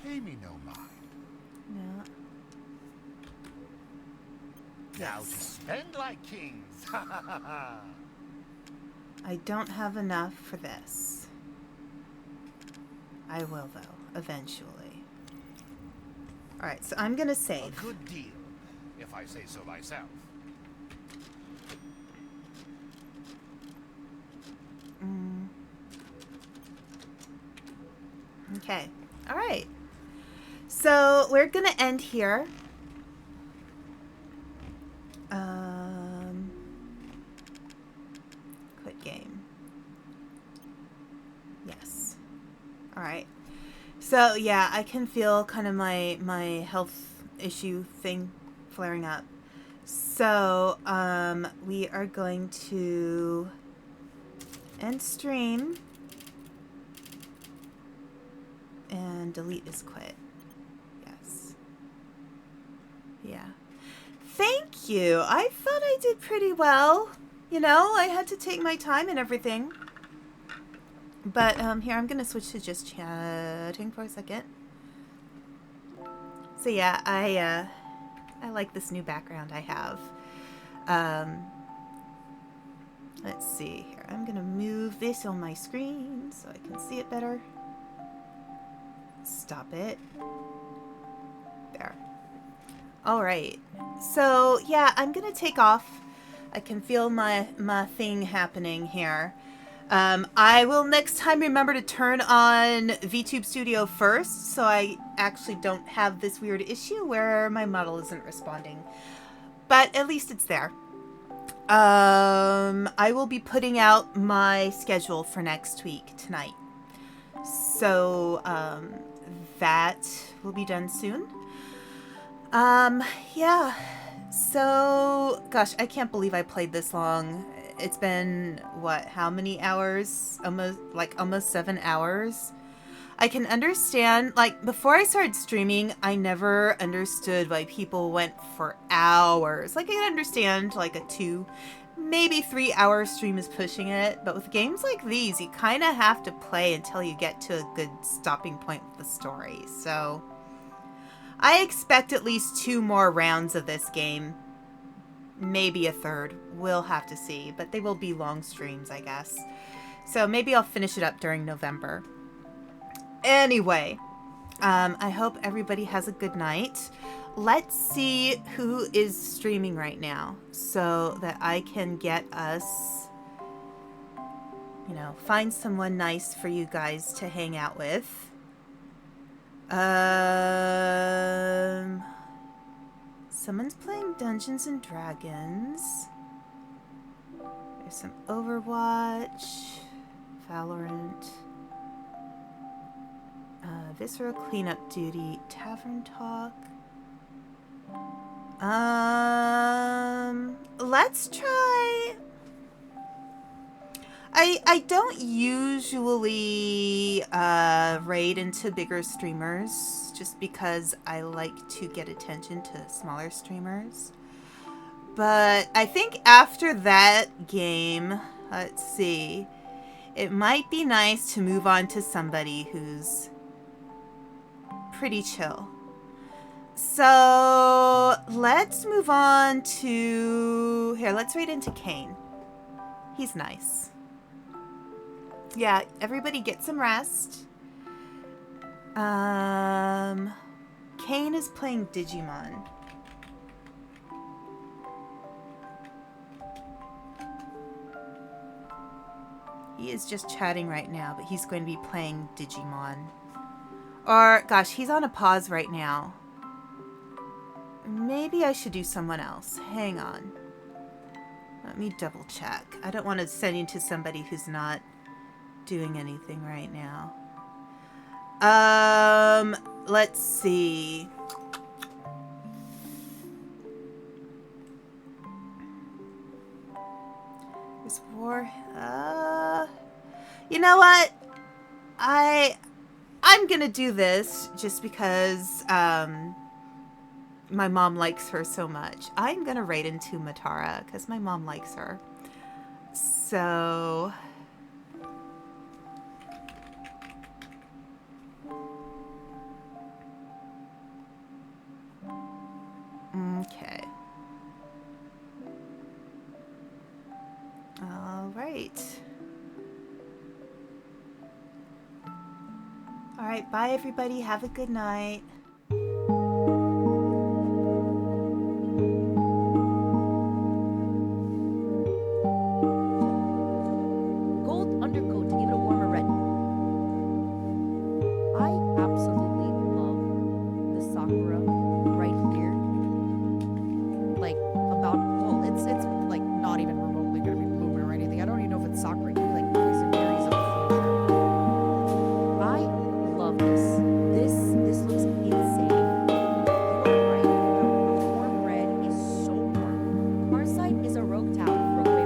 Pay me no mind. No. Now to Yes. spend like kings. Ha ha ha ha. I don't have enough for this. I will, though, eventually. Alright, so I'm gonna A save. good deal, if I say so myself. Okay. Alright. So, we're gonna end here. Quit game. Yes. Alright. So, yeah, I can feel kind of my health issue thing flaring up. So, we are going to end stream and delete is quit. Yes. Yeah. Thank you. I thought I did pretty well. You know, I had to take my time and everything. But here, I'm going to switch to just chatting for a second. So yeah, I like this new background I have. Let's see here. I'm going to move this on my screen so I can see it better. Stop it. There. All right. So yeah, I'm going to take off. I can feel my thing happening here. I will next time remember to turn on VTube Studio first, so I actually don't have this weird issue where my model isn't responding. But at least it's there. I will be putting out my schedule for next week tonight. So, that will be done soon. Yeah. So, gosh, I can't believe I played this long. It's been, what, how many hours? Almost 7 hours. I can understand, like, before I started streaming, I never understood why people went for hours. Like, I can understand, like, a 2, maybe 3 hour stream is pushing it, but with games like these, you kind of have to play until you get to a good stopping point with the story, so I expect at least 2 more rounds of this game. Maybe a third. We'll have to see. But they will be long streams, I guess. So maybe I'll finish it up during November. Anyway, I hope everybody has a good night. Let's see who is streaming right now so that I can get us, you know, find someone nice for you guys to hang out with. Someone's playing Dungeons and Dragons. There's some Overwatch, Valorant, Visceral Cleanup Duty, Tavern Talk. Let's try. I don't usually raid into bigger streamers just because I like to get attention to smaller streamers. But I think after that game, let's see, it might be nice to move on to somebody who's pretty chill. So let's move on to, here, let's raid into Kane. He's nice. Yeah, everybody get some rest. Kane is playing Digimon. He is just chatting right now, but he's going to be playing Digimon. Or, gosh, he's on a pause right now. Maybe I should do someone else. Hang on. Let me double check. I don't want to send you to somebody who's not doing anything right now. Let's see. There's war. You know what? I'm gonna do this just because my mom likes her so much. I'm gonna raid into Matara because my mom likes her. So okay. right, bye everybody. Have a good night. Gold undercoat to give it a warmer red. I absolutely love the Sakura right here. Like it's like not even remotely gonna be blooming or anything. I don't even know if it's Sakura. It could be like poison berries of the future. I love this. This looks insane. You are right. The warm red is so warm. Farsight is a rogue town, rogue